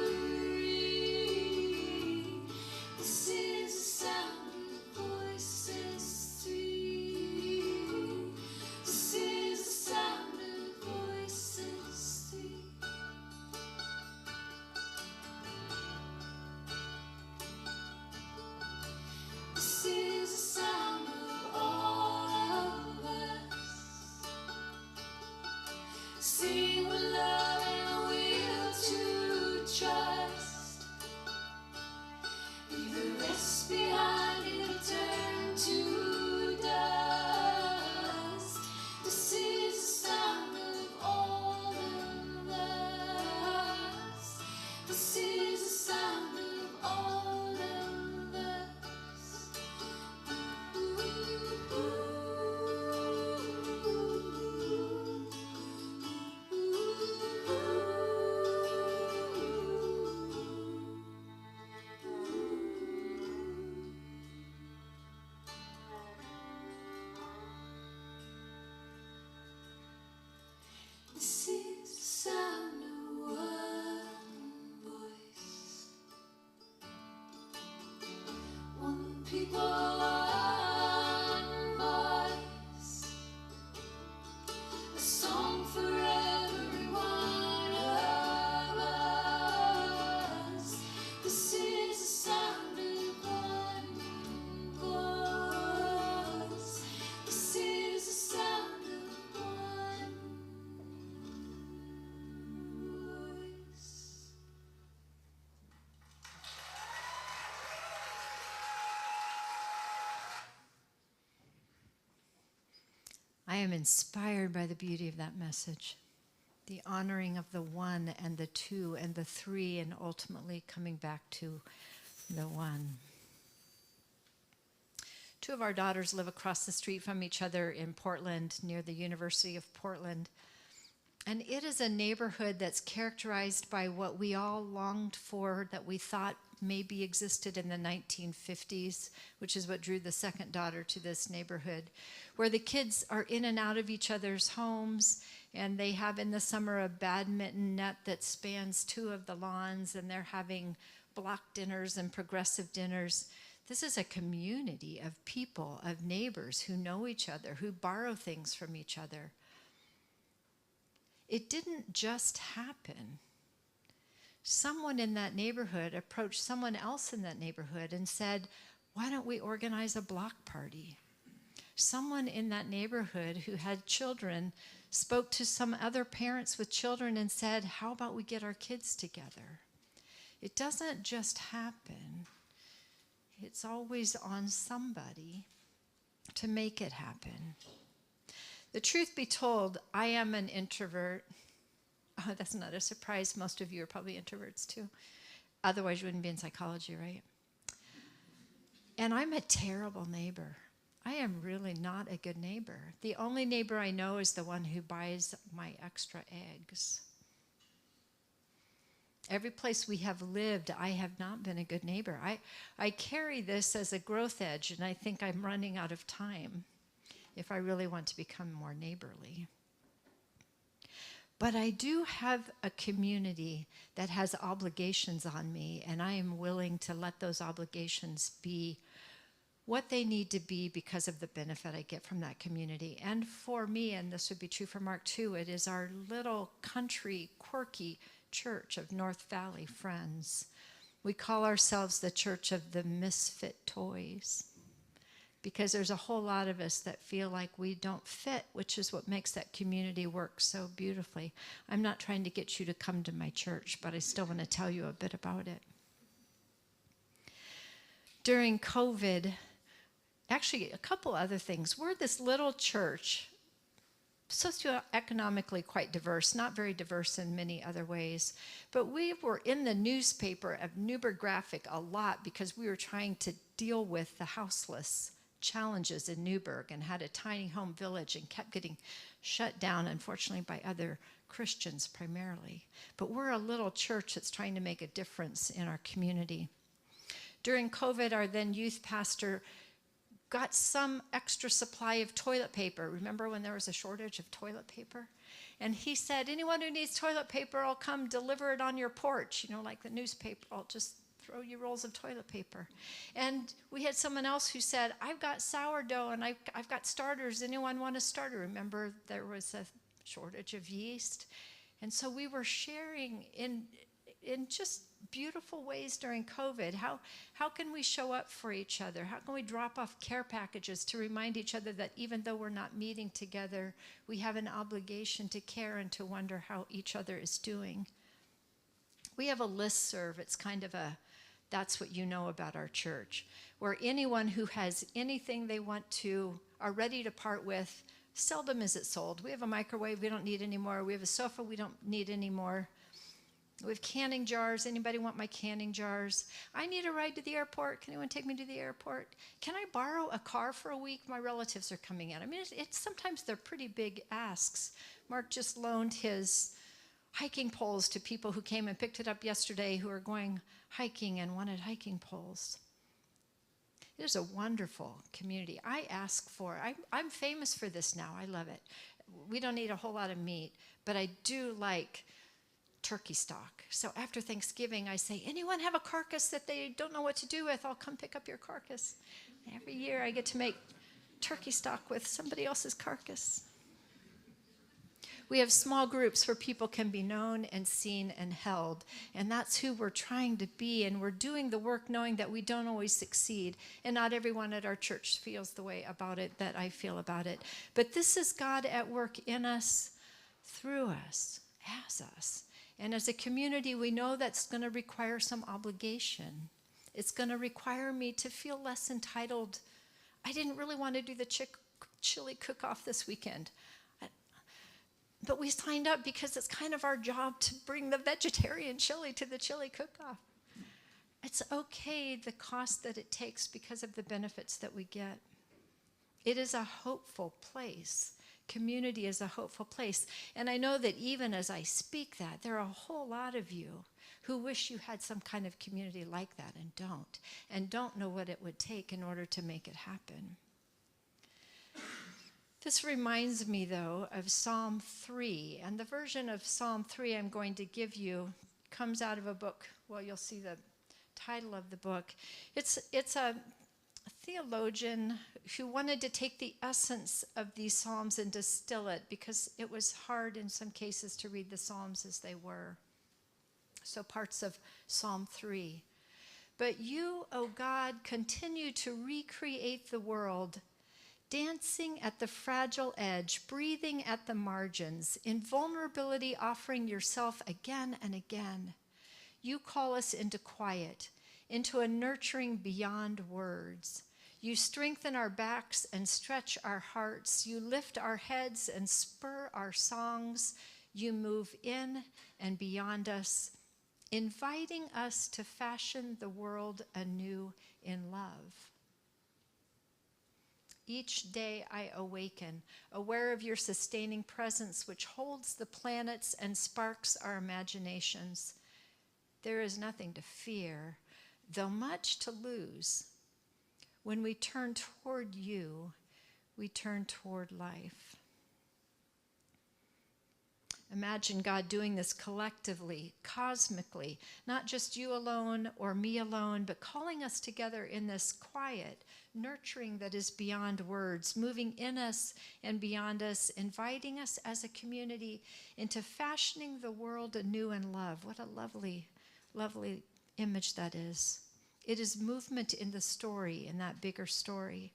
This is the sound of voices three. This is the sound of voices three. This is the sound of I am inspired by the beauty of that message. The honoring of the one and the two and the three, and ultimately coming back to the one. Two of our daughters live across the street from each other in Portland, near the University of Portland. And it is a neighborhood that's characterized by what we all longed for, that we thought maybe existed in the 1950s, which is what drew the second daughter to this neighborhood, where the kids are in and out of each other's homes, and they have in the summer a badminton net that spans 2 of the lawns, and they're having block dinners and progressive dinners. This is a community of people, of neighbors who know each other, who borrow things from each other. It didn't just happen. Someone in that neighborhood approached someone else in that neighborhood and said, why don't we organize a block party? Someone in that neighborhood who had children spoke to some other parents with children and said, how about we get our kids together? It doesn't just happen. It's always on somebody to make it happen. The truth be told, I am an introvert. Oh, that's not a surprise. Most of you are probably introverts too. Otherwise, you wouldn't be in psychology, right? And I'm a terrible neighbor. I am really not a good neighbor. The only neighbor I know is the one who buys my extra eggs. Every place we have lived, I have not been a good neighbor. I carry this as a growth edge, and I think I'm running out of time if I really want to become more neighborly. But I do have a community that has obligations on me, and I am willing to let those obligations be what they need to be because of the benefit I get from that community. And for me, and this would be true for Mark too, it is our little country, quirky church of North Valley Friends. We call ourselves the Church of the Misfit Toys, because there's a whole lot of us that feel like we don't fit, which is what makes that community work so beautifully. I'm not trying to get you to come to my church, but I still want to tell you a bit about it. During COVID, actually a couple other things. We're this little church, socioeconomically quite diverse, not very diverse in many other ways, but we were in the newspaper of Newburgh Graphic a lot because we were trying to deal with the houseless challenges in Newburgh and had a tiny home village and kept getting shut down, unfortunately, by other Christians primarily. But we're a little church that's trying to make a difference in our community. During COVID, our then youth pastor got some extra supply of toilet paper. Remember when there was a shortage of toilet paper? And he said, anyone who needs toilet paper, I'll come deliver it on your porch. You know, like the newspaper, I'll just throw you rolls of toilet paper. And we had someone else who said, I've got sourdough and I've got starters. Anyone want a starter? Remember, there was a shortage of yeast. And so we were sharing in just beautiful ways during COVID. How can we show up for each other? How can we drop off care packages to remind each other that even though we're not meeting together, we have an obligation to care and to wonder how each other is doing? We have a listserv. It's kind of a, that's what you know about our church, where anyone who has anything they want to, are ready to part with, seldom is it sold. We have a microwave we don't need anymore. We have a sofa we don't need anymore. We have canning jars. Anybody want my canning jars? I need a ride to the airport. Can anyone take me to the airport? Can I borrow a car for a week? My relatives are coming in. I mean, it's sometimes they're pretty big asks. Mark just loaned his hiking poles to people who came and picked it up yesterday who are going hiking and wanted hiking poles. It is a wonderful community. I ask for, I'm famous for this now. I love it. We don't eat a whole lot of meat, but I do like turkey stock. So after Thanksgiving, I say, anyone have a carcass that they don't know what to do with? I'll come pick up your carcass. Every year I get to make turkey stock with somebody else's carcass. We have small groups where people can be known and seen and held, and that's who we're trying to be, and we're doing the work knowing that we don't always succeed, and not everyone at our church feels the way about it that I feel about it. But this is God at work in us, through us, as us. And as a community, we know that's going to require some obligation. It's going to require me to feel less entitled. I didn't really want to do the chili cook-off this weekend. But we signed up because it's kind of our job to bring the vegetarian chili to the chili cook-off. It's okay, the cost that it takes because of the benefits that we get. It is a hopeful place. Community is a hopeful place. And I know that even as I speak that, there are a whole lot of you who wish you had some kind of community like that and don't know what it would take in order to make it happen. This reminds me, though, of Psalm 3. And the version of Psalm 3 I'm going to give you comes out of a book. Well, you'll see the title of the book. It's a theologian who wanted to take the essence of these Psalms and distill it because it was hard in some cases to read the Psalms as they were. So parts of Psalm 3. But you, O God, continue to recreate the world, dancing at the fragile edge, breathing at the margins, in vulnerability offering yourself again and again. You call us into quiet, into a nurturing beyond words. You strengthen our backs and stretch our hearts. You lift our heads and spur our songs. You move in and beyond us, inviting us to fashion the world anew in love. Each day I awaken, aware of your sustaining presence, which holds the planets and sparks our imaginations. There is nothing to fear, though much to lose. When we turn toward you, we turn toward life. Imagine God doing this collectively, cosmically, not just you alone or me alone, but calling us together in this quiet, nurturing that is beyond words, moving in us and beyond us, inviting us as a community into fashioning the world anew in love. What a lovely, lovely image that is. It is movement in the story, in that bigger story.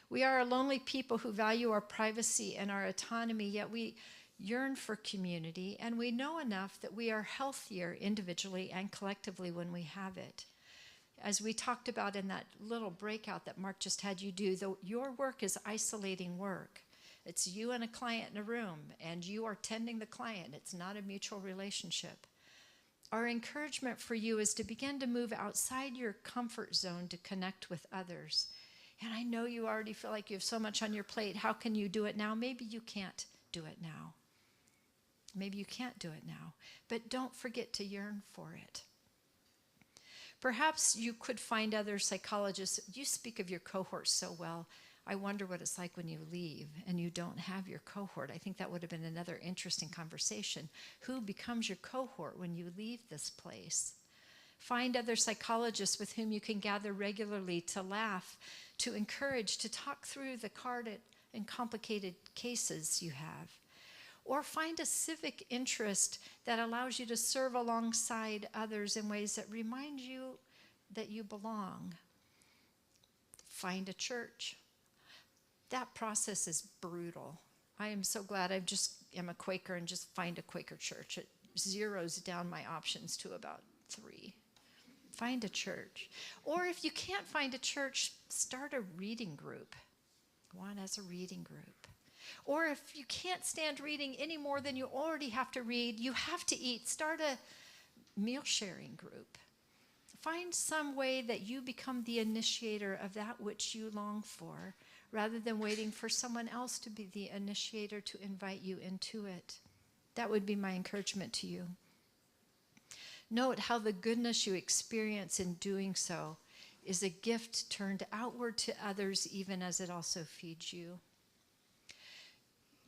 We are a lonely people who value our privacy and our autonomy, yet we yearn for community, and we know enough that we are healthier individually and collectively when we have it. As we talked about in that little breakout that Mark just had you do, your work is isolating work. It's you and a client in a room, and you are tending the client. It's not a mutual relationship. Our encouragement for you is to begin to move outside your comfort zone to connect with others. And I know you already feel like you have so much on your plate. How can you do it now? Maybe you can't do it now. Maybe you can't do it now, but don't forget to yearn for it. Perhaps you could find other psychologists. You speak of your cohort so well. I wonder what it's like when you leave and you don't have your cohort. I think that would have been another interesting conversation. Who becomes your cohort when you leave this place? Find other psychologists with whom you can gather regularly to laugh, to encourage, to talk through the hard and complicated cases you have. Or find a civic interest that allows you to serve alongside others in ways that remind you that you belong. Find a church. That process is brutal. I am so glad I just am a Quaker and just find a Quaker church. It zeroes down my options to about 3. Find a church. Or if you can't find a church, start a reading group. Go on as a reading group. Or if you can't stand reading any more than you already have to read, you have to eat, start a meal sharing group. Find some way that you become the initiator of that which you long for, rather than waiting for someone else to be the initiator to invite you into it. That would be my encouragement to you. Note how the goodness you experience in doing so is a gift turned outward to others, even as it also feeds you.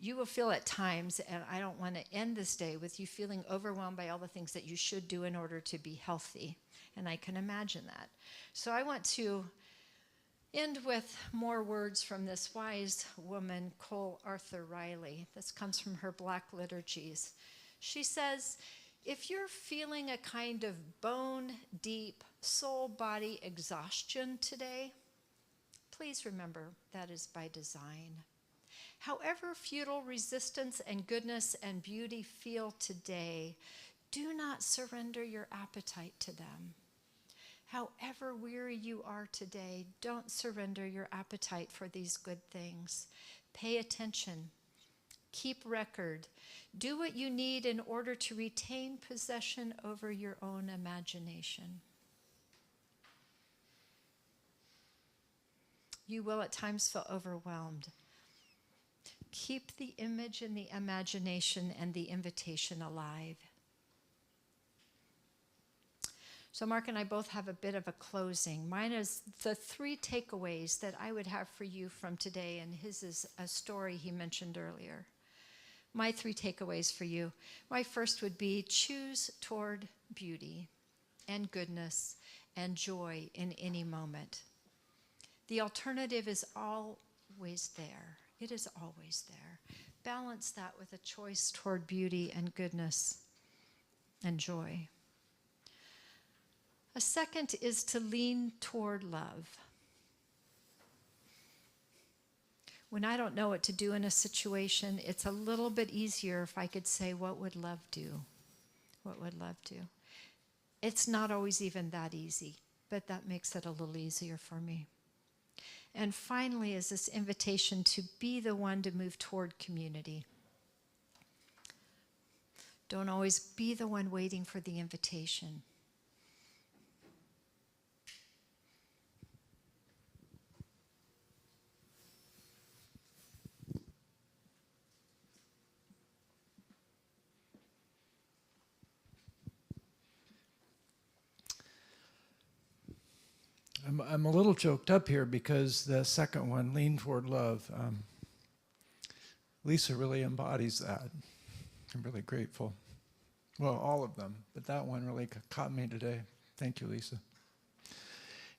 You will feel at times, and I don't want to end this day with you feeling overwhelmed by all the things that you should do in order to be healthy. And I can imagine that. So I want to end with more words from this wise woman, Cole Arthur Riley. This comes from her Black Liturgies. She says, if you're feeling a kind of bone-deep, soul-body exhaustion today, please remember that is by design. However futile resistance and goodness and beauty feel today, do not surrender your appetite to them. However weary you are today, don't surrender your appetite for these good things. Pay attention. Keep record. Do what you need in order to retain possession over your own imagination. You will at times feel overwhelmed. Keep the image and the imagination and the invitation alive. So Mark and I both have a bit of a closing. Mine is the 3 takeaways that I would have for you from today, and his is a story he mentioned earlier. My 3 takeaways for you. My first would be choose toward beauty and goodness and joy in any moment. The alternative is always there. It is always there. Balance that with a choice toward beauty and goodness and joy. A second is to lean toward love. When I don't know what to do in a situation, it's a little bit easier if I could say, what would love do? What would love do? It's not always even that easy, but that makes it a little easier for me. And finally is this invitation to be the one to move toward community. Don't always be the one waiting for the invitation. I'm a little choked up here because the second one, lean toward love, Lisa really embodies that. I'm really grateful. Well, all of them, but that one really caught me today. Thank you, Lisa.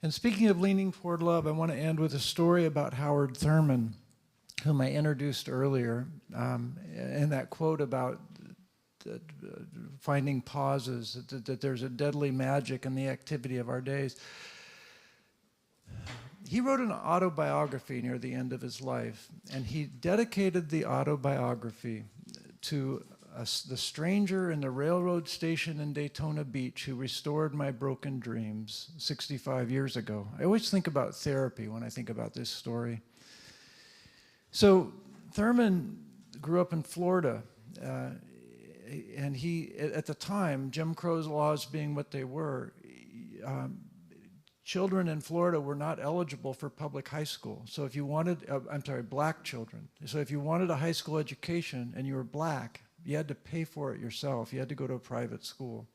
And speaking of leaning toward love, I want to end with a story about Howard Thurman, whom I introduced earlier, and that quote about finding pauses, that there's a deadly magic in the activity of our days. He wrote an autobiography near the end of his life, and he dedicated the autobiography to the stranger in the railroad station in Daytona Beach who restored my broken dreams 65 years ago. I always think about therapy when I think about this story. So Thurman grew up in Florida, and he, at the time, Jim Crow's laws being what they were, children in Florida were not eligible for public high school. So if you wanted, black children. So if you wanted a high school education and you were black, you had to pay for it yourself. You had to go to a private school.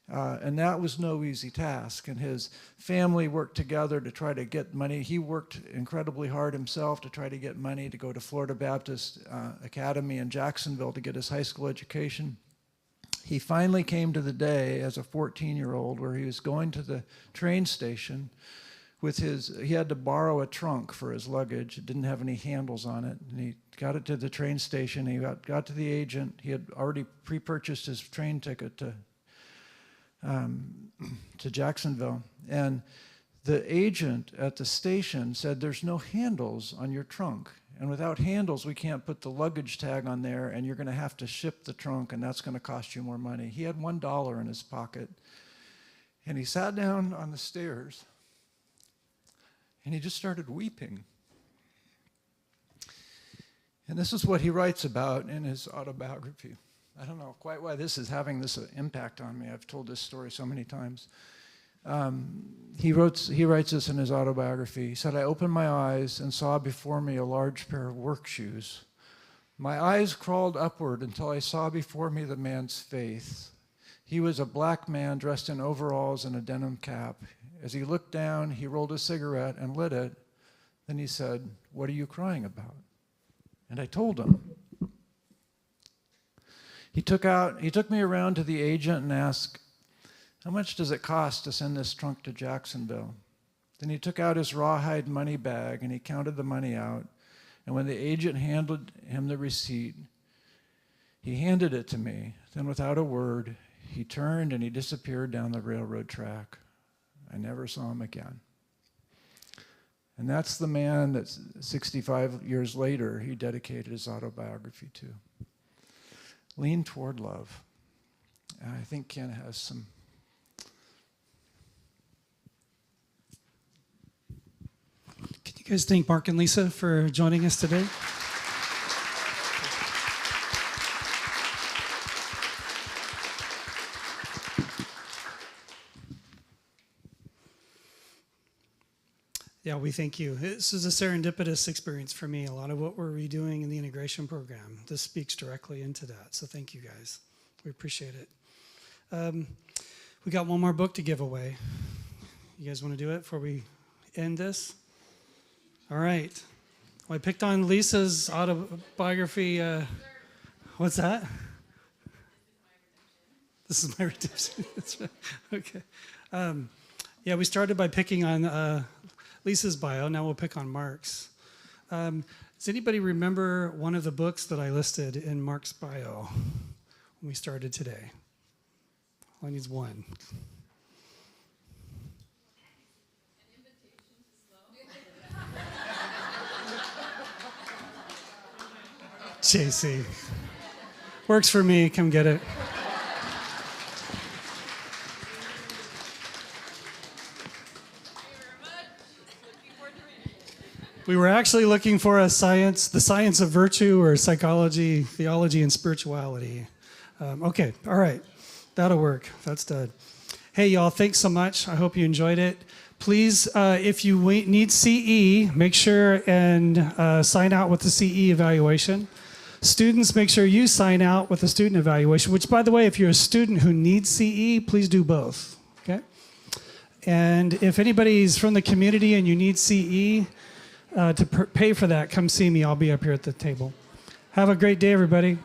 And that was no easy task. And his family worked together to try to get money. He worked incredibly hard himself to try to get money to go to Florida Baptist Academy in Jacksonville to get his high school education. He finally came to the day as a 14-year-old where he was going to the train station with he had to borrow a trunk for his luggage. It didn't have any handles on it. And he got it to the train station. He got to the agent. He had already pre-purchased his train ticket to Jacksonville. And the agent at the station said, "There's no handles on your trunk. And without handles, we can't put the luggage tag on there, and you're going to have to ship the trunk, and that's going to cost you more money." He had $1 in his pocket. And he sat down on the stairs, and he just started weeping. And this is what he writes about in his autobiography. I don't know quite why this is having this impact on me. I've told this story so many times. He writes this in his autobiography. He said, "I opened my eyes and saw before me a large pair of work shoes. My eyes crawled upward until I saw before me the man's face. He was a black man dressed in overalls and a denim cap. As he looked down, he rolled a cigarette and lit it. Then he said, 'What are you crying about?' And I told him. He took me around to the agent and asked, 'How much does it cost to send this trunk to Jacksonville?' Then he took out his rawhide money bag and he counted the money out. And when the agent handed him the receipt, he handed it to me. Then without a word, he turned and he disappeared down the railroad track. I never saw him again." And that's the man that 65 years later he dedicated his autobiography to. Lean toward love. And I think Ken has some. You guys thank Mark and Lisa for joining us today. Yeah, we thank you. This is a serendipitous experience for me. A lot of what we're redoing in the integration program, this speaks directly into that. So thank you guys. We appreciate it. We got one more book to give away. You guys want to do it before we end this? All right. Well, I picked on Lisa's autobiography. What's that? This is my redemption. That's right. Okay. Yeah, we started by picking on Lisa's bio. Now we'll pick on Mark's. Does anybody remember one of the books that I listed in Mark's bio when we started today? All I need is one. JC. Works for me. Come get it. We were actually looking for the science of virtue, or psychology, theology, and spirituality. Okay, all right. That'll work. That's done. Hey, y'all, thanks so much. I hope you enjoyed it. Please, if you need CE, make sure and sign out with the CE evaluation. Students, make sure you sign out with the student evaluation, which, by the way, if you're a student who needs CE, please do both, okay? And if anybody's from the community and you need CE to pay for that, come see me. I'll be up here at the table. Have a great day, everybody.